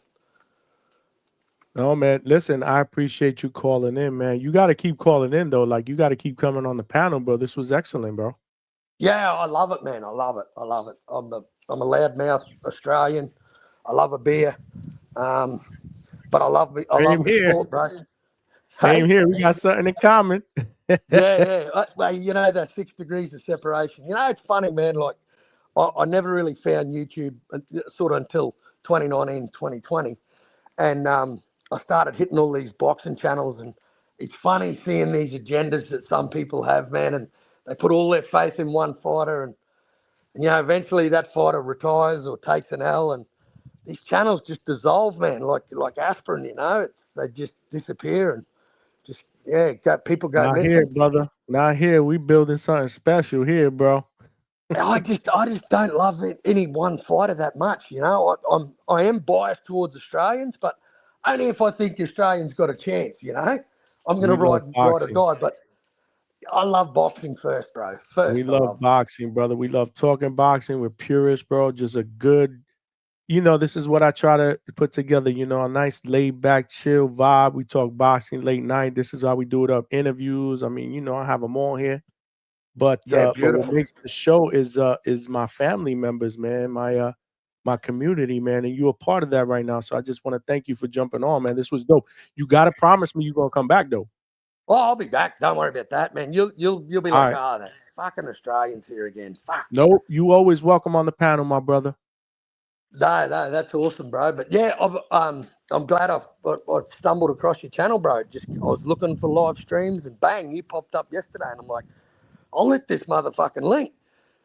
No, man. Listen, I appreciate you calling in, man. You got to keep calling in, though. Like, you got to keep coming on the panel, bro. This was excellent, bro. Yeah, I love it, man. I love it. I'm a loudmouth Australian. I love a beer, but I love the sport, bro. Same here. We got something in common. Yeah. Well, the 6 degrees of separation. It's funny, man. Like, I never really found YouTube sort of until 2019, 2020. And I started hitting all these boxing channels. And it's funny seeing these agendas that some people have, man. And they put all their faith in one fighter. And eventually that fighter retires or takes an L. And these channels just dissolve, man, like aspirin, they just disappear. And just, people go Not missing. here, brother. Not here. We building something special here, bro. I just don't love any one fighter that much. I am biased towards Australians, but only if I think Australians got a chance. I'm going to ride or die, but I love boxing first, bro. We love boxing, brother. We love talking boxing. We're purists, bro. Just a good, this is what I try to put together. A nice laid back, chill vibe. We talk boxing late night. This is how we do it up. Interviews. I mean, I have them all here. But but what makes the show is my family members, man, my community, man, and you're a part of that right now. So I just want to thank you for jumping on, man. This was dope. You gotta promise me you're gonna come back, though. Oh, I'll be back. Don't worry about that, man. You'll be like, oh, the fucking Australians here again. Fuck. No, you always welcome on the panel, my brother. No, that's awesome, bro. But yeah, I'm glad I stumbled across your channel, bro. I was looking for live streams, and bang, you popped up yesterday, and I'm like, I'll hit this motherfucking link.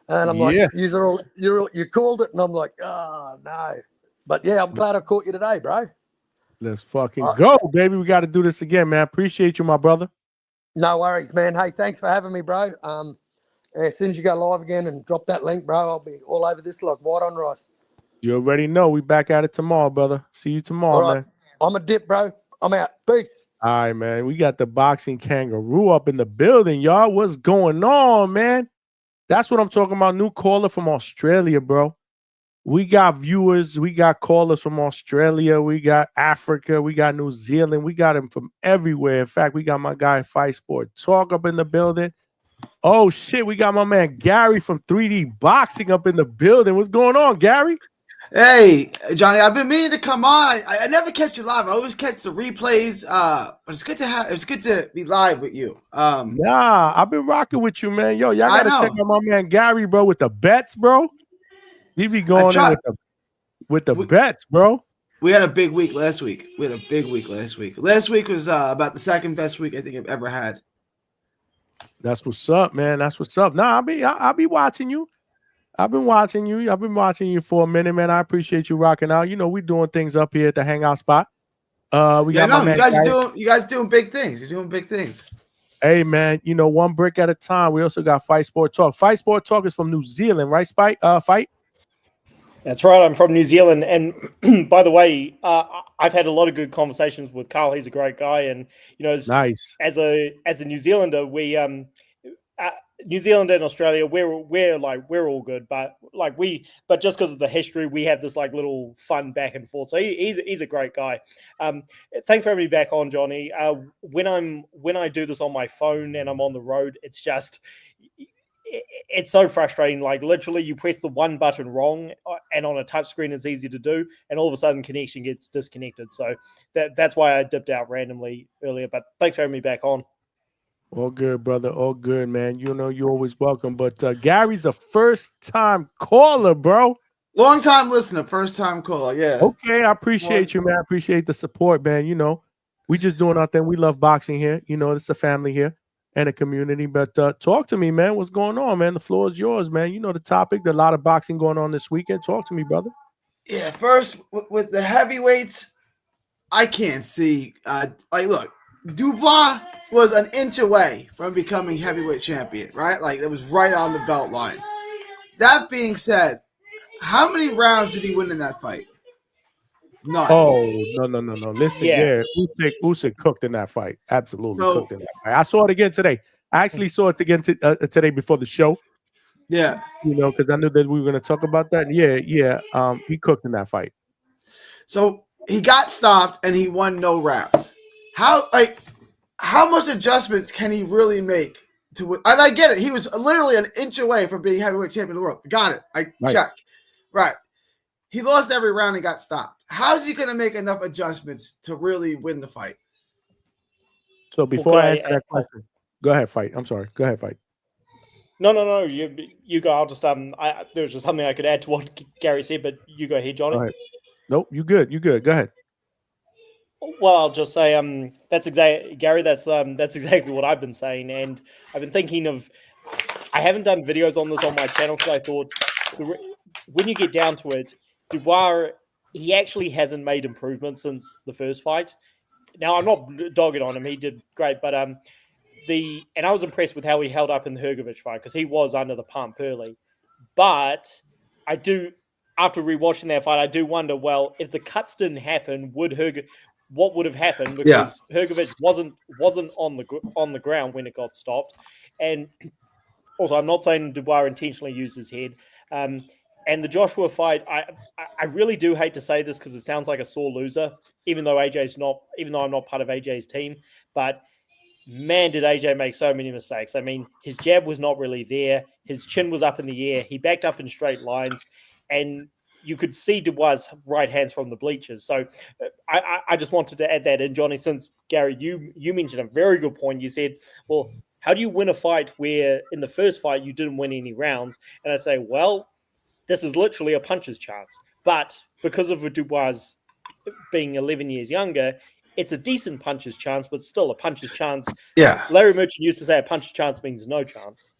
And I'm like, you called it, and I'm like, oh no. But yeah, I'm glad I caught you today, bro. Let's fucking go, baby. We got to do this again, man. Appreciate you, my brother. No worries, man. Hey, thanks for having me, bro. As soon as you go live again and drop that link, bro, I'll be all over this like white on rice. You already know. We back at it tomorrow, brother. See you tomorrow, man. I'm a dip, bro. I'm out. Peace. All right, man. We got the boxing kangaroo up in the building, y'all. What's going on, man? That's what I'm talking about. New caller from Australia, bro. We got viewers, we got callers from Australia, we got Africa, we got New Zealand, we got them from everywhere. In fact, we got my guy Fight Sport Talk up in the building. Oh shit, we got my man Gary from 3D Boxing up in the building. What's going on, Gary? Hey, Johnny, I've been meaning to come on. I never catch you live. I always catch the replays. But it's good to be live with you. Nah, I've been rocking with you, man. Yo, y'all I gotta check know. out my man Gary, bro, with the bets, bro. He be going in with the bets, bro. We had a big week last week. Last week was about the second best week I think I've ever had. That's what's up, man. That's what's up. Nah, I'll be watching you. I've been watching you for a minute, man. I appreciate you rocking out. You know, we doing things up here at the Hangout spot. We got my man. You guys doing big things. You're doing big things. Hey, man, you know, one brick at a time. We also got Fight Sport Talk. Fight Sport Talk is from New Zealand, right, Fight? That's right. I'm from New Zealand, and by the way, I've had a lot of good conversations with Carl. He's a great guy, and you know, nice. As a New Zealander, we New Zealand and Australia, we're all good, but just because of the history, we have this like little fun back and forth. So he's a great guy. Thanks for having me back on, Johnny. When I do this on my phone and I'm on the road, it's just. It's so frustrating. Like literally, you press the one button wrong, and on a touchscreen, it's easy to do, and all of a sudden, connection gets disconnected. So that's why I dipped out randomly earlier. But thanks for having me back on. All good, brother. All good, man. You know you're always welcome. But Gary's a first-time caller, bro. Long-time listener, first-time caller. Yeah. Okay, I appreciate you, man. I appreciate the support, man. You know, we just doing our thing. We love boxing here. You know, it's a family here. And a community, but talk to me, man. What's going on, man? The floor is yours, man. You know the topic. There's a lot of boxing going on this weekend. Talk to me, brother. Yeah, first with the heavyweights, I can't see. Look, Dubois was an inch away from becoming heavyweight champion, right? Like it was right on the belt line. That being said, how many rounds did he win in that fight? None. Oh, no. Listen, yeah. Usyk cooked in that fight. Absolutely cooked in that fight. I saw it again today. I actually saw it again today before the show. Yeah. You know, because I knew that we were going to talk about that. Yeah. He cooked in that fight. So he got stopped and he won no rounds. How much adjustments can he really make to win? And I get it. He was literally an inch away from being heavyweight champion of the world. Got it. Check. Right. He lost every round and got stopped. How's he going to make enough adjustments to really win the fight? So before I answer that question, go ahead, Fight. I'm sorry. Go ahead, Fight. No. You go. I'll just there's just something I could add to what Gary said, but you go ahead, Johnny. Go ahead. Nope, you good. Go ahead. Well, I'll just say that's exactly Gary. That's exactly what I've been saying, and I've been thinking of. I haven't done videos on this on my channel because I thought when you get down to it, Dubois, he actually hasn't made improvements since the first fight. Now, I'm not dogging on him. He did great, but and I was impressed with how he held up in the Hrgovic fight because he was under the pump early. But I do, after rewatching that fight, I do wonder, well, if the cuts didn't happen, what would have happened? Because Hrgovic wasn't on the ground when it got stopped. And also, I'm not saying Dubois intentionally used his head. And the Joshua fight, I really do hate to say this because it sounds like a sore loser, even though I'm not part of AJ's team. But man, did AJ make so many mistakes. I mean, his jab was not really there. His chin was up in the air. He backed up in straight lines, and you could see Dubois' right hands from the bleachers. So I just wanted to add that in, Johnny, since Gary, you mentioned a very good point. You said, well, how do you win a fight where in the first fight you didn't win any rounds? And I say, well, this is literally a puncher's chance. But because of Dubois being 11 years younger, it's a decent puncher's chance, but still a puncher's chance. Yeah. Larry Merchant used to say a puncher's chance means no chance.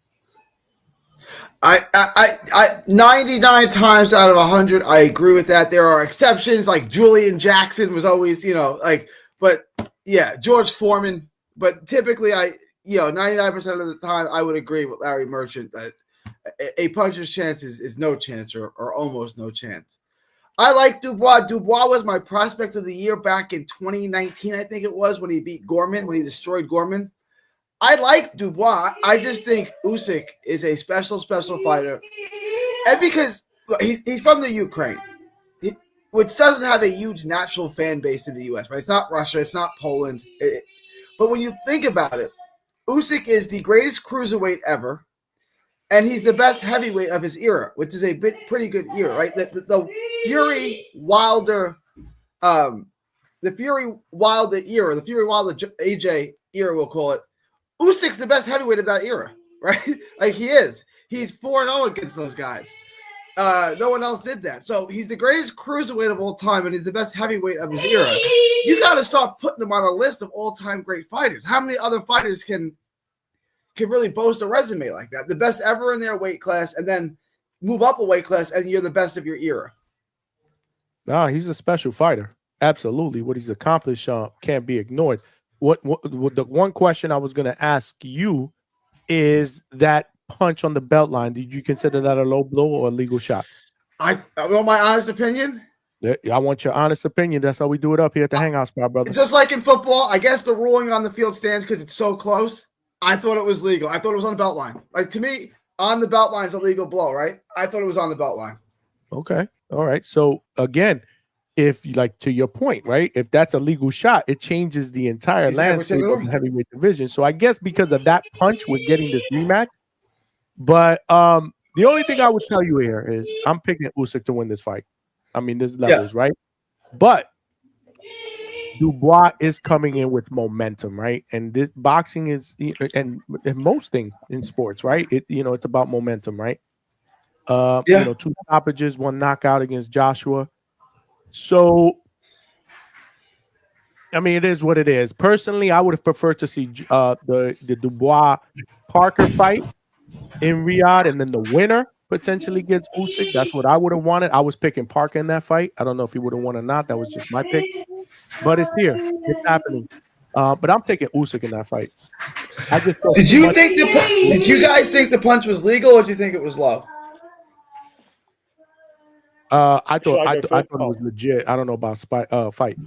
I 99 times out of 100, I agree with that. There are exceptions, like Julian Jackson was always, but yeah, George Foreman. But typically, 99% of the time, I would agree with Larry Merchant that a puncher's chance is no chance or almost no chance. I like Dubois. Dubois was my prospect of the year back in 2019, I think it was, when he beat Gorman, when he destroyed Gorman. I like Dubois. I just think Usyk is a special fighter. And because he's from the Ukraine, which doesn't have a huge natural fan base in the U.S., right? It's not Russia. It's not Poland. But when you think about it, Usyk is the greatest cruiserweight ever, and he's the best heavyweight of his era, which is a pretty good era, right? The Fury Wilder, the Fury Wilder era, the Fury Wilder AJ era, we'll call it. Usyk's the best heavyweight of that era, right? Like he is. He's 4-0 against those guys. No one else did that. So he's the greatest cruiserweight of all time, and he's the best heavyweight of his era. You got to start putting him on a list of all-time great fighters. How many other fighters can really boast a resume like that? The best ever in their weight class, and then move up a weight class, and you're the best of your era. No, he's a special fighter. Absolutely. What he's accomplished can't be ignored. What the one question I was going to ask you is that punch on the belt line. Did you consider that a low blow or a legal shot? I want my honest opinion. I want your honest opinion. That's how we do it up here at the Hangout spot, brother. Just like in football, I guess the ruling on the field stands because it's so close. I thought it was legal. I thought it was on the belt line. Like, to me, on the belt line is a legal blow, right? I thought it was on the belt line. Okay. All right. So again, if like to your point, right? If that's a legal shot, it changes the entire landscape of the heavyweight division. So I guess because of that punch, we're getting this rematch. But the only thing I would tell you here is I'm picking Usyk to win this fight. I mean, there's levels, right? But Dubois is coming in with momentum, right? And this boxing is, and most things in sports, right? It's about momentum, right? 2 stoppages, 1 knockout against Joshua. So, I mean, it is what it is. Personally, I would have preferred to see the Dubois Parker fight in Riyadh, and then the winner potentially gets Usyk. That's what I would have wanted. I was picking Parker in that fight. I don't know if he would have won or not. That was just my pick. But it's here. It's happening. But I'm taking Usyk in that fight. Did you guys think the punch was legal, or did you think it was low? I thought it was legit. I don't know about fight.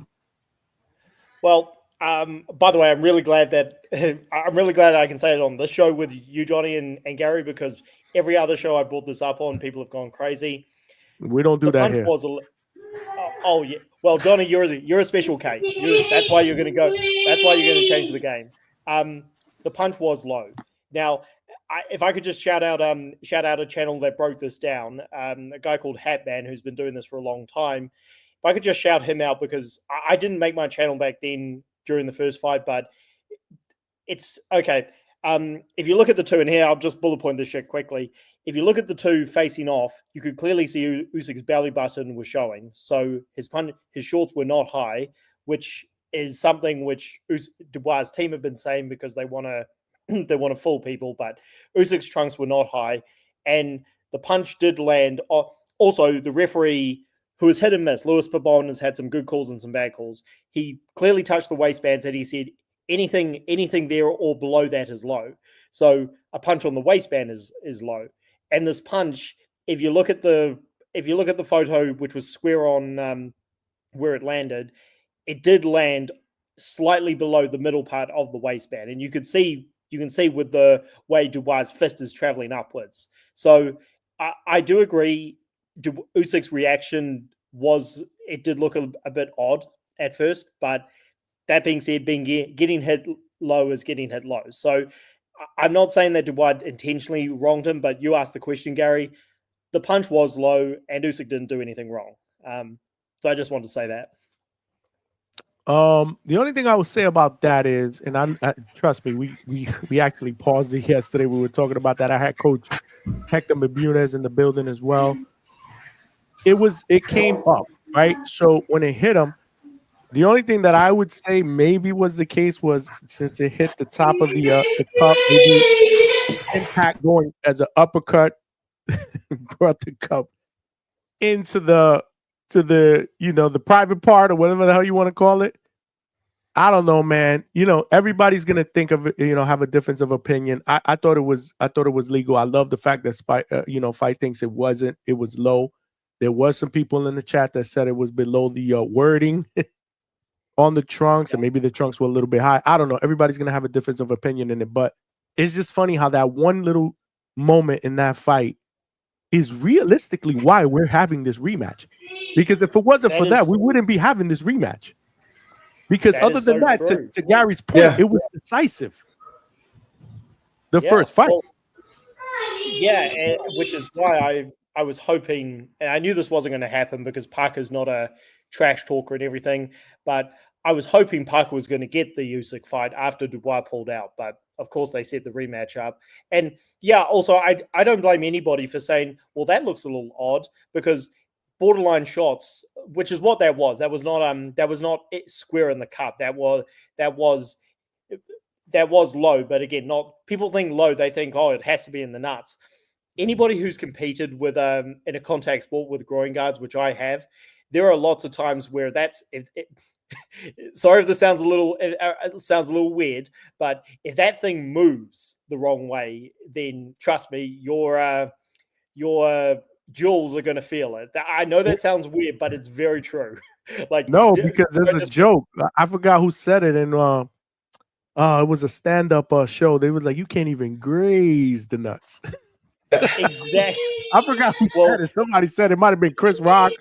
Well, by the way, I'm really glad I can say it on this show with you, Johnny and Gary, because every other show I brought this up on, people have gone crazy. We don't do that here. Oh yeah. Well, Johnny, you're a special case. That's why you're going to go. That's why you're going to change the game. The punch was low. Now, if I could just shout out a channel that broke this down, a guy called Hatman who's been doing this for a long time. If I could just shout him out, because I didn't make my channel back then during the first fight, but it's okay. If you look at the two, and here I'll just bullet point this shit quickly. If you look at the two facing off, you could clearly see Usyk's belly button was showing. So his shorts were not high, which is something which Dubois' team have been saying because they want to fool people. But Usyk's trunks were not high, and the punch did land. Also, the referee, who was hit and miss, Louis Pabon, has had some good calls and some bad calls. He clearly touched the waistbands, and he said anything there or below that is low. So a punch on the waistband is low. And this punch, if you look at the photo, which was square on where it landed, it did land slightly below the middle part of the waistband, and you can see with the way Dubois' fist is traveling upwards. So I do agree. Usyk's reaction did look a bit odd at first, but that being said, getting hit low is getting hit low. So I'm not saying that Dubois intentionally wronged him, but you asked the question, Gary. The punch was low, and Usyk didn't do anything wrong. So I just wanted to say that. The only thing I would say about that is, and I trust me, we actually paused it yesterday. We were talking about that. I had Coach Hector Mabunas in the building as well. It came up, right? So when it hit him, the only thing that I would say maybe was the case was, since it hit the top of the cup, maybe impact going as an uppercut brought the cup into the the private part, or whatever the hell you want to call it. I don't know, man. Everybody's gonna think of it, have a difference of opinion. I thought it was legal. I love the fact that Fight thinks it wasn't. It was low. There was some people in the chat that said it was below the wording on the trunks, and maybe the trunks were a little bit high. I don't know. Everybody's gonna have a difference of opinion in it, but it's just funny how that one little moment in that fight is realistically why we're having this rematch. Because if it wasn't for that, we wouldn't be having this rematch. Because other than that, to Gary's point, it was decisive. The first fight. Well, which is why I was hoping, and I knew this wasn't going to happen because Parker's not a trash talker and everything, but I was hoping Parker was going to get the Usyk fight after Dubois pulled out, but of course they set the rematch up. And also I don't blame anybody for saying, well, that looks a little odd, because borderline shots, which is what that was. That was not square in the cup. That was low, but again, not people think low, they think, oh, it has to be in the nuts. Anybody who's competed with in a contact sport with groin guards, which I have, there are lots of times where sorry if this sounds a little weird, but if that thing moves the wrong way, then trust me, your jewels are going to feel it. I know that sounds weird, but it's very true. No, because there's a joke. I forgot who said it, and it was a stand-up show. They was like, you can't even graze the nuts. Exactly. I forgot who said it. Somebody said it. Might have been Chris Rock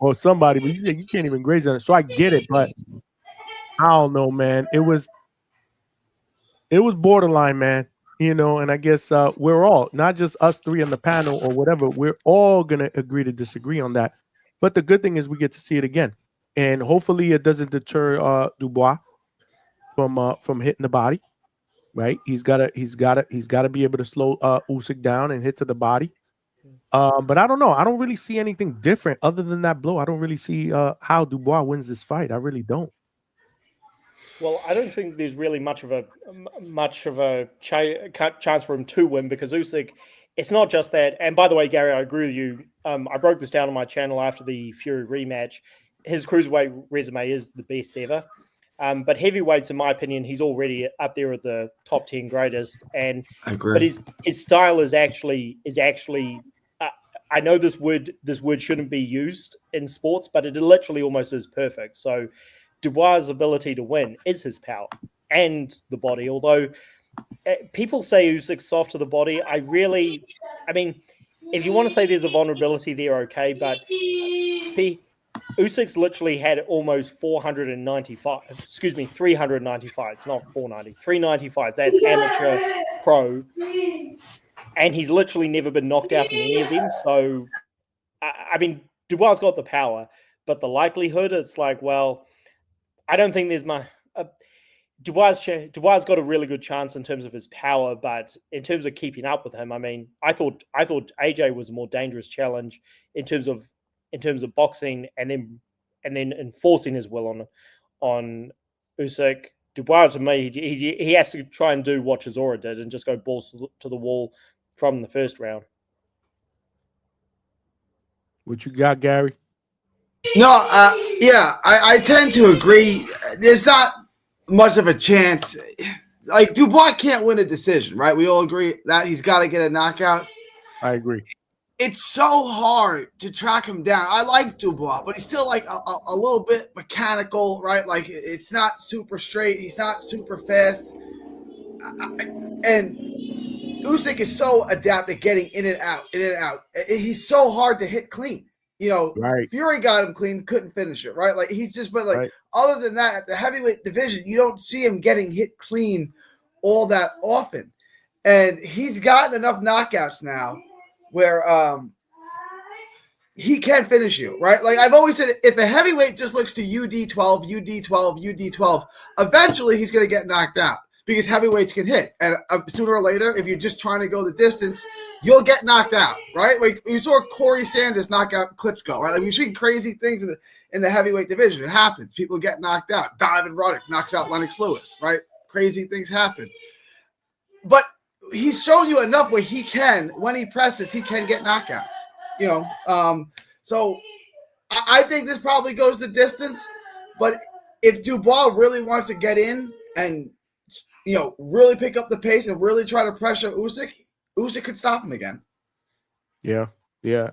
or somebody, but you can't even graze on it. So I get it, but I don't know, man. It was borderline, man. And I guess we're all, not just us three on the panel or whatever, we're all gonna agree to disagree on that. But the good thing is we get to see it again, and hopefully it doesn't deter Dubois from hitting the body. Right? He's gotta be able to slow Usyk down and hit to the body. But I don't know. I don't really see anything different other than that blow. I don't really see how Dubois wins this fight. I really don't. Well, I don't think there's really much of a chance for him to win, because Usyk, it's not just that. And by the way, Gary, I agree with you. I broke this down on my channel after the Fury rematch. His cruiserweight resume is the best ever. But heavyweights, in my opinion, he's already up there at the top 10 greatest. And I agree. But his style is actually. I know this word shouldn't be used in sports, but it literally almost is perfect. So Dubois' ability to win is his power and the body. Although people say Usyk's soft to the body, I mean, if you want to say there's a vulnerability there, okay, but Usyk's literally had almost 395. It's not 490. 395. That's amateur, pro. And he's literally never been knocked out in any of them. So, I mean, Dubois got the power, but the likelihood, it's like, well, I don't think there's my... Dubois got a really good chance in terms of his power, but in terms of keeping up with him, I mean, I thought AJ was a more dangerous challenge in terms of boxing and then enforcing his will on Usyk. Dubois, to me, he has to try and do what Chisora did and just go balls to the wall from the first round. What you got, Gary? No, I tend to agree. There's not much of a chance. Like, Dubois can't win a decision, right? We all agree that he's got to get a knockout. I agree. It's so hard to track him down. I like Dubois, but he's still like a little bit mechanical, right? Like, it's not super straight. He's not super fast. And Usyk is so adept at getting in and out. He's so hard to hit clean. Right. Fury got him clean, couldn't finish it, right? Like, he's just been like, right. Other than that, at the heavyweight division, you don't see him getting hit clean all that often. And he's gotten enough knockouts now where he can finish you, right? Like, I've always said, if a heavyweight just looks to UD12, eventually he's going to get knocked out because heavyweights can hit. And sooner or later, if you're just trying to go the distance, you'll get knocked out, right? Like, you saw Corey Sanders knock out Klitschko, right? Like, we've seen crazy things in the heavyweight division. It happens. People get knocked out. Donovan Roddick knocks out Lennox Lewis, right? Crazy things happen. But he's shown you enough where he can, when he presses, he can get knockouts. So I think this probably goes the distance. But if Dubois really wants to get in and, really pick up the pace and really try to pressure Usyk could stop him again. Yeah.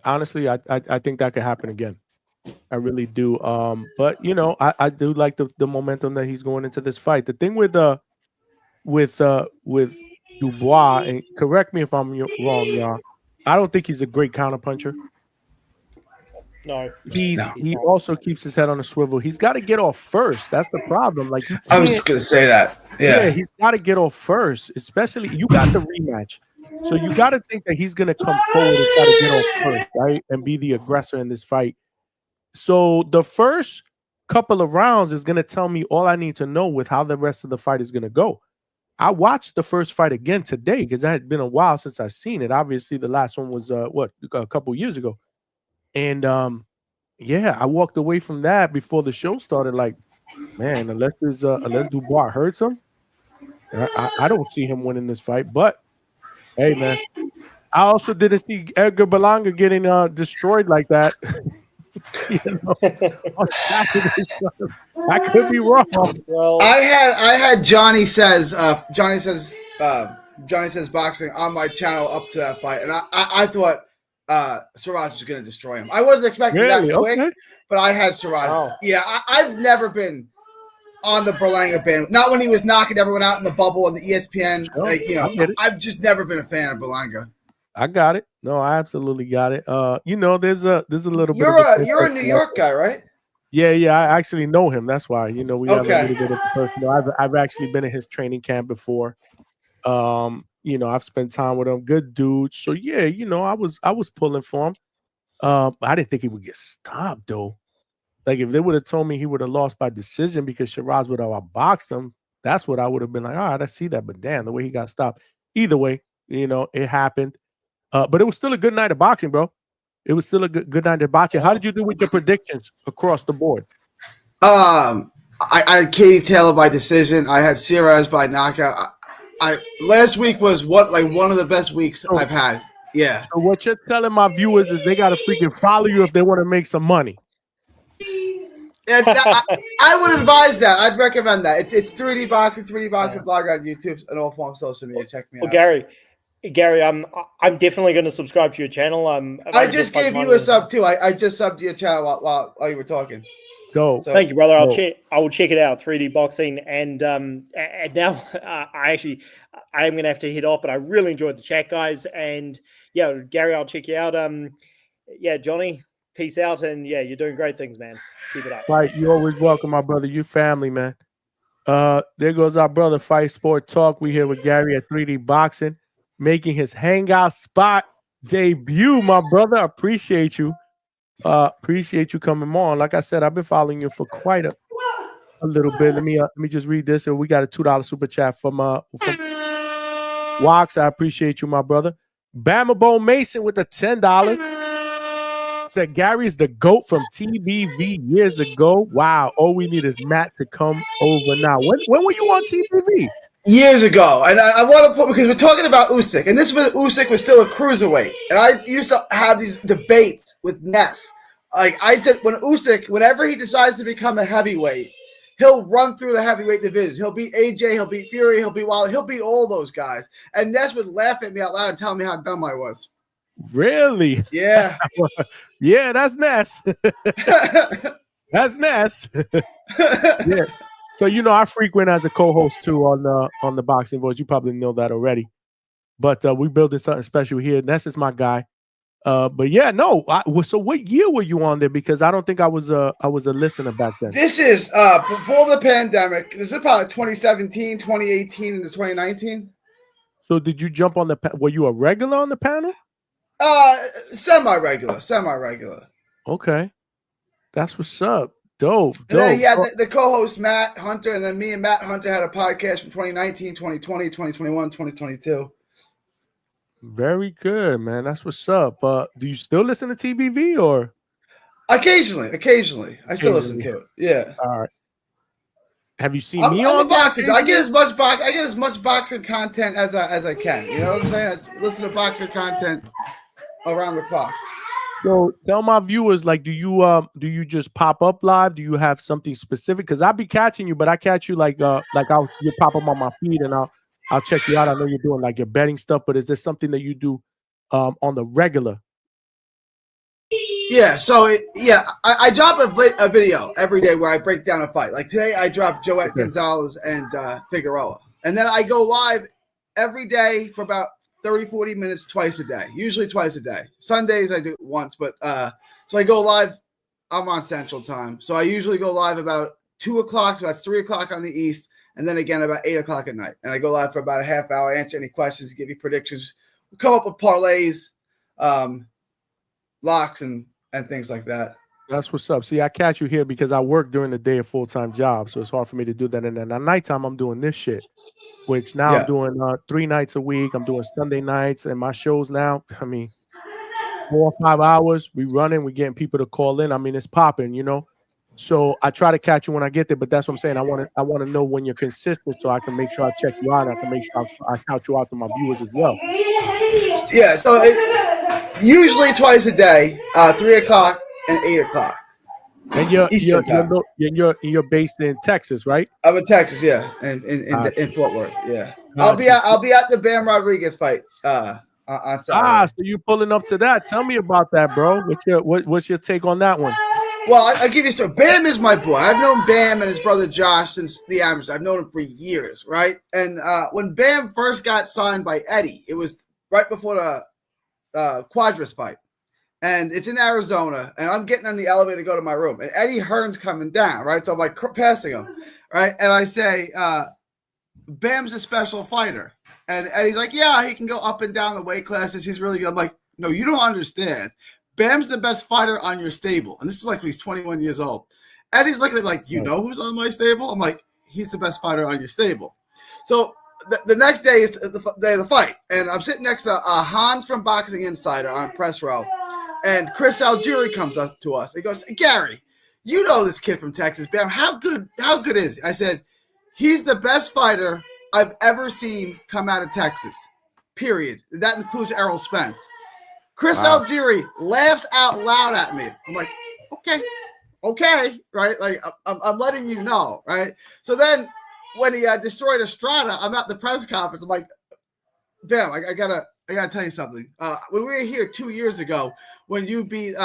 Honestly, I think that could happen again. I really do. But I do like the momentum that he's going into this fight. The thing with Dubois, and correct me if I'm wrong, y'all, I don't think he's a great counterpuncher. No. He also keeps his head on a swivel. He's got to get off first. That's the problem. Like I was just gonna say that. Yeah. he's got to get off first. Especially you got the rematch, so you got to think that he's gonna come forward and try to get off first, right, and be the aggressor in this fight. So the first couple of rounds is gonna tell me all I need to know with how the rest of the fight is gonna go. I watched the first fight again today because it had been a while since I've seen it. Obviously, the last one was a couple years ago. And yeah, I walked away from that before the show started. Like, man, unless Dubois hurts him, I don't see him winning this fight. But hey, man, I also didn't see Edgar Berlanga getting destroyed like that. You know, I could be wrong. Well, I had Johnny says boxing on my channel up to that fight, and I thought Siraj was going to destroy him. I wasn't expecting that quick, but I had Siraj. Oh. Yeah, I've never been on the Berlanga band. Not when he was knocking everyone out in the bubble on the ESPN. Sure, like, you know, I've just never been a fan of Berlanga. I got it. No, I absolutely got it. You know, there's a little bit. You're a New York guy, right? Yeah. I actually know him. That's why, you know, we have a Okay. little bit of personal. I've actually been in his training camp before. You know, I've spent time with him. Good dude. So yeah, you know, I was pulling for him. I didn't think he would get stopped though. Like if they would have told me he would have lost by decision because Shiraz would have outboxed him, that's what I would have been like. All right, I see that. But damn, the way he got stopped. Either way, you know, it happened. But it was still a good night of boxing, bro. It was still a good night of boxing. How did you do with your predictions across the board? I had Katie Taylor by decision. I had Siraj by knockout. Last week was one of the best weeks I've had. Yeah. So what you're telling my viewers is they got to freaking follow you if they want to make some money. And I would advise that. I'd recommend that. It's 3D Boxing, 3D Boxing blog on YouTube and all forms of social media. Check me out. Gary, I'm definitely going to subscribe to your channel. I just gave you a sub too. I just subbed to your channel while you were talking. Dope. Thank you, brother. I will check it out. 3D Boxing, and now I am going to have to head off, but I really enjoyed the chat, guys. And yeah, Gary, I'll check you out. Yeah, Johnny, peace out, and yeah, you're doing great things, man. Keep it up. Right, you always welcome, my brother. You family, man. There goes our brother, Fight Sport Talk. We here with Gary at 3D Boxing, making his Hangout spot debut, my brother. Appreciate you. Appreciate you coming on. Like I said, I've been following you for quite a little bit. Let me just read this. And we got a $2 super chat from Wax. I appreciate you, my brother. Bama Bone Mason with the $10. Said Gary's the GOAT from TBV years ago. Wow. All we need is Matt to come over now. When were you on TBV? Years ago, and I want to put, because we're talking about Usyk, and this was Usyk was still a cruiserweight, and I used to have these debates with Ness. Like I said, whenever he decides to become a heavyweight, he'll run through the heavyweight division. He'll beat AJ, he'll beat Fury, he'll beat Wilder, he'll beat all those guys. And Ness would laugh at me out loud and tell me how dumb I was. Really? Yeah. Yeah, that's Ness. That's Ness. Yeah. So you know, I frequent as a co-host too on the Boxing Voice. You probably know that already. But we building something special here. Ness is my guy. But yeah, no. So what year were you on there? Because I don't think I was a listener back then. This is before the pandemic. This is probably 2017, 2018, into 2019. So did you jump on were you a regular on the panel? Semi-regular. Okay. That's what's up. Dope. And then he had the co-host Matt Hunter, and then me and Matt Hunter had a podcast from 2019, 2020, 2021, 2022. Very good, man. That's what's up. Do you still listen to TBV or? Occasionally. I still listen to it. Yeah. All right. Have you seen I'm me a on boxing? I get as much boxing content as I can. You know what I'm saying? I listen to boxing content around the clock. So tell my viewers, like, do you just pop up live? Do you have something specific? Because I'll be catching you, but I catch you you pop up on my feed and I'll check you out. I know you're doing like your betting stuff, but is there something that you do on the regular? Yeah, so I drop a video every day where I break down a fight. Like today, I dropped Joette Gonzalez and Figueroa, and then I go live every day for about 30, 40 minutes twice a day, usually twice a day. Sundays I do it once, but so I go live. I'm on Central Time, so I usually go live about 2 o'clock, so that's 3 o'clock on the East, and then again about 8 o'clock at night. And I go live for about a half hour, answer any questions, give you predictions, come up with parlays, locks, and things like that. That's what's up. See, I catch you here because I work during the day a full-time job, so it's hard for me to do that. And then at nighttime, I'm doing this shit, which now I'm doing 3 nights a week. I'm doing Sunday nights, and my shows now, I mean, 4 or 5 hours. We running. We getting people to call in. I mean, it's popping, you know. So I try to catch you when I get there, but that's what I'm saying. I want to know when you're consistent, so I can make sure I check you out. And I can make sure I count you out to my viewers as well. Yeah. So usually twice a day, 3 o'clock and 8 o'clock. And you're based in Texas, right? I'm in Texas, yeah, in Fort Worth, yeah. I'll be at the Bam Rodriguez fight on Saturday. So you pulling up to that? Tell me about that, bro. What's your take on that one? Well, I'll give you a story. Bam is my boy. I've known Bam and his brother Josh since the amateurs. I've known him for years, right? And when Bam first got signed by Eddie, it was right before the Quadras fight. And it's in Arizona, and I'm getting on the elevator to go to my room. And Eddie Hearn's coming down, right? So I'm like passing him, right? And I say, Bam's a special fighter. And Eddie's like, yeah, he can go up and down the weight classes. He's really good. I'm like, no, you don't understand. Bam's the best fighter on your stable. And this is like when he's 21 years old. Eddie's looking at me like, you know who's on my stable? I'm like, he's the best fighter on your stable. So the next day is the day of the fight. And I'm sitting next to Hans from Boxing Insider on press row. And Chris Algieri comes up to us. He goes, Gary, you know this kid from Texas, Bam. How good is he? I said, he's the best fighter I've ever seen come out of Texas, period. That includes Errol Spence. Chris Algieri laughs out loud at me. I'm like, okay, right? Like, I'm letting you know, right? So then when he destroyed Estrada, I'm at the press conference. I'm like, Bam, I gotta tell you something. When we were here 2 years ago, when you beat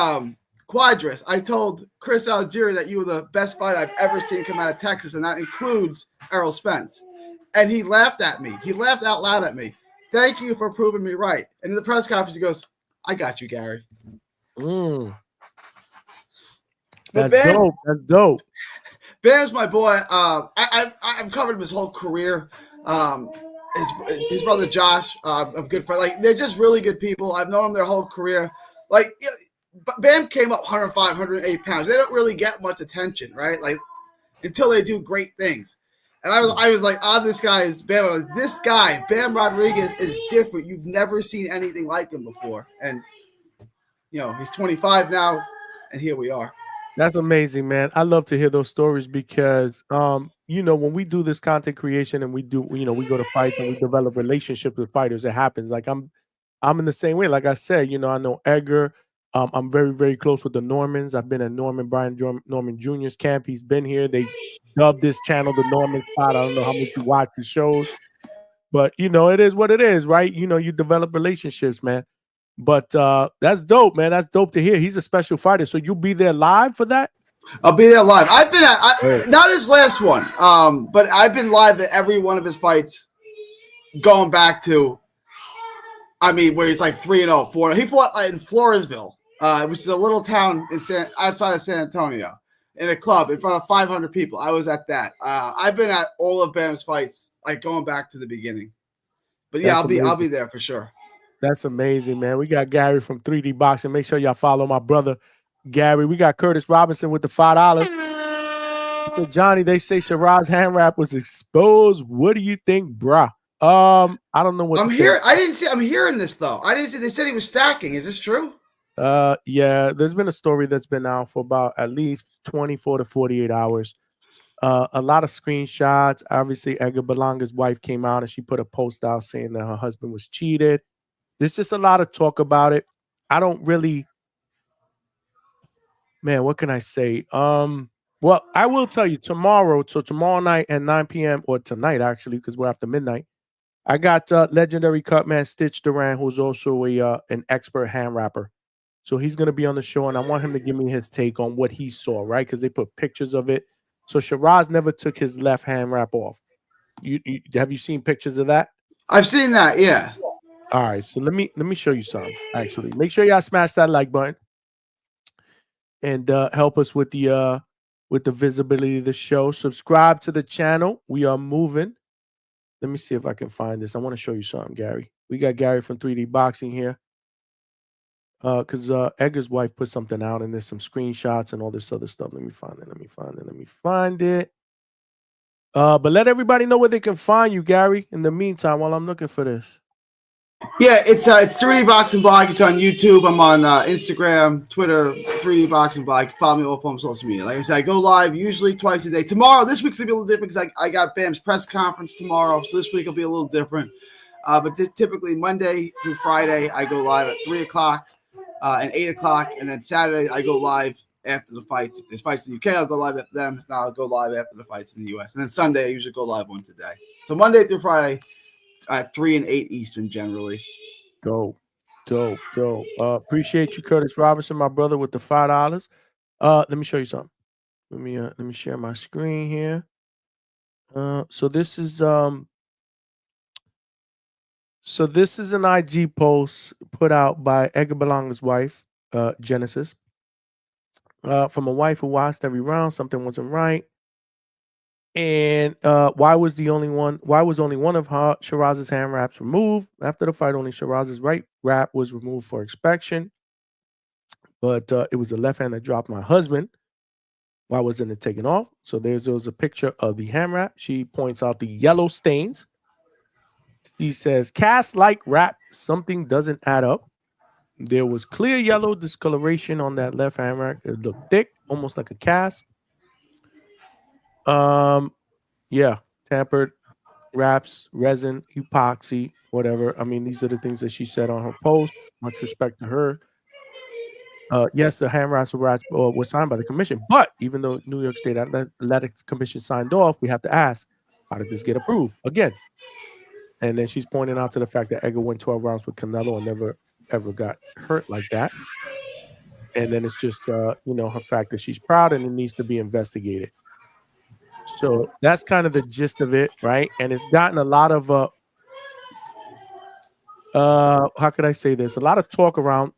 Quadras, I told Chris Algieri that you were the best fighter I've ever seen come out of Texas, and that includes Errol Spence. And he laughed at me. He laughed out loud at me. Thank you for proving me right. And in the press conference, he goes, I got you, Gary. That's dope. That's dope. Bam's my boy. I've covered him his whole career. His brother Josh, I'm good friend. Like, they're just really good people. I've known them their whole career. Like, Bam came up 105, 108 pounds. They don't really get much attention, right? Like, until they do great things. And I was like, this guy is Bam. Like, this guy, Bam Rodriguez, is different. You've never seen anything like him before. And, you know, he's 25 now, and here we are. That's amazing, man. I love to hear those stories because, you know, when we do this content creation and we do, you know, we go to fights and we develop relationships with fighters, it happens. Like I'm in the same way. Like I said, you know, I know Edgar. I'm very, very close with the Normans. I've been at Brian Norman Jr.'s camp. He's been here. They dubbed this channel the Norman Spot. I don't know how much you watch the shows, but, you know, it is what it is, right? You know, you develop relationships, man. But that's dope, man. That's dope to hear. He's a special fighter. So you'll be there live for that? I'll be there live. I've been not his last one, but I've been live at every one of his fights going back to, I mean, where he's like 3-0, 4. He fought in Floresville, which is a little town outside of San Antonio, in a club in front of 500 people. I was at that. I've been at all of Bam's fights, like going back to the beginning. But yeah, I'll be there for sure. That's amazing, man. We got Gary from 3D Boxing. Make sure y'all follow my brother, Gary. We got Curtis Robinson with the $5. So Johnny, they say Shiraz's hand wrap was exposed. What do you think, bruh? I don't know what I'm hearing this though. I didn't see. They said he was stacking. Is this true? Yeah. There's been a story that's been out for about at least 24 to 48 hours. A lot of screenshots. Obviously, Edgar Berlanga's wife came out and she put a post out saying that her husband was cheated. There's just a lot of talk about it. I don't really, man, what can I say? Well, I will tell you tomorrow night at 9 p.m. or tonight, actually, because we're after midnight, I got legendary cutman Stitch Duran, who's also an expert hand wrapper. So he's going to be on the show, and I want him to give me his take on what he saw, right? Because they put pictures of it. So Shiraz never took his left hand wrap off. Have you seen pictures of that? I've seen that, yeah. All right, so let me show you something. Actually, make sure y'all smash that like button and help us with the visibility of the show. Subscribe to the channel. We are moving. Let me see if I can find this. I want to show you something, Gary. We got Gary from 3D Boxing here. Because Edgar's wife put something out, and there's some screenshots and all this other stuff. Let me find it. But let everybody know where they can find you, Gary. In the meantime, while I'm looking for this. Yeah, it's 3D Boxing Blog. It's on YouTube. I'm on Instagram, Twitter, 3D Boxing Blog. Follow me all on social media. Like I said, I go live usually twice a day. This week's gonna be a little different because I got Bam's press conference tomorrow, so this week will be a little different. But typically Monday through Friday, I go live at 3 o'clock and 8 o'clock, and then Saturday I go live after the fights. If there's fights in the UK, I'll go live after them. Now I'll go live after the fights in the US, and then Sunday I usually go live once a day. So Monday through Friday. At 3 and 8 Eastern, generally. Dope. Appreciate you, Curtis Robinson, my brother, with the $5. Let me show you something. Let me share my screen here. So this is an IG post put out by Edgar Berlanga's wife, Genesis, from a wife who watched every round. Something wasn't right. And why was only one of Shiraz's hand wraps removed? After the fight, only Shiraz's right wrap was removed for inspection. But it was the left hand that dropped my husband. Why wasn't it taken off? So there was a picture of the hand wrap. She points out the yellow stains. She says, cast-like wrap, something doesn't add up. There was clear yellow discoloration on that left hand wrap. It looked thick, almost like a cast. Yeah, tampered, wraps, resin, epoxy, whatever. I mean, these are the things that she said on her post. Much respect to her. Yes, the hand wraps were signed by the commission, but even though New York State Athletics Commission signed off, we have to ask, how did this get approved? Again. And then she's pointing out to the fact that Edgar went 12 rounds with Canelo and never, ever got hurt like that. And then it's just, her fact that she's proud and it needs to be investigated. So that's kind of the gist of it, right? And it's gotten a lot of how could I say this? A lot of talk around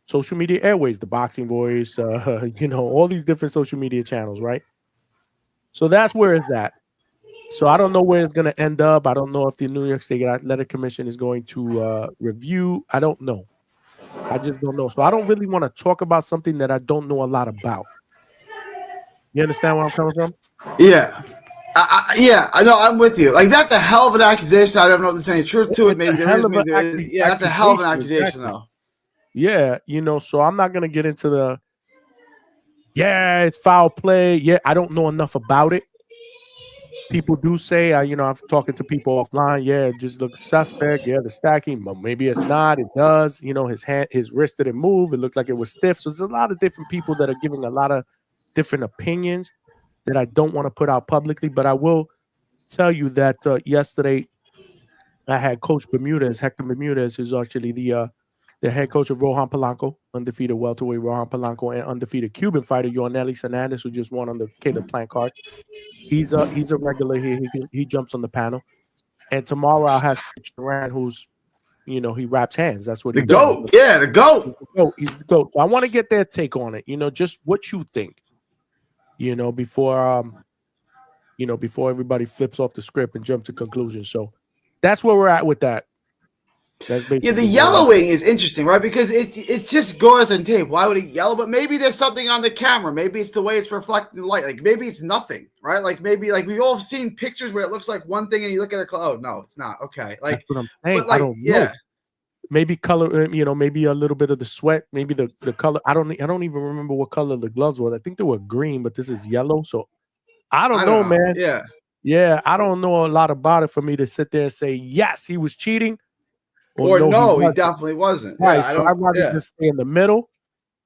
social media airways, the Boxing Voice, all these different social media channels, right? So that's where it's at. So I don't know where it's going to end up. I don't know if the New York State Athletic Commission is going to review. I don't know. I just don't know. So I don't really want to talk about something that I don't know a lot about. You understand where I'm coming from? Yeah. I know. I'm with you. Like, that's a hell of an accusation. I don't know if there's any truth to it. Maybe there is. Maybe there is. Yeah, that's a hell of an accusation, though. Yeah, so I'm not going to get into it's foul play. Yeah, I don't know enough about it. People do say, I'm talking to people offline. Yeah, it just looks suspect. Yeah, the stacking, but maybe it's not. It does. His wrist didn't move. It looked like it was stiff. So there's a lot of different people that are giving a lot of different opinions that I don't want to put out publicly, but I will tell you that yesterday I had Coach Bermudez, Hector Bermudez, who's actually the head coach of Rohan Polanco, undefeated welterweight Rohan Polanco, and undefeated Cuban fighter Yornelis Hernandez, who just won on the Caleb Plant card. He's a regular here. He jumps on the panel, and tomorrow I'll have Stitch Duran, who's he wraps hands. That's what he does. GOAT. Yeah, the GOAT. He's the GOAT. So I want to get their take on it. Just what you think. Before everybody flips off the script and jump to conclusions. So that's where we're at with that. That's basically the yellowing is interesting, right? Because it just goes on tape. Why would it yellow? But maybe there's something on the camera. Maybe it's the way it's reflecting the light. Like maybe it's nothing, right? Like maybe we've all seen pictures where it looks like one thing and you look at it, oh no, it's not. Okay, like that's what I'm saying. I don't know. Yeah. Maybe color, maybe a little bit of the sweat, maybe the color. I don't even remember what color the gloves were. I think they were green, but this is yellow. So I don't know, man. Yeah. I don't know a lot about it for me to sit there and say, yes, he was cheating. Or no, he definitely wasn't. Right. So I'd rather just stay in the middle.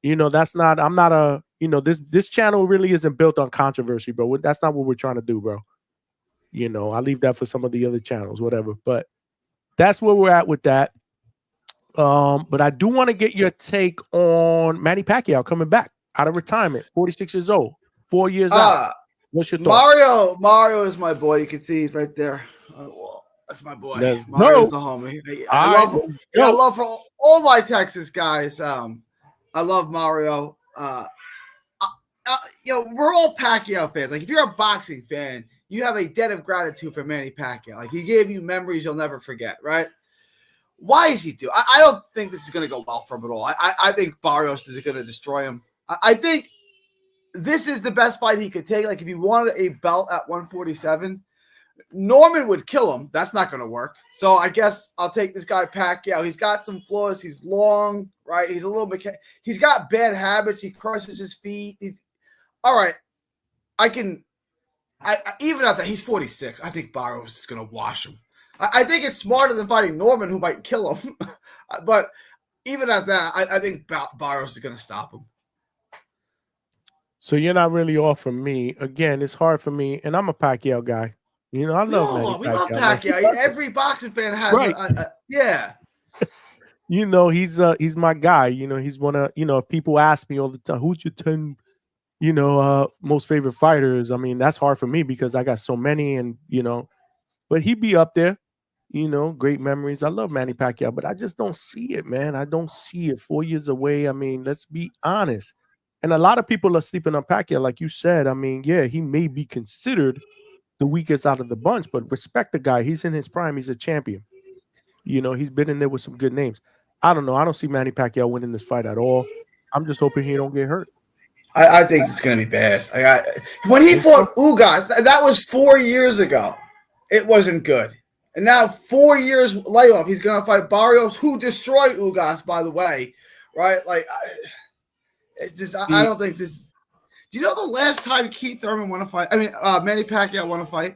I'm not this channel really isn't built on controversy, bro. That's not what we're trying to do, bro. I leave that for some of the other channels, whatever. But that's where we're at with that. But I do want to get your take on Manny Pacquiao coming back out of retirement, 46 years old, 4 years out. What's your thought? Mario is my boy. You can see he's right there on the wall. That's my boy. Let's Mario's go. the homie. All right, I love all my Texas guys. I love Mario. We're all Pacquiao fans. Like, if you're a boxing fan, you have a debt of gratitude for Manny Pacquiao. Like, he gave you memories you'll never forget, right? Why is he doing? I don't think this is going to go well for him at all. I think Barrios is going to destroy him. I think this is the best fight he could take. Like, if he wanted a belt at 147, Norman would kill him. That's not going to work. So I guess I'll take this guy Pacquiao. He's got some flaws. He's long, right? He's a little bit. He's got bad habits. He crushes his feet. All right. Even at that, he's 46. I think Barrios is going to wash him. I think it's smarter than fighting Norman, who might kill him. But even at that, I think Barrios is going to stop him. So you're not really off for me. Again, it's hard for me, and I'm a Pacquiao guy. You know, I love we love Pacquiao. Every boxing fan has right. Yeah. You know, he's my guy. You know, he's one of, if people ask me all the time, who's your 10, most favorite fighters? I mean, that's hard for me because I got so many, and but he'd be up there. Great memories. I love Manny Pacquiao, but I just don't see it, man. I don't see it. 4 years away. I mean, let's be honest. And a lot of people are sleeping on Pacquiao, like you said. I mean, yeah, he may be considered the weakest out of the bunch, but respect the guy. He's in his prime. He's a champion. He's been in there with some good names. I don't know. I don't see Manny Pacquiao winning this fight at all. I'm just hoping he don't get hurt. I think it's going to be bad. When he fought Ugas, that was 4 years ago. It wasn't good. And now 4 years layoff, he's going to fight Barrios, who destroyed Ugas, by the way. Right? Like, I don't think this. Do you know the last time Keith Thurman won a fight? I mean, Manny Pacquiao won a fight?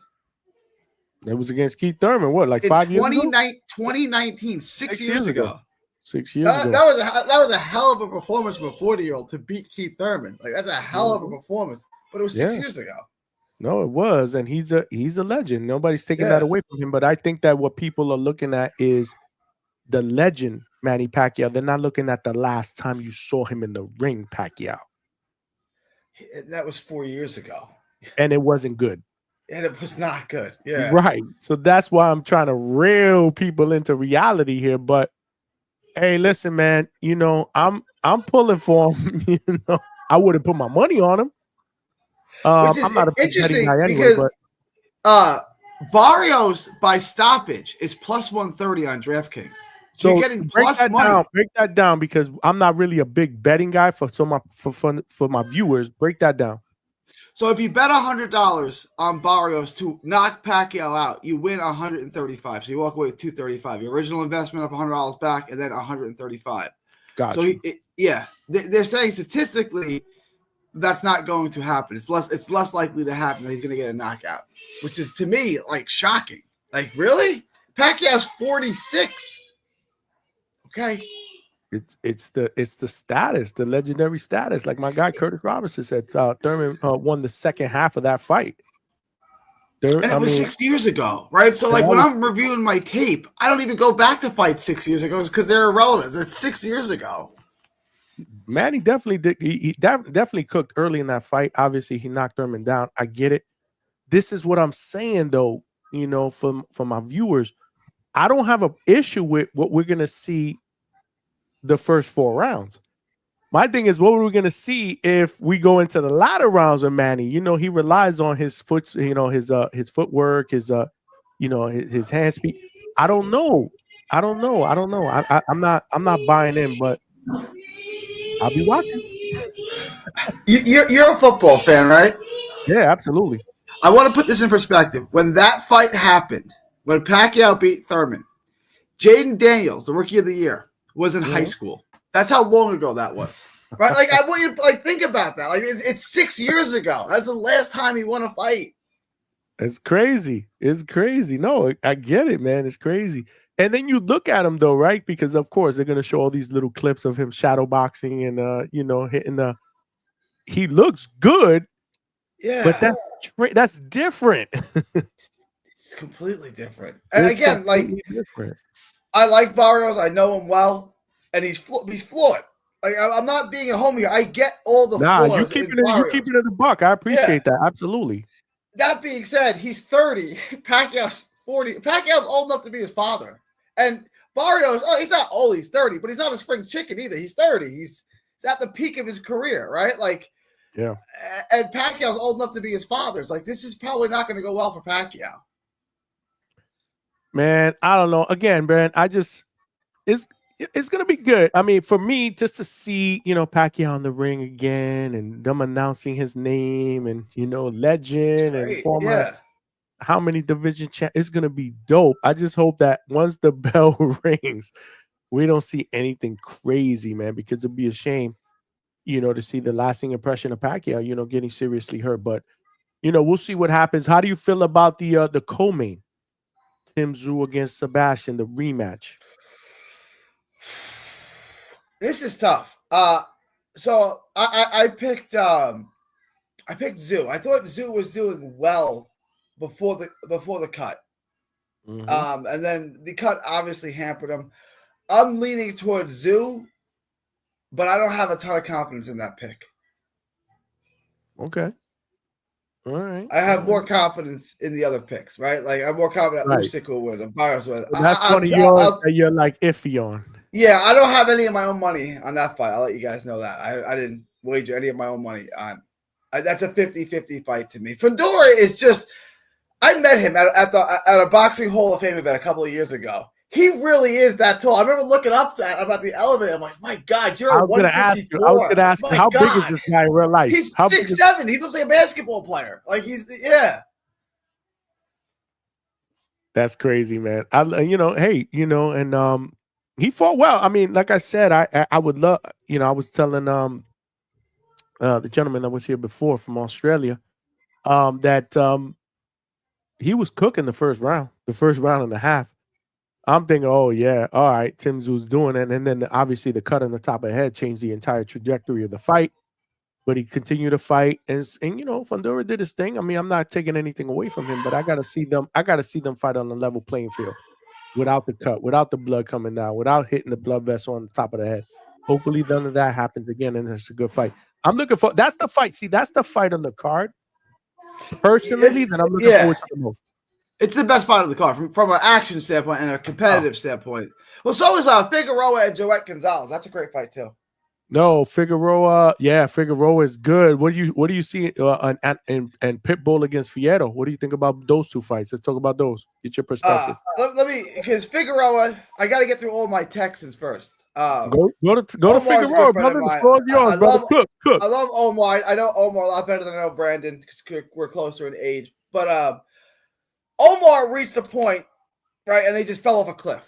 It was against Keith Thurman. What, like 5 years ago? 2019, 6 years ago. 6 years ago. That was a hell of a performance from a 40-year-old to beat Keith Thurman. Like, that's a hell of a performance. But it was 6 years ago. No, it was, and he's a legend. Nobody's taking that away from him. But I think that what people are looking at is the legend Manny Pacquiao. They're not looking at the last time you saw him in the ring, Pacquiao. That was 4 years ago, and it wasn't good. And it was not good. Yeah, right. So that's why I'm trying to reel people into reality here. But hey, listen, man. I'm pulling for him. I wouldn't put my money on him. I'm not a big betting guy anyway, but Barrios by stoppage is plus 130 on DraftKings. So you're getting plus money. Break that down because I'm not really a big betting guy for my viewers. Break that down. So if you bet $100 on Barrios to knock Pacquiao out, you win 135. So you walk away with 235. Your original investment of $100 back, and then 135. Gotcha. So they're saying statistically that's not going to happen. It's less likely to happen that he's going to get a knockout, which is to me like shocking. Like, really? Pacquiao's 46. Okay. It's the status, the legendary status. Like my guy Curtis Robinson said, Thurman won the second half of that fight. And it was 6 years ago, right? So like when I'm reviewing my tape, I don't even go back to fight 6 years ago because they're irrelevant. It's 6 years ago. Manny definitely did. He definitely cooked early in that fight. Obviously, he knocked Thurman down. I get it. This is what I'm saying, though. For my viewers, I don't have an issue with what we're gonna see the first 4 rounds. My thing is, what we're gonna see if we go into the latter rounds with Manny. He relies on his foot, his footwork, his his hand speed. I don't know. I'm not buying in, but I'll be watching. You're a football fan, right? Yeah, absolutely. I want to put this in perspective. When that fight happened, when Pacquiao beat Thurman, Jaden Daniels, the Rookie of the Year, was in high school. That's how long ago that was, right? Like, I want you to think about that. Like, it's 6 years ago. That's the last time he won a fight. It's crazy. It's crazy. No, I get it, man. It's crazy. And then you look at him though, right? Because of course they're gonna show all these little clips of him shadow boxing and hitting the. He looks good, yeah, but that's different. It's completely different. And again, like different. I like Barrios. I know him well, and he's flawed. Like, I'm not being a homie here. I get all the flaws. You keeping it a buck. I appreciate that absolutely. That being said, he's 30. Pacquiao's 40. Pacquiao's old enough to be his father. And Barrios, he's not old, he's 30, but he's not a spring chicken either. He's 30. He's at the peak of his career, right? Like, yeah. And Pacquiao's old enough to be his father. It's like, this is probably not going to go well for Pacquiao. Man, I don't know. Again, man, it's gonna be good. I mean, for me, just to see, Pacquiao in the ring again and them announcing his name and legend and former how many division champ, it's gonna be dope. I just hope that once the bell rings, we don't see anything crazy, man, because it'd be a shame, to see the lasting impression of Pacquiao, getting seriously hurt. But we'll see what happens. How do you feel about the co-main? Tim Tszyu against Sebastian, the rematch. This is tough. So I picked Tszyu. I thought Tszyu was doing well before the cut. Mm-hmm. And then the cut obviously hampered him. I'm leaning towards Tszyu, but I don't have a ton of confidence in that pick. Okay. All right. I have more confidence in the other picks, right? Like I'm more confident that Usyk will win, Barrios will win. So that's one of yours that you're like iffy on. Yeah, I don't have any of my own money on that fight. I'll let you guys know that. I didn't wager any of my own money on. That's a 50-50 fight to me. Fedor is just. I met him at a boxing Hall of Fame event a couple of years ago. He really is that tall. I remember looking up about the elevator. I'm like, my God, you're a 154. I was going to ask you, how big is this guy in real life? He's 6'7". He looks like a basketball player. Like yeah. That's crazy, man. And he fought well. I mean, like I said, I would love, I was telling the gentleman that was here before from Australia that he was cooking the first round and a half. I'm thinking, oh yeah, all right, Tim Tszyu's doing it, and then obviously the cut on the top of the head changed the entire trajectory of the fight. But he continued to fight, and Fedor did his thing. I mean, I'm not taking anything away from him, but I gotta see them fight on a level playing field, without the cut, without the blood coming down, without hitting the blood vessel on the top of the head. Hopefully, none of that happens again, and it's a good fight. I'm looking for that's the fight. See, that's the fight on the card. Personally, that I'm looking forward to the most. It's the best fight of the card from an action standpoint and a competitive standpoint. Well, so is Figueroa and Joet Gonzalez. That's a great fight too. No, Figueroa. Yeah, Figueroa is good. What do you see? And Pitbull against Fierro. What do you think about those two fights? Let's talk about those. Get your perspective. Let me, because Figueroa. I got to get through all my Texans first. Go to Figueroa, brother. The floor is yours, brother. Cook. I love Omar. I know Omar a lot better than I know Brandon because we're closer in age. But Omar reached a point, right, and they just fell off a cliff.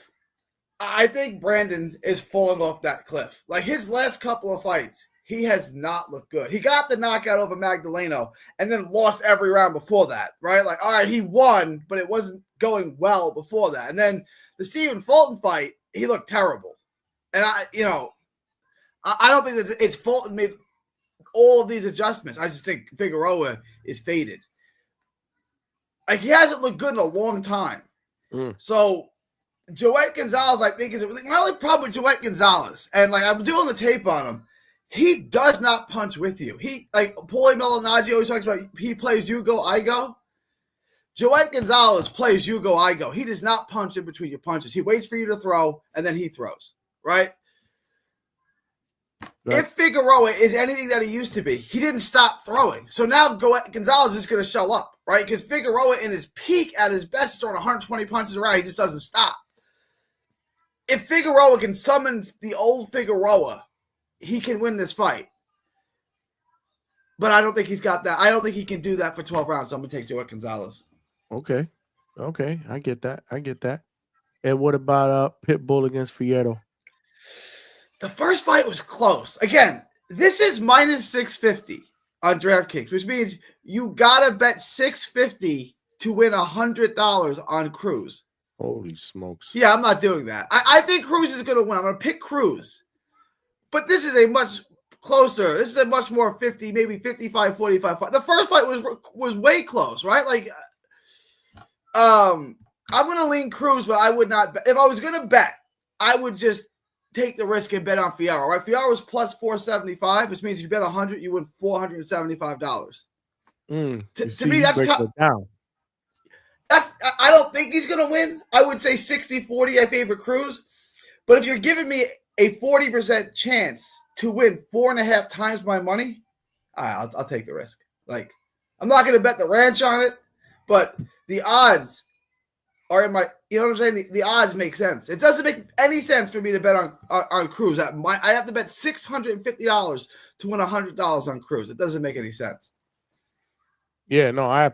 I think Brandon is falling off that cliff. Like his last couple of fights, he has not looked good. He got the knockout over Magdaleno and then lost every round before that, right? Like, all right, he won, but it wasn't going well before that. And then the Stephen Fulton fight, he looked terrible. And I don't think that it's Fulton made all of these adjustments. I just think Figueroa is faded. Like he hasn't looked good in a long time. So Joet Gonzalez, I think, is my only problem with Joet Gonzalez. And like I'm doing the tape on him, he does not punch with you. He like Paulie Malignaggi always talks about he plays you go, I go. Joet Gonzalez plays you go, I go. He does not punch in between your punches. He waits for you to throw and then he throws. Right? If Figueroa is anything that he used to be, he didn't stop throwing. So now Gonzalez is going to show up, right? Because Figueroa in his peak at his best is throwing 120 punches around. He just doesn't stop. If Figueroa can summon the old Figueroa, he can win this fight. But I don't think he's got that. I don't think he can do that for 12 rounds. So I'm going to take Joet Gonzalez. Okay. I get that. And what about Pitbull against Fierro? The first fight was close. Again, this is minus 650 on DraftKings, which means you gotta bet 650 to win $100 on Cruz. Holy smokes! Yeah, I'm not doing that. I think Cruz is gonna win. I'm gonna pick Cruz, but this is a much closer. This is a much more 50, maybe 55-45 fight. The first fight was way close, right? Like, I'm gonna lean Cruz, but I would not. If I was gonna bet, I would just take the risk and bet on Fierro, right? Fierro was plus 475, which means if you bet 100, you win $475. To me, that's down. I don't think he's going to win. I would say 60-40, I favor Cruz. But if you're giving me a 40% chance to win 4.5 times my money, all right, I'll take the risk. Like, I'm not going to bet the ranch on it, but the odds are in my, you know what I'm saying? The odds make sense. It doesn't make any sense for me to bet on Cruz. I have to bet $650 to win $100 on Cruz. It doesn't make any sense. Yeah, no, I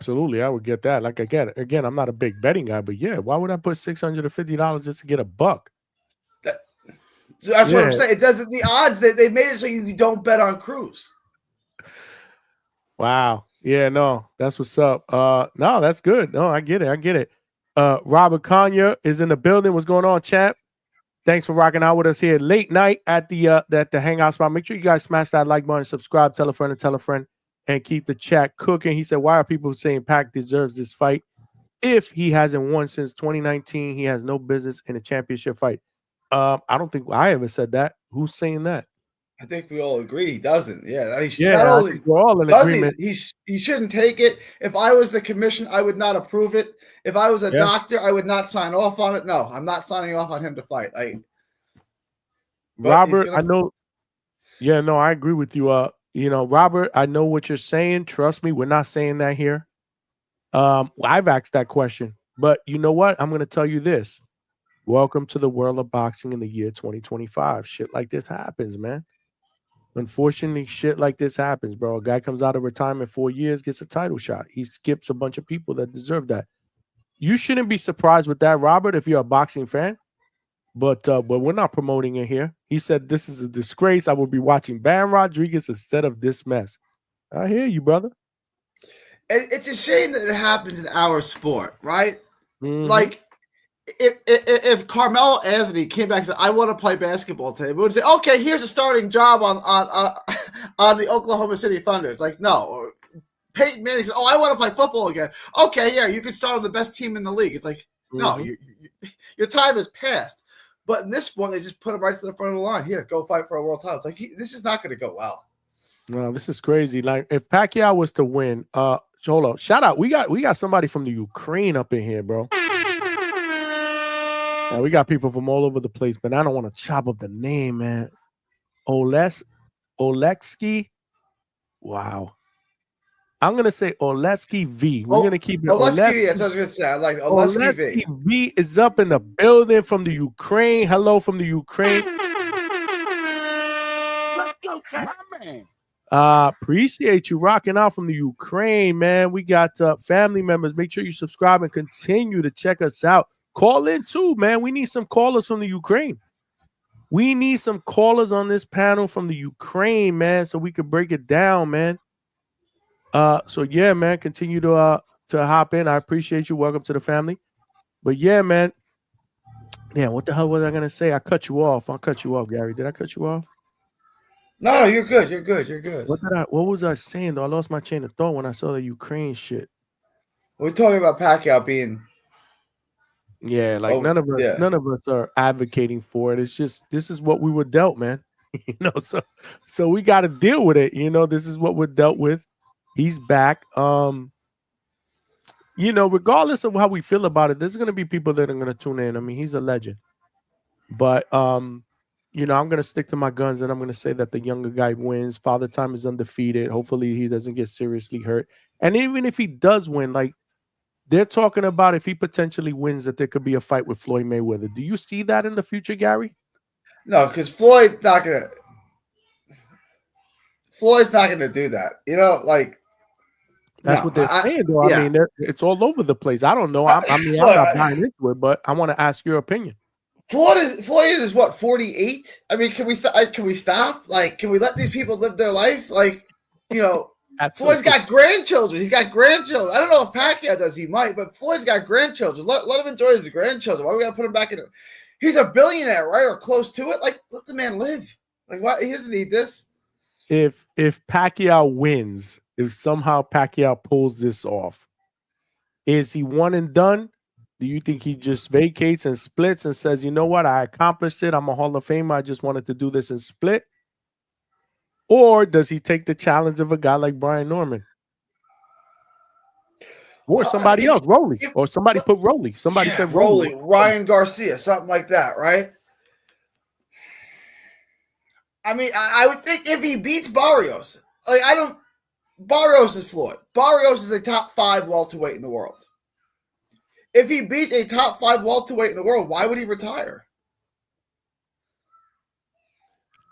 would get that. Like again, I'm not a big betting guy, but yeah, why would I put $650 just to get a buck? So that's what I'm saying. It doesn't. The odds that they made it so you don't bet on Cruz. Wow. Yeah, no, that's what's up. No, that's good. No, I get it. Robert Kanye is in the building. What's going on, champ? Thanks for rocking out with us here late night at the Hangout spot. Make sure you guys smash that like button, subscribe, tell a friend, and keep the chat cooking. He said, why are people saying Pac deserves this fight? If he hasn't won since 2019, he has no business in a championship fight. I don't think I ever said that. Who's saying that? I think we all agree he doesn't. Yeah, not only we're all in agreement. He shouldn't take it. If I was the commission, I would not approve it. If I was a doctor, I would not sign off on it. No, I'm not signing off on him to fight. Robert, I know. Yeah, no, I agree with you. Robert, I know what you're saying. Trust me, we're not saying that here. I've asked that question, but you know what? I'm going to tell you this. Welcome to the world of boxing in the year 2025. Shit like this happens, man. Unfortunately, shit like this happens, bro. A guy comes out of retirement 4 years, gets a title shot. He skips a bunch of people that deserve that. You shouldn't be surprised with that, Robert, if you're a boxing fan. But we're not promoting it here. He said, this is a disgrace. I will be watching Benn Rodriguez instead of this mess. I hear you, brother. And it's a shame that it happens in our sport, right? Mm-hmm. Like, if Carmelo Anthony came back and said, I want to play basketball today, we would say, okay, here's a starting job on the Oklahoma City Thunder. It's like, no. Or Peyton Manning said, I want to play football again. Okay, yeah, you can start on the best team in the league. It's like, no, your time has passed. But in this sport, they just put him right to the front of the line. Here, go fight for a world title. It's like, this is not going to go well. No, this is crazy. Like, if Pacquiao was to win, hold on, shout out. We got somebody from the Ukraine up in here, bro. Yeah, we got people from all over the place, but I don't want to chop up the name, man. Oleksandr. Wow. I'm going to say Oleksandr V. We're going to keep it Oleksandr. That's what I was going to say. I like Oleksandr V is up in the building from the Ukraine. Hello from the Ukraine. Let's go, my man. Appreciate you rocking out from the Ukraine, man. We got family members. Make sure you subscribe and continue to check us out. Call in too, man. We need some callers from the Ukraine. We need some callers on this panel from the Ukraine, man, so we could break it down, man. So yeah, man, continue to hop in. I appreciate you. Welcome to the family. But yeah, man. Yeah, what the hell was I gonna say? I cut you off. I'll cut you off, Gary. Did I cut you off? No, you're good. You're good. You're good. What was I saying though? I lost my chain of thought when I saw the Ukraine shit. We're talking about Pacquiao being. Yeah, like none of us are advocating for it. It's just this is what we were dealt, man. So we got to deal with it. This is what we're dealt with. He's back. Regardless of how we feel about it, there's going to be people that are going to tune in. I mean, he's a legend. But I'm going to stick to my guns and I'm going to say that the younger guy wins. Father Time is undefeated. Hopefully he doesn't get seriously hurt. And even if he does win, like they're talking about if he potentially wins that there could be a fight with Floyd Mayweather. Do you see that in the future, Gary? No, because Floyd's not gonna do that. That's what they're saying, though. Yeah. I mean, it's all over the place. I don't know. I'm not buying into it, but I want to ask your opinion. Floyd is what, 48? I mean, can we stop? Like, can we let these people live their life? Like, Floyd's got grandchildren. He's got grandchildren. I don't know if Pacquiao does. He might, but Floyd's got grandchildren. Let him enjoy his grandchildren. Why we got to put him back in? He's a billionaire, right, or close to it. Like, let the man live. Like, why he doesn't need this? If Pacquiao wins, if somehow Pacquiao pulls this off, is he one and done? Do you think he just vacates and splits and says, you know what, I accomplished it. I'm a Hall of Famer. I just wanted to do this and split. Or does he take the challenge of a guy like Brian Norman? Or somebody else, Rolly. Or somebody put Rolly. Somebody said Rolly. Ryan Garcia, something like that, right? I mean, I would think if he beats Barrios, Barrios is flawed. Barrios is a top 5 welterweight in the world. If he beats a top 5 welterweight in the world, why would he retire?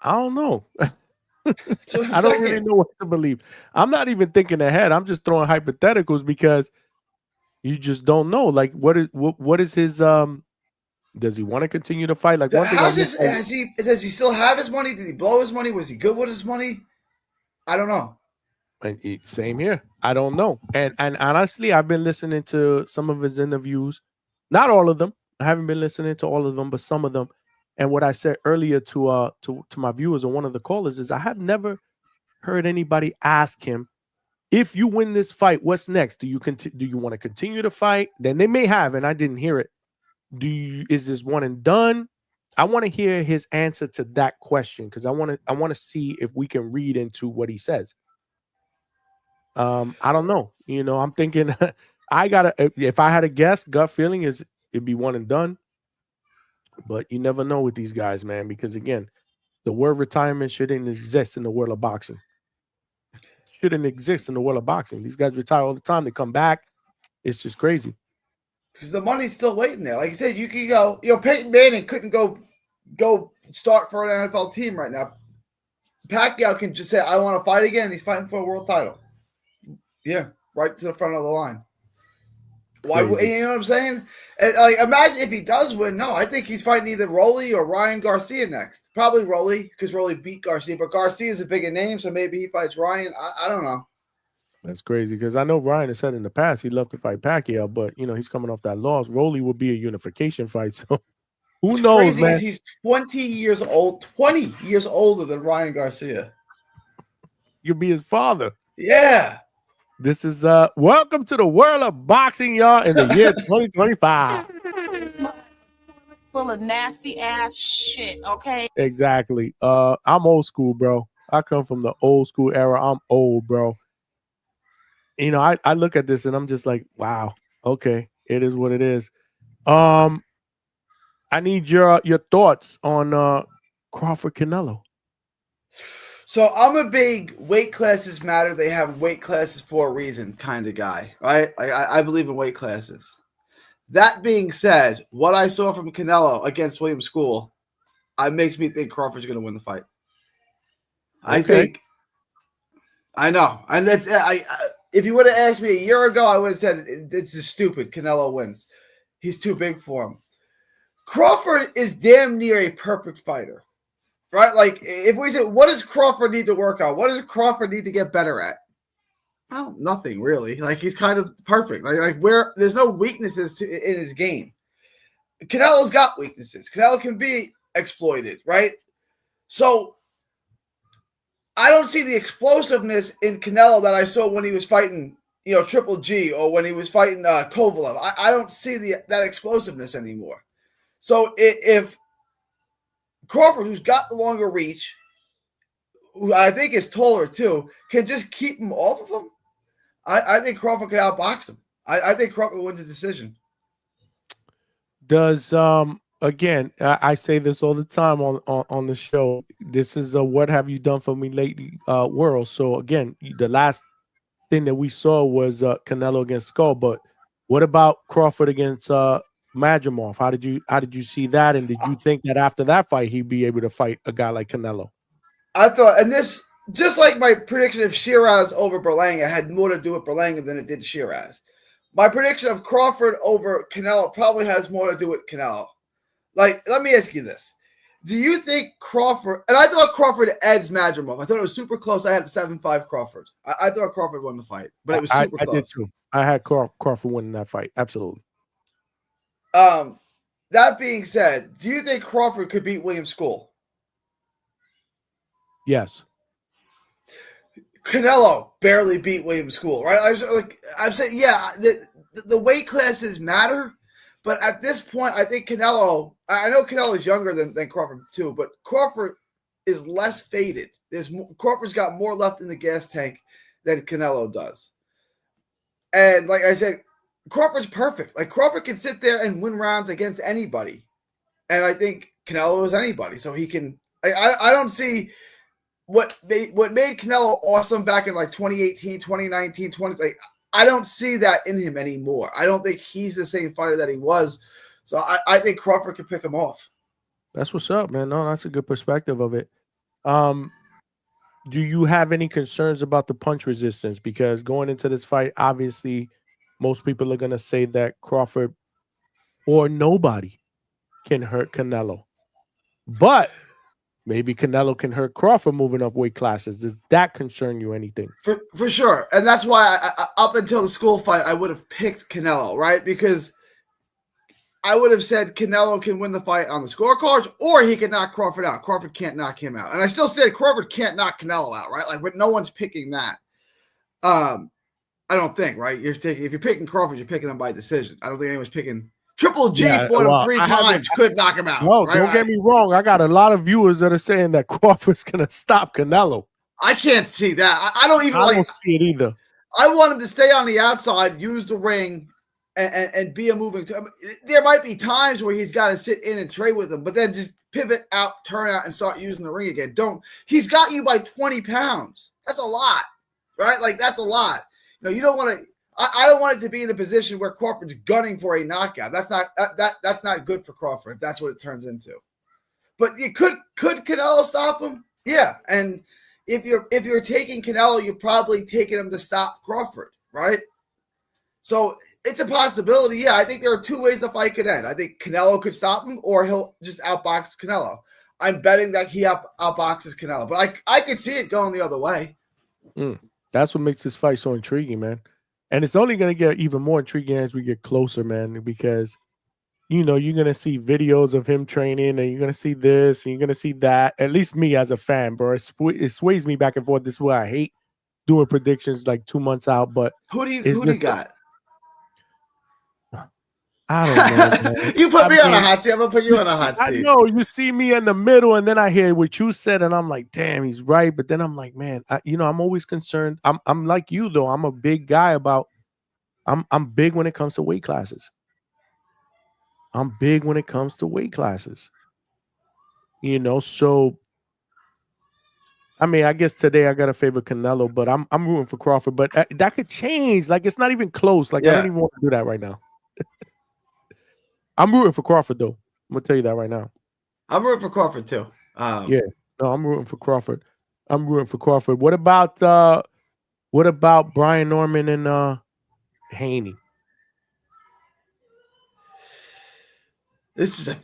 I don't know. I don't really know what to believe. I'm not even thinking ahead. I'm just throwing hypotheticals because you just don't know. Like, what is his does he want to continue to fight? Like, one thing does he still have his money? Did he blow his money? Was he good with his money? I don't know. Same here. I don't know. And honestly, I've been listening to some of his interviews. Not all of them. I haven't been listening to all of them, but some of them. And what I said earlier to my viewers on one of the callers is I have never heard anybody ask him, if you win this fight, what's next? Do you want to continue to fight? Then they may have, and I didn't hear it. Is this one and done? I want to hear his answer to that question because I want to see if we can read into what he says. I don't know. You know, I'm thinking if I had a guess, gut feeling is it'd be one and done. But you never know with these guys, man, because again, the word retirement shouldn't exist in the world of boxing. Shouldn't exist in the world of boxing. These guys retire all the time. They come back. It's just crazy. Because the money's still waiting there. Like I said, you can go, Peyton Manning couldn't go start for an NFL team right now. Pacquiao can just say, I want to fight again. He's fighting for a world title. Yeah, right to the front of the line. Why? You know what I'm saying? And, imagine if he does win. No, I think he's fighting either Rolly or Ryan Garcia next. Probably Rolly because Rolly beat Garcia, but Garcia is a bigger name, so maybe he fights Ryan. I don't know. That's crazy because I know Ryan has said in the past he'd love to fight Pacquiao, but he's coming off that loss. Rolly will be a unification fight, so who knows, man? He's 20 years old, 20 years older than Ryan Garcia. You'll be his father. Yeah. This is welcome to the world of boxing, y'all, in the year 2025. Full of nasty ass shit, okay? Exactly. I'm old school, bro. I come from the old school era. I'm old, bro. I look at this and I'm just like, wow, okay, it is what it is. I need your thoughts on Crawford Canelo. So I'm a big weight classes matter. They have weight classes for a reason kind of guy, right? I believe in weight classes. That being said, what I saw from Canelo against William School, it makes me think Crawford's going to win the fight. Okay. I know. And that's if you would have asked me a year ago, I would have said this is stupid. Canelo wins. He's too big for him. Crawford is damn near a perfect fighter. Right? Like, if we say, what does Crawford need to work on? What does Crawford need to get better at? Well, nothing really. Like, he's kind of perfect. Like where there's no weaknesses in his game. Canelo's got weaknesses. Canelo can be exploited, right? So, I don't see the explosiveness in Canelo that I saw when he was fighting, Triple G or when he was fighting Kovalev. I don't see that explosiveness anymore. So, if Crawford, who's got the longer reach, who I think is taller too, can just keep him off of him, I think Crawford could outbox him. I think Crawford wins a decision. Does again, I say this all the time on the show. This is a what have you done for me lately world. So again, the last thing that we saw was Canelo against Skull, but what about Crawford against Madrimov? How did you see that? And did you think that after that fight he'd be able to fight a guy like Canelo? I thought, and this just like my prediction of Shiraz over Berlanga had more to do with Berlanga than it did Shiraz. My prediction of Crawford over Canelo probably has more to do with Canelo. Like, let me ask you this. Do you think Crawford, and I thought Crawford edged Madrimov. I thought it was super close. I had 7-5 Crawford. I thought Crawford won the fight, but it was super close. I did too. I had Crawford winning that fight. Absolutely. That being said, do you think Crawford could beat William School? Yes. Canelo barely beat William School, right? I'm saying, yeah, the weight classes matter, but at this point, I think Canelo. I know Canelo is younger than Crawford too, but Crawford is less faded. Crawford's got more left in the gas tank than Canelo does. And like I said, Crawford's perfect. Like Crawford can sit there and win rounds against anybody. And I think Canelo is anybody. So he can I don't see what made Canelo awesome back in like 2018, 2019, 20 like I don't see that in him anymore. I don't think he's the same fighter that he was. So I think Crawford can pick him off. That's what's up, man. No, that's a good perspective of it. Do you have any concerns about the punch resistance? Because going into this fight, obviously, most people are going to say that Crawford or nobody can hurt Canelo. But maybe Canelo can hurt Crawford moving up weight classes. Does that concern you anything? For sure. And that's why I, up until the school fight, I would have picked Canelo, right? Because I would have said Canelo can win the fight on the scorecards, or he can knock Crawford out. Crawford can't knock him out. And I still said Crawford can't knock Canelo out, right? Like, but no one's picking that. I don't think, right? If you're picking Crawford, you're picking him by decision. I don't think anyone's picking Triple G fought him 3 times, could knock him out. No, right? don't get me wrong. I got a lot of viewers that are saying that Crawford's gonna stop Canelo. I can't see that. I don't even don't see it either. I want him to stay on the outside, use the ring, and be a moving. There might be times where he's got to sit in and trade with him, but then just pivot out, turn out, and start using the ring again. He's got you by 20 pounds. That's a lot, right? Like that's a lot. You don't want to. I don't want it to be in a position where Crawford's gunning for a knockout. That's not good for Crawford. If that's what it turns into. But could Canelo stop him? Yeah, and if you're taking Canelo, you're probably taking him to stop Crawford, right? So it's a possibility. Yeah, I think there are 2 ways the fight could end. I think Canelo could stop him, or he'll just outbox Canelo. I'm betting that he outboxes Canelo, but I could see it going the other way. That's what makes this fight so intriguing, man. And it's only going to get even more intriguing as we get closer, man, because, you're going to see videos of him training, and you're going to see this, and you're going to see that. At least me as a fan, bro. It sways me back and forth. This is why I hate doing predictions like 2 months out. But who do you got? I don't know, man. You put me on a hot seat. I'm going to put you on a hot seat. I know. You see me in the middle, and then I hear what you said, and I'm like, damn, he's right. But then I'm like, man, I'm always concerned. I'm like you, though. I'm a big guy about – I'm big when it comes to weight classes. I'm big when it comes to weight classes. So I mean, I guess today I got to favor Canelo, but I'm rooting for Crawford. But that could change. Like, it's not even close. Like, I don't even want to do that right now. I'm rooting for Crawford, though. I'm gonna tell you that right now. I'm rooting for Crawford too. Yeah, no, I'm rooting for Crawford. What about Brian Norman and Haney? This is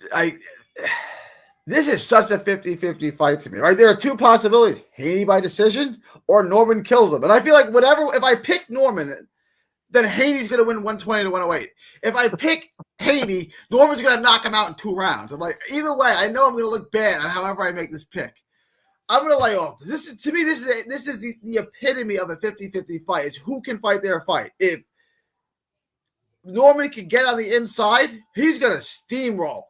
such a 50-50 fight to me, right? There are 2 possibilities: Haney by decision or Norman kills him. And I feel like if I pick Norman, then Haney's going to win 120 to 108. If I pick Haney, Norman's going to knock him out in 2 rounds. I'm like, either way, I know I'm going to look bad on however I make this pick. I'm going to lay off. This is the epitome of a 50-50 fight. It's who can fight their fight. If Norman can get on the inside, he's going to steamroll.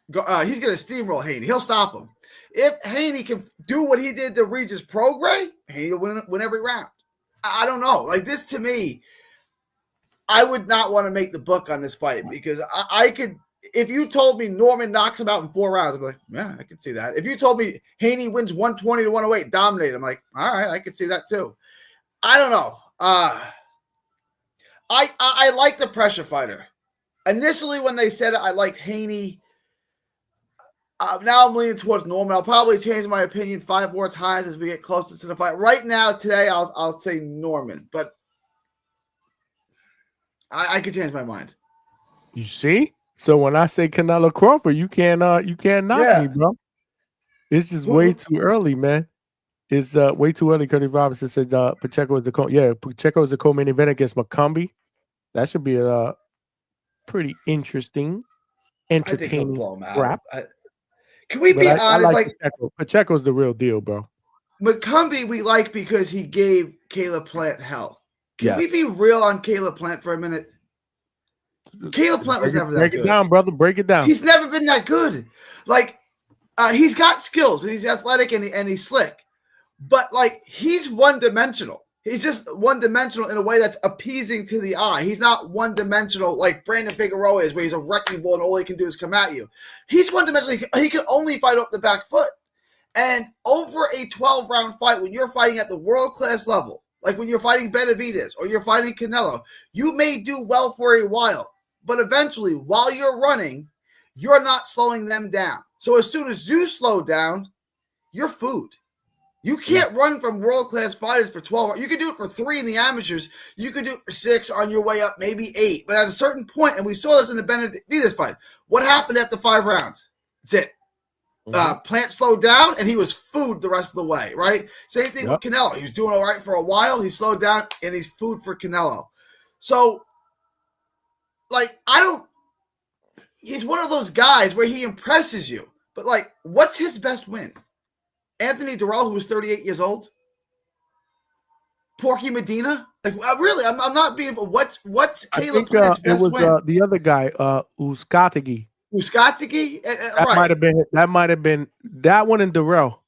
He's going to steamroll Haney. He'll stop him. If Haney can do what he did to Regis Prograis, Haney will win every round. I don't know. Like, this to me, I would not want to make the book on this fight because I could. If you told me Norman knocks him out in 4 rounds, I'd be like, yeah, I can see that. If you told me Haney wins 120 to 108, dominate, I'm like, all right, I can see that too. I don't know. I like the pressure fighter. Initially, when they said it, I liked Haney. Now I'm leaning towards Norman. I'll probably change my opinion 5 more times as we get closer to the fight. Right now, today, I'll say Norman, but I could change my mind. You see? So when I say Canelo Crawford, you can't knock me, bro. It's just way too early, man. It's way too early. Cody Robinson said Pacheco is Pacheco is a co-main event against McCumbee. That should be a pretty interesting, entertaining rap. Can we be honest? Like Pacheco's the real deal, bro. McCumbee we like because he gave Caleb Plant hell. Can we be real on Caleb Plant for a minute? Caleb Plant was never that good. Break it down, brother. Break it down. He's never been that good. Like, he's got skills and he's athletic and he's slick, but like he's one-dimensional. He's just one-dimensional in a way that's appeasing to the eye. He's not one-dimensional like Brandon Figueroa is, where he's a wrecking ball and all he can do is come at you. He's one-dimensional. He can only fight off the back foot. And over a 12-round fight, when you're fighting at the world-class level, like when you're fighting Benavidez or you're fighting Canelo, you may do well for a while, but eventually, while you're running, you're not slowing them down. So as soon as you slow down, you're food. You can't run from world-class fighters for 12 hours. You can do it for 3 in the amateurs. You can do it for 6 on your way up, maybe 8. But at a certain point, and we saw this in the Benavidez fight, what happened after 5 rounds? That's it. Plant slowed down, and he was food the rest of the way, right? Same thing with Canelo. He was doing all right for a while. He slowed down, and he's food for Canelo. So, like, he's one of those guys where he impresses you. But, like, what's his best win? Anthony Durrell, who was 38 years old? Porky Medina? Like, really, I'm not being, but what's Caleb Plant's best win? It was the other guy, Uskategi. Uskategi? That might have been that one and Durrell.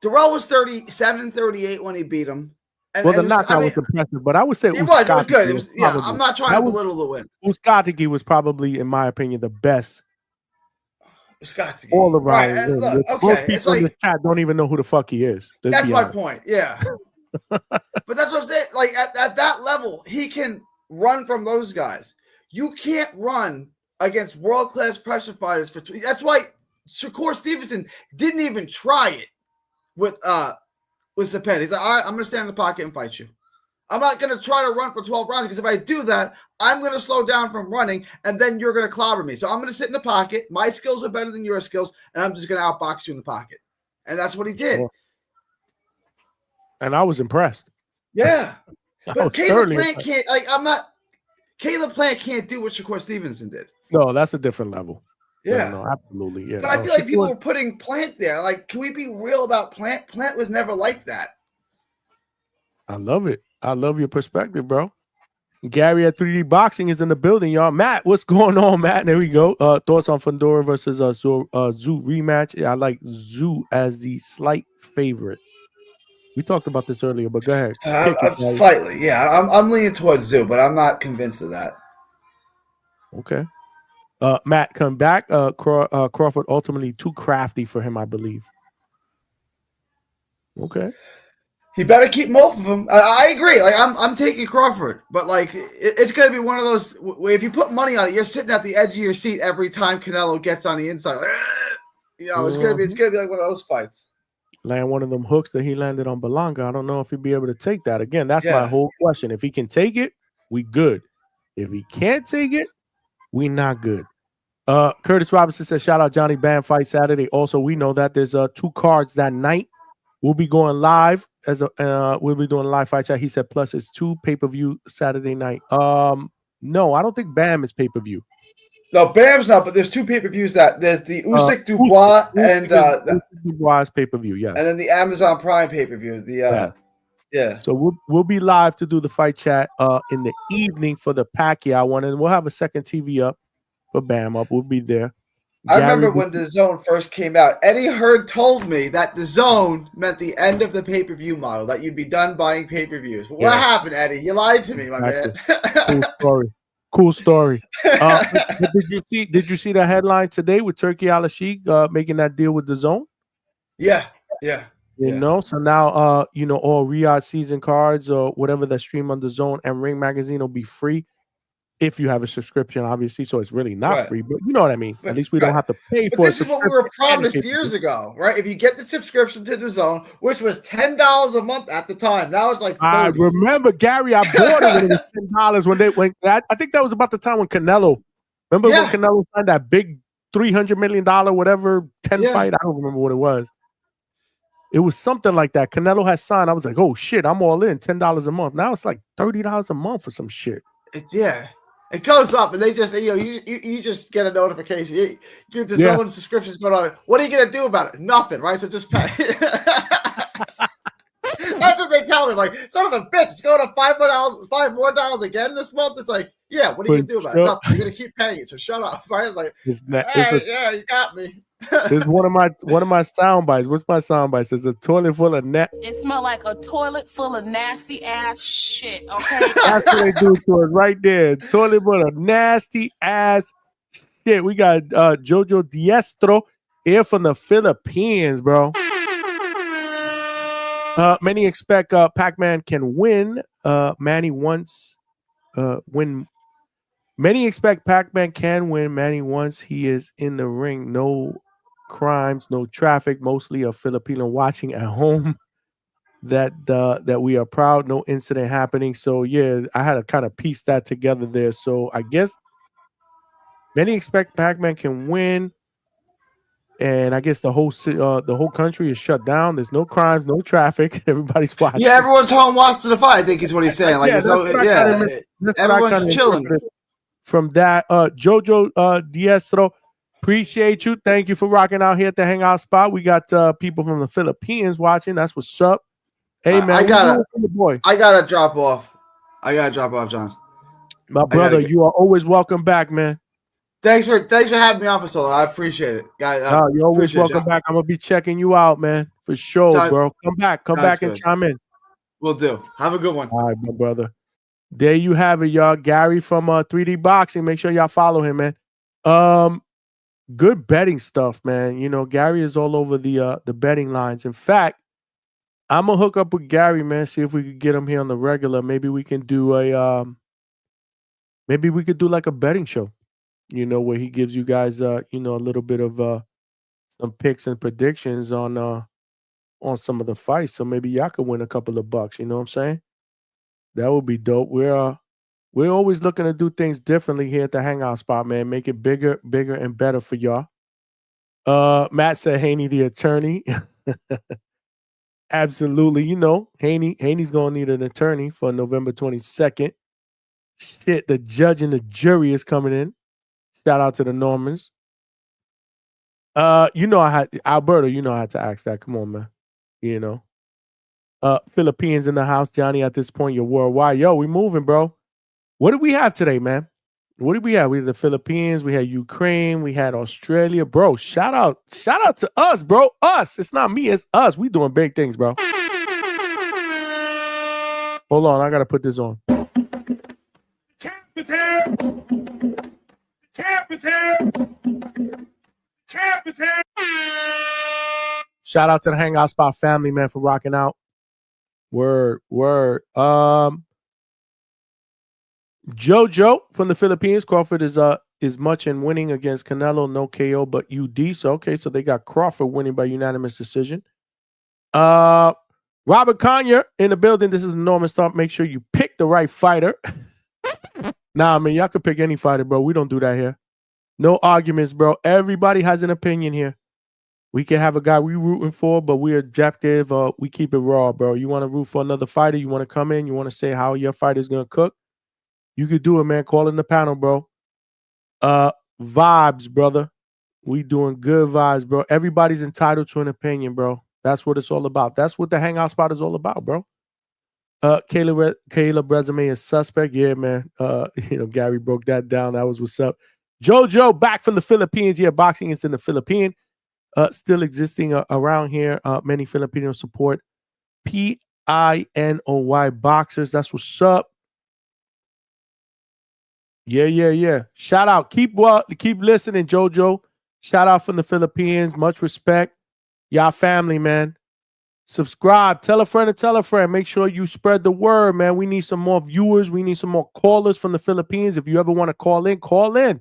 Durrell was 37, 38 when he beat him. And, the knockout was impressive, but I would say it was good. I'm not trying to belittle the win. Uskategi was probably, in my opinion, the best. Uskategi. All around. Right, look, most people in the chat don't even know who the fuck he is. That's my point. Yeah. But that's what I'm saying. Like, at that level, he can run from those guys. You can't run against world-class pressure fighters for that's why Shakur Stevenson didn't even try it with Cepeda. He's like, all right, I'm going to stand in the pocket and fight you. I'm not going to try to run for 12 rounds, because if I do that, I'm going to slow down from running, and then you're going to clobber me. So I'm going to sit in the pocket. My skills are better than your skills, and I'm just going to outbox you in the pocket. And that's what he did. And I was impressed. Yeah. But Caleb Plant can't, Caleb Plant can't do what Shakur Stevenson did. No, that's a different level. Yeah. No, absolutely. Yeah. But I feel like people were putting Plant there. Like, can we be real about Plant? Plant was never like that. I love it. I love your perspective, bro. Gary at 3D Boxing is in the building, y'all. Matt, what's going on, Matt? There we go. Thoughts on Fundora versus Zoo rematch? I like Zoo as the slight favorite. We talked about this earlier, but go ahead. Slightly, yeah. I'm leaning towards Zoo, but I'm not convinced of that. Okay. Matt, come back. Crawford ultimately too crafty for him, I believe. Okay. He better keep both of them. I agree. Like, I'm taking Crawford, but like it's gonna be one of those where if you put money on it, you're sitting at the edge of your seat every time Canelo gets on the inside. You know, it's gonna be like one of those fights. Land one of them hooks that he landed on Belanga. I don't know if he'd be able to take that. Again, that's my whole question. If he can take it, we good. If he can't take it, we not good. Curtis Robinson says, shout out Johnny Bam fight Saturday. Also, we know that there's 2 cards that night. We'll be going live we'll be doing a live fight chat. He said, plus it's 2 pay-per-view Saturday night. No, I don't think Bam is pay-per-view. No, Bam's not, but there's 2 pay-per-views there's the Usyk Dubois and Dubois pay-per-view, yes. And then the Amazon Prime pay-per-view. Yeah. So we'll be live to do the fight chat in the evening for the Pacquiao one, and we'll have a second TV up for Bam up. We'll be there. I remember when the Zone first came out. Eddie Hearn told me that the Zone meant the end of the pay-per-view model, that you'd be done buying pay-per-views. What happened, Eddie? You lied to me, my man. Cool story. But did you see the headline today with Turkey Al-Sheikh making that deal with the Zone? Yeah. You know, so now all Riyadh season cards or whatever that stream on the Zone and Ring Magazine will be free if you have a subscription, obviously. So it's really not free, but you know what I mean. At least we don't have to pay for it. This is what we were promised years ago, right? If you get the subscription to the Zone, which was $10 a month at the time, now it's like $30. I remember, Gary, I bought it when it was $10 I think that was about the time when Canelo. Remember when Canelo signed that big $300 million whatever 10 fight? I don't remember what it was. It was something like that. Canelo had signed. I was like, oh shit, I'm all in. $10 a month. Now it's like $30 a month for some shit. It goes up, and they just, you just get a notification. The Zone subscription's going on. What are you gonna do about it? Nothing, right? So just pay. That's what they tell me. Like, son of a bitch, it's going up $5 more again this month. It's like, yeah, what are you gonna do about it? Nothing. You're gonna keep paying it. So shut up, right? It's like, you got me. This is one of my sound bites. What's my sound bite? It's a toilet full of net. It smell like a toilet full of nasty ass shit, okay? That's what they do to us right there. Toilet full of nasty ass shit. We got Jojo Diestro here from the Philippines, bro. Many expect Pac-Man can win. Manny once win. Many expect Pac-Man can win. Manny once he is in the ring. No crimes, no traffic. Mostly a Filipino watching at home. That we are proud. No incident happening. So yeah, I had to kind of piece that together there. So I guess many expect Pac-Man can win. And I guess the whole country is shut down. There's no crimes, no traffic. Everybody's watching. Yeah, everyone's home watching the fight. I think is what he's saying. Like, everyone's chilling. From that, Jojo Diestro, appreciate you. Thank you for rocking out here at the Hangout spot. We got people from the Philippines watching. That's what's up. Hey man, I gotta drop off. John. My brother, you are always welcome back, man. Thanks for having me on for so long. I appreciate it. You're always welcome back. I'm gonna be checking you out, man, for sure, bro. Come back and chime in. Will do. Have a good one. All right, my brother. There you have it, y'all. Gary from 3D Boxing. Make sure y'all follow him, man. Good betting stuff, man. You know, Gary is all over the betting lines. In fact, I'm gonna hook up with Gary, man. See if we could get him here on the regular. Maybe we can do like a betting show. You know, where he gives you guys, a little bit of some picks and predictions on some of the fights. So maybe y'all could win a couple of bucks. You know what I'm saying? That would be dope. We're always looking to do things differently here at the Hangout spot, man. Make it bigger, and better for y'all. Matt said Haney the attorney. Absolutely. You know, Haney's gonna need an attorney for November 22nd. Shit, the judge and the jury is coming in. Shout out to the Normans. Alberto, I had to ask that. Come on, man. You know. Philippines in the house, Johnny. At this point, you're worldwide. Yo, we moving, bro. What did we have today, man? What did we have? We had the Philippines, we had Ukraine, we had Australia. Bro, shout out to us, bro. Us. It's not me, it's us. We doing big things, bro. Hold on, I gotta put this on. Champ is here. Champ is here. Champ is here. Shout out to the Hangout Spot family, man, for rocking out. Word. Jojo from the Philippines. Crawford is much in winning against Canelo. No KO, but UD. So okay, so they got Crawford winning by unanimous decision. Robert Conyer in the building. This is a Norman Stomp. Make sure you pick the right fighter. Nah, man, y'all can pick any fighter, bro. We don't do that here. No arguments, bro. Everybody has an opinion here. We can have a guy we rooting for, but we're objective. We keep it raw, bro. You want to root for another fighter? You want to come in? You want to say how your fighter is going to cook? You could do it, man. Call in the panel, bro. Vibes, brother. We doing good vibes, bro. Everybody's entitled to an opinion, bro. That's what it's all about. That's what the Hangout Spot is all about, bro. Caleb resume is suspect. Yeah, man. Gary broke that down. That was what's up. Jojo back from the Philippines. Yeah, boxing is in the Philippines. Still existing around here. Many Filipinos support PINOY boxers. That's what's up. Yeah. Shout out. Keep listening, Jojo. Shout out from the Philippines. Much respect. Y'all family, man. Subscribe. Tell a friend to tell a friend. Make sure you spread the word, man. We need some more viewers. We need some more callers from the Philippines. If you ever want to call in, call in.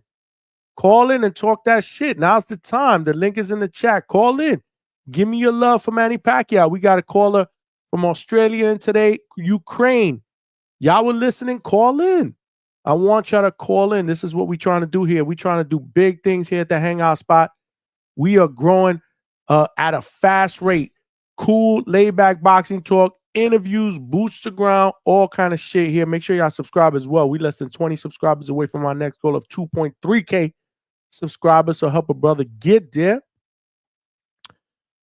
Call in and talk that shit. Now's the time. The link is in the chat. Call in. Give me your love for Manny Pacquiao. We got a caller from Australia and today, Ukraine. Y'all were listening. Call in. I want y'all to call in. This is what we're trying to do here. We're trying to do big things here at the Hangout Spot. We are growing at a fast rate. Cool, laid-back boxing talk, interviews, boots to ground, all kind of shit here. Make sure y'all subscribe as well. We less than 20 subscribers away from our next goal of 2.3K subscribers. So help a brother get there.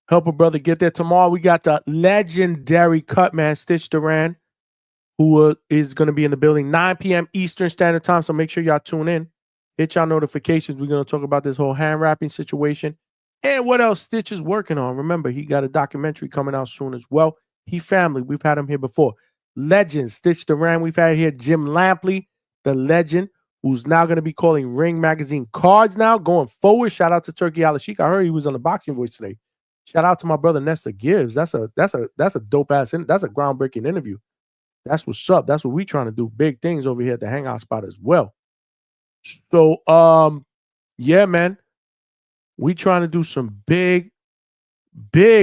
Tomorrow we got the legendary Cutman Stitch Duran, who is going to be in the building 9 p.m. Eastern Standard Time. So make sure y'all tune in. Hit y'all notifications. We're going to talk about this whole hand wrapping situation. And what else Stitch is working on? Remember, he got a documentary coming out soon as well. He family. We've had him here before. Legend, Stitch Duran. We've had here Jim Lampley, the legend, who's now going to be calling Ring Magazine cards now going forward. Shout out to Turkey Alashik. I heard he was on the Boxing Voice today. Shout out to my brother Nestor Gibbs. That's a dope ass. That's a groundbreaking interview. That's what's up. That's what we trying to do. Big things over here at the Hangout spot as well. So, yeah, man. We trying to do some big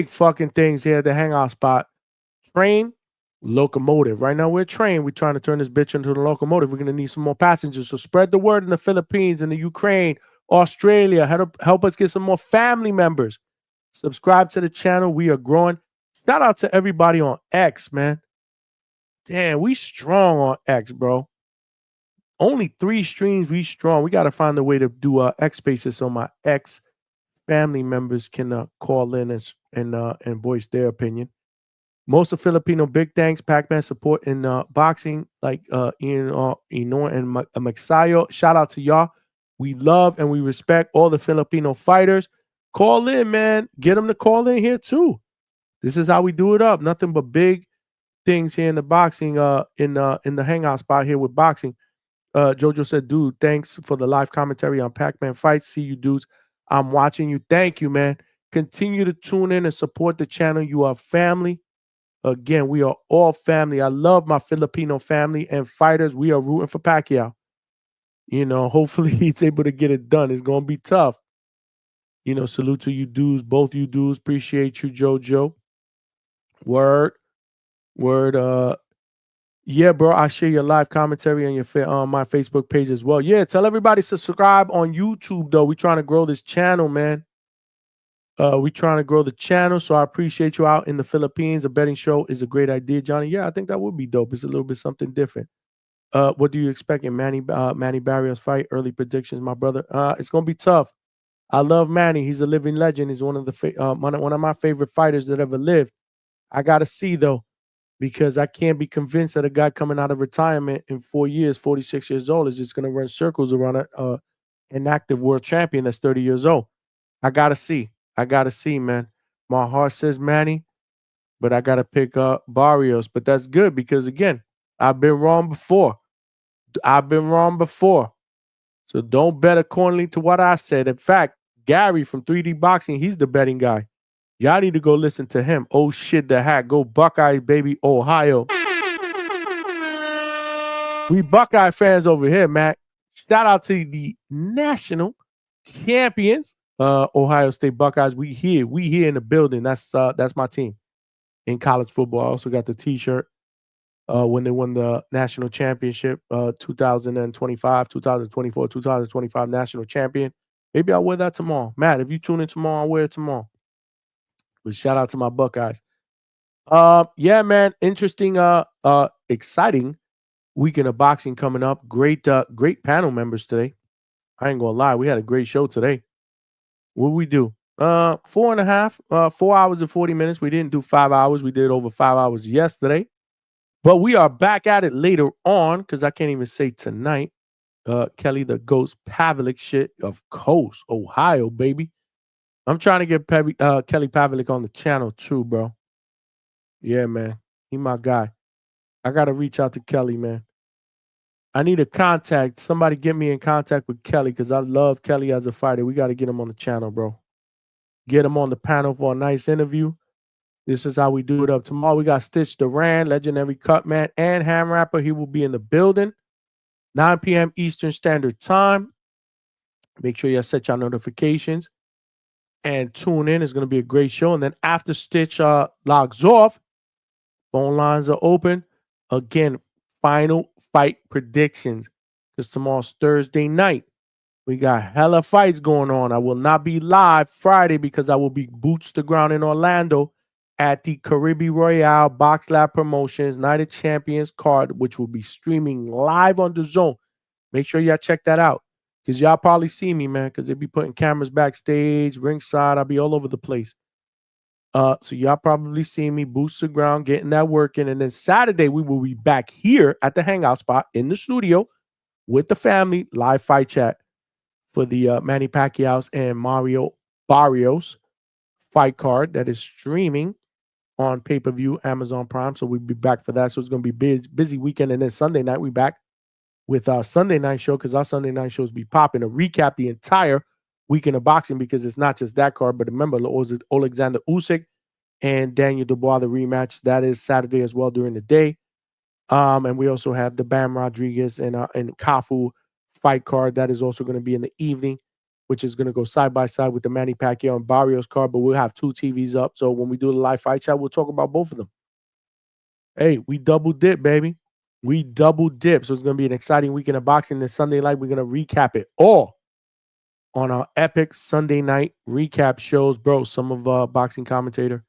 fucking things here at the Hangout spot. Train, locomotive. Right now we're trained. We're trying to turn this bitch into the locomotive. We're going to need some more passengers. So spread the word in the Philippines, in the Ukraine, Australia. Help us get some more family members. Subscribe to the channel. We are growing. Shout out to everybody on X, man. Damn, we strong on X, bro. Only 3 streams. We strong. We got to find a way to do X spaces so my X family members can call in and voice their opinion. Most of Filipino big thanks, Pac-Man support in boxing, like Ian and Maxayo. Shout out to y'all. We love and we respect all the Filipino fighters. Call in, man. Get them to call in here too. This is how we do it up. Nothing but big things here in the boxing, in the Hangout spot here with boxing. Jojo said, dude, thanks for the live commentary on Pac-Man fights. See you dudes. I'm watching you. Thank you, man. Continue to tune in and support the channel. You are family. Again, we are all family. I love my Filipino family and fighters. We are rooting for Pacquiao. You know, hopefully he's able to get it done. It's going to be tough. You know, salute to you dudes, both you dudes. Appreciate you, Jojo. Word. Yeah, bro, I share your live commentary on on my Facebook page as well. Yeah, tell everybody to subscribe on YouTube, though. We're trying to grow this channel, man. We're trying to grow the channel, so I appreciate you out in the Philippines. A betting show is a great idea, Johnny. Yeah, I think that would be dope. It's a little bit something different. What do you expect in Manny Barrios fight? Early predictions, my brother. It's gonna be tough. I love Manny. He's a living legend. He's one of the one of my favorite fighters that ever lived. I gotta see though, because I can't be convinced that a guy coming out of retirement in 4 years, 46 years old, is just gonna run circles around an active world champion that's 30 years old. I gotta see. Man. My heart says Manny, but I gotta pick up Barrios. But that's good because again, I've been wrong before. So don't bet accordingly to what I said. In fact, Gary from 3D Boxing, he's the betting guy. Y'all need to go listen to him. Oh shit, the hack. Go Buckeyes, baby, Ohio. We Buckeye fans over here, Mac. Shout out to the national champions. Ohio State Buckeyes. We here in the building. That's my team in college football. I also got the t-shirt when they won the national championship 2025, 2024, 2025 national champion. Maybe I'll wear that tomorrow. Matt, if you tune in tomorrow, I'll wear it tomorrow. But shout out to my Buckeyes. Yeah, man. Interesting, exciting weekend of boxing coming up. Great panel members today. I ain't gonna lie, we had a great show today. What we do? 4.5, 4 hours and 40 minutes. We didn't do 5 hours. We did over 5 hours yesterday. But we are back at it later on because I can't even say tonight. Kelly the Ghost Pavlik shit, of course, Ohio, baby. I'm trying to get Kelly Pavlik on the channel too, bro. Yeah, man. He my guy. I got to reach out to Kelly, man. I need a contact. Somebody get me in contact with Kelly because I love Kelly as a fighter. We got to get him on the channel, bro. Get him on the panel for a nice interview. This is how we do it up. Tomorrow we got Stitch Duran, legendary cut man, and Ham Rapper. He will be in the building. 9 p.m. Eastern Standard Time. Make sure you set your notifications and tune in. It's going to be a great show. And then after Stitch logs off, phone lines are open. Again, final fight predictions because tomorrow's Thursday night. We got hella fights going on. I will not be live Friday because I will be boots to ground in Orlando at the Caribbean Royale Box Lab Promotions Night of Champions card, which will be streaming live on the Zone. Make sure y'all check that out because y'all probably see me, man, because they be putting cameras backstage, ringside. I'll be all over the place. So y'all probably see me boots to ground, getting that working. And then Saturday, we will be back here at the Hangout spot in the studio with the family, live fight chat for the Manny Pacquiao's and Mario Barrios fight card that is streaming on pay-per-view, Amazon Prime. So we'll be back for that. So it's going to be busy weekend. And then Sunday night, we back with our Sunday night show because our Sunday night shows be popping to recap the entire weekend of boxing because it's not just that card. But remember, Oleksandr Usyk and Daniel Dubois, the rematch. That is Saturday as well during the day. And we also have the Bam Rodriguez and Kafu fight card. That is also going to be in the evening, which is going to go side by side with the Manny Pacquiao and Barrios card. But we'll have 2 TVs up. So when we do the live fight chat, we'll talk about both of them. Hey, we double dip, baby. We double dip. So it's going to be an exciting weekend of boxing. This Sunday night, we're going to recap it all on our epic Sunday night recap shows. Bro, some of boxing commentator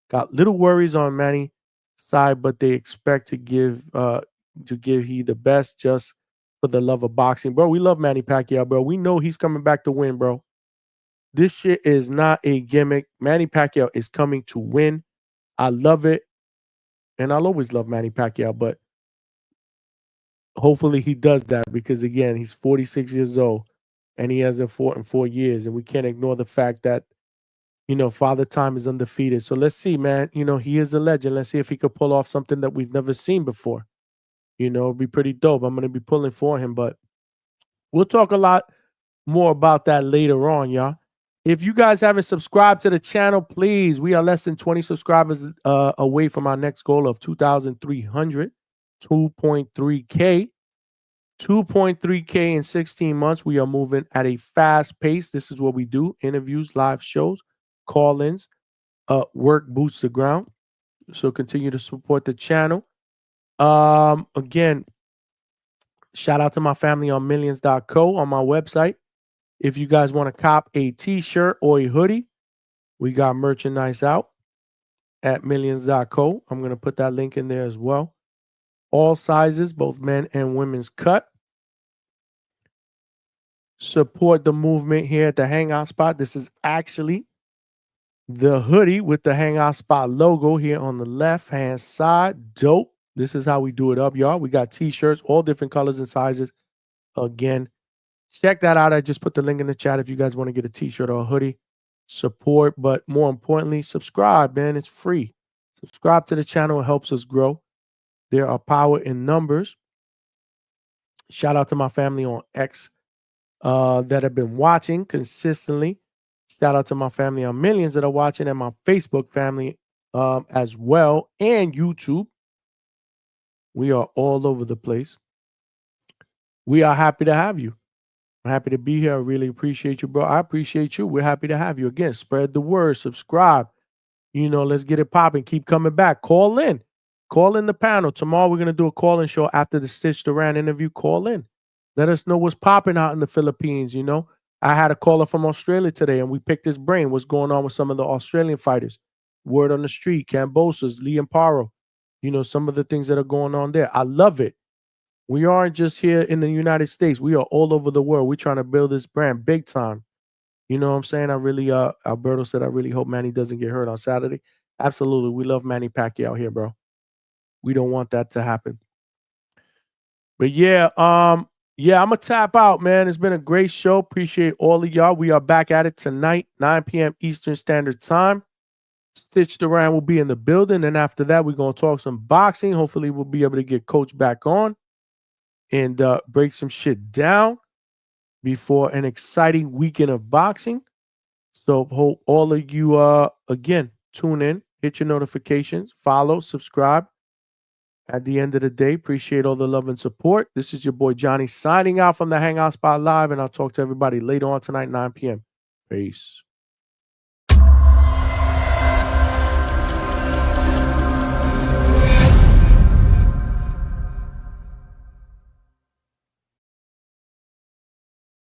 got little worries on Manny side, but they expect to give he the best just for the love of boxing. Bro, we love Manny Pacquiao, bro. We know he's coming back to win, bro. This shit is not a gimmick. Manny Pacquiao is coming to win. I love it. And I'll always love Manny Pacquiao, but hopefully he does that because, again, he's 46 years old and he hasn't fought in 4 years. And we can't ignore the fact that, Father Time is undefeated. So let's see, man. He is a legend. Let's see if he could pull off something that we've never seen before. It'd be pretty dope. I'm going to be pulling for him, but we'll talk a lot more about that later on, y'all. If you guys haven't subscribed to the channel, please, we are less than 20 subscribers away from our next goal of 2,300, 2.3K. 2.3K in 16 months. We are moving at a fast pace. This is what we do. Interviews, live shows, call-ins, work boots the ground. So continue to support the channel. Again, shout out to my family on millions.co on my website. If you guys want to cop a t-shirt or a hoodie, we got merchandise out at millions.co. I'm going to put that link in there as well. All sizes, both men and women's cut. Support the movement here at the Hangout Spot. This is actually the hoodie with the Hangout Spot logo here on the left-hand side. Dope. This is how we do it up, y'all. We got t-shirts, all different colors and sizes. Again, check that out. I just put the link in the chat if you guys want to get a t-shirt or a hoodie. Support, but more importantly, subscribe, man. It's free. Subscribe to the channel. It helps us grow. There are power in numbers. Shout out to my family on X that have been watching consistently. Shout out to my family on Millions that are watching and my Facebook family as well and YouTube. We are all over the place. We are happy to have you. I'm happy to be here. I really appreciate you, bro. I appreciate you. We're happy to have you. Again, spread the word. Subscribe. Let's get it popping. Keep coming back. Call in. Call in the panel. Tomorrow we're going to do a call-in show after the Stitch Duran interview. Call in. Let us know what's popping out in the Philippines, I had a caller from Australia today, and we picked his brain. What's going on with some of the Australian fighters? Word on the street, Cambosas, Lee Amparo. Some of the things that are going on there. I love it. We aren't just here in the United States. We are all over the world. We're trying to build this brand big time. You know what I'm saying? I really, Alberto said, I really hope Manny doesn't get hurt on Saturday. Absolutely. We love Manny Pacquiao here, bro. We don't want that to happen. But yeah, I'm going to tap out, man. It's been a great show. Appreciate all of y'all. We are back at it tonight, 9 p.m. Eastern Standard Time. Stitch Duran will be in the building. And after that, we're going to talk some boxing. Hopefully, we'll be able to get Coach back on and break some shit down before an exciting weekend of boxing. So hope all of you, again, tune in, hit your notifications, follow, subscribe. At the end of the day, appreciate all the love and support. This is your boy Johnny signing out from the Hangout Spot Live, and I'll talk to everybody later on tonight, 9 p.m. Peace.